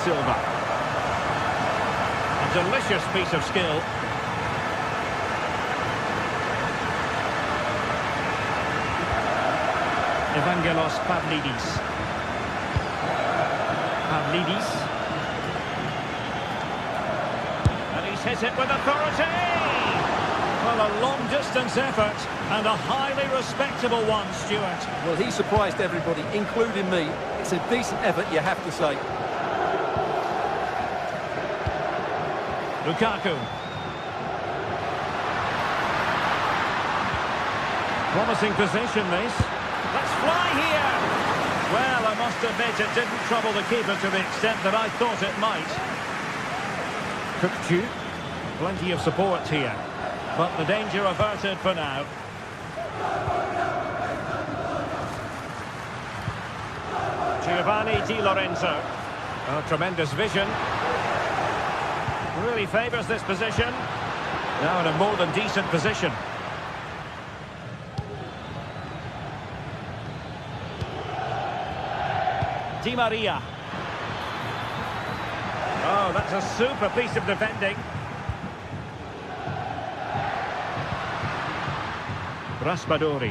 Silva. A delicious piece of skill. Evangelos Pavlidis. And he's hit it with authority! Well, a long-distance effort, and a highly respectable one, Stuart. Well, he surprised everybody, including me. It's a decent effort, you have to say. Lukaku. Promising position, this. Let's fly here! Well, I must admit it didn't trouble the keeper to the extent that I thought it might. Cookchu. Plenty of support here. But the danger averted for now. Giovanni Di Lorenzo. Oh, tremendous vision. Really favours this position. Now in a more than decent position. Di Maria. Oh, that's a super piece of defending. Raspadori.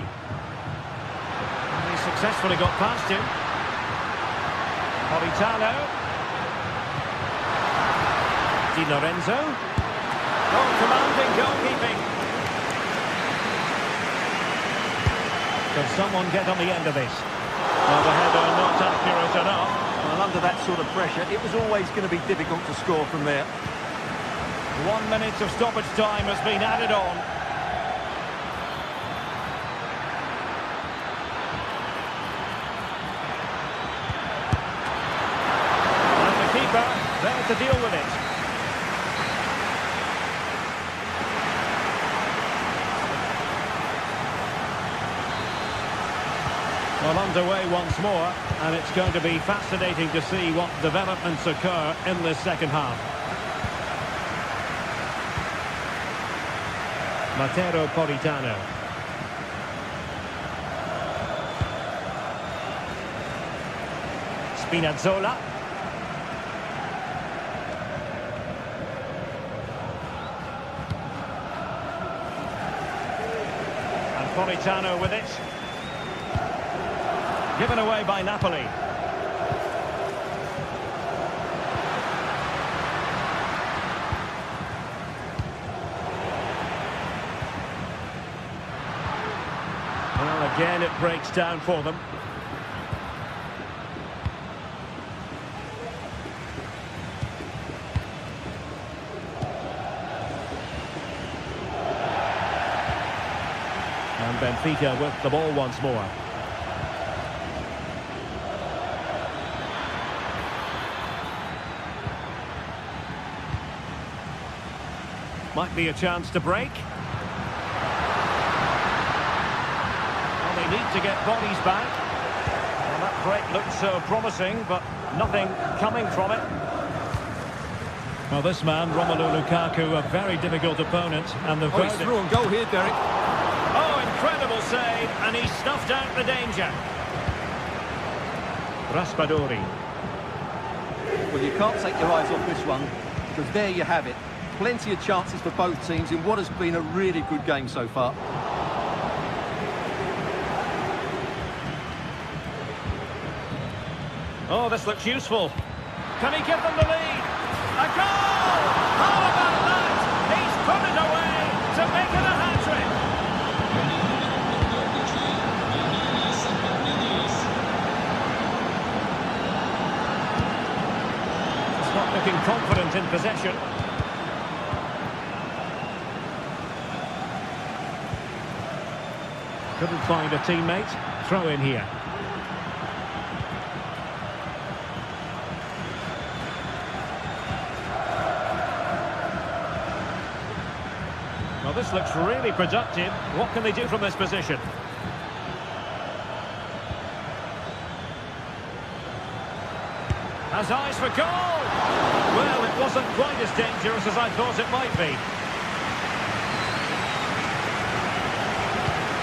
He successfully got past him. Politano. Di Lorenzo. Oh, commanding goalkeeping. Can someone get on the end of this? Well, the header not accurate enough. Well, under that sort of pressure, it was always going to be difficult to score from there. 1 minute of stoppage time has been added on. And the keeper there to deal with it. Well, underway once more, and it's going to be fascinating to see what developments occur in this second half. Matteo Politano. Spinazzola. And Politano with it. Given away by Napoli. Well, again, it breaks down for them. And Benfica with the ball once more. Might be a chance to break. Well, they need to get bodies back. Well, that break looked so promising, but nothing coming from it. Well, this man, Romelu Lukaku, a very difficult opponent, and the He's through on goal here, Derek. Oh, incredible save, and he snuffed out the danger. Raspadori. Well, you can't take your eyes off this one, because there you have it. Plenty of chances for both teams in what has been a really good game so far. Oh, this looks useful. Can he give them the lead? A goal! How about that? He's put it away to make it a hat-trick. It's not looking confident in possession. Couldn't find a teammate. Throw in here. Well, this looks really productive. What can they do from this position? Has eyes for goal! Well, it wasn't quite as dangerous as I thought it might be.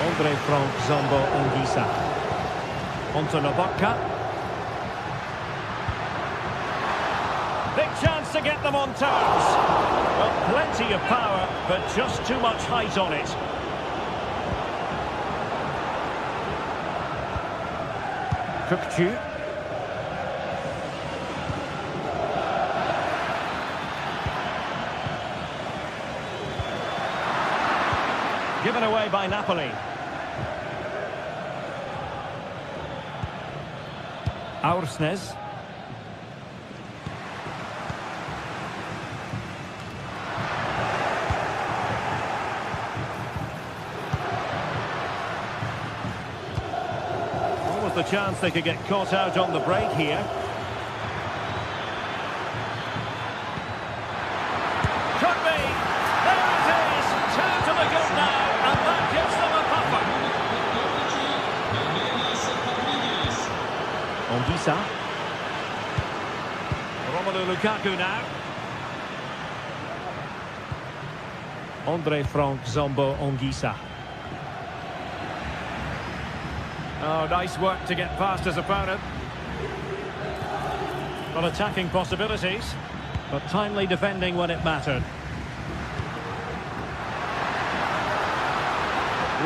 Andre Frank Zombo Anguissa. Onto Lobotka. chance to get them on terms. Well, plenty of power, but just too much height on it. Cookchu. Given away by Napoli. Aursnes. Almost the chance they could get caught out on the break here. Could be. There it is. Two to the good now, and that gives them a buffer. Onguissa. Romelu Lukaku now. Andre Frank Zombo Onguissa. Oh, nice work to get past his opponent. Well, attacking possibilities, but timely defending when it mattered.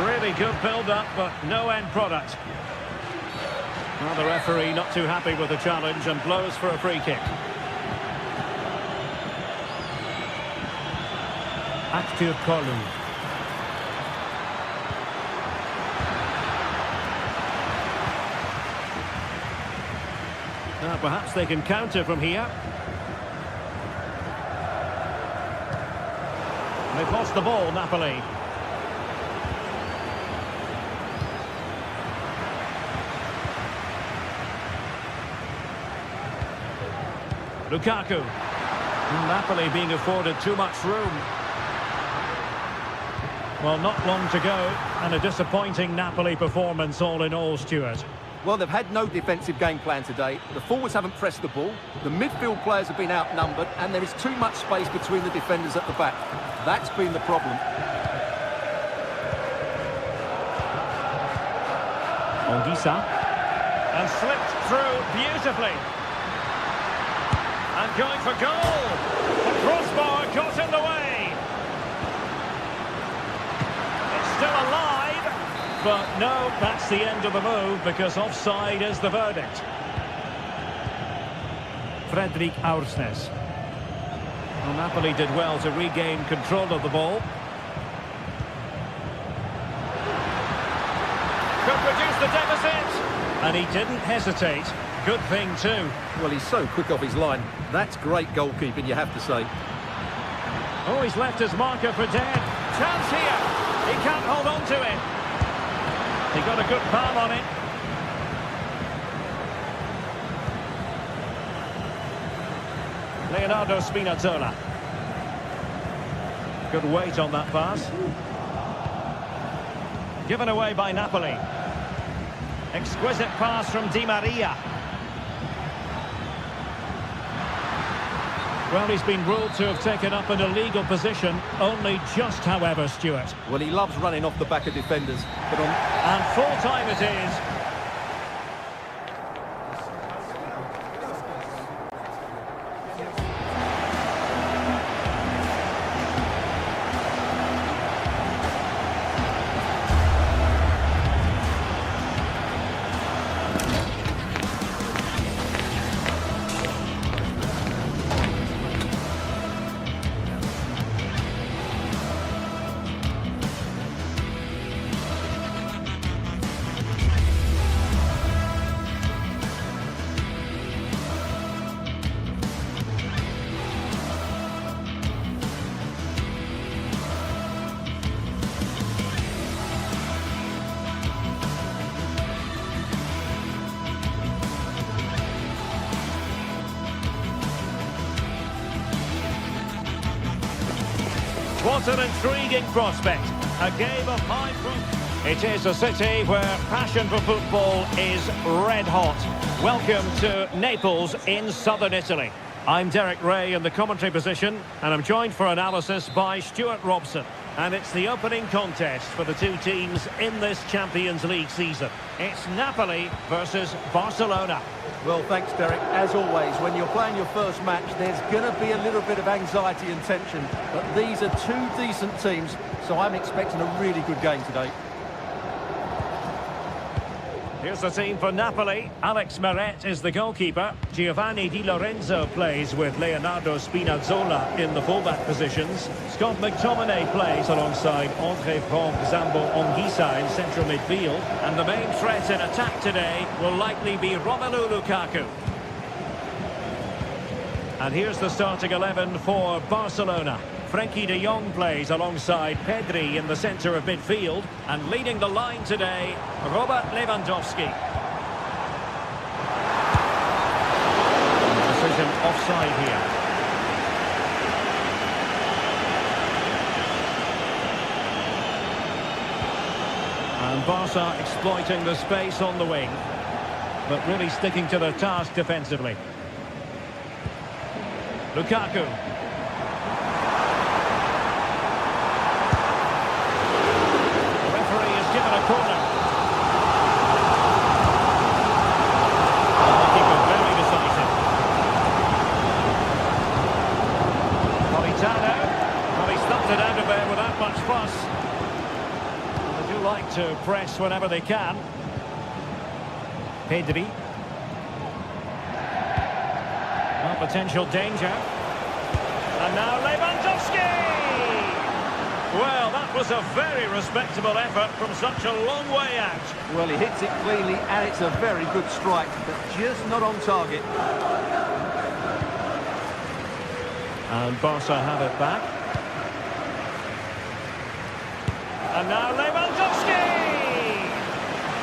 Really good build-up, but no end product. Well, the referee not too happy with the challenge and blows for a free kick. Acteur Kolu. Now, perhaps they can counter from here. They've lost the ball, Napoli. Lukaku. Napoli being afforded too much room. Well, not long to go, and a disappointing Napoli performance all in all, Stuart. Well, they've had no defensive game plan today. The forwards haven't pressed the ball. The midfield players have been outnumbered, and there is too much space between the defenders at the back. That's been the problem. Onguissa. And slipped through beautifully. And going for goal. The crossbar got in the way. It's still alive, but no, that's the end of the move because offside is the verdict. Fredrik Aursnes. Well, Napoli did well to regain control of the ball. Could reduce the deficit. And he didn't hesitate. Good thing too. Well, he's so quick off his line. That's great goalkeeping, you have to say. Oh, he's left his marker for dead. Chance here. He can't hold on to it. He got a good palm on it. Leonardo Spinazzola. Good weight on that pass. Given away by Napoli. Exquisite pass from Di Maria. Well, he's been ruled to have taken up an illegal position, only just, however, Stuart. Well, he loves running off the back of defenders. But And full time it is. What an intriguing prospect. A game of high profile. It is a city where passion for football is red hot. Welcome to Naples in southern Italy. I'm Derek Ray in the commentary position, and I'm joined for analysis by Stuart Robson. And it's the opening contest for the two teams in this Champions League season. It's Napoli versus Barcelona. Well, thanks, Derek. As always, when you're playing your first match, there's going to be a little bit of anxiety and tension. But these are two decent teams, so I'm expecting a really good game today. Here's the team for Napoli. Alex Meret is the goalkeeper. Giovanni Di Lorenzo plays with Leonardo Spinazzola in the fullback positions. Scott McTominay plays alongside André Franck Zambo Anguissa in central midfield. And the main threat in attack today will likely be Romelu Lukaku. And here's the starting 11 for Barcelona. Frenkie de Jong plays alongside Pedri in the centre of midfield, and leading the line today, Robert Lewandowski. Decision offside here. And Barca exploiting the space on the wing, but really sticking to their task defensively. Lukaku. Given a corner. The keeper very decisive. Politano. Well, he stumped it out of there without much fuss. They do like to press whenever they can. Pedri. Well, potential danger. And now Lewandowski! Well, that was a very respectable effort from such a long way out. Well, he hits it cleanly, and it's a very good strike, but just not on target. And Barca have it back. And now Lewandowski!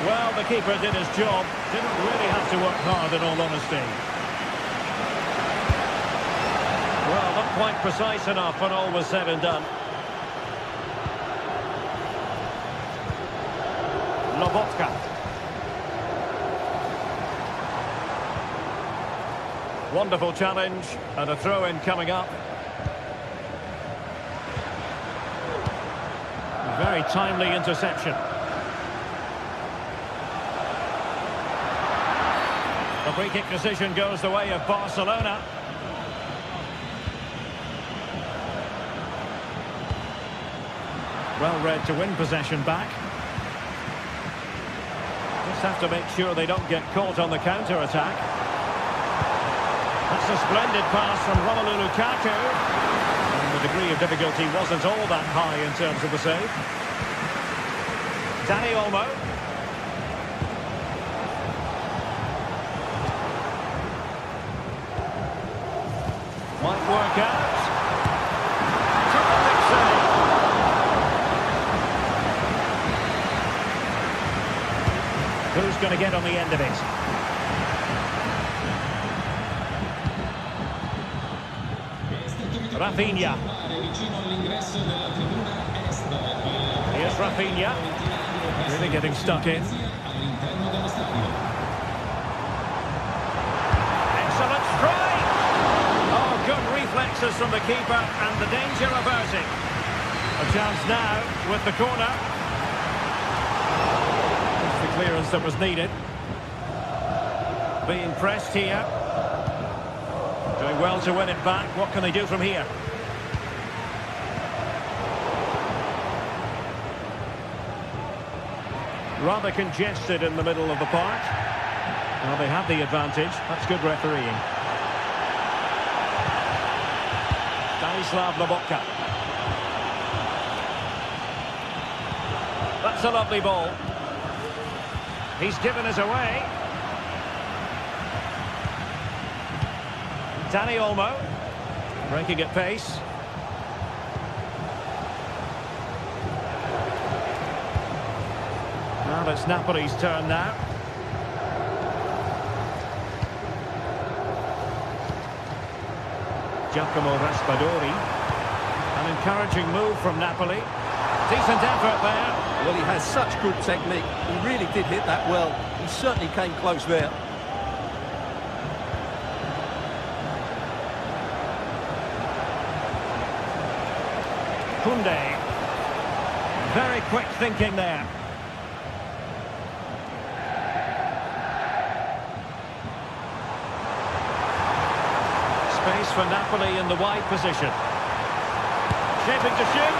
Well, the keeper did his job. Didn't really have to work hard, in all honesty. Well, not quite precise enough when all was said and done. Lobotka. Wonderful challenge, and a throw-in coming up. A very timely interception. The free kick decision goes the way of Barcelona. Well read to win possession back. Just have to make sure they don't get caught on the counter-attack. That's a splendid pass from Romelu Lukaku. And the degree of difficulty wasn't all that high in terms of the save. Dani Olmo. Might work out. Terrific save. Who's going to get on the end of it? Rafinha. Here's Rafinha. Really getting stuck in. Excellent strike! Oh, good reflexes from the keeper, and the danger averted. A chance now with the corner. Clearance that was needed. Being pressed here. Doing well to win it back. What can they do from here? Rather congested in the middle of the park. Well, they have the advantage. That's good refereeing. Stanislav Lobotka. That's a lovely ball. He's given us away. Dani Olmo. Breaking at pace. Well, it's Napoli's turn now. Giacomo Raspadori. An encouraging move from Napoli. Decent effort there. Well, he has such good technique. He really did hit that well. He certainly came close there. Koundé. Very quick thinking there. Space for Napoli in the wide position. Shaping to shoot.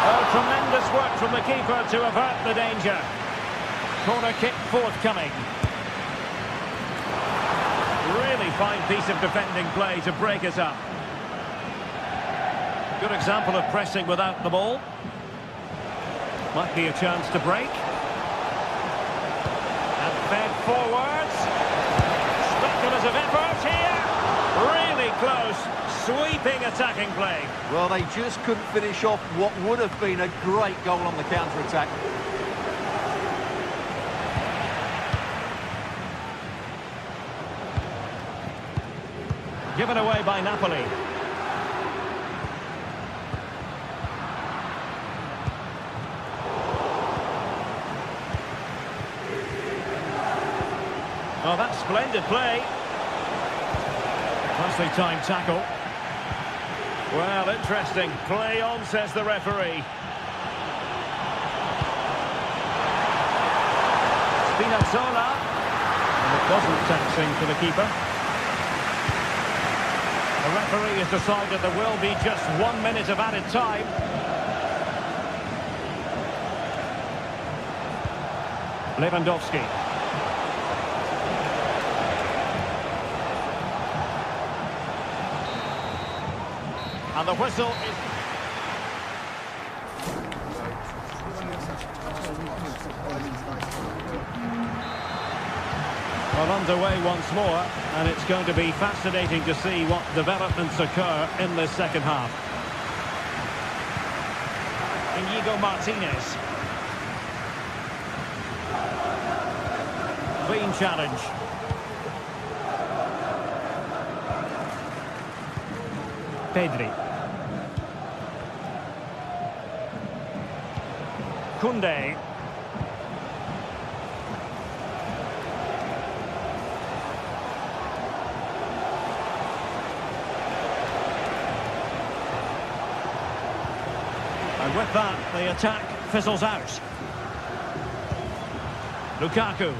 Oh, tremendous work from the keeper to avert the danger. Corner kick forthcoming. Really fine piece of defending play to break us up. Good example of pressing without the ball. Might be a chance to break. And fed forwards. Speculative effort here. Really close. Sweeping attacking play. Well, they just couldn't finish off what would have been a great goal on the counter-attack. Given away by Napoli. Oh, that's splendid play. Nicely timed tackle. Well, interesting. Play on, says the referee. Spinazzola. And it wasn't taxing for the keeper. The referee has decided there will be just 1 minute of added time. Lewandowski. And the whistle is... Well, underway once more, and it's going to be fascinating to see what developments occur in this second half. Inigo Martinez. Clean challenge. Pedri. Koundé. And with that, the attack fizzles out. Lukaku.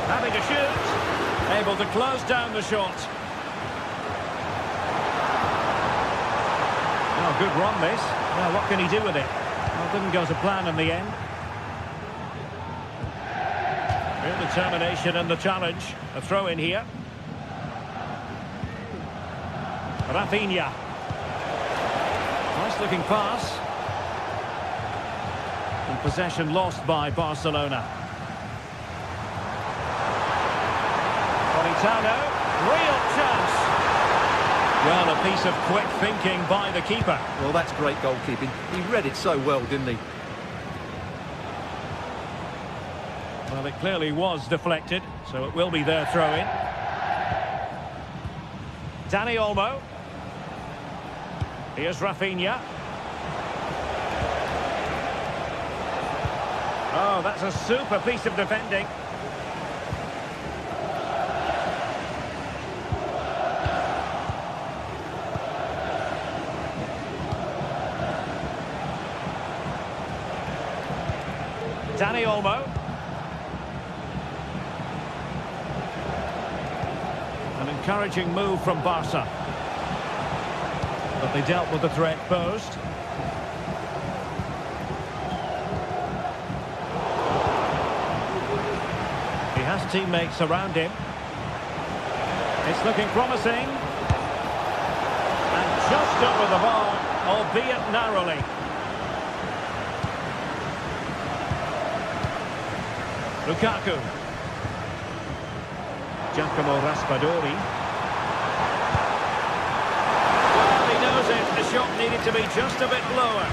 Having a shoot. Able to close down the shot. Oh, good run this. Well, what can he do with it? Well, didn't go to plan in the end. Real determination in the challenge. A throw in here. Rafinha. Nice looking pass. And possession lost by Barcelona. Real chance. Well, a piece of quick thinking by the keeper. Well, that's great goalkeeping. He read it so well, didn't he? Well, it clearly was deflected, so it will be their throw-in. Dani Olmo. Here's Rafinha. Oh, that's a super piece of defending. Dani Olmo. An encouraging move from Barca. But they dealt with the threat posed. He has teammates around him. It's looking promising. And just over the bar, albeit narrowly. Lukaku. Giacomo Raspadori. Well, he knows it. The shot needed to be just a bit lower.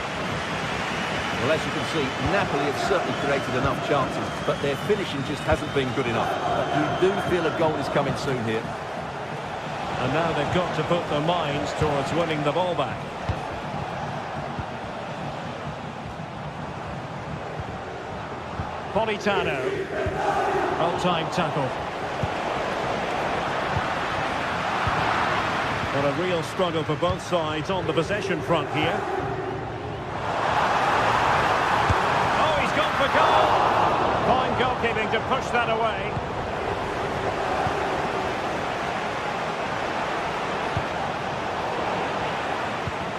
Well, as you can see, Napoli have certainly created enough chances, but their finishing just hasn't been good enough. But you do feel a goal is coming soon here. And now they've got to put their minds towards winning the ball back. Politano. Well-timed tackle. But a real struggle for both sides on the possession front here. Oh, he's gone for goal! Fine goalkeeping to push that away.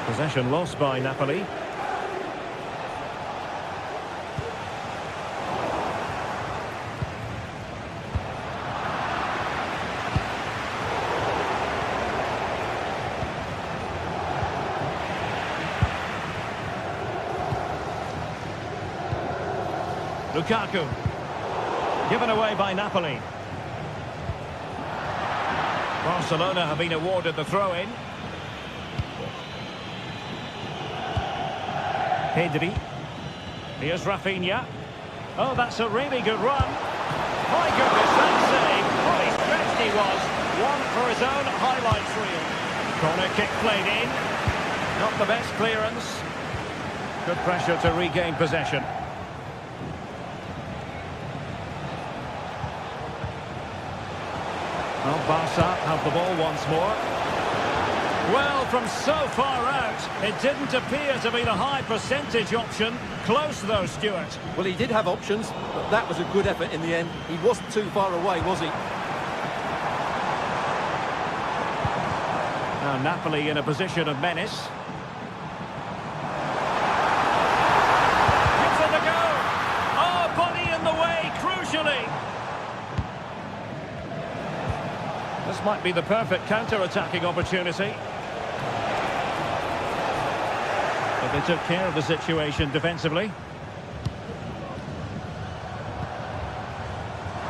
Possession lost by Napoli. Lukaku. Given away by Napoli. Barcelona have been awarded the throw-in. Pedri. Here's Rafinha. Oh, that's a really good run. My goodness, that save. What a stretched he was. One for his own highlights reel. Corner kick played in. Not the best clearance. Good pressure to regain possession. Well, Barca have the ball once more. Well, from so far out, it didn't appear to be the high percentage option. Close though, Stuart. Well, he did have options, but that was a good effort in the end. He wasn't too far away, was he? Now Napoli in a position of menace. Gives it a go. Oh, body in the way, crucially. This might be the perfect counter-attacking opportunity. But they took care of the situation defensively.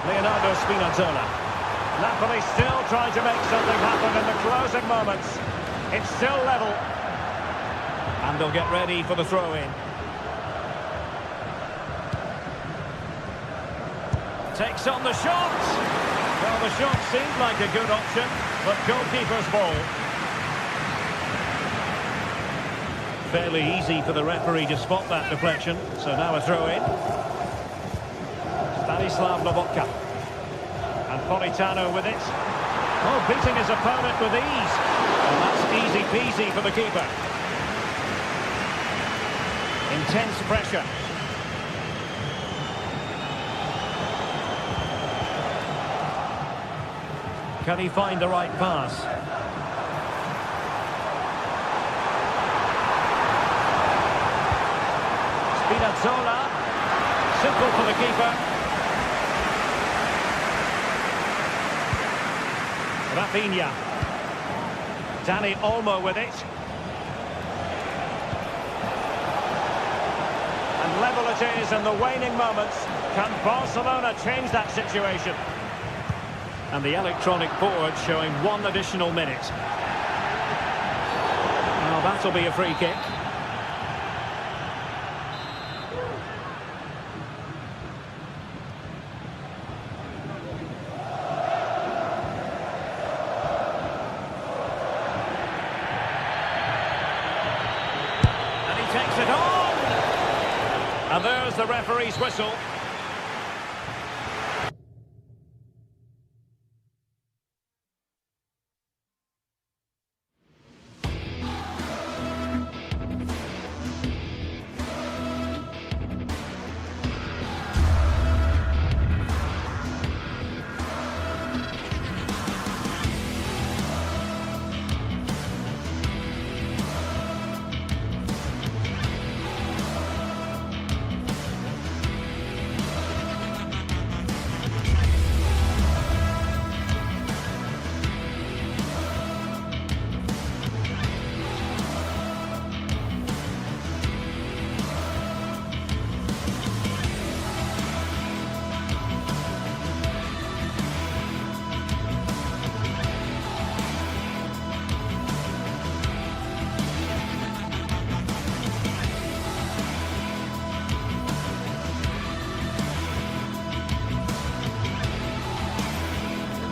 Leonardo Spinazzola. Napoli still trying to make something happen in the closing moments. It's still level. And they'll get ready for the throw-in. Takes on the shot. Well, the shot seemed like a good option, but goalkeeper's ball. Fairly easy for the referee to spot that deflection, so now a throw-in. Stanislav Lobotka. And Politano with it. Oh, beating his opponent with ease. And that's easy peasy for the keeper. Intense pressure. Can he find the right pass? Spinazzola. Simple for the keeper. Rafinha. Dani Olmo with it. And level it is in the waning moments. Can Barcelona change that situation? And the electronic board showing 1 additional minute. Well, that'll be a free kick. And he takes it on! And there's the referee's whistle.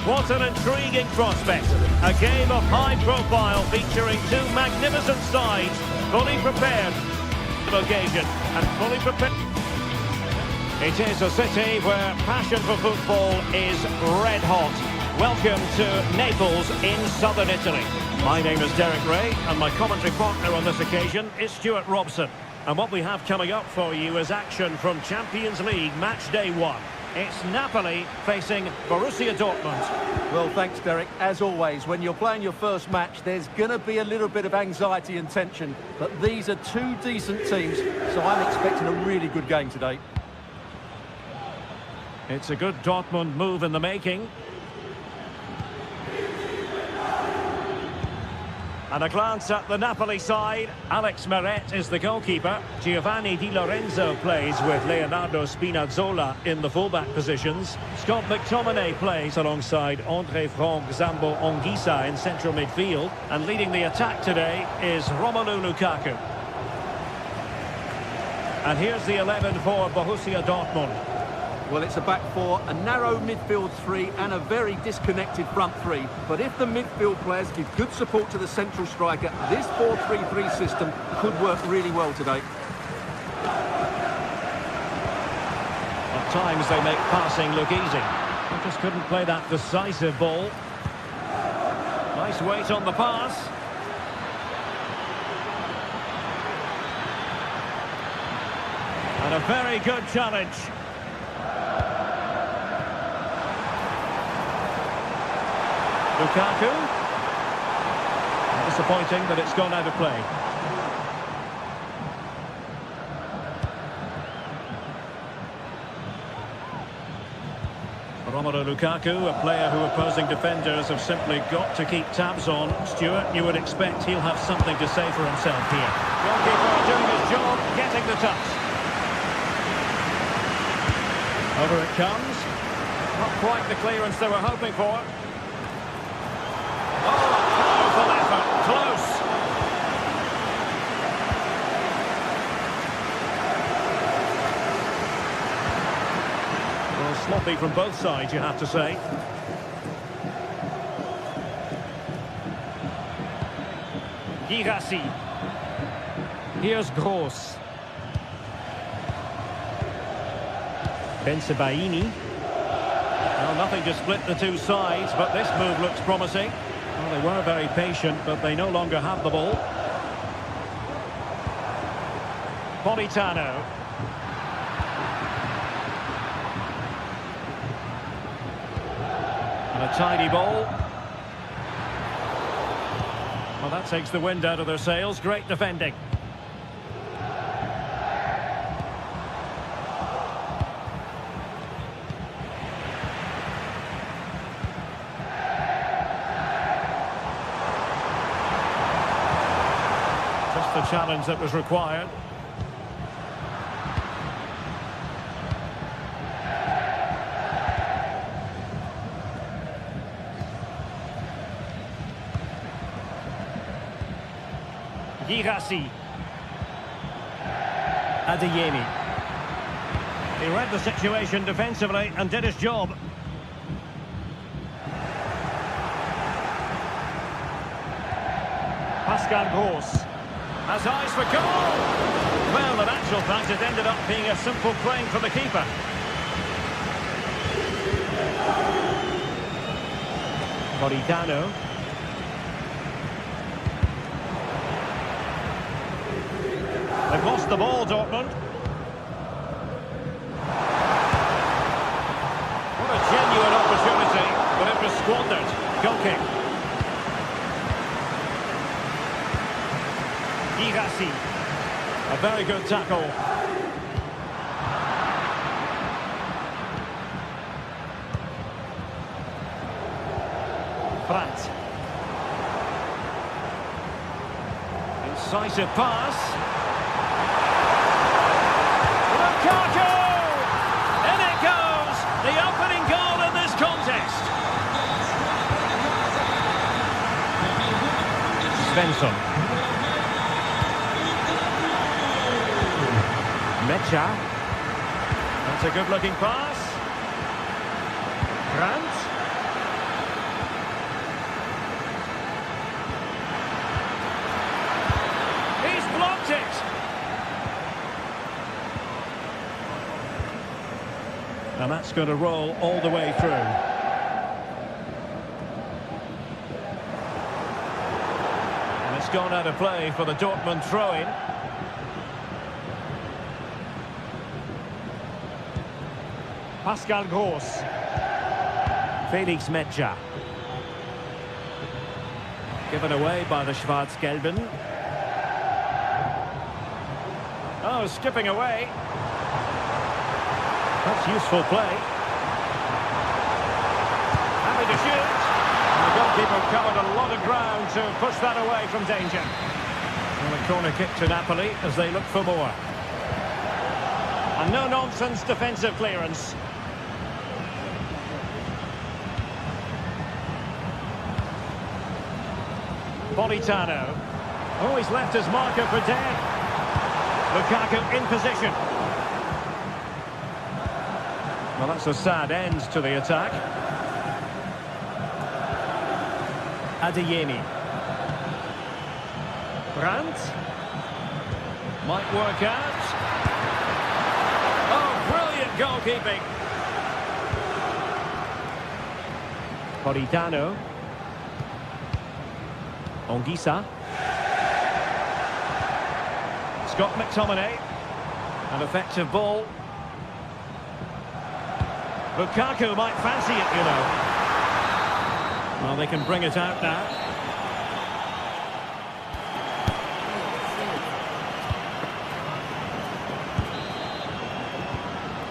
What an intriguing prospect. A game of high profile featuring two magnificent sides, fully prepared for the occasion and fully prepared. It is a city where passion for football is red hot. Welcome to Naples in southern Italy. My name is Derek Ray, and my commentary partner on this occasion is Stuart Robson. And what we have coming up for you is action from Champions League match day 1. It's Napoli facing Borussia Dortmund. Well, thanks, Derek. As always, when you're playing your first match, there's going to be a little bit of anxiety and tension. But these are two decent teams, so I'm expecting a really good game today. It's a good Dortmund move in the making. And a glance at the Napoli side. Alex Meret is the goalkeeper. Giovanni Di Lorenzo plays with Leonardo Spinazzola in the fullback positions. Scott McTominay plays alongside André Franck Zambo Anguissa in central midfield. And leading the attack today is Romelu Lukaku. And here's the 11 for Borussia Dortmund. Well, it's a back four, a narrow midfield three and a very disconnected front three. But if the midfield players give good support to the central striker, this 4-3-3 system could work really well today. At times they make passing look easy. They just couldn't play that decisive ball. Nice weight on the pass. And a very good challenge. Lukaku. Disappointing that it's gone out of play. Romelu Lukaku, a player who opposing defenders have simply got to keep tabs on. Stuart, you would expect he'll have something to say for himself here. Goalkeeper doing his job, getting the touch. Over it comes. Not quite the clearance they were hoping for. Powerful effort, close. Well, sloppy from both sides, you have to say. Girassi. Here's Gross. Bensebaini. Well, nothing to split the two sides, but this move looks promising. Well, they were very patient, but they no longer have the ball. Politano. And a tidy ball. Well, that takes the wind out of their sails. Great defending. The challenge that was required. Girassi. Adeyemi. He read the situation defensively and did his job. Pascal Gross. Has eyes for goal! Well, in actual fact, it ended up being a simple claim for the keeper. Politano. They've lost the ball, Dortmund. What a genuine opportunity, but it was squandered. Goal kick. Girassi. A very good tackle. Brandt. Incisive pass. Lukaku! In it goes! The opening goal in this contest. Svensson. Mecha. That's a good-looking pass. Brandt. He's blocked it. And that's going to roll all the way through. And it's gone out of play for the Dortmund throw-in. Pascal Gross. Felix Metscher. Given away by the Schwarz-Gelben. Oh, skipping away. That's useful play. Happy to shoot. And the goalkeeper covered a lot of ground to push that away from danger. And a corner kick to Napoli as they look for more. And no-nonsense defensive clearance. Politano. Oh, he's left his marker for dead. Lukaku in position. Well, that's a sad end to the attack. Adeyemi. Brandt. Might work out. Oh, brilliant goalkeeping. Politano. Onguisa. Scott McTominay. An effective ball. Lukaku might fancy it, you know. Well, they can bring it out now.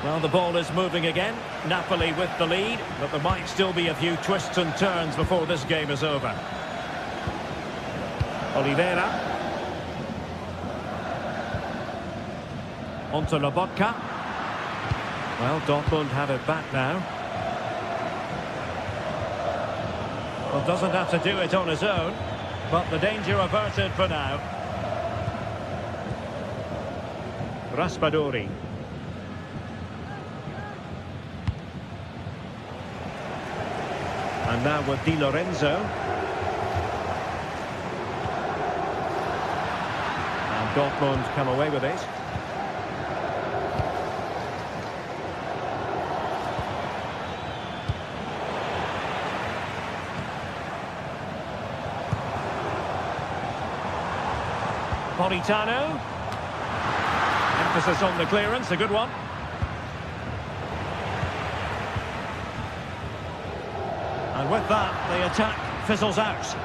Well, the ball is moving again. Napoli with the lead, but there might still be a few twists and turns before this game is over. Oliveira. Onto Lobotka. Well, Dortmund have it back now. Well, doesn't have to do it on his own, but the danger averted for now. Raspadori. And now with Di Lorenzo. And Dortmund come away with it. Politano. Emphasis on the clearance, a good one. And with that, the attack fizzles out.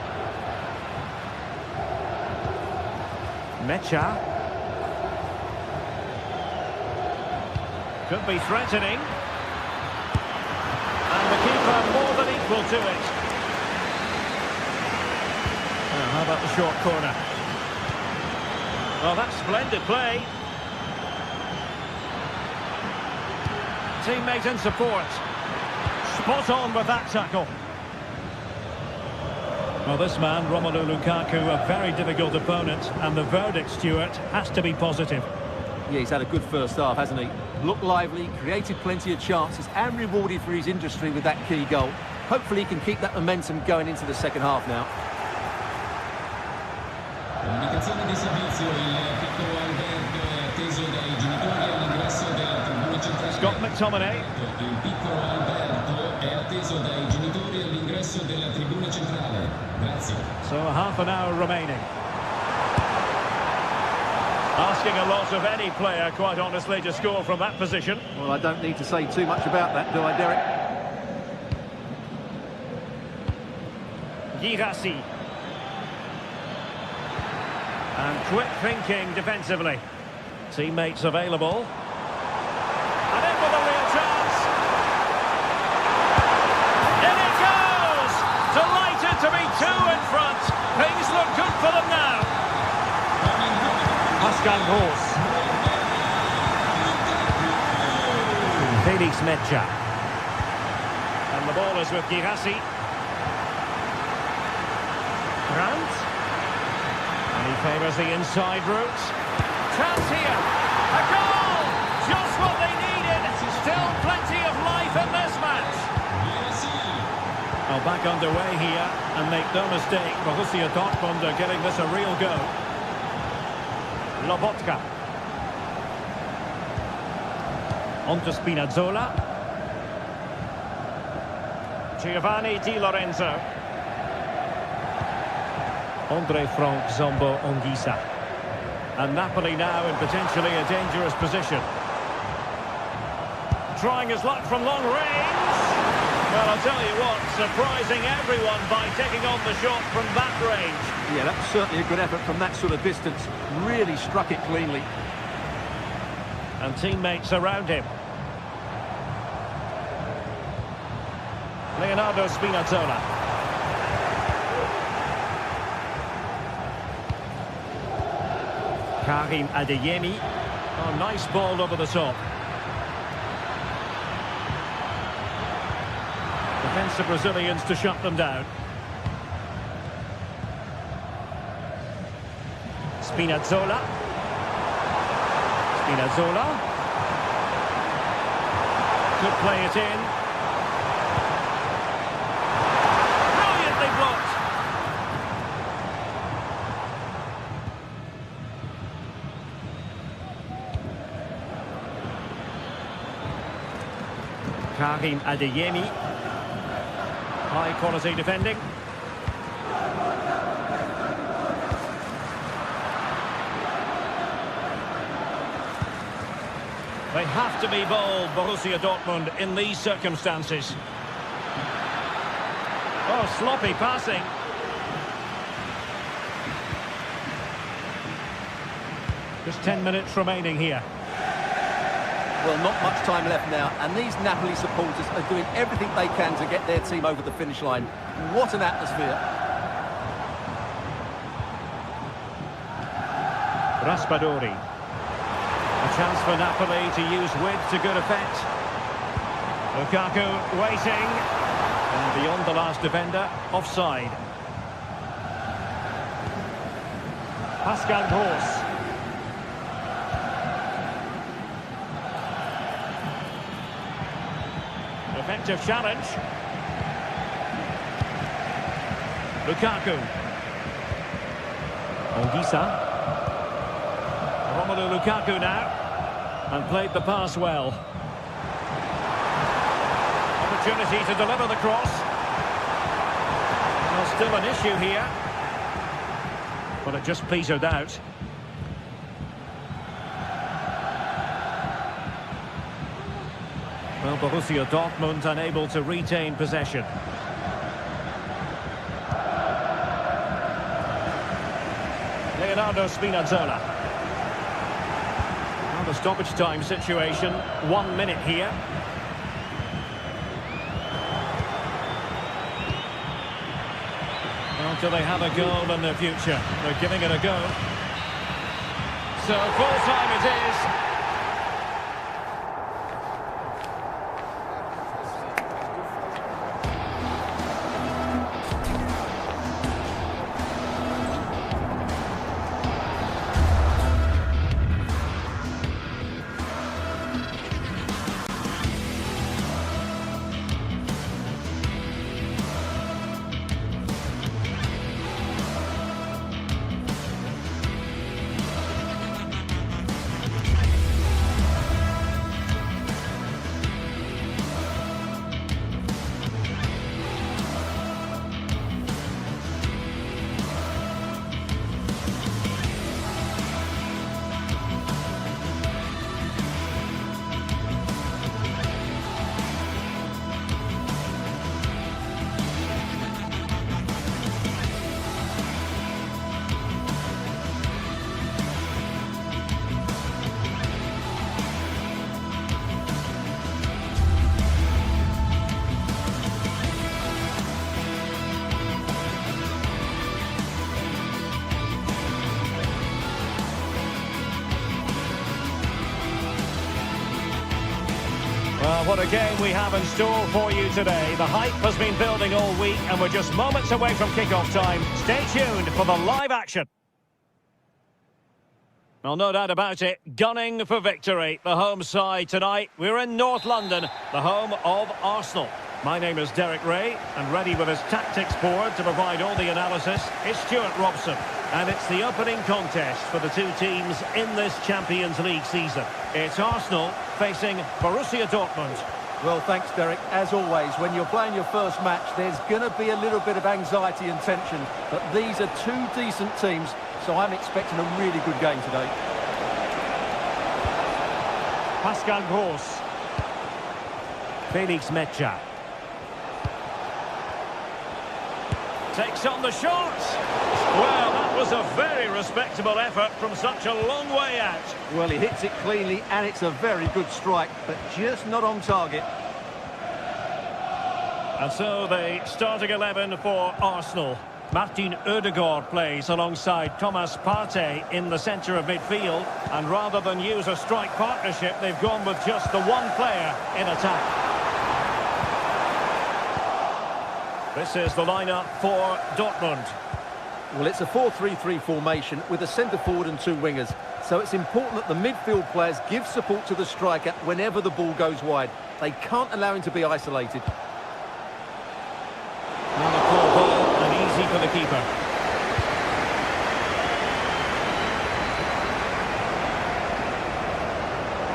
Metscher. Could be threatening. And the keeper more than equal to it. Now, how about the short corner? Well, that's splendid play. Teammate in support. Spot on with that tackle. Well, this man, Romelu Lukaku, a very difficult opponent, and the verdict, Stuart, has to be positive. Yeah, he's had a good first half, hasn't he? Looked lively, created plenty of chances, and rewarded for his industry with that key goal. Hopefully he can keep that momentum going into the second half now. Comunicazione di servizio, il piccolo Alberto è atteso dai genitori all'ingresso della tribuna centrale. Scott McTominay. Il piccolo Alberto è atteso dai genitori all'ingresso della tribuna centrale. Grazie. So half an hour remaining. Asking a lot of any player, quite honestly, to score from that position. Well, I don't need to say too much about that, do I, Derek? Girassi. And quick thinking defensively. Teammates available. And in with a real chance. In it goes! Delighted to be two in front. Things look good for them now. Pascal Gross. Felix Metscher. And the ball is with Girassi. Brandt. And he favours the inside route. Chance here. A goal! Just what they needed. Still plenty of life in this match. Well, back underway here. And make no mistake, Borussia Dortmund are giving this a real go. Lobotka. On to Spinazzola. Giovanni Di Lorenzo. Andre Frank Zombo Ongisa. And Napoli now in potentially a dangerous position. Trying his luck from long range. Well, I'll tell you what, surprising everyone by taking on the shot from that range. Yeah, that's certainly a good effort from that sort of distance. Really struck it cleanly. And teammates around him. Leonardo Spinazzola. Karim Adeyemi. Oh, nice ball over the top. Defensive Brazilians to shut them down. Spinazzola. Spinazzola. Could play it in. Brilliantly blocked. Karim Adeyemi. High quality defending. They have to be bold, Borussia Dortmund, in these circumstances. Oh, sloppy passing. Just 10 minutes remaining here. Well, not much time left now, and these Napoli supporters are doing everything they can to get their team over the finish line. What an atmosphere. Raspadori. A chance for Napoli to use width to good effect. Lukaku waiting. And beyond the last defender, offside. Pascal Gross. Effective challenge. Lukaku. Ongisa. Romelu Lukaku now. And played the pass well. Opportunity to deliver the cross. Well, still an issue here. But it just petered out. Well, Borussia Dortmund unable to retain possession. Leonardo Spinazzola. Well, the stoppage time situation, 1 minute here. Well, do they have a goal in the future? They're giving it a go. So, full time it is. Well, what a game we have in store for you today. The hype has been building all week and we're just moments away from kick-off time. Stay tuned for the live action. Well, no doubt about it, gunning for victory. The home side tonight, we're in North London, the home of Arsenal. My name is Derek Ray, and ready with his tactics board to provide all the analysis is Stuart Robson. And it's the opening contest for the two teams in this Champions League season. It's Arsenal facing Borussia Dortmund. Well, thanks, Derek. As always, when you're playing your first match, there's going to be a little bit of anxiety and tension. But these are two decent teams, so I'm expecting a really good game today. Pascal Gross. Felix Mecha. Takes on the shot. Well, that was a very respectable effort from such a long way out. Well, he hits it cleanly, and it's a very good strike, but just not on target. And so the starting 11 for Arsenal. Martin Ødegaard plays alongside Thomas Partey in the centre of midfield. And rather than use a strike partnership, they've gone with just the one player in attack. This is the lineup for Dortmund. Well, it's a 4-3-3 formation with a centre-forward and two wingers. So it's important that the midfield players give support to the striker whenever the ball goes wide. They can't allow him to be isolated. Another poor ball and easy for the keeper.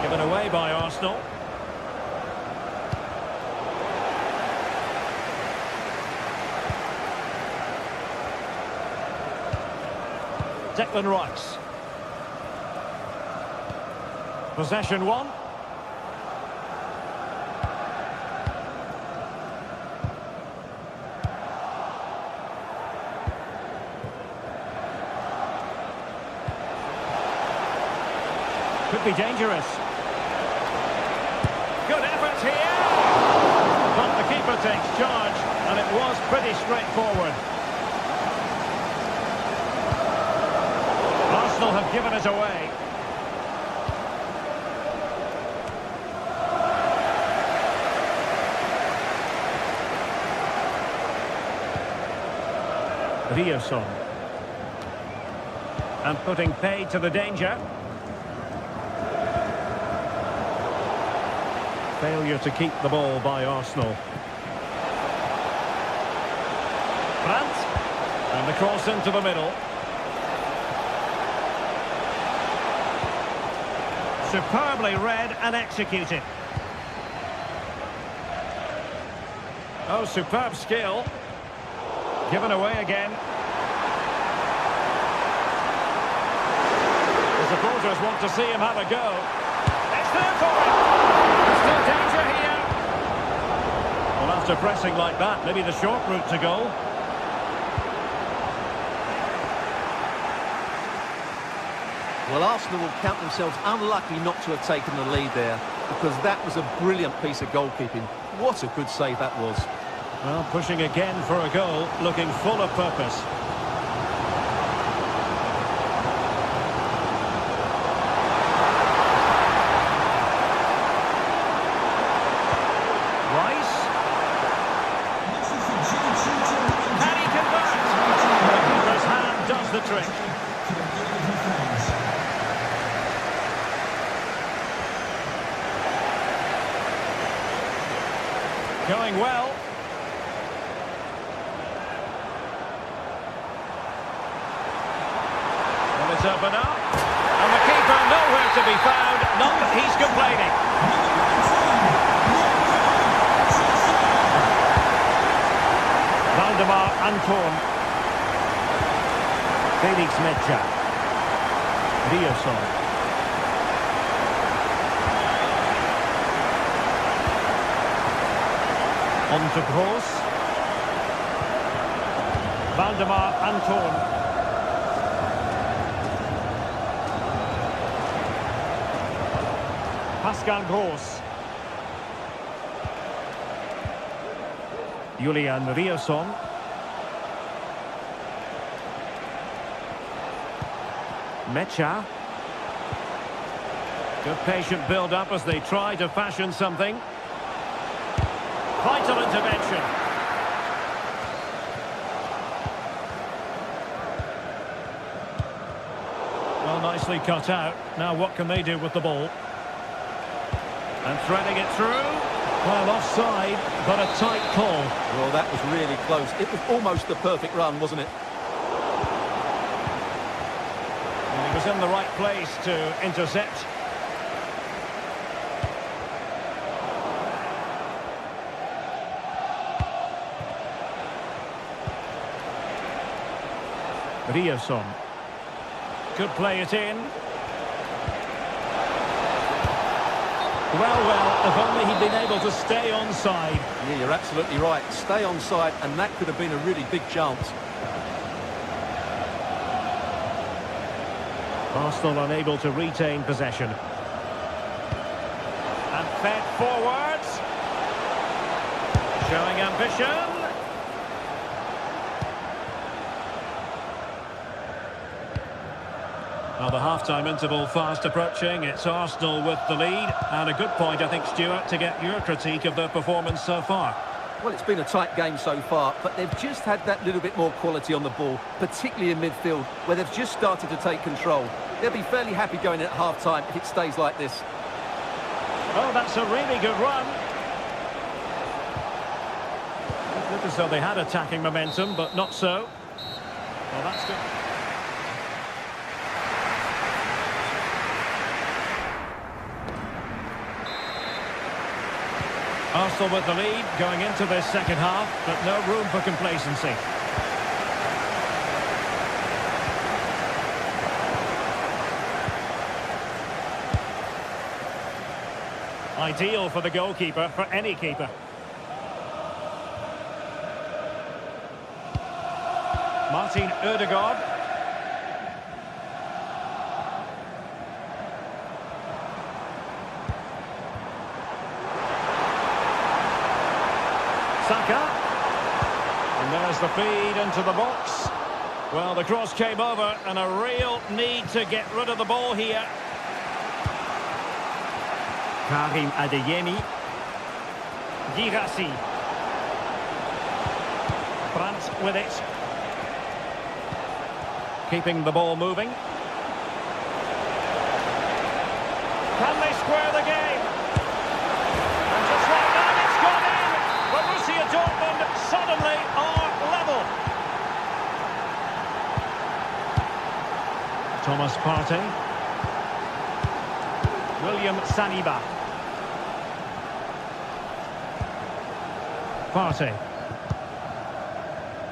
Given away by Arsenal. Declan Rice. Possession one. Could be dangerous. Good effort here. But the keeper takes charge, and it was pretty straightforward. Arsenal have given it away. Rioson. And putting paid to the danger. Failure to keep the ball by Arsenal. Brandt. And the cross into the middle. Superbly read and executed. Oh, superb skill. Given away again. The supporters want to see him have a go. It's there for him. There's still danger here. Well, after pressing like that, maybe the short route to goal. Well, Arsenal will count themselves unlucky not to have taken the lead there, because that was a brilliant piece of goalkeeping. What a good save that was. Well, pushing again for a goal, looking full of purpose. Rice. And he converts. The keeper's hand does the trick. Going well. Well, it's open up. And the keeper nowhere to be found. Not that he's complaining. Valdemar Anton. Felix Mecha. Rioson. On to Gross. Valdemar Anton. Pascal Gross. Julian Rioson. Mecha. Good patient build-up as they try to fashion something. Vital intervention. Well, nicely cut out. Now what can they do with the ball? And threading it through. Well, offside, but a tight call. Well, that was really close. It was almost the perfect run, wasn't it? And he was in the right place to intercept. Riasson. Could play it in. Well, if only he'd been able to stay onside. Yeah, you're absolutely right. Stay onside, and that could have been a really big chance. Arsenal unable to retain possession. And fed forwards. Showing ambition. Well, the half-time interval fast approaching. It's Arsenal with the lead. And a good point, I think, Stuart, to get your critique of their performance so far. Well, it's been a tight game so far, but they've just had that little bit more quality on the ball, particularly in midfield, where they've just started to take control. They'll be fairly happy going in at half-time if it stays like this. Oh, that's a really good run. It looked as though they had attacking momentum, but not so. Well, that's good. Arsenal with the lead going into this second half, but no room for complacency. Ideal for the goalkeeper, for any keeper. Martin Ødegaard. Saka. And there's the feed into the box. Well, the cross came over and a real need to get rid of the ball here. Karim Adeyemi. Girassi. Brandt with it. Keeping the ball moving. Can they square the game? And just like that, it's gone in. Borussia Dortmund suddenly are level. Thomas Partey. William Saliba. Partey.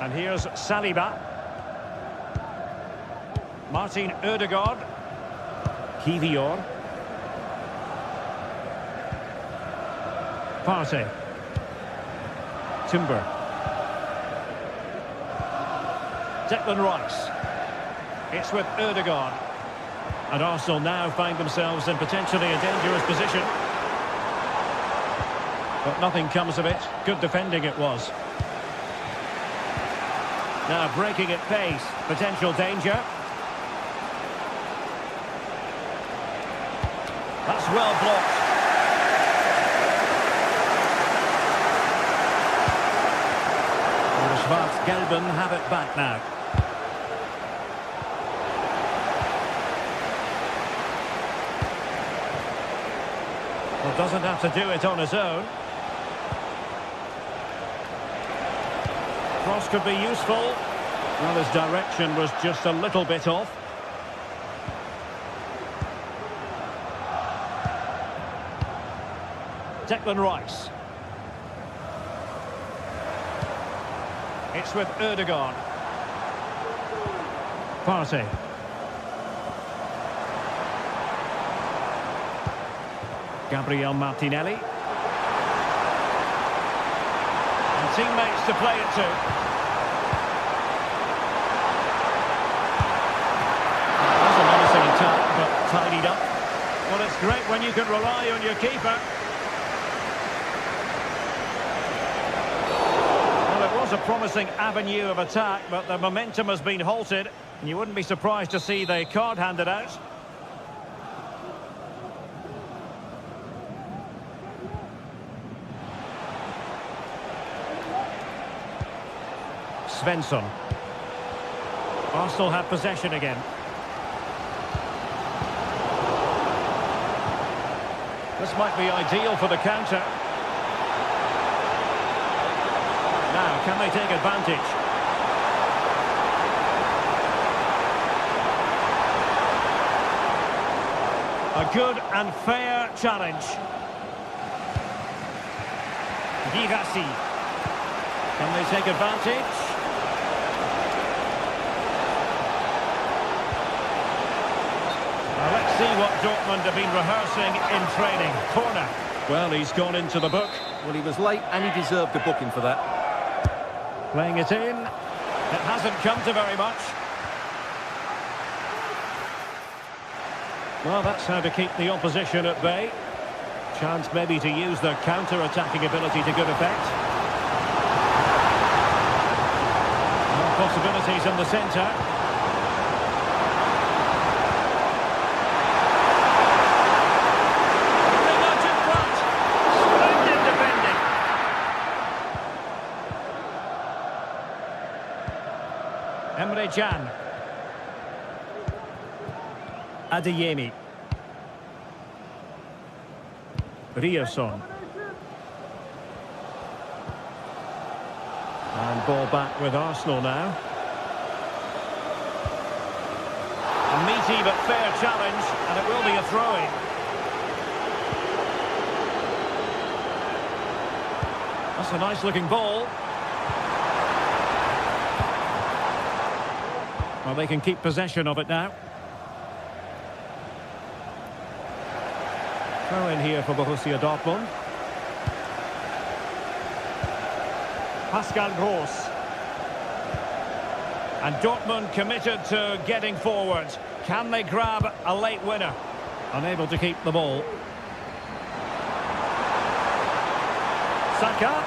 And here's Saliba. Martin Ødegaard. Kivior. Partey. Timber. Declan Rice. It's with Ødegaard. And Arsenal now find themselves in potentially a dangerous position. But nothing comes of it. Good defending it was. Now breaking at pace. Potential danger. That's well blocked. And the Schwarz-Gelben have it back now. Well, doesn't have to do it on his own. Cross could be useful. Well, his direction was just a little bit off. Declan Rice. It's with Ødegaard. Partey. Gabriel Martinelli. And teammates to play it to. That's a menacing attack, but tidied up. Well, it's great when you can rely on your keeper. Well, it was a promising avenue of attack, but the momentum has been halted. And you wouldn't be surprised to see the card handed out. Svensson. Arsenal have possession again. This might be ideal for the counter. Now, can they take advantage? A good and fair challenge. Girassi. Can they take advantage? See what Dortmund have been rehearsing in training. Corner. Well, he's gone into the book. Well, he was late and he deserved a booking for that. Playing it in. It hasn't come to very much. Well, that's how to keep the opposition at bay. Chance maybe to use their counter-attacking ability to good effect. More possibilities in the centre. Very much in front. Splendid defending. Emre Can. Adeyemi. Rierson. And ball back with Arsenal now. A meaty but fair challenge, and it will be a throw-in. That's a nice-looking ball. Well, they can keep possession of it now. Throw in here for Borussia Dortmund. Pascal Gross. And Dortmund committed to getting forward. Can they grab a late winner? Unable to keep the ball. Saka.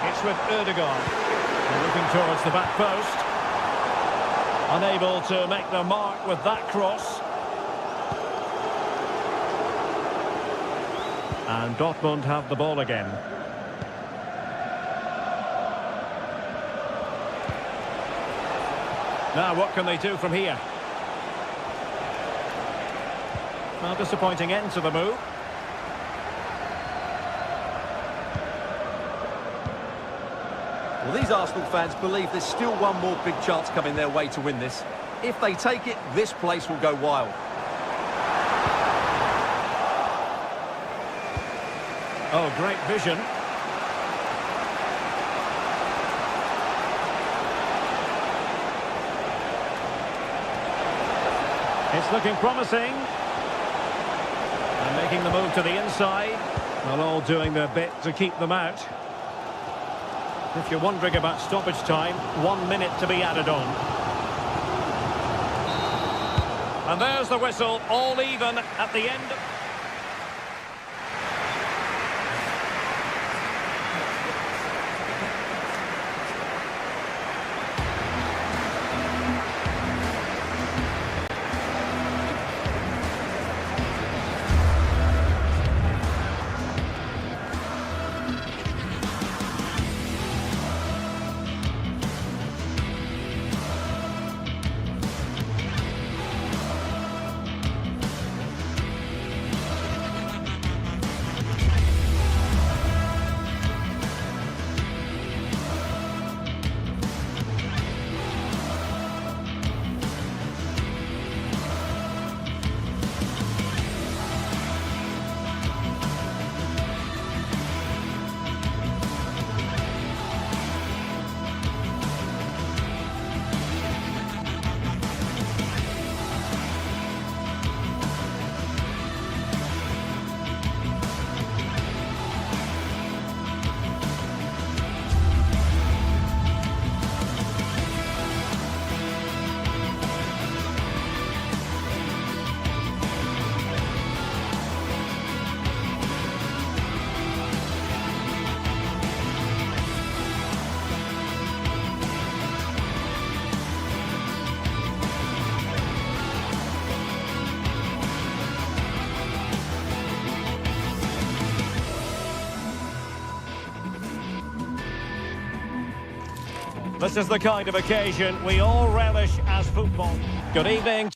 It's with Ødegaard. Looking towards the back post. Unable to make their mark with that cross. And Dortmund have the ball again. Now, what can they do from here? Well, disappointing end to the move. Well, these Arsenal fans believe there's still one more big chance coming their way to win this. If they take it, this place will go wild. Oh, great vision. It's looking promising. And making the move to the inside. Well, all doing their bit to keep them out. If you're wondering about stoppage time, 1 minute to be added on. And there's the whistle, all even at the end. This is the kind of occasion we all relish as football. Good evening.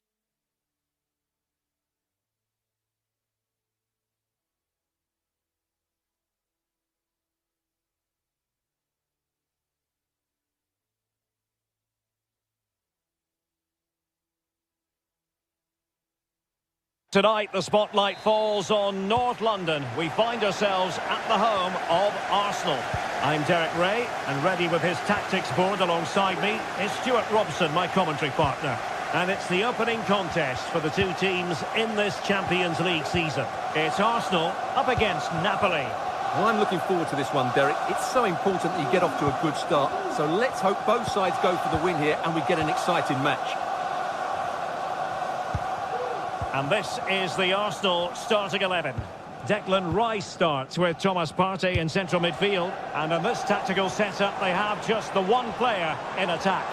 Tonight, the spotlight falls on North London. We find ourselves at the home of Arsenal. I'm Derek Ray, and ready with his tactics board alongside me is Stuart Robson, my commentary partner. And it's the opening contest for the two teams in this Champions League season. It's Arsenal up against Napoli. Well, I'm looking forward to this one, Derek. It's so important that you get off to a good start. So let's hope both sides go for the win here and we get an exciting match. And this is the Arsenal starting 11. Declan Rice starts with Thomas Partey in central midfield. And in this tactical setup, they have just the one player in attack.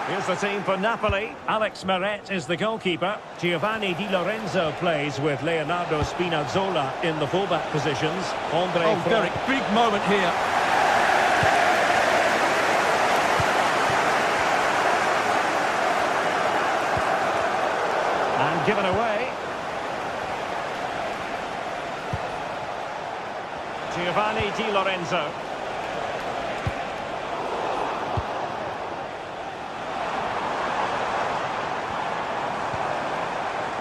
Here's the team for Napoli. Alex Meret is the goalkeeper. Giovanni Di Lorenzo plays with Leonardo Spinazzola in the fullback positions. Derek, big moment here. And given away. Giovanni Di Lorenzo.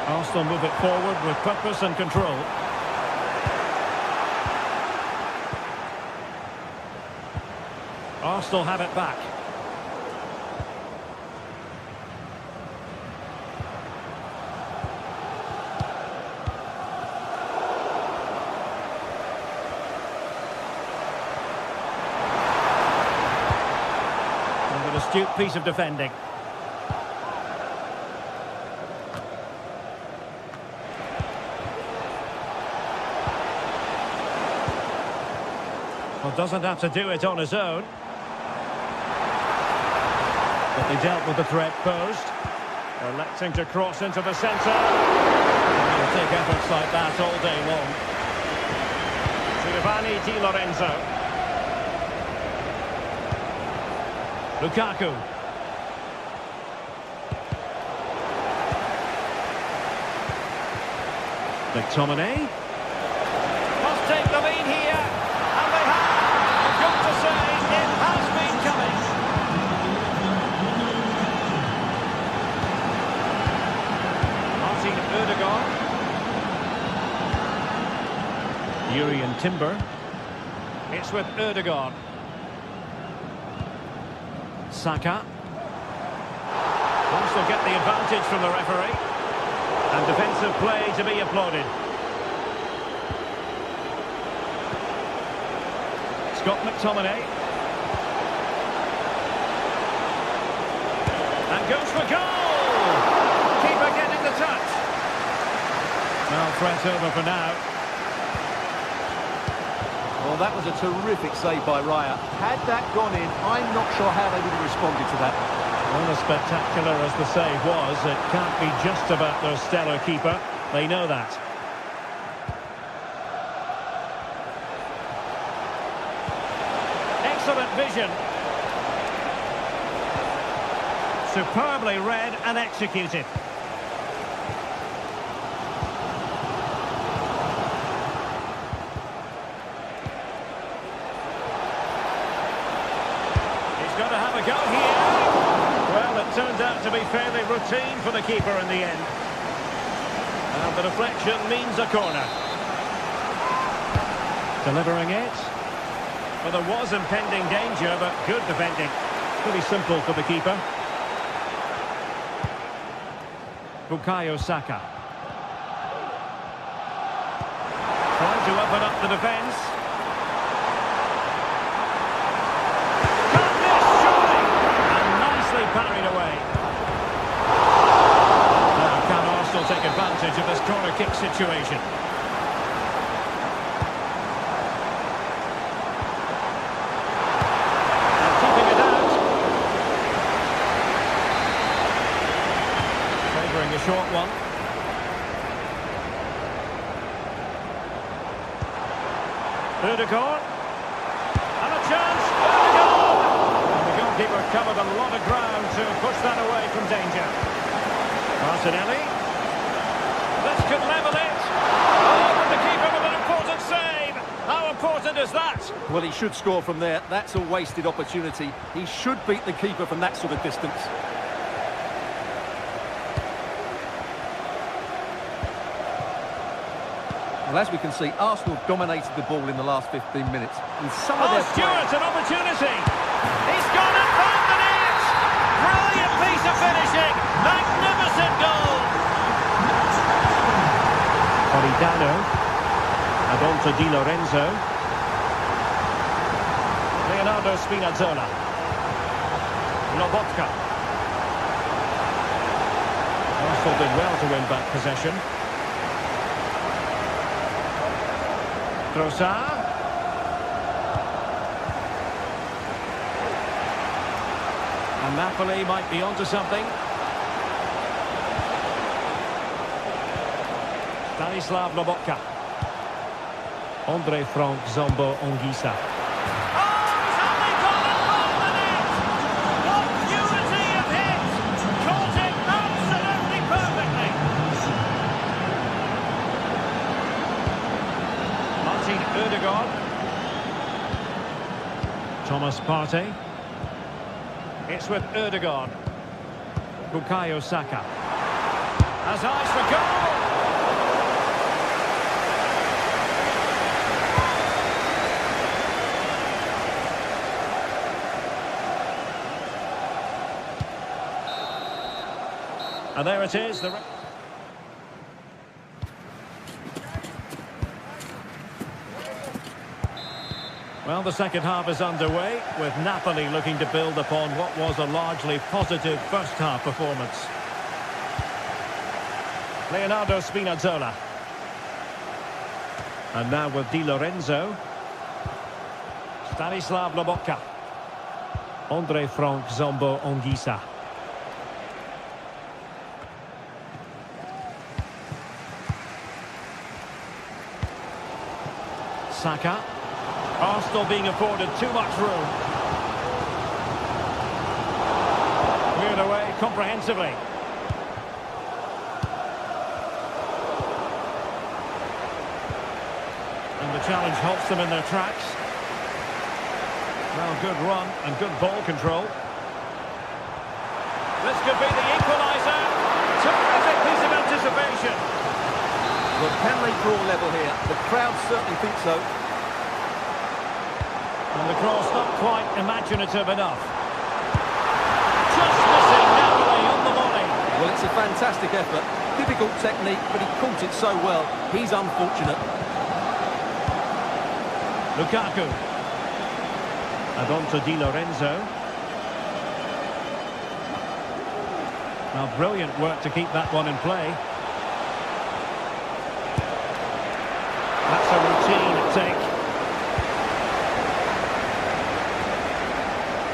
Arsenal move it forward with purpose and control. Arsenal have it back. And an astute piece of defending. Well, doesn't have to do it on his own. But they dealt with the threat posed. Electing to cross into the centre. And he'll take efforts like that all day long. Giovanni Di Lorenzo. Lukaku. McTominay. Must take the lead here. To say it has been coming. Martin Ødegaard. Urian Timber. It's with Ødegaard. Saka. Arsenal get the advantage from the referee. And defensive play to be applauded. Scott McTominay. And goes for goal! Keeper getting the touch. Well, threat over for now. Well, that was a terrific save by Raya. Had that gone in, I'm not sure how they would have responded to that. Well, as spectacular as the save was, it can't be just about their stellar keeper. They know that. Excellent vision. Superbly read and executed. He's got to have a go here. Well, it turned out to be fairly routine for the keeper in the end. And the deflection means a corner. Delivering it. Well, there was impending danger, but good defending. Pretty simple for the keeper. Bukayo Saka. Trying to open up the defence. Can't miss, surely! And nicely parried away. Now, can Arsenal take advantage of this corner kick situation? A short one. Ødegaard. And a chance. Ødegaard! And the goalkeeper covered a lot of ground to push that away from danger. Martinelli. This could level it. Oh, but the keeper with an important save. How important is that? Well, he should score from there. That's a wasted opportunity. He should beat the keeper from that sort of distance. Well, as we can see, Arsenal dominated the ball in the last 15 minutes. And some of their Stewart, an opportunity! He's gone and found the net! Brilliant piece of finishing! Magnificent goal! Oridano. And on to Di Lorenzo. Leonardo Spinazzola. Lobotka. Arsenal did well to win back possession. Trossard. And Napoli might be onto something. Stanislav Lobotka. Andre Frank Zombo Ongisa. Oh, he's only gone and found the net! What purity of hit! Caught it absolutely perfectly! Martin Ødegaard. Thomas Partey. It's with Ødegaard. Bukayo Saka. Has eyes for goal! And there it is. Well, the second half is underway, with Napoli looking to build upon what was a largely positive first-half performance. Leonardo Spinazzola. And now with Di Lorenzo. Stanislav Lobotka. Andre Frank Zombo Ongisa. Saka. Arsenal being afforded too much room. Cleared away comprehensively. And the challenge halts them in their tracks. Well, good run and good ball control. This could be the equaliser. Terrific piece of anticipation. Well, can they draw level here? The crowd certainly think so. And the cross not quite imaginative enough. Just missing Napoli on the volley. Well, it's a fantastic effort. Difficult technique, but he caught it so well. He's unfortunate. Lukaku. And on to Di Lorenzo. Now, brilliant work to keep that one in play. That's a routine take.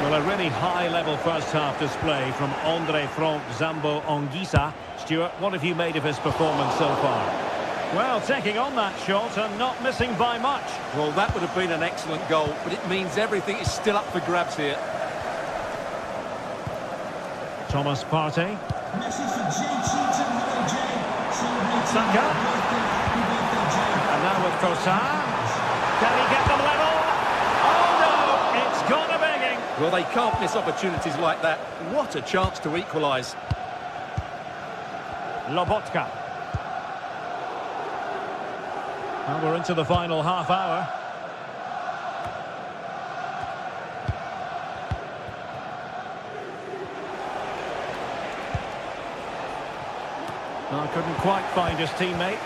Well, a really high-level first-half display from Andre Frank Zambo Ongisa. Stuart, what have you made of his performance so far? Well, taking on that shot and not missing by much. Well, that would have been an excellent goal, but it means everything is still up for grabs here. Thomas Partey. Message for Jay. Saka. And now with Trossard. Can he get them level? Oh no, it's gone a begging. Well, they can't miss opportunities like that. What a chance to equalise. Lobotka. Well, we're into the final half hour. No, couldn't quite find his teammate.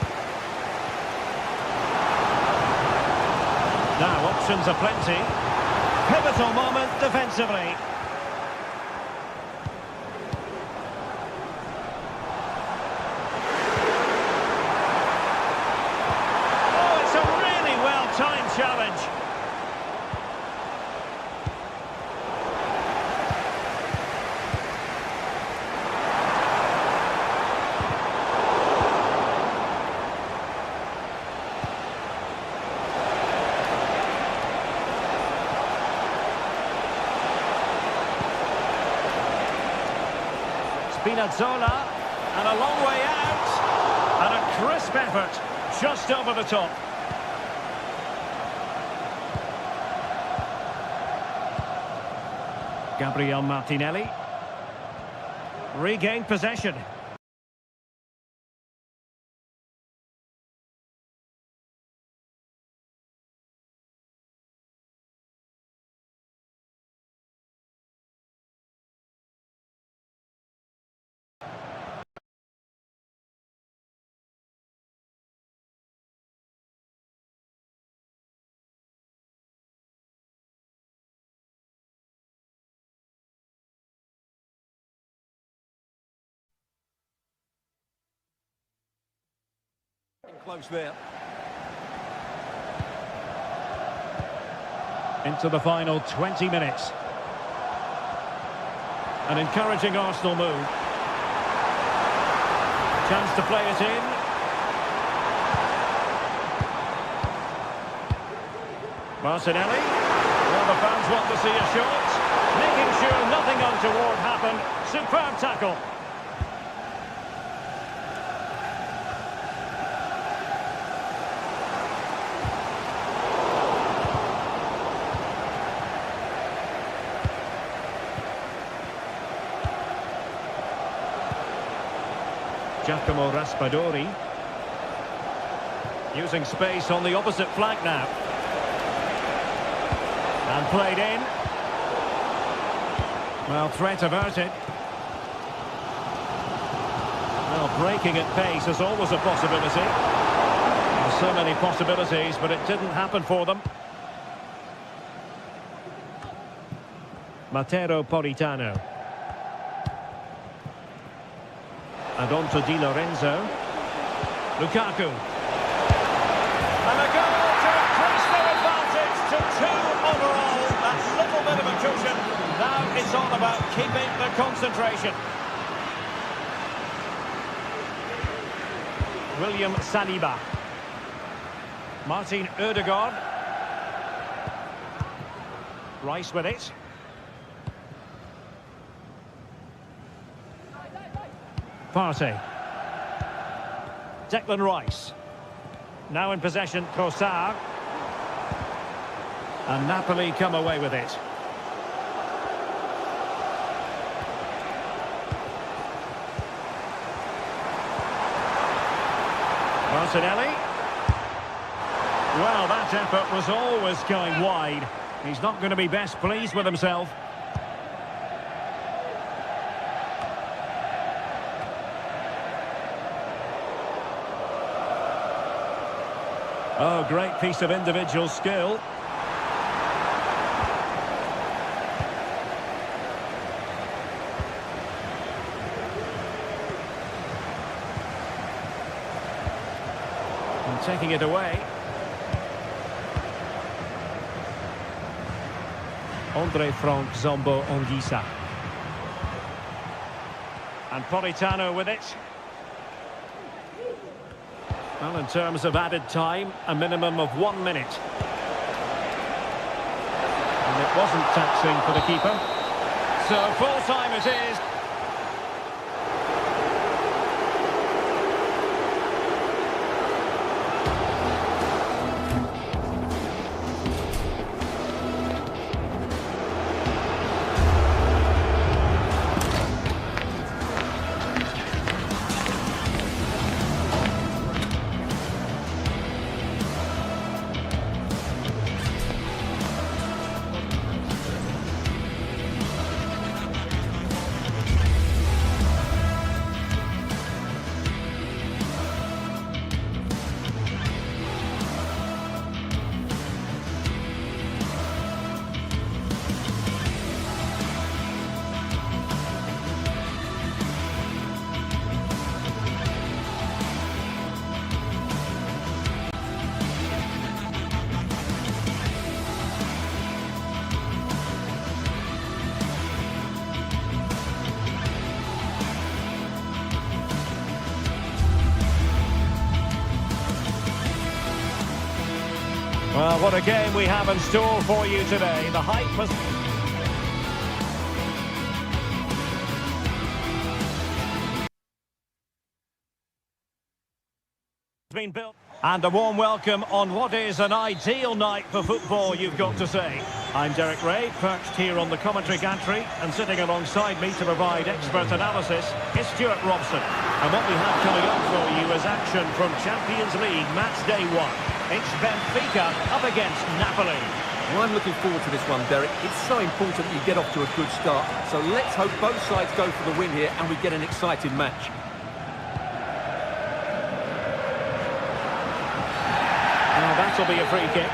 Now, options are plenty. Pivotal moment defensively. Oh, it's a really well-timed challenge. Spinazzola, and a long way out, and a crisp effort, just over the top. Gabriel Martinelli, regained possession. Close there. Into the final 20 minutes. An encouraging Arsenal move. Chance to play it in. Martinelli. Well, the fans want to see a shot. Making sure nothing untoward happened. Superb tackle. Giacomo Raspadori. Using space on the opposite flank now. And played in. Well, threat averted. Well, breaking at pace is always a possibility. Well, so many possibilities, but it didn't happen for them. Matteo Politano. And on to Di Lorenzo. Lukaku. And a goal to increase their advantage to 2 overall. That little bit of a cushion. Now it's all about keeping the concentration. William Saliba. Martin Ødegaard. Rice with it. Partey. Declan Rice. Now in possession, Trossard. And Napoli come away with it. Martinelli. Well, that effort was always going wide. He's not going to be best pleased with himself. Oh, great piece of individual skill. And taking it away. Andre Frank Zombo Anguissa. And Politano with it. Well, in terms of added time, a minimum of 1 minute. And it wasn't taxing for the keeper. So full time it is. Well, what a game we have in store for you today. The hype has been built. And a warm welcome on what is an ideal night for football, you've got to say. I'm Derek Ray, perched here on the commentary gantry, and sitting alongside me to provide expert analysis is Stuart Robson. And what we have coming up for you is action from Champions League match day 1. It's Benfica up against Napoli. Well, I'm looking forward to this one, Derek. It's so important you get off to a good start. So let's hope both sides go for the win here and we get an exciting match. Now that'll be a free kick.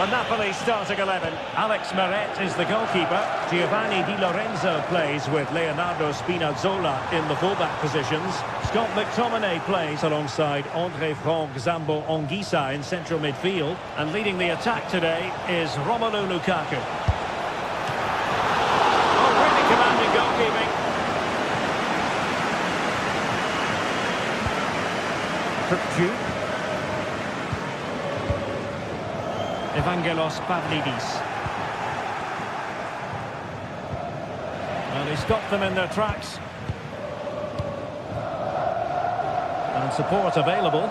The Napoli starting 11. Alex Meret is the goalkeeper. Giovanni Di Lorenzo plays with Leonardo Spinazzola in the fullback positions. Scott McTominay plays alongside André Franck Zambo Anguissa in central midfield. And leading the attack today is Romelu Lukaku. Oh, really commanding goalkeeping. Kirkju. Evangelos Pavlidis. Well, he stopped them in their tracks. And support available.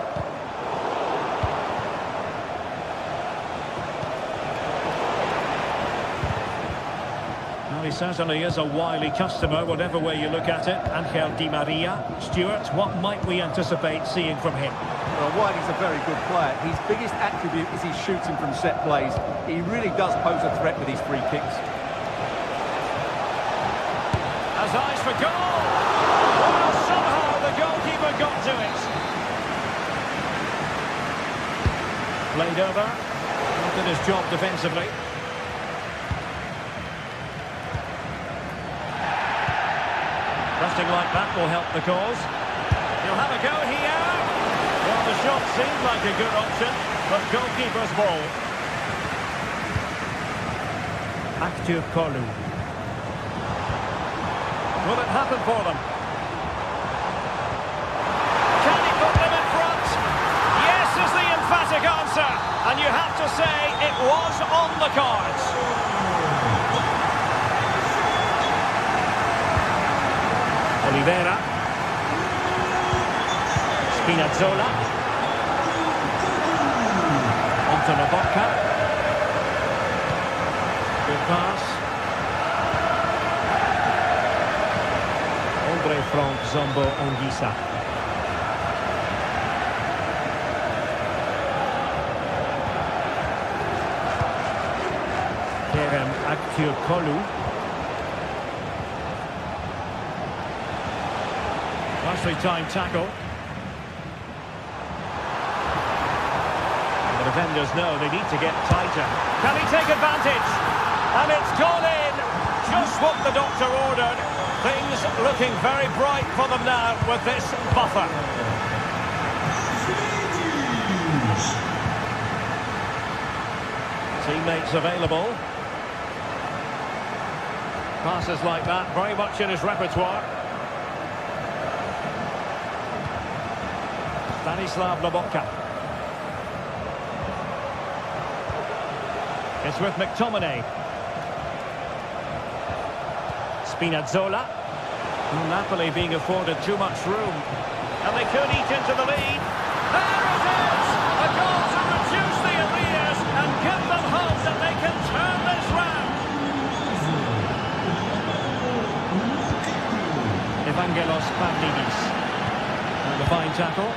Well, he certainly is a wily customer, whatever way you look at it. Angel Di Maria. Stuart, what might we anticipate seeing from him? Well, Wiley's a very good player. His biggest attribute is his shooting from set plays. He really does pose a threat with his free kicks. Has eyes for goal! Well, somehow the goalkeeper got to it. Played over. Did his job defensively. Resting like that will help the cause. He'll have a go here. Well, the shot seemed like a good option, but goalkeeper's ball. Active Kolu. Will it happen for them? Can he put them in front? Yes is the emphatic answer. And you have to say it was on the cards. Oliveira. Spinazzola. Onto Lobotka. Good pass. André Franck Zambo Anguissa. Kerem Aktürkoğlu. Nicely timed tackle. The defenders know they need to get tighter. Can he take advantage? And it's gone in. Just what the doctor ordered. Things looking very bright for them now with this buffer. Teammates available. Passes like that, very much in his repertoire. Stanislav Lobotka. It's with McTominay. Spinazzola. Napoli being afforded too much room. And they could eat into the lead. There it is! A goal to reduce the arrears and give them hope that they can turn this round. Evangelos Pavlidis. And the fine tackle.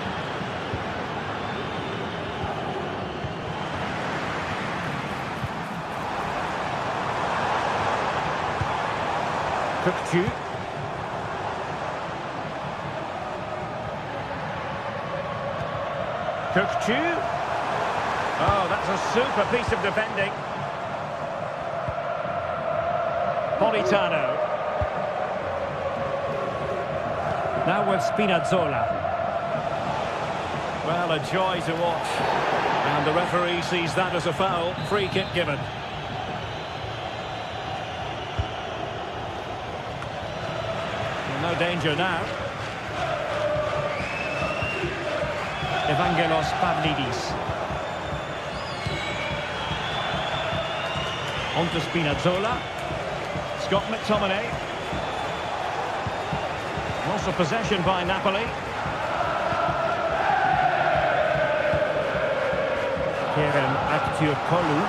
Kirkju. Kirkju. Oh, that's a super piece of defending. Politano. Now with Spinazzola. Well, a joy to watch. And the referee sees that as a foul. Free kick given. No danger now. Evangelos Pavlidis. On to Spinazzola. Scott McTominay. Loss of possession by Napoli. Kerem Aktürkoğlu.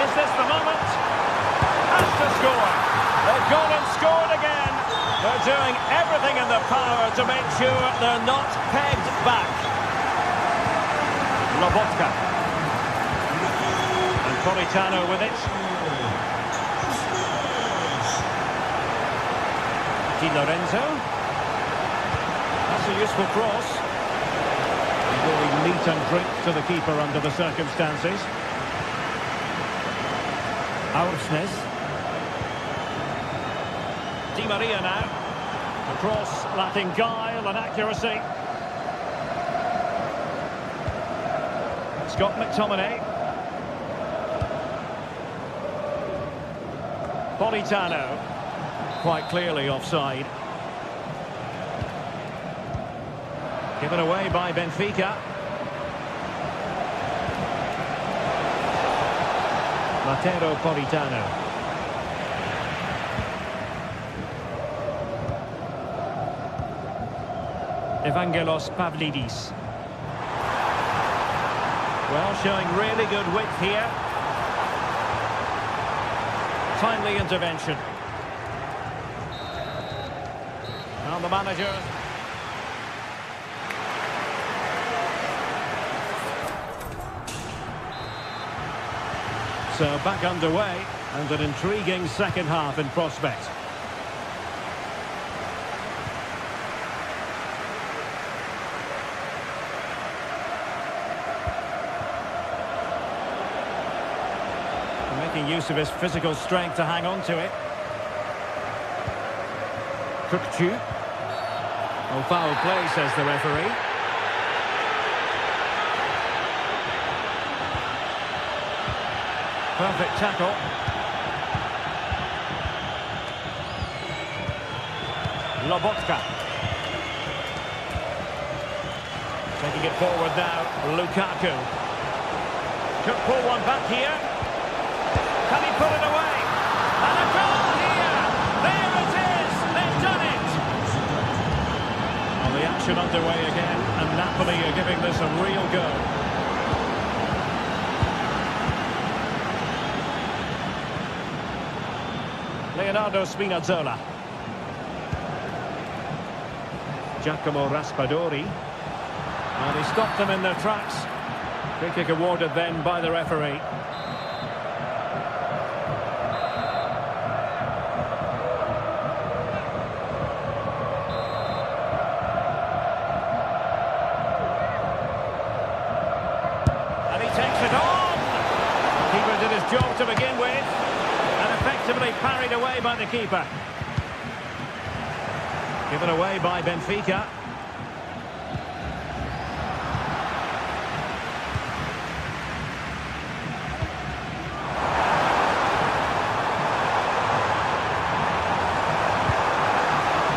Is this the moment? Has to score. They've gone and scored again. They're doing everything in their power to make sure they're not pegged back. Lobotka. And Politano with it. Di Lorenzo. That's a useful cross. Really meat and drink to the keeper under the circumstances. Aursnes. Di Maria now. A cross lacking guile and accuracy. Scott McTominay. Politano. Quite clearly offside. Given away by Benfica. Matteo Politano. Evangelos Pavlidis. Well, showing really good width here. Timely intervention. And the manager. So back underway, and an intriguing second half in prospect. Making use of his physical strength to hang on to it. Kukcu. Oh, foul play, says the referee. Perfect tackle. Lobotka. Taking it forward now, Lukaku. Could pull one back here. Can he put it away? And a goal here! There it is! They've done it! Well, the action underway again, and Napoli are giving this a real go. Leonardo Spinazzola. Giacomo Raspadori. And he stopped them in their tracks. Free kick awarded then by the referee. And he takes it on! The keeper did his job to begin with. Effectively parried away by the keeper. Given away by Benfica.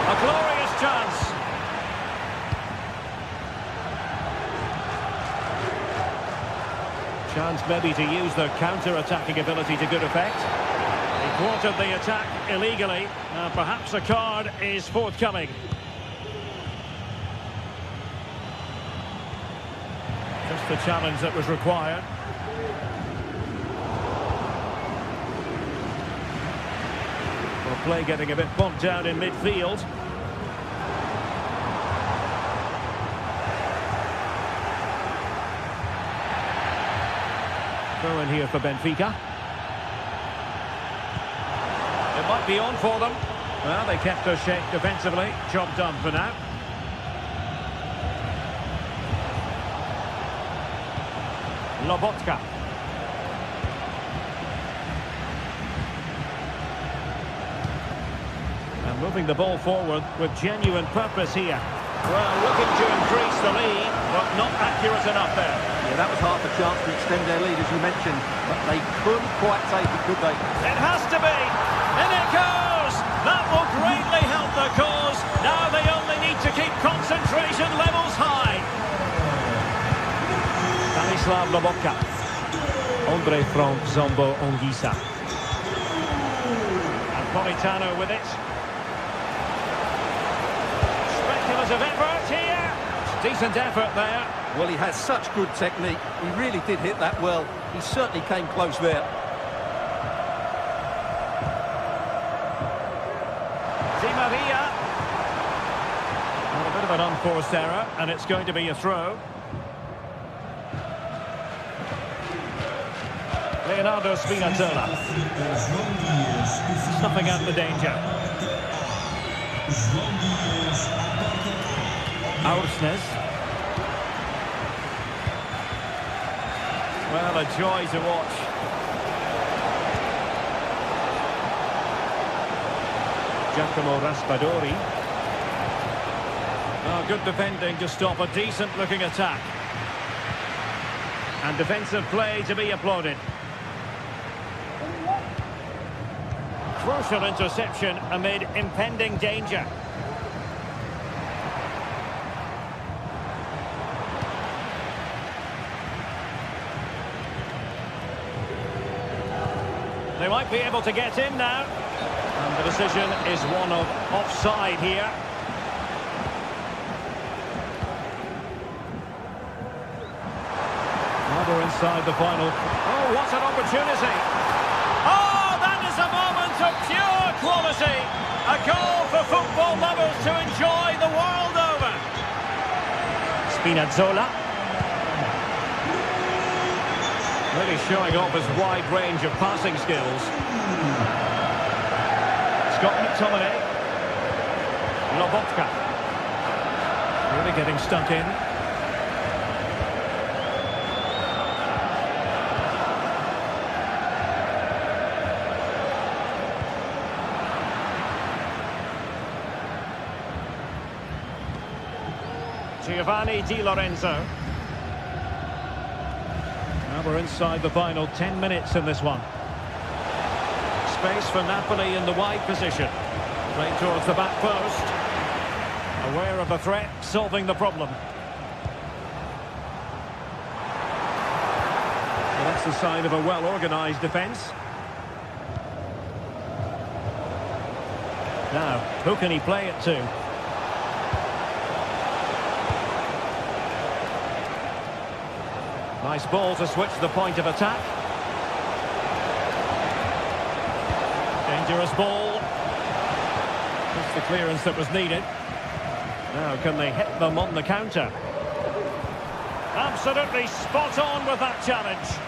A glorious chance. Chance maybe to use their counter-attacking ability to good effect. Thwarted the attack illegally. Perhaps a card is forthcoming. Just the challenge that was required. Well, play getting a bit bogged down in midfield. Throw in here for Benfica. It might be on for them. Well, they kept their shape defensively. Job done for now. Lobotka. And moving the ball forward with genuine purpose here. Well, looking to increase the lead, but not accurate enough there. Yeah, that was half a chance to extend their lead, as you mentioned, but they couldn't quite take it, could they? It has to be! In it goes! That will greatly help the cause. Now they only need to keep concentration levels high. Stanislav Lobotka. Andre from Zombo Ongisa. And Politano with it. Speculative effort here. Decent effort there. Well, he has such good technique. He really did hit that well. He certainly came close there. Di Maria. And a bit of an unforced error, and it's going to be a throw. Leonardo Spinazzola. Snuffing out the danger. Aursnes. a joy to watch. Giacomo Raspadori. Oh, good defending to stop a decent-looking attack. And defensive play to be applauded. Crucial interception amid impending danger. They might be able to get in now. And the decision is one of offside here. Now we're inside the final. Oh, what an opportunity. Oh, that is a moment of pure quality. A goal for football lovers to enjoy the world over. Spinazzola. Really showing off his wide range of passing skills. Scott McTominay. Lobotka. Really getting stuck in. Giovanni Di Lorenzo. Now we're inside the final 10 minutes in this one. Space for Napoli in the wide position. Played towards the back post. Aware of the threat, solving the problem. Well, that's the sign of a well-organised defence. Now, who can he play it to? Nice ball to switch the point of attack. Dangerous ball. That's the clearance that was needed. Now, can they hit them on the counter? Absolutely spot on with that challenge.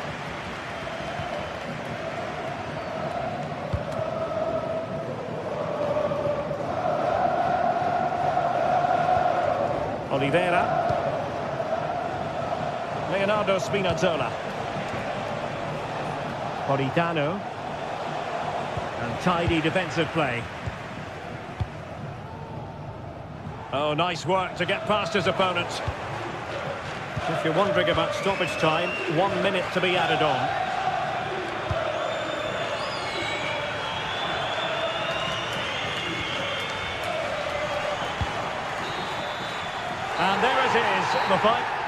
Oliveira. Leonardo Spinazzola. Politano. And tidy defensive play. Oh, nice work to get past his opponents. If you're wondering about stoppage time, 1 minute to be added on. And there it is, the fight.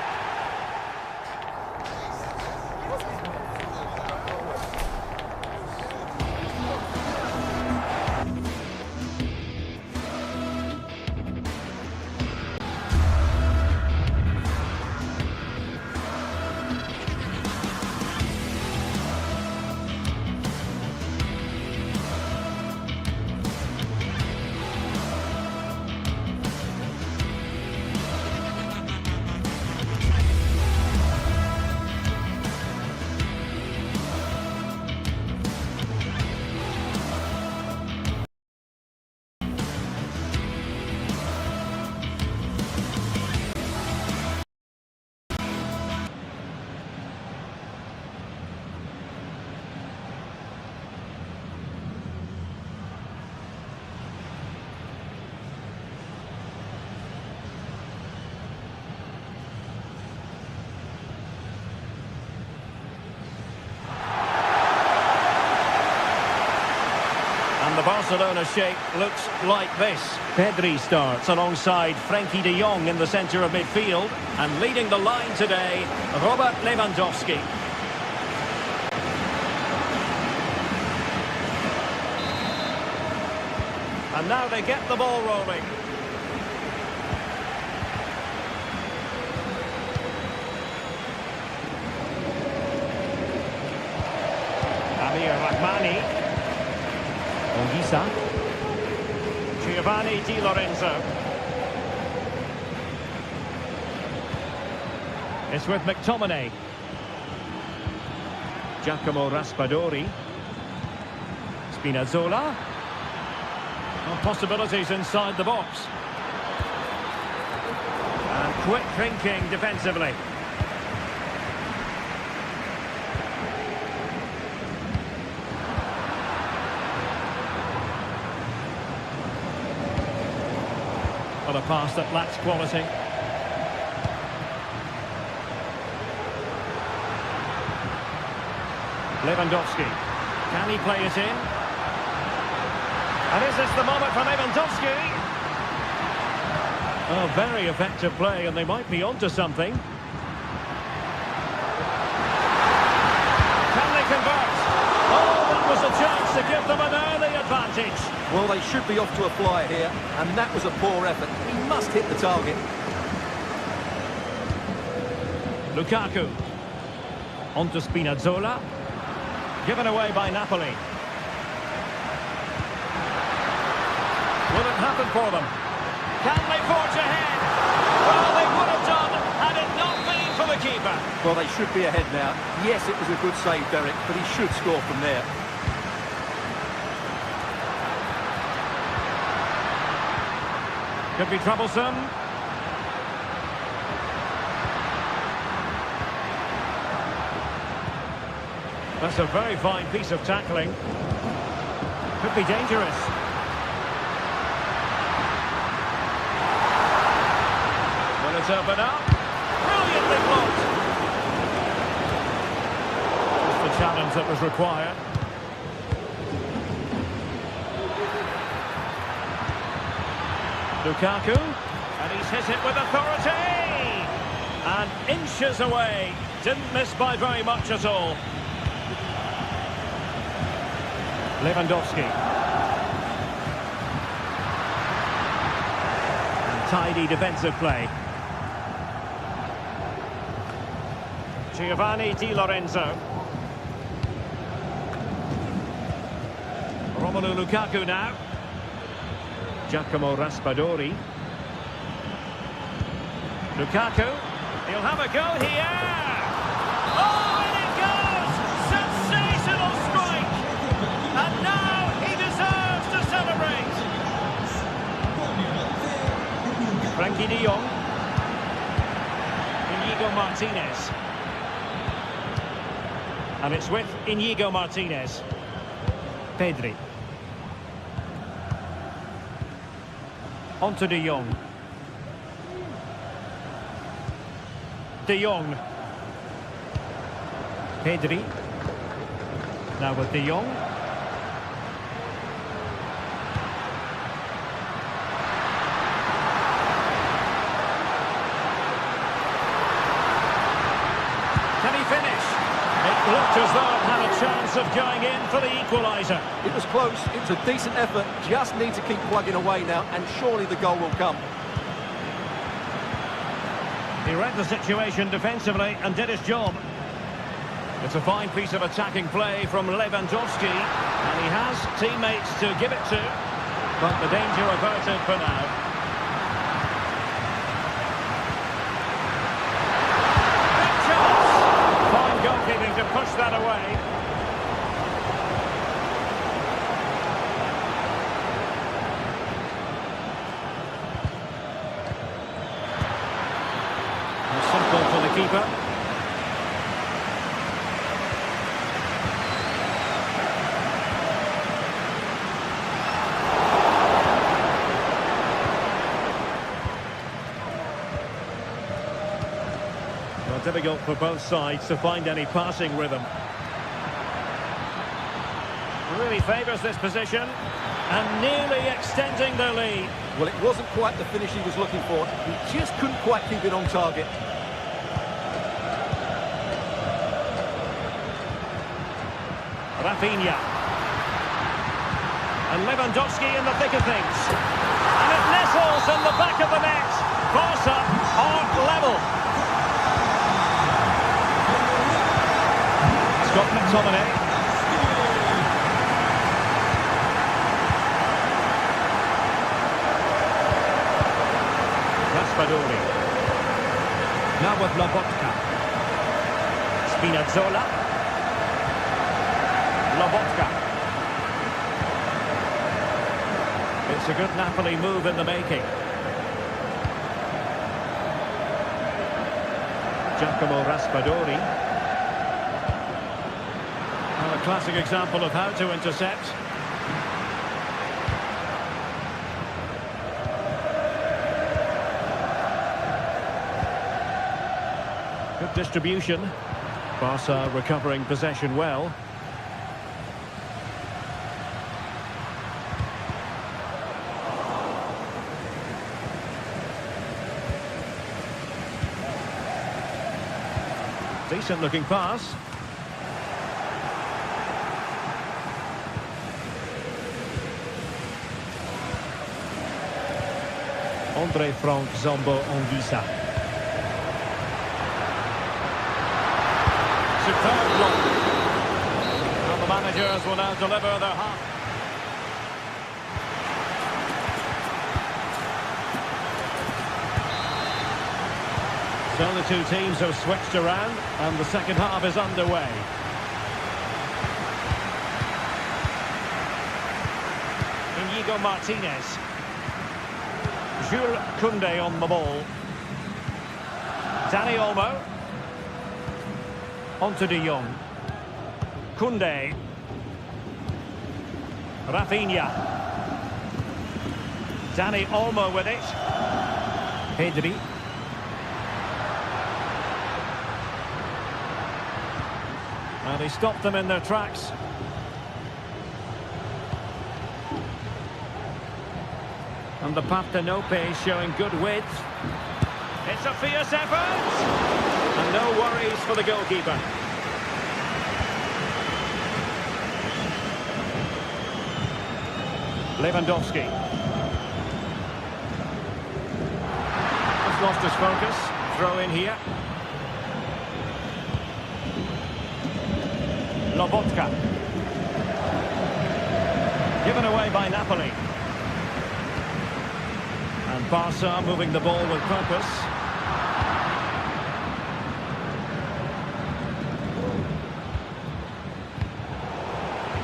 The Barcelona shape looks like this. Pedri starts alongside Frankie de Jong in the centre of midfield. And leading the line today, Robert Lewandowski. And now they get the ball rolling. Amir Rahmani. Ongisa. Giovanni Di Lorenzo. It's with McTominay. Giacomo Raspadori. Spinazzola. Well, possibilities inside the box. And quick thinking defensively. pass that lacks quality. Lewandowski. Can he play it in? And is this the moment for Lewandowski? Oh, very effective play, and they might be onto something. Can they convert? Oh, that was a chance to give them an early advantage. Well, they should be off to a flyer here, and that was a poor effort. He must hit the target. Lukaku. On to Spinazzola. Given away by Napoli. Will it happen for them? Can they forge ahead? Well, they would have done had it not been for the keeper. Well, they should be ahead now. Yes, it was a good save, Derek, but he should score from there. Could be troublesome. That's a very fine piece of tackling. Could be dangerous. Will it open up? Brilliantly blocked. Just the challenge that was required. Lukaku, and he's hit it with authority! And inches away. Didn't miss by very much at all. Lewandowski. And tidy defensive play. Giovanni Di Lorenzo. Romelu Lukaku now. Giacomo Raspadori. Lukaku. He'll have a go here. Oh, and it goes! Sensational strike! And now he deserves to celebrate. Frankie de Jong. Inigo Martinez. And it's with Inigo Martinez. Pedri. On to de Jong. De Jong. Pedri. Now with de Jong. Can he finish? It looked as though it had a chance of going in for the equaliser. It was close. It was a decent effort. Just need to keep plugging away now, and surely the goal will come. He read the situation defensively and did his job. It's a fine piece of attacking play from Lewandowski, and he has teammates to give it to, but the danger averted for now. Big chance! Fine goalkeeping to push that away. Simple for the keeper. Well, difficult for both sides to find any passing rhythm. Really favours this position and nearly extending their lead. Well, it wasn't quite the finish he was looking for. He just couldn't quite keep it on target. Rafinha. And Lewandowski in the thick of things. And it nestles in the back of the net. Cross up, on level. Scott McTominay. Raspadori. Now with Lobotka. Spinazzola. Lobotka. It's a good Napoli move in the making. Giacomo Raspadori. Well, a classic example of how to intercept. Distribution. Barca recovering possession well. Decent looking pass. Andre Frank Zambo Anguissa. Superb block. Well, the managers will now deliver their half. So the two teams have switched around and the second half is underway. Inigo Martinez. Jules Koundé on the ball. Dani Olmo. Onto De Jong. Koundé. Rafinha. Dani Olmo with it. Pedri. And he stopped them in their tracks. And the Partenope showing good width. It's a fierce effort! And no worries for the goalkeeper. Lewandowski. Has lost his focus. Throw in here. Lobotka. Given away by Napoli. And Barca moving the ball with purpose.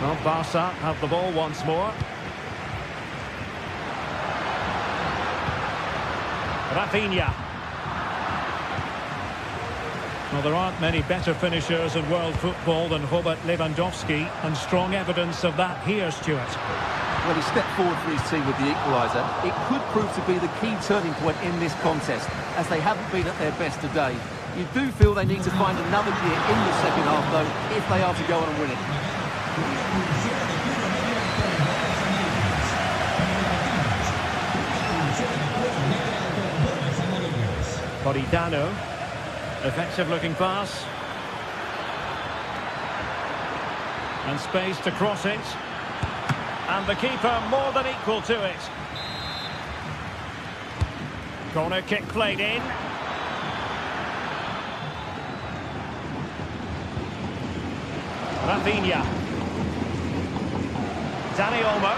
Well, Barca have the ball once more. Rafinha. Well, there aren't many better finishers in world football than Robert Lewandowski, and strong evidence of that here, Stuart. Well, he stepped forward for his team with the equaliser. It could prove to be the key turning point in this contest, as they haven't been at their best today. You do feel they need to find another gear in the second half, though, if they are to go on and win it. Politano. Effective looking pass. And space to cross it. And the keeper more than equal to it. Corner kick played in. Rafinha. Dani Olmo.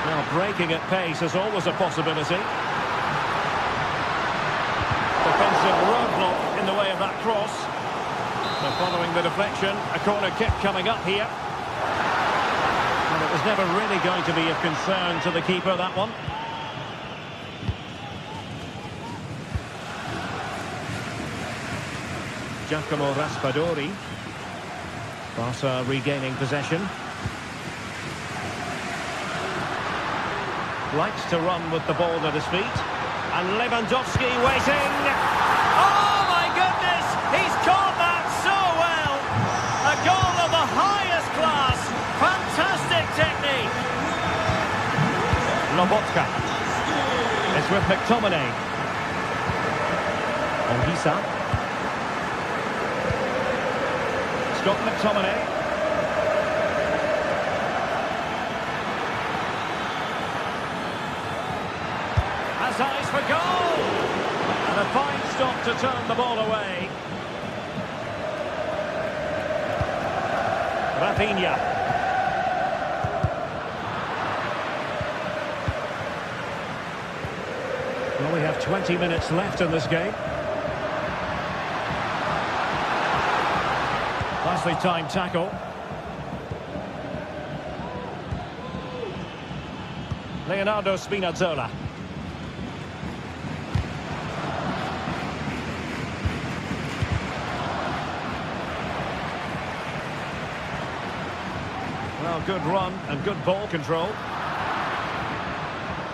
Now breaking at pace is always a possibility. Defensive roadblock in the way of that cross. So following the deflection, a corner kick coming up here. And it was never really going to be of concern to the keeper, that one. Giacomo Raspadori. Barca regaining possession. Likes to run with the ball at his feet. And Lewandowski waiting. Oh my goodness! He's caught that so well! A goal of the highest class. Fantastic technique. Lobotka. It's with McTominay. Anguissa. Scott McTominay. Has eyes for goal! And a fine stop to turn the ball away. Rafinha. Well, we have 20 minutes left in this game. Nicely timed tackle. Leonardo Spinazzola. Well, good run and good ball control.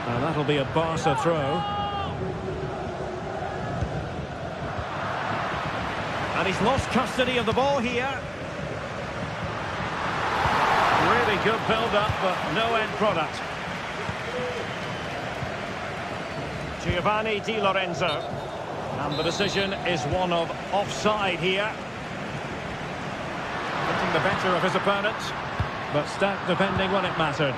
And that'll be a Barca throw. And he's lost custody of the ball here. Really good build-up, but no end product. Giovanni Di Lorenzo. And the decision is one of offside here. Getting the better of his opponent, but stout defending when it mattered.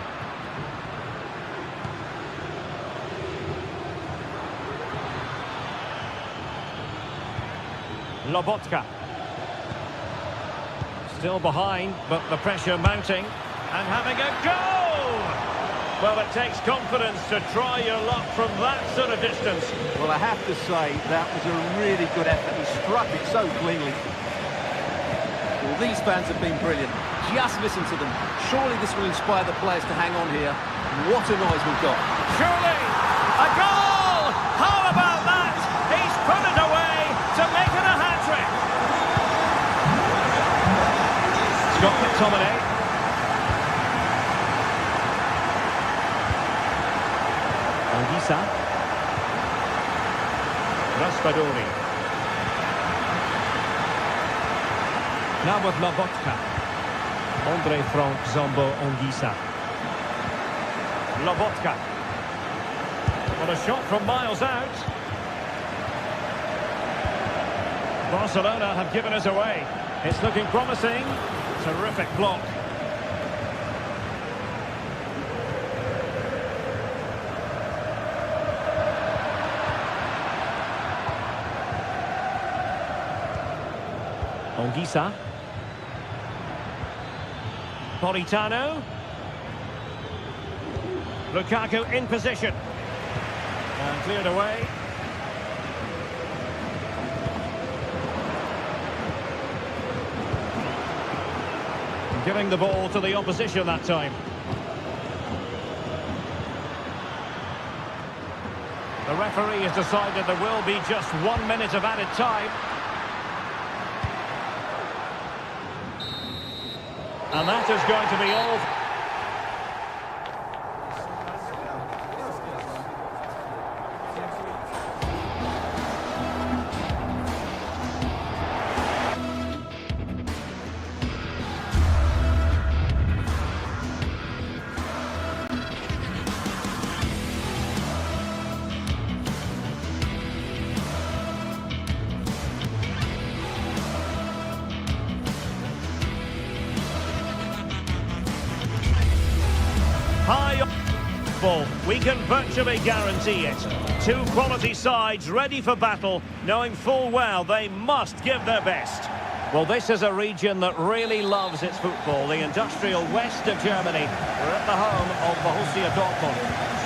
Lobotka. Still behind, but the pressure mounting. And having a goal! Well, it takes confidence to try your luck from that sort of distance. Well, I have to say, that was a really good effort. He struck it so cleanly. Well, these fans have been brilliant. Just listen to them. Surely this will inspire the players to hang on here. What a noise we've got. Surely! A goal! How about that? He's put it away to make it a hat-trick. Scott McTominay. Anguissa. Raspadori. Now with Lobotka. Andre Frank Zambo Anguissa. Lobotka. What a shot from miles out. Barcelona have given us away. It's looking promising. Terrific block. Anguissa. Politano. Lukaku in position. And cleared away. Giving the ball to the opposition that time. The referee has decided there will be just 1 minute of added time. And that is going to be all. High ball, we can virtually guarantee it. Two quality sides ready for battle, knowing full well they must give their best. Well, this is a region that really loves its football, the industrial west of Germany. We're at the home of Borussia Dortmund.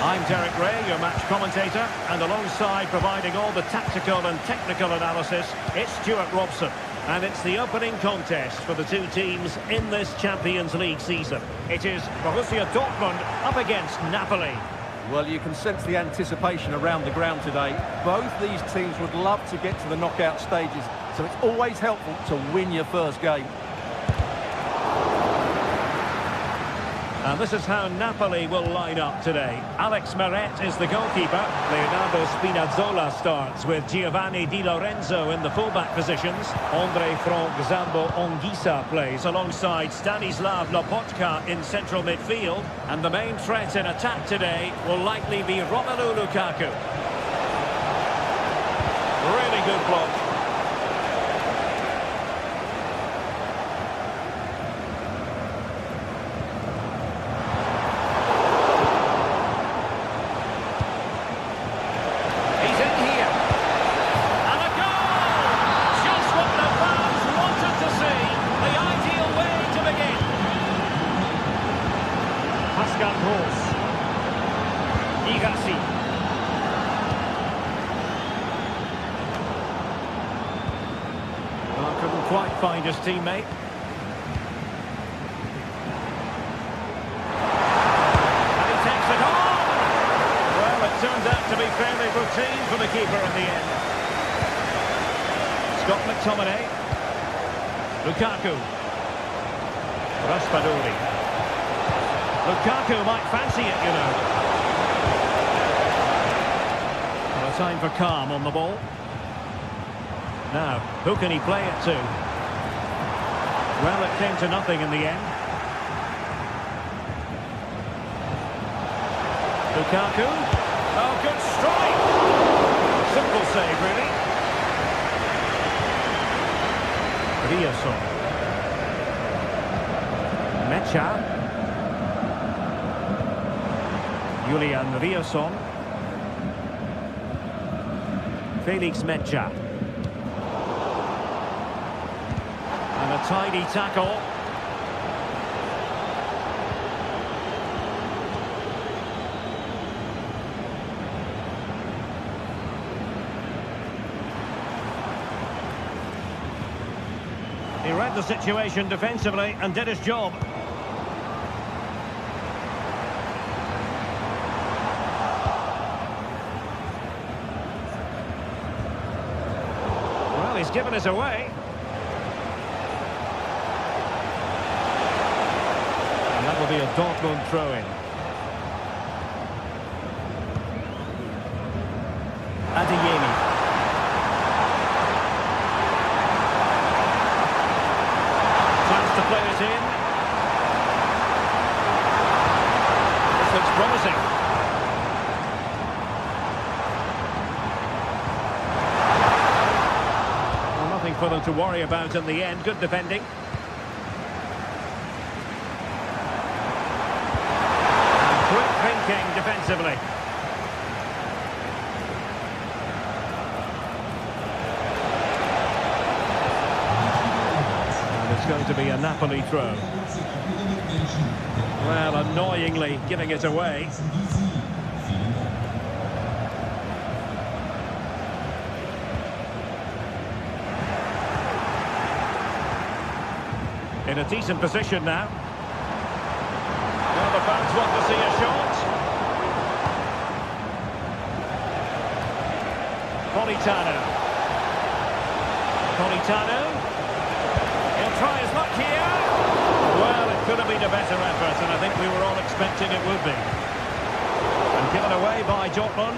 I'm Derek Ray, your match commentator, and alongside providing all the tactical and technical analysis, it's Stuart Robson. And it's the opening contest for the two teams in this Champions League season. It is Borussia Dortmund up against Napoli. Well, you can sense the anticipation around the ground today. Both these teams would love to get to the knockout stages, so it's always helpful to win your first game. And this is how Napoli will line up today. Alex Meret is the goalkeeper. Leonardo Spinazzola starts with Giovanni Di Lorenzo in the fullback positions. Andre Frank Zambo Anguissa plays alongside Stanislav Lobotka in central midfield. And the main threat in attack today will likely be Romelu Lukaku. Really good block. Couldn't quite find his teammate. And he takes it on! Well, it turned out to be fairly routine for the keeper in the end. Scott McTominay. Lukaku. Raspadori. Lukaku might fancy it, you know. Well, a time for calm on the ball. Now, who can he play it to? Well, it came to nothing in the end. Lukaku. Oh, good strike! Simple save, really. Riasson. Mecha. Julian Riasson. Felix Mecha. And a tidy tackle. He read the situation defensively and did his job. Well, he's given us away. And that will be a Dortmund throw-in. Adeyemi. To play it in. This looks promising. Well, nothing for them to worry about in the end. Good defending. And quick thinking defensively. It's going to be a Napoli throw. Well, annoyingly giving it away. In a decent position now. Well, the fans want to see a shot. Politano. He'll try his luck here. Well, it could have been a better effort, and I think we were all expecting it would be. And given away by Dortmund.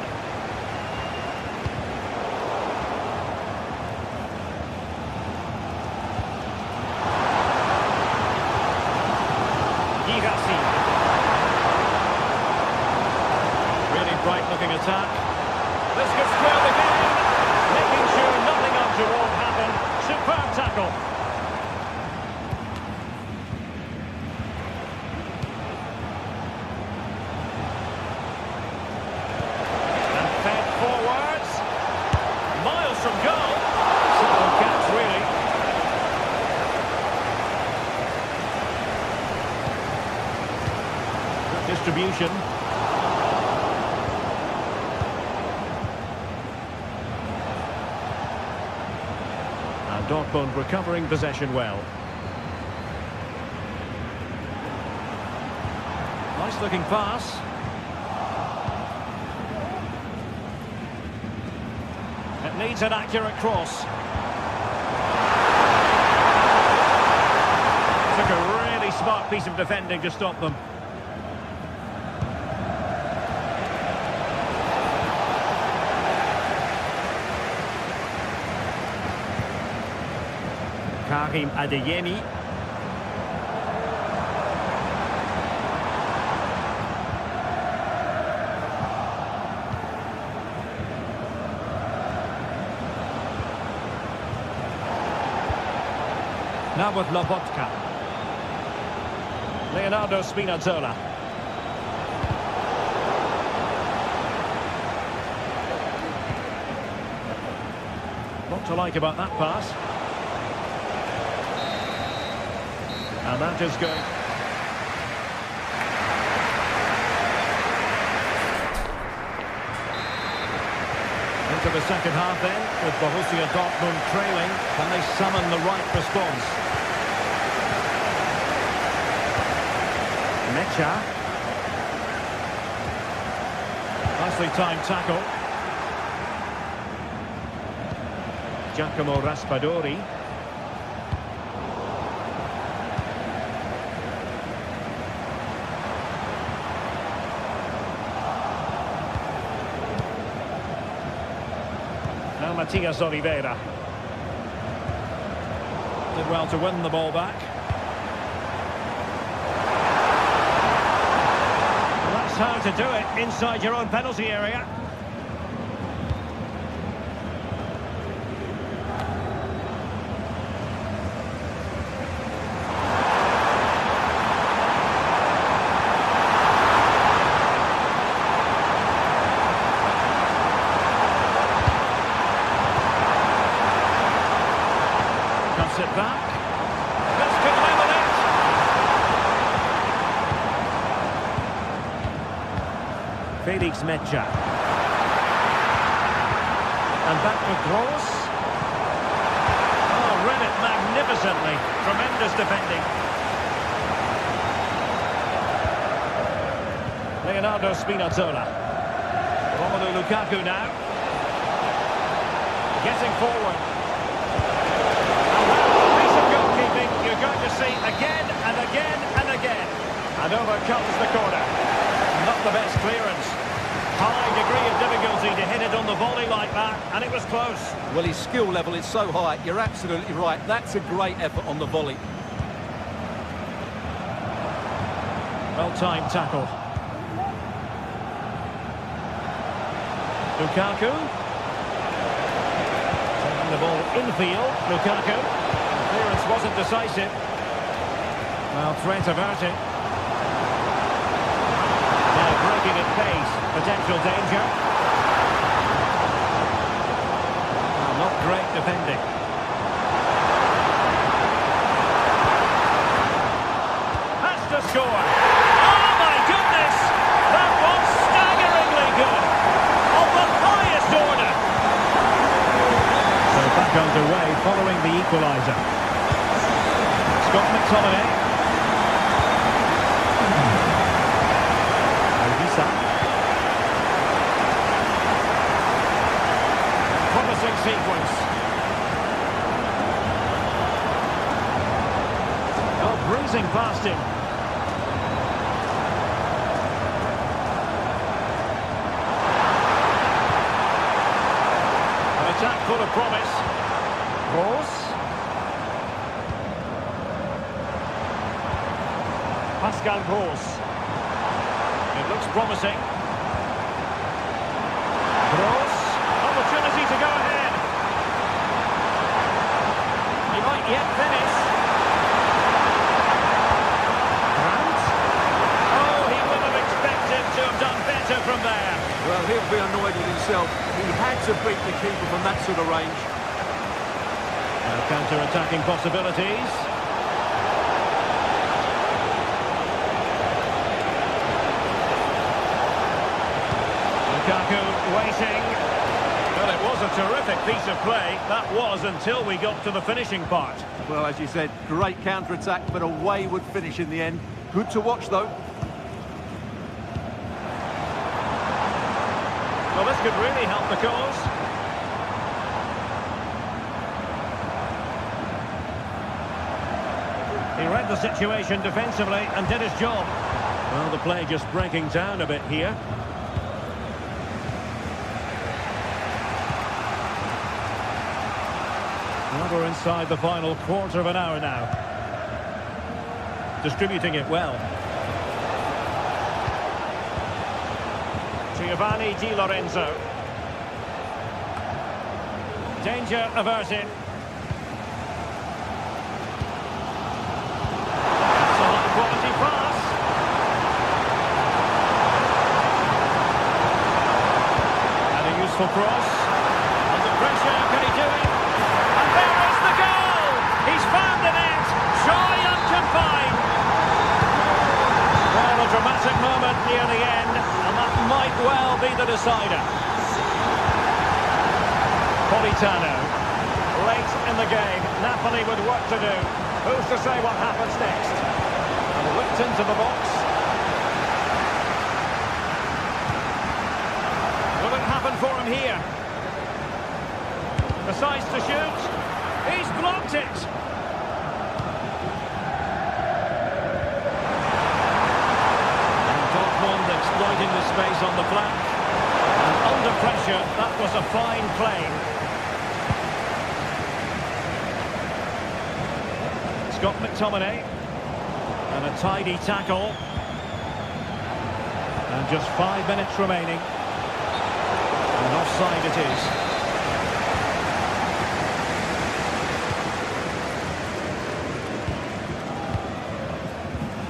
Girassi. Really bright-looking attack. This could spoil the game. Making sure nothing untoward happened. Superb tackle. From goal. Simple catch, really. Good distribution. And Dortmund recovering possession well. Nice looking pass. It needs an accurate cross. Took a really smart piece of defending to stop them. Karim Adeyemi. Now with Lobotka. Leonardo Spinazzola. What to like about that pass. And that is good. Into the second half then, with Borussia Dortmund trailing. Can they summon the right response? Mecha. Nicely timed tackle. Giacomo Raspadori. Now Matias Oliveira. Did well to win the ball back. Well, that's how to do it inside your own penalty area. Cuts it back. This could level it. Felix Mecha. And back with Gross. Oh, read it magnificently. Tremendous defending. Leonardo Spinazzola. Romelu Lukaku now. Getting forward. You're going to see again and again and again. And over comes the corner. Not the best clearance. High degree of difficulty to hit it on the volley like that, and it was close. Well, his skill level is so high, you're absolutely right. That's a great effort on the volley. Well-timed tackle. Lukaku. Taking the ball infield. Lukaku. Clearance wasn't decisive. Well, threat averted. Now breaking at pace. Potential danger. Well, not great defending. Has to score. Oh my goodness! That was staggeringly good. Of the highest order. So back underway following the equaliser. Scott McTominay. Olisa. Promising sequence. Oh, bruising past him. An attack full of promise. Gross. Pascal Gross. It looks promising. Gross. Opportunity to go ahead. He might yet finish. Grant. Oh, he would have expected to have done better from there. Well, he'll be annoyed with himself. He had to beat the keeper from that sort of range. Counter-attacking possibilities. Lukaku waiting. Well, it was a terrific piece of play. That was until we got to the finishing part. Well, as you said, great counter-attack, but a wayward finish in the end. Good to watch, though. Well, this could really help the cause. He read the situation defensively and did his job. Well, the play just breaking down a bit here. Well, we're inside the final quarter of an hour now. Distributing it well. Giovanni Di Lorenzo. Danger averted. That's a high-quality pass. And a useful cross. Under pressure, can he do it? And there is the goal! He's found the net! Shy and confined! Well, a dramatic moment near the end, and that might well be the decider. Politano, late in the game, Napoli with work to do. Who's to say what happens next? And whipped into the box. Will it happen for him here? Decides to shoot. He's blocked it. And Dortmund exploiting the space on the flank. And under pressure, that was a fine play. Scott McTominay. And a tidy tackle. And just 5 minutes remaining. And offside it is.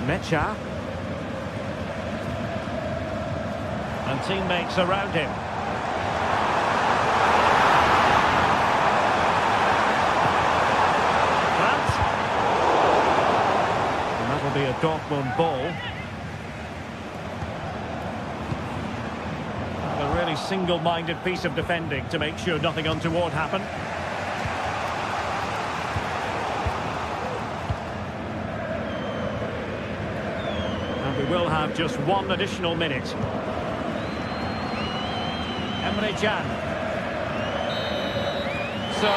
Mecha. And teammates around him. And that'll be a Dortmund ball. A really single-minded piece of defending to make sure nothing untoward happened. And we will have just 1 additional minute. Emre Can. So,